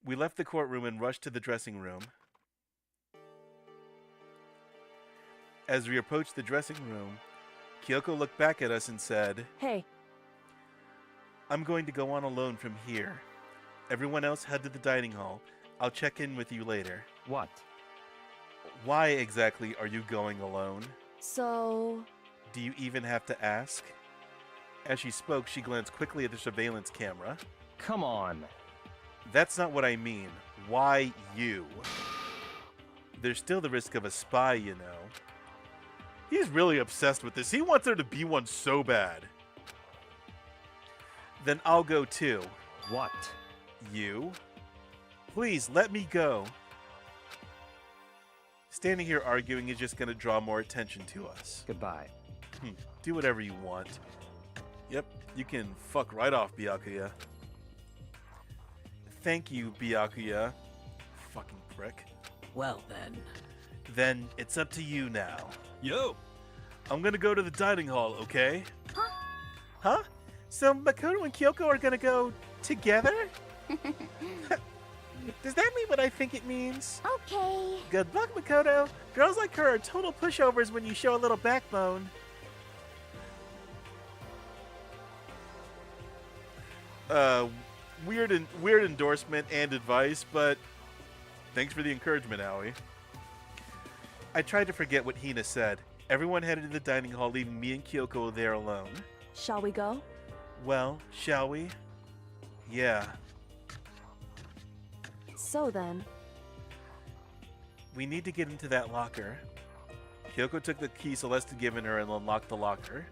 S1: We left the courtroom and rushed to the dressing room. As we approached the dressing room, Kyoko looked back at us and said,
S7: Hey.
S1: I'm going to go on alone from here. Everyone else head to the dining hall. I'll check in with you later.
S2: What?
S1: Why exactly are you going alone?
S7: So...
S1: Do you even have to ask? As she spoke, she glanced quickly at the surveillance camera.
S2: Come on.
S1: That's not what I mean. Why you? There's still the risk of a spy, you know. He's really obsessed with this. He wants there to be one so bad. Then I'll go too.
S2: What?
S1: You? Please, let me go. Standing here arguing is just going to draw more attention to us.
S2: Goodbye.
S1: Do whatever you want. Yep, you can fuck right off, Byakuya. Thank you, Byakuya. Fucking prick.
S12: well then.
S1: Then it's up to you now.
S10: Yo!
S1: I'm gonna go to the dining hall, okay?
S4: Huh? So Makoto and Kyoko are gonna go together? Does that mean what I think it means?
S14: Okay.
S4: Good luck, Makoto. Girls like her are total pushovers when you show a little backbone.
S1: Weird endorsement and advice, but thanks for the encouragement, Aoi. I tried to forget what Hina said. Everyone headed to the dining hall, leaving me and Kyoko there alone.
S7: Shall we go?
S1: Well, shall we? Yeah.
S7: So then.
S1: We need to get into that locker. Kyoko took the key Celeste had given her and unlocked the locker.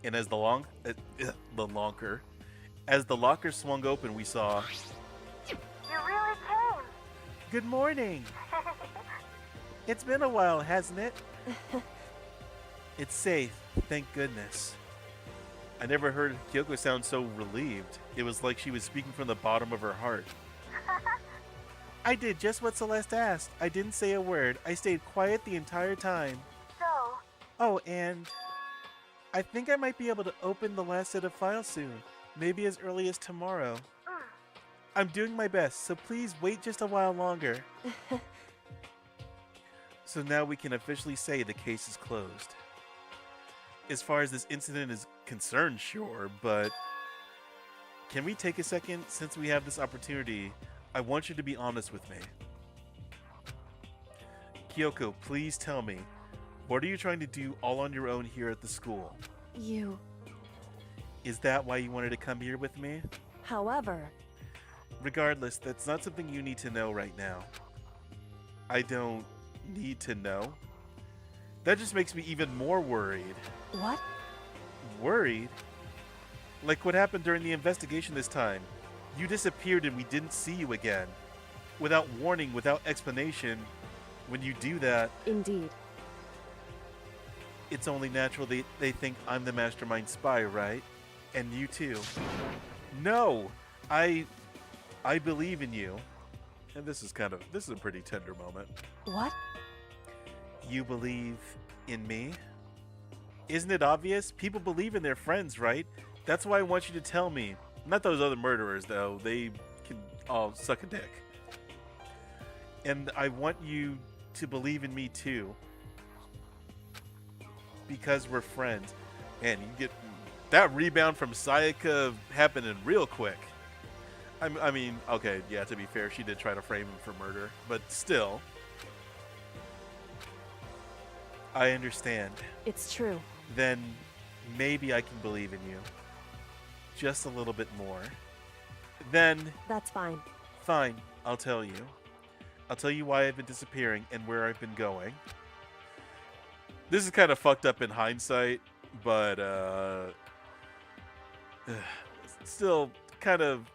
S1: And as the locker swung open, we saw...
S15: You really came.
S4: Good morning. It's been a while, hasn't it?
S1: It's safe, thank goodness. I never heard Kyoko sound so relieved. It was like she was speaking from the bottom of her heart.
S4: I did just what Celeste asked. I didn't say a word. I stayed quiet the entire time.
S15: So?
S4: Oh, and I think I might be able to open the last set of files soon. Maybe as early as tomorrow. I'm doing my best, so please wait just a while longer. So now we can officially say the case is closed. As far as this incident is concerned, sure, but can we take a second? Since we have this opportunity, I want you to be honest with me. Kyoko, please tell me, what are you trying to do all on your own here at the school?
S7: You.
S1: Is that why you wanted to come here with me?
S7: However.
S1: Regardless, that's not something you need to know right now. I don't need to know. That just makes me even more worried.
S7: What?
S1: Worried? Like what happened during the investigation this time. You disappeared and we didn't see you again. Without warning, without explanation. When you do that...
S7: Indeed.
S1: It's only natural they think I'm the mastermind spy, right? And you too. No! I believe in you. And this is a pretty tender moment.
S7: What?
S1: You believe in me? Isn't it obvious? People believe in their friends, right? That's why I want you to tell me. Not those other murderers, though. They can all suck a dick. And I want you to believe in me, too. Because we're friends. Man, That rebound from Sayaka happening real quick. I mean, okay, yeah, to be fair, she did try to frame him for murder, but still. I understand.
S7: It's true.
S1: Then maybe I can believe in you. Just a little bit more. Then...
S7: That's fine.
S1: Fine, I'll tell you. I'll tell you why I've been disappearing and where I've been going. This is kind of fucked up in hindsight, but still kind of...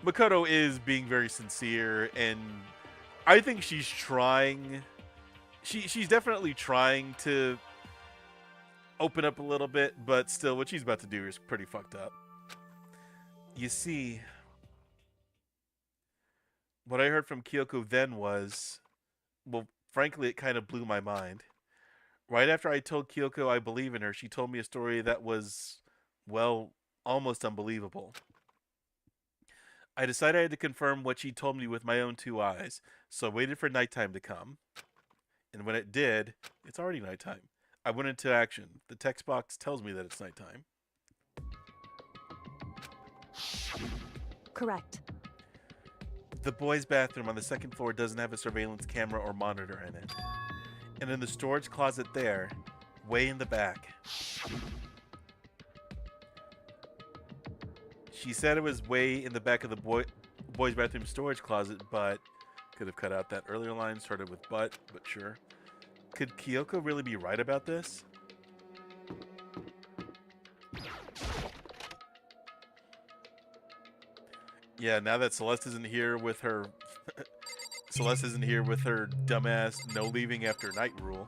S1: Makoto is being very sincere, and I think she's trying... She's definitely trying to open up a little bit, but still what she's about to do is pretty fucked up. You see, what I heard from Kyoko then was, well, frankly, it kind of blew my mind. Right after I told Kyoko I believe in her, she told me a story that was, well, almost unbelievable. I decided I had to confirm what she told me with my own 2 eyes, so I waited for nighttime to come. And when it did, it's already nighttime. I went into action. The text box tells me that it's nighttime.
S7: Correct.
S1: The boys' bathroom on the 2nd floor doesn't have a surveillance camera or monitor in it. And in the storage closet there, way in the back, she said it was way in the back of the boys' bathroom storage closet, but could have cut out that earlier line, started with but sure. Could Kyoko really be right about this? Yeah, now that Celeste isn't here with her Celeste isn't here with her dumbass no leaving after night rule.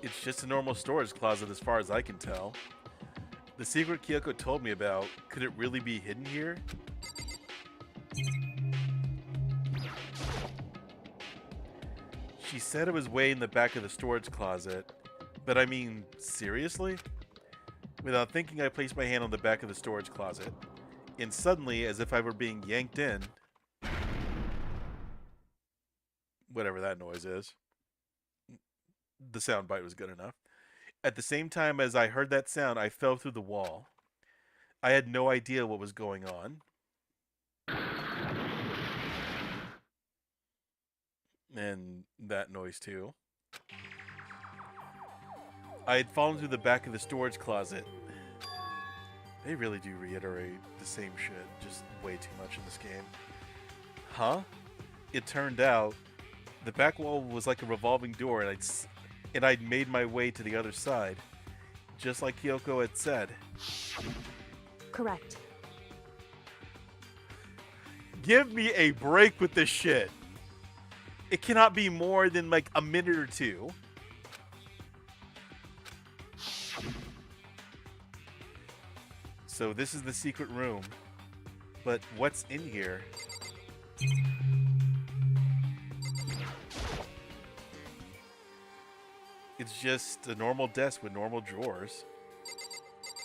S1: It's just a normal storage closet as far as I can tell. The secret Kyoko told me about, could it really be hidden here? She said it was way in the back of the storage closet, but I mean, seriously? Without thinking, I placed my hand on the back of the storage closet, and suddenly, as if I were being yanked in, whatever that noise is, the soundbite was good enough. At the same time as I heard that sound, I fell through the wall. I had no idea what was going on. And that noise too. I had fallen through the back of the storage closet. They really do reiterate the same shit, just way too much in this game. Huh? It turned out the back wall was like a revolving door, and I'd made my way to the other side, just like Kyoko had said.
S7: Correct.
S1: Give me a break with this shit. It cannot be more than like a minute or two. So this is the secret room. But what's in here? It's just a normal desk with normal drawers.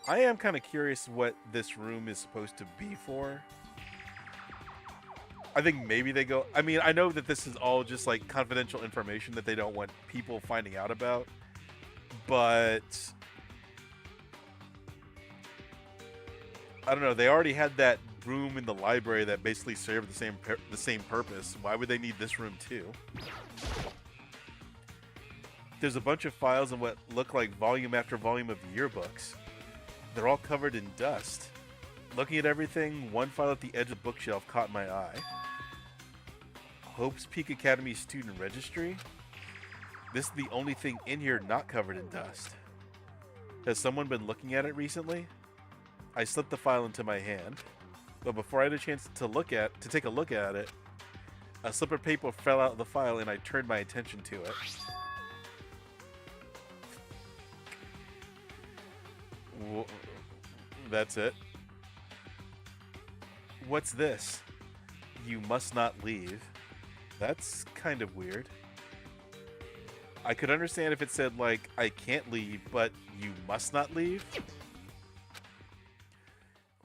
S1: I am kind of curious what this room is supposed to be for. I think maybe they go... I mean, I know that this is all just like confidential information that they don't want people finding out about. But... I don't know. They already had that room in the library that basically served the same purpose. Why would they need this room too? There's a bunch of files in what look like volume after volume of yearbooks. They're all covered in dust. Looking at everything, one file at the edge of the bookshelf caught my eye. Hope's Peak Academy student registry? This is the only thing in here not covered in dust. Has someone been looking at it recently? I slipped the file into my hand, but before I had a chance to take a look at it, a slip of paper fell out of the file and I turned my attention to it. That's it. What's this? You must not leave. That's kind of weird. I could understand if it said, like, I can't leave, but you must not leave?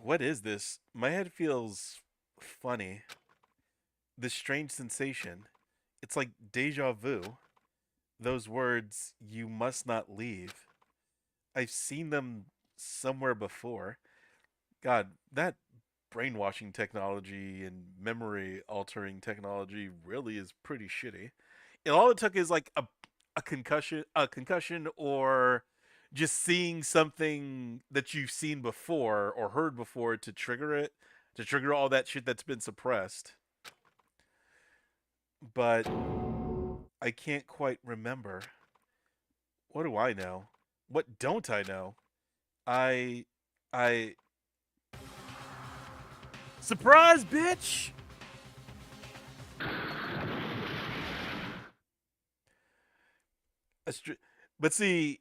S1: What is this? My head feels funny. This strange sensation. It's like deja vu. those words, "You must not leave." I've seen them somewhere before. God, that brainwashing technology and memory altering technology really is pretty shitty. And all it took is like a concussion, or just seeing something that you've seen before or heard before to trigger it, to trigger all that shit that's been suppressed. But I can't quite remember. What do I know? What don't I know? I surprise, bitch. But see,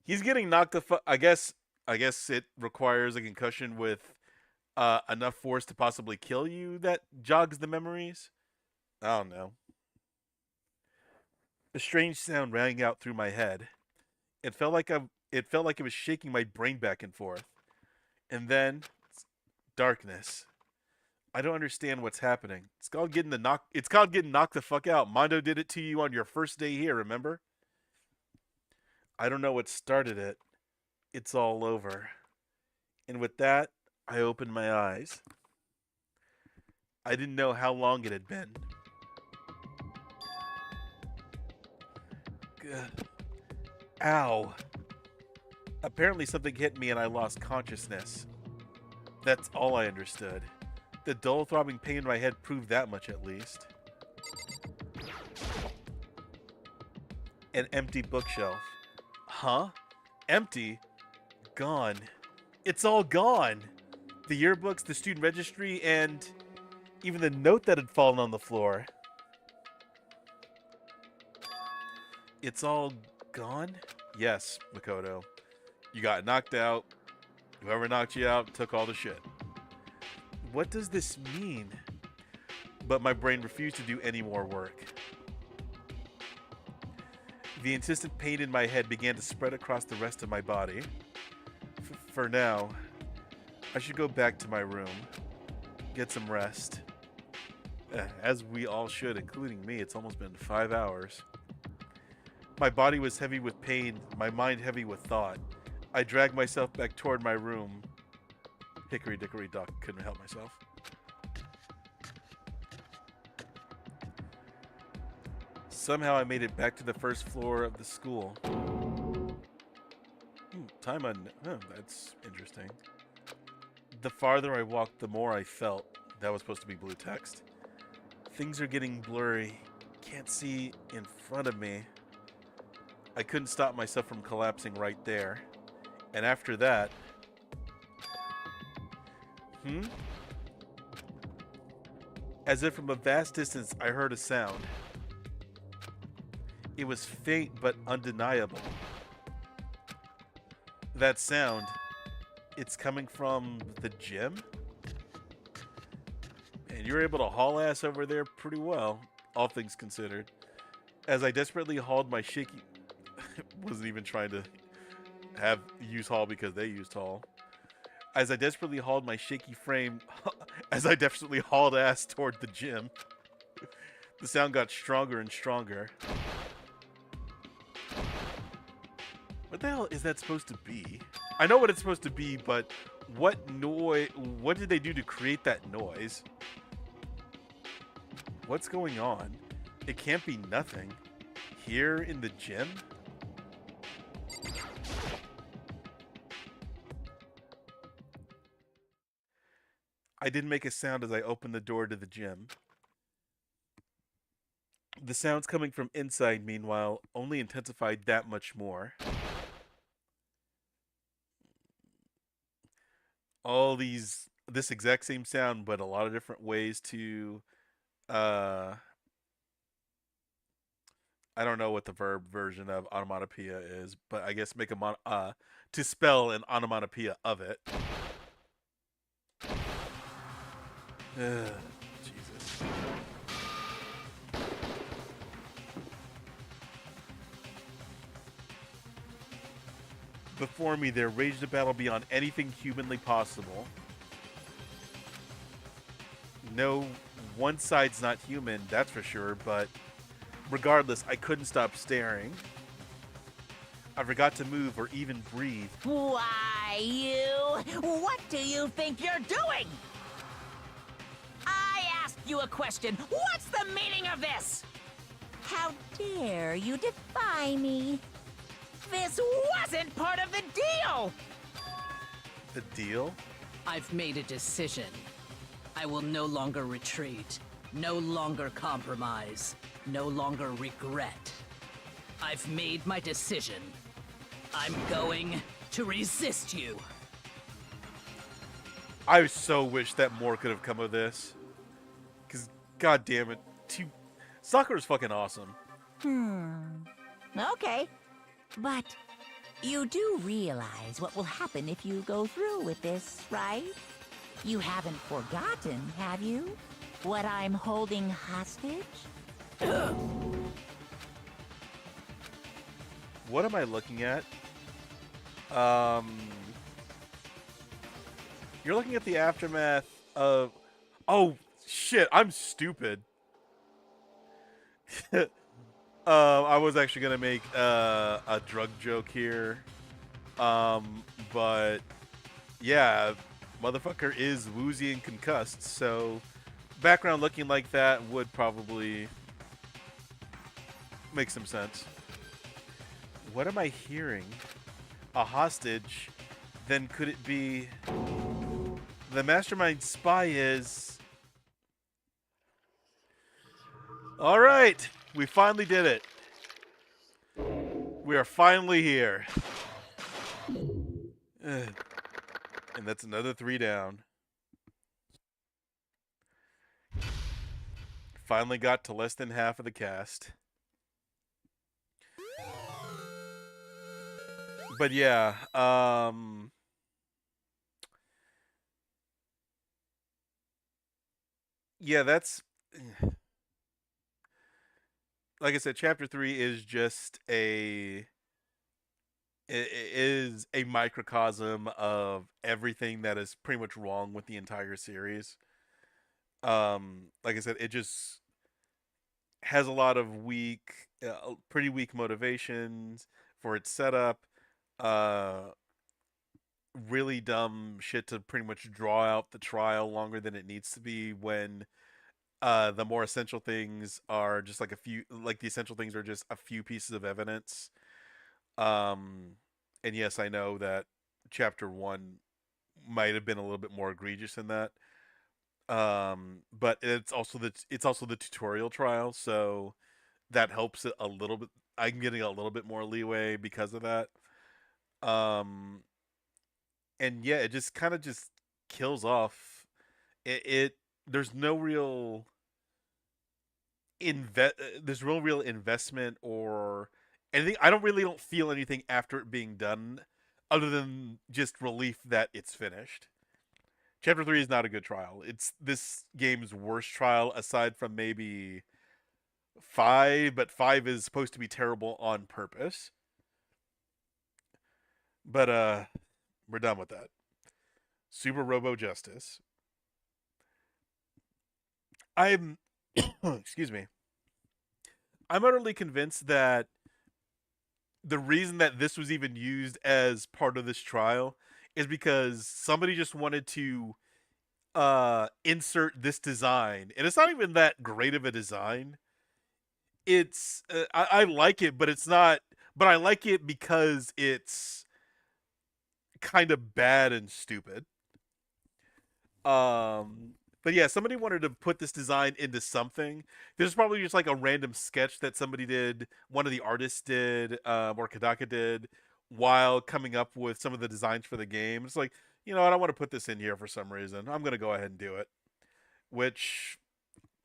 S1: he's getting knocked the fuck. I guess it requires a concussion with enough force to possibly kill you that jogs the memories. I don't know. A strange sound rang out through my head. It felt like it was shaking my brain back and forth. And then darkness. I don't understand what's happening. It's called getting knocked the fuck out. Mondo did it to you on your first day here, remember? I don't know what started it. It's all over. And with that, I opened my eyes. I didn't know how long it had been. Good. Ow. Apparently something hit me and I lost consciousness. That's all I understood. The dull throbbing pain in my head proved that much at least. An empty bookshelf. Huh? Empty? Gone. It's all gone. The yearbooks, the student registry, and even the note that had fallen on the floor. It's all gone? Yes, Makoto. You got knocked out. Whoever knocked you out took all the shit. What does this mean? But my brain refused to do any more work. The insistent pain in my head began to spread across the rest of my body. For now, I should go back to my room. Get some rest. As we all should, including me. It's almost been 5 hours. My body was heavy with pain, my mind heavy with thought. I dragged myself back toward my room. Hickory dickory dock, couldn't help myself. Somehow I made it back to the first floor of the school. That's interesting. The farther I walked, the more I felt. That was supposed to be blue text. Things are getting blurry. Can't see in front of me. I couldn't stop myself from collapsing right there. And after that... As if from a vast distance, I heard a sound. It was faint but undeniable. That sound, it's coming from the gym? And you're able to haul ass over there pretty well, all things considered. As I desperately hauled my shaky... wasn't even trying to use haul because they used haul. As I desperately hauled my shaky frame... as I desperately hauled ass toward the gym, the sound got stronger and stronger. What the hell is that supposed to be? I know what it's supposed to be, but what did they do to create that noise? What's going on? It can't be nothing. Here in the gym? I didn't make a sound as I opened the door to the gym. The sounds coming from inside, meanwhile, only intensified that much more. This exact same sound, but a lot of different ways to, I don't know what the verb version of onomatopoeia is, but I guess to spell an onomatopoeia of it. Jesus. Before me, there raged a battle beyond anything humanly possible. No, one side's not human, that's for sure, but Regardless, I couldn't stop staring. I forgot to move or even breathe.
S6: Why, you? What do you think you're doing? I asked you a question. What's the meaning of this? How dare you defy me? This wasn't part of the deal!
S1: The deal?
S12: I've made a decision. I will no longer retreat, no longer compromise, no longer regret. I've made my decision. I'm going to resist you.
S1: I so wish that more could have come of this. Because, god damn it, Sakura's fucking awesome.
S6: Okay. But you do realize what will happen if you go through with this, right? You haven't forgotten, have you? What I'm holding hostage?
S1: What am I looking at? You're looking at the aftermath of... Oh, shit, I'm stupid. I was actually going to make a drug joke here. But, yeah, motherfucker is woozy and concussed, so background looking like that would probably make some sense. What am I hearing? A hostage? Then could it be... The mastermind spy is... Alright! We finally did it. We are finally here. And that's another 3 down. Finally got to less than half of the cast. But yeah, yeah, that's... Like I said, Chapter 3 is just a microcosm of everything that is pretty much wrong with the entire series. Like I said, it just has a lot of pretty weak motivations for its setup. Really dumb shit to pretty much draw out the trial longer than it needs to be when the more essential things are just like the essential things are just a few pieces of evidence. And yes, I know that Chapter 1 might have been a little bit more egregious than that. But it's also the tutorial trial, so that helps it a little bit. I'm getting a little bit more leeway because of that. And yeah, it just kind of just kills off there's no real real investment or anything. I don't feel anything after it being done other than just relief that it's finished. Chapter 3 is not a good trial. It's this game's worst trial aside from maybe 5, but 5 is supposed to be terrible on purpose. But we're done with that. Super Robo Justice. I'm excuse me. I'm utterly convinced that the reason that this was even used as part of this trial is because somebody just wanted to insert this design, and it's not even that great of a design. It's I like it, but it's not. But I like it because it's kind of bad and stupid. But yeah, somebody wanted to put this design into something. This is probably just like a random sketch that somebody did, one of the artists did, or Kadaka did, while coming up with some of the designs for the game. It's like, you know what, I want to put this in here for some reason. I'm going to go ahead and do it. Which,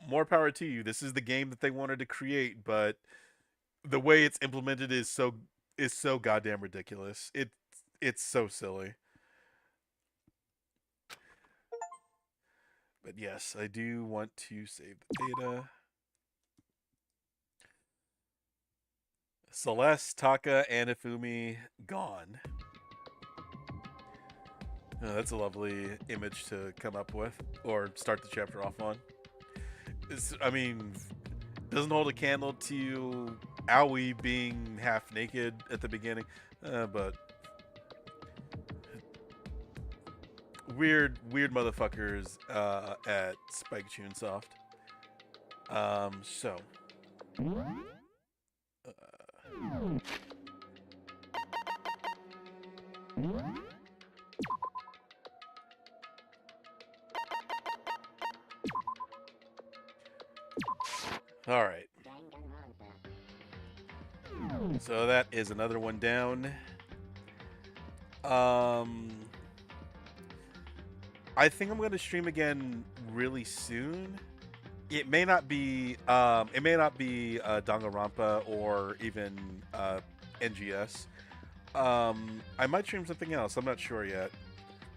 S1: more power to you. This is the game that they wanted to create, but the way it's implemented is so goddamn ridiculous. It's so silly. But yes, I do want to save the data. Celeste, Taka, and Ifumi gone. Oh, that's a lovely image to come up with, or start the chapter off on. I mean, doesn't hold a candle to Aoi being half naked at the beginning, but weird motherfuckers at Spike Chunsoft. So. All right. So that is another one down. I think I'm going to stream again really soon. It may not be Danganronpa or even NGS. I might stream something else. I'm not sure yet.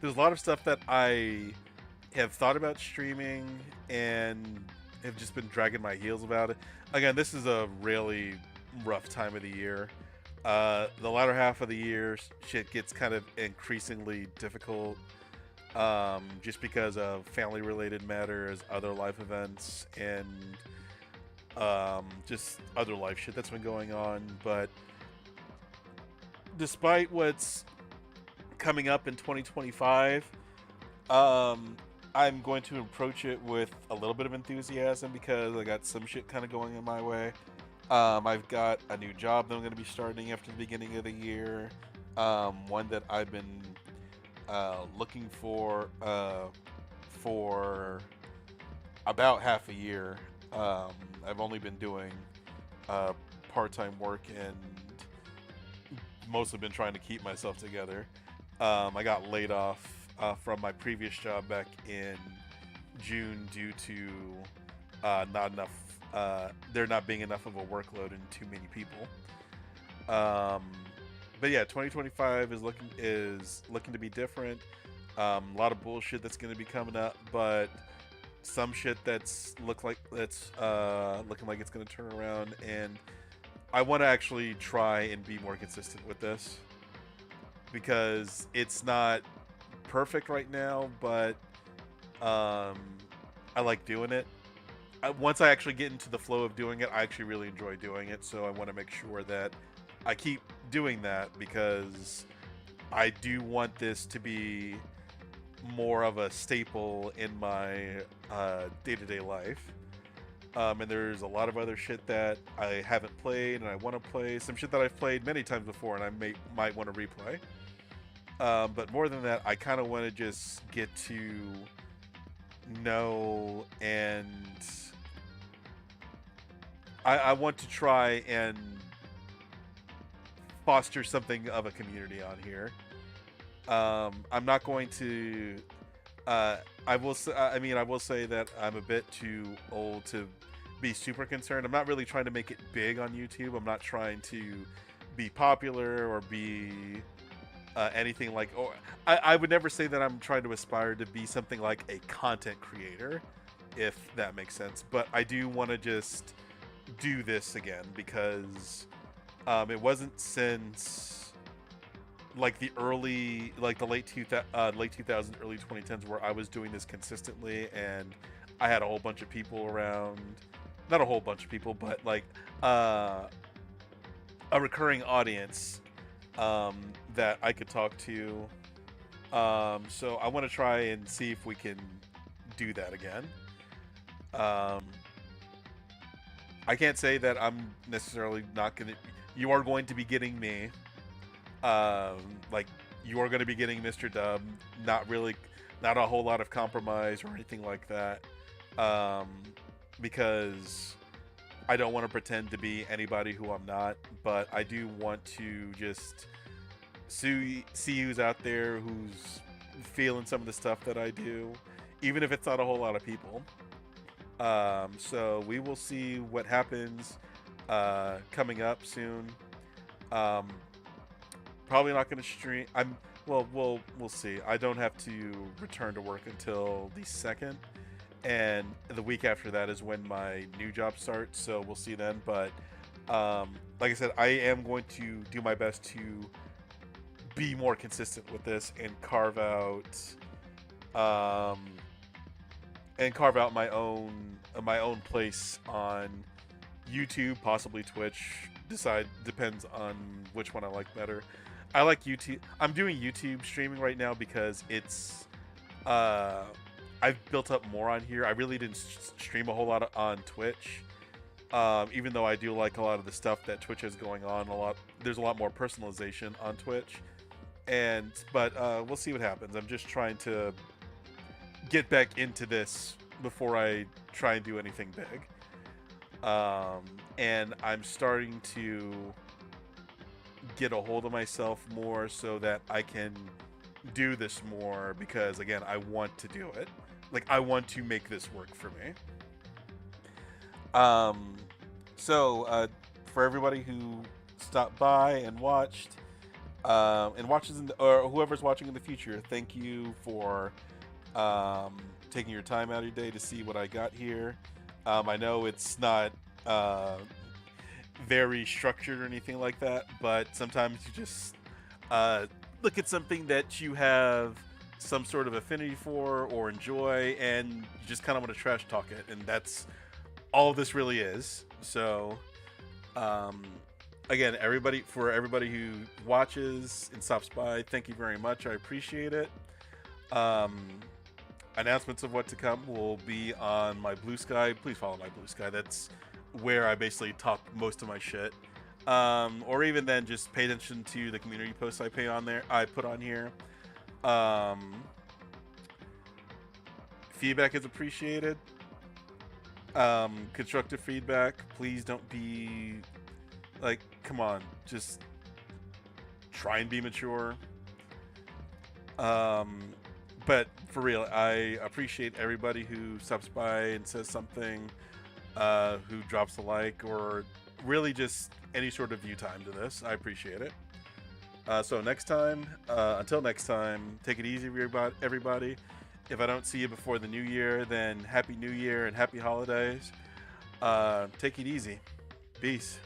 S1: There's a lot of stuff that I have thought about streaming and have just been dragging my heels about it. Again, this is a really rough time of the year. The latter half of the year, shit gets kind of increasingly difficult, just because of family-related matters, other life events, and just other life shit that's been going on. But despite what's coming up in 2025, I'm going to approach it with a little bit of enthusiasm because I got some shit kind of going in my way. I've got a new job that I'm going to be starting after the beginning of the year. One that I've been looking for about half a year. I've only been doing part-time work and mostly been trying to keep myself together. I got laid off from my previous job back in June due to not enough. There not being enough of a workload and too many people. But yeah, 2025 is looking to be different. A lot of bullshit that's going to be coming up, but some shit that's looking like it's going to turn around. And I want to actually try and be more consistent with this because it's not perfect right now, but I like doing it. Once I actually get into the flow of doing it, I actually really enjoy doing it. So I want to make sure that I keep doing that because I do want this to be more of a staple in my day-to-day life. And there's a lot of other shit that I haven't played and I want to play. Some shit that I've played many times before and I might want to replay. But more than that, I kind of want to just get to know and I want to try and foster something of a community on here. I'm not going to. I will say that I'm a bit too old to be super concerned. I'm not really trying to make it big on YouTube. I'm not trying to be popular or be anything like. Or I would never say that I'm trying to aspire to be something like a content creator, if that makes sense. But I do want to just do this again because it wasn't since like the late 2000s, early 2010s where I was doing this consistently and I had a whole bunch of people around, not a whole bunch of people, but like a recurring audience that I could talk to. So I want to try and see if we can do that again. I can't say that I'm necessarily not going to... You are going to be getting me. Like, you are going to be getting Mr. Dub. Not a whole lot of compromise or anything like that. Because I don't want to pretend to be anybody who I'm not. But I do want to just see who's out there, who's feeling some of the stuff that I do. Even if it's not a whole lot of people. So we will see what happens coming up soon. Probably not going to stream. We'll see. I don't have to return to work until the 2nd, and the week after that is when my new job starts. So we'll see then. But like I said, I am going to do my best to be more consistent with this and carve out my own place on YouTube, possibly Twitch. Depends on which one I like better. I like YouTube. I'm doing YouTube streaming right now because it's I've built up more on here. I really didn't stream a whole lot on Twitch. Even though I do like a lot of the stuff that Twitch has going on, there's a lot more personalization on Twitch. But we'll see what happens. I'm just trying to get back into this before I try and do anything big. And I'm starting to get a hold of myself more so that I can do this more because, again, I want to do it. Like, I want to make this work for me. So for everybody who stopped by and watched, and watches or whoever's watching in the future, thank you for taking your time out of your day to see what I got here. I know it's not very structured or anything like that, but sometimes you just look at something that you have some sort of affinity for or enjoy, and you just kind of want to trash talk it, and that's all this really is. So again, for everybody who watches and stops by, thank you very much. I appreciate it. Announcements of what to come will be on my Blue Sky. Please follow my Blue Sky. That's where I basically talk most of my shit. Or even then, just pay attention to the community posts I put on here. Feedback is appreciated. Constructive feedback. Please don't be like, come on, just try and be mature. But for real, I appreciate everybody who stops by and says something, who drops a like, or really just any sort of view time to this. I appreciate it. So until next time, take it easy, everybody. If I don't see you before the new year, then Happy New Year and Happy Holidays. Take it easy. Peace.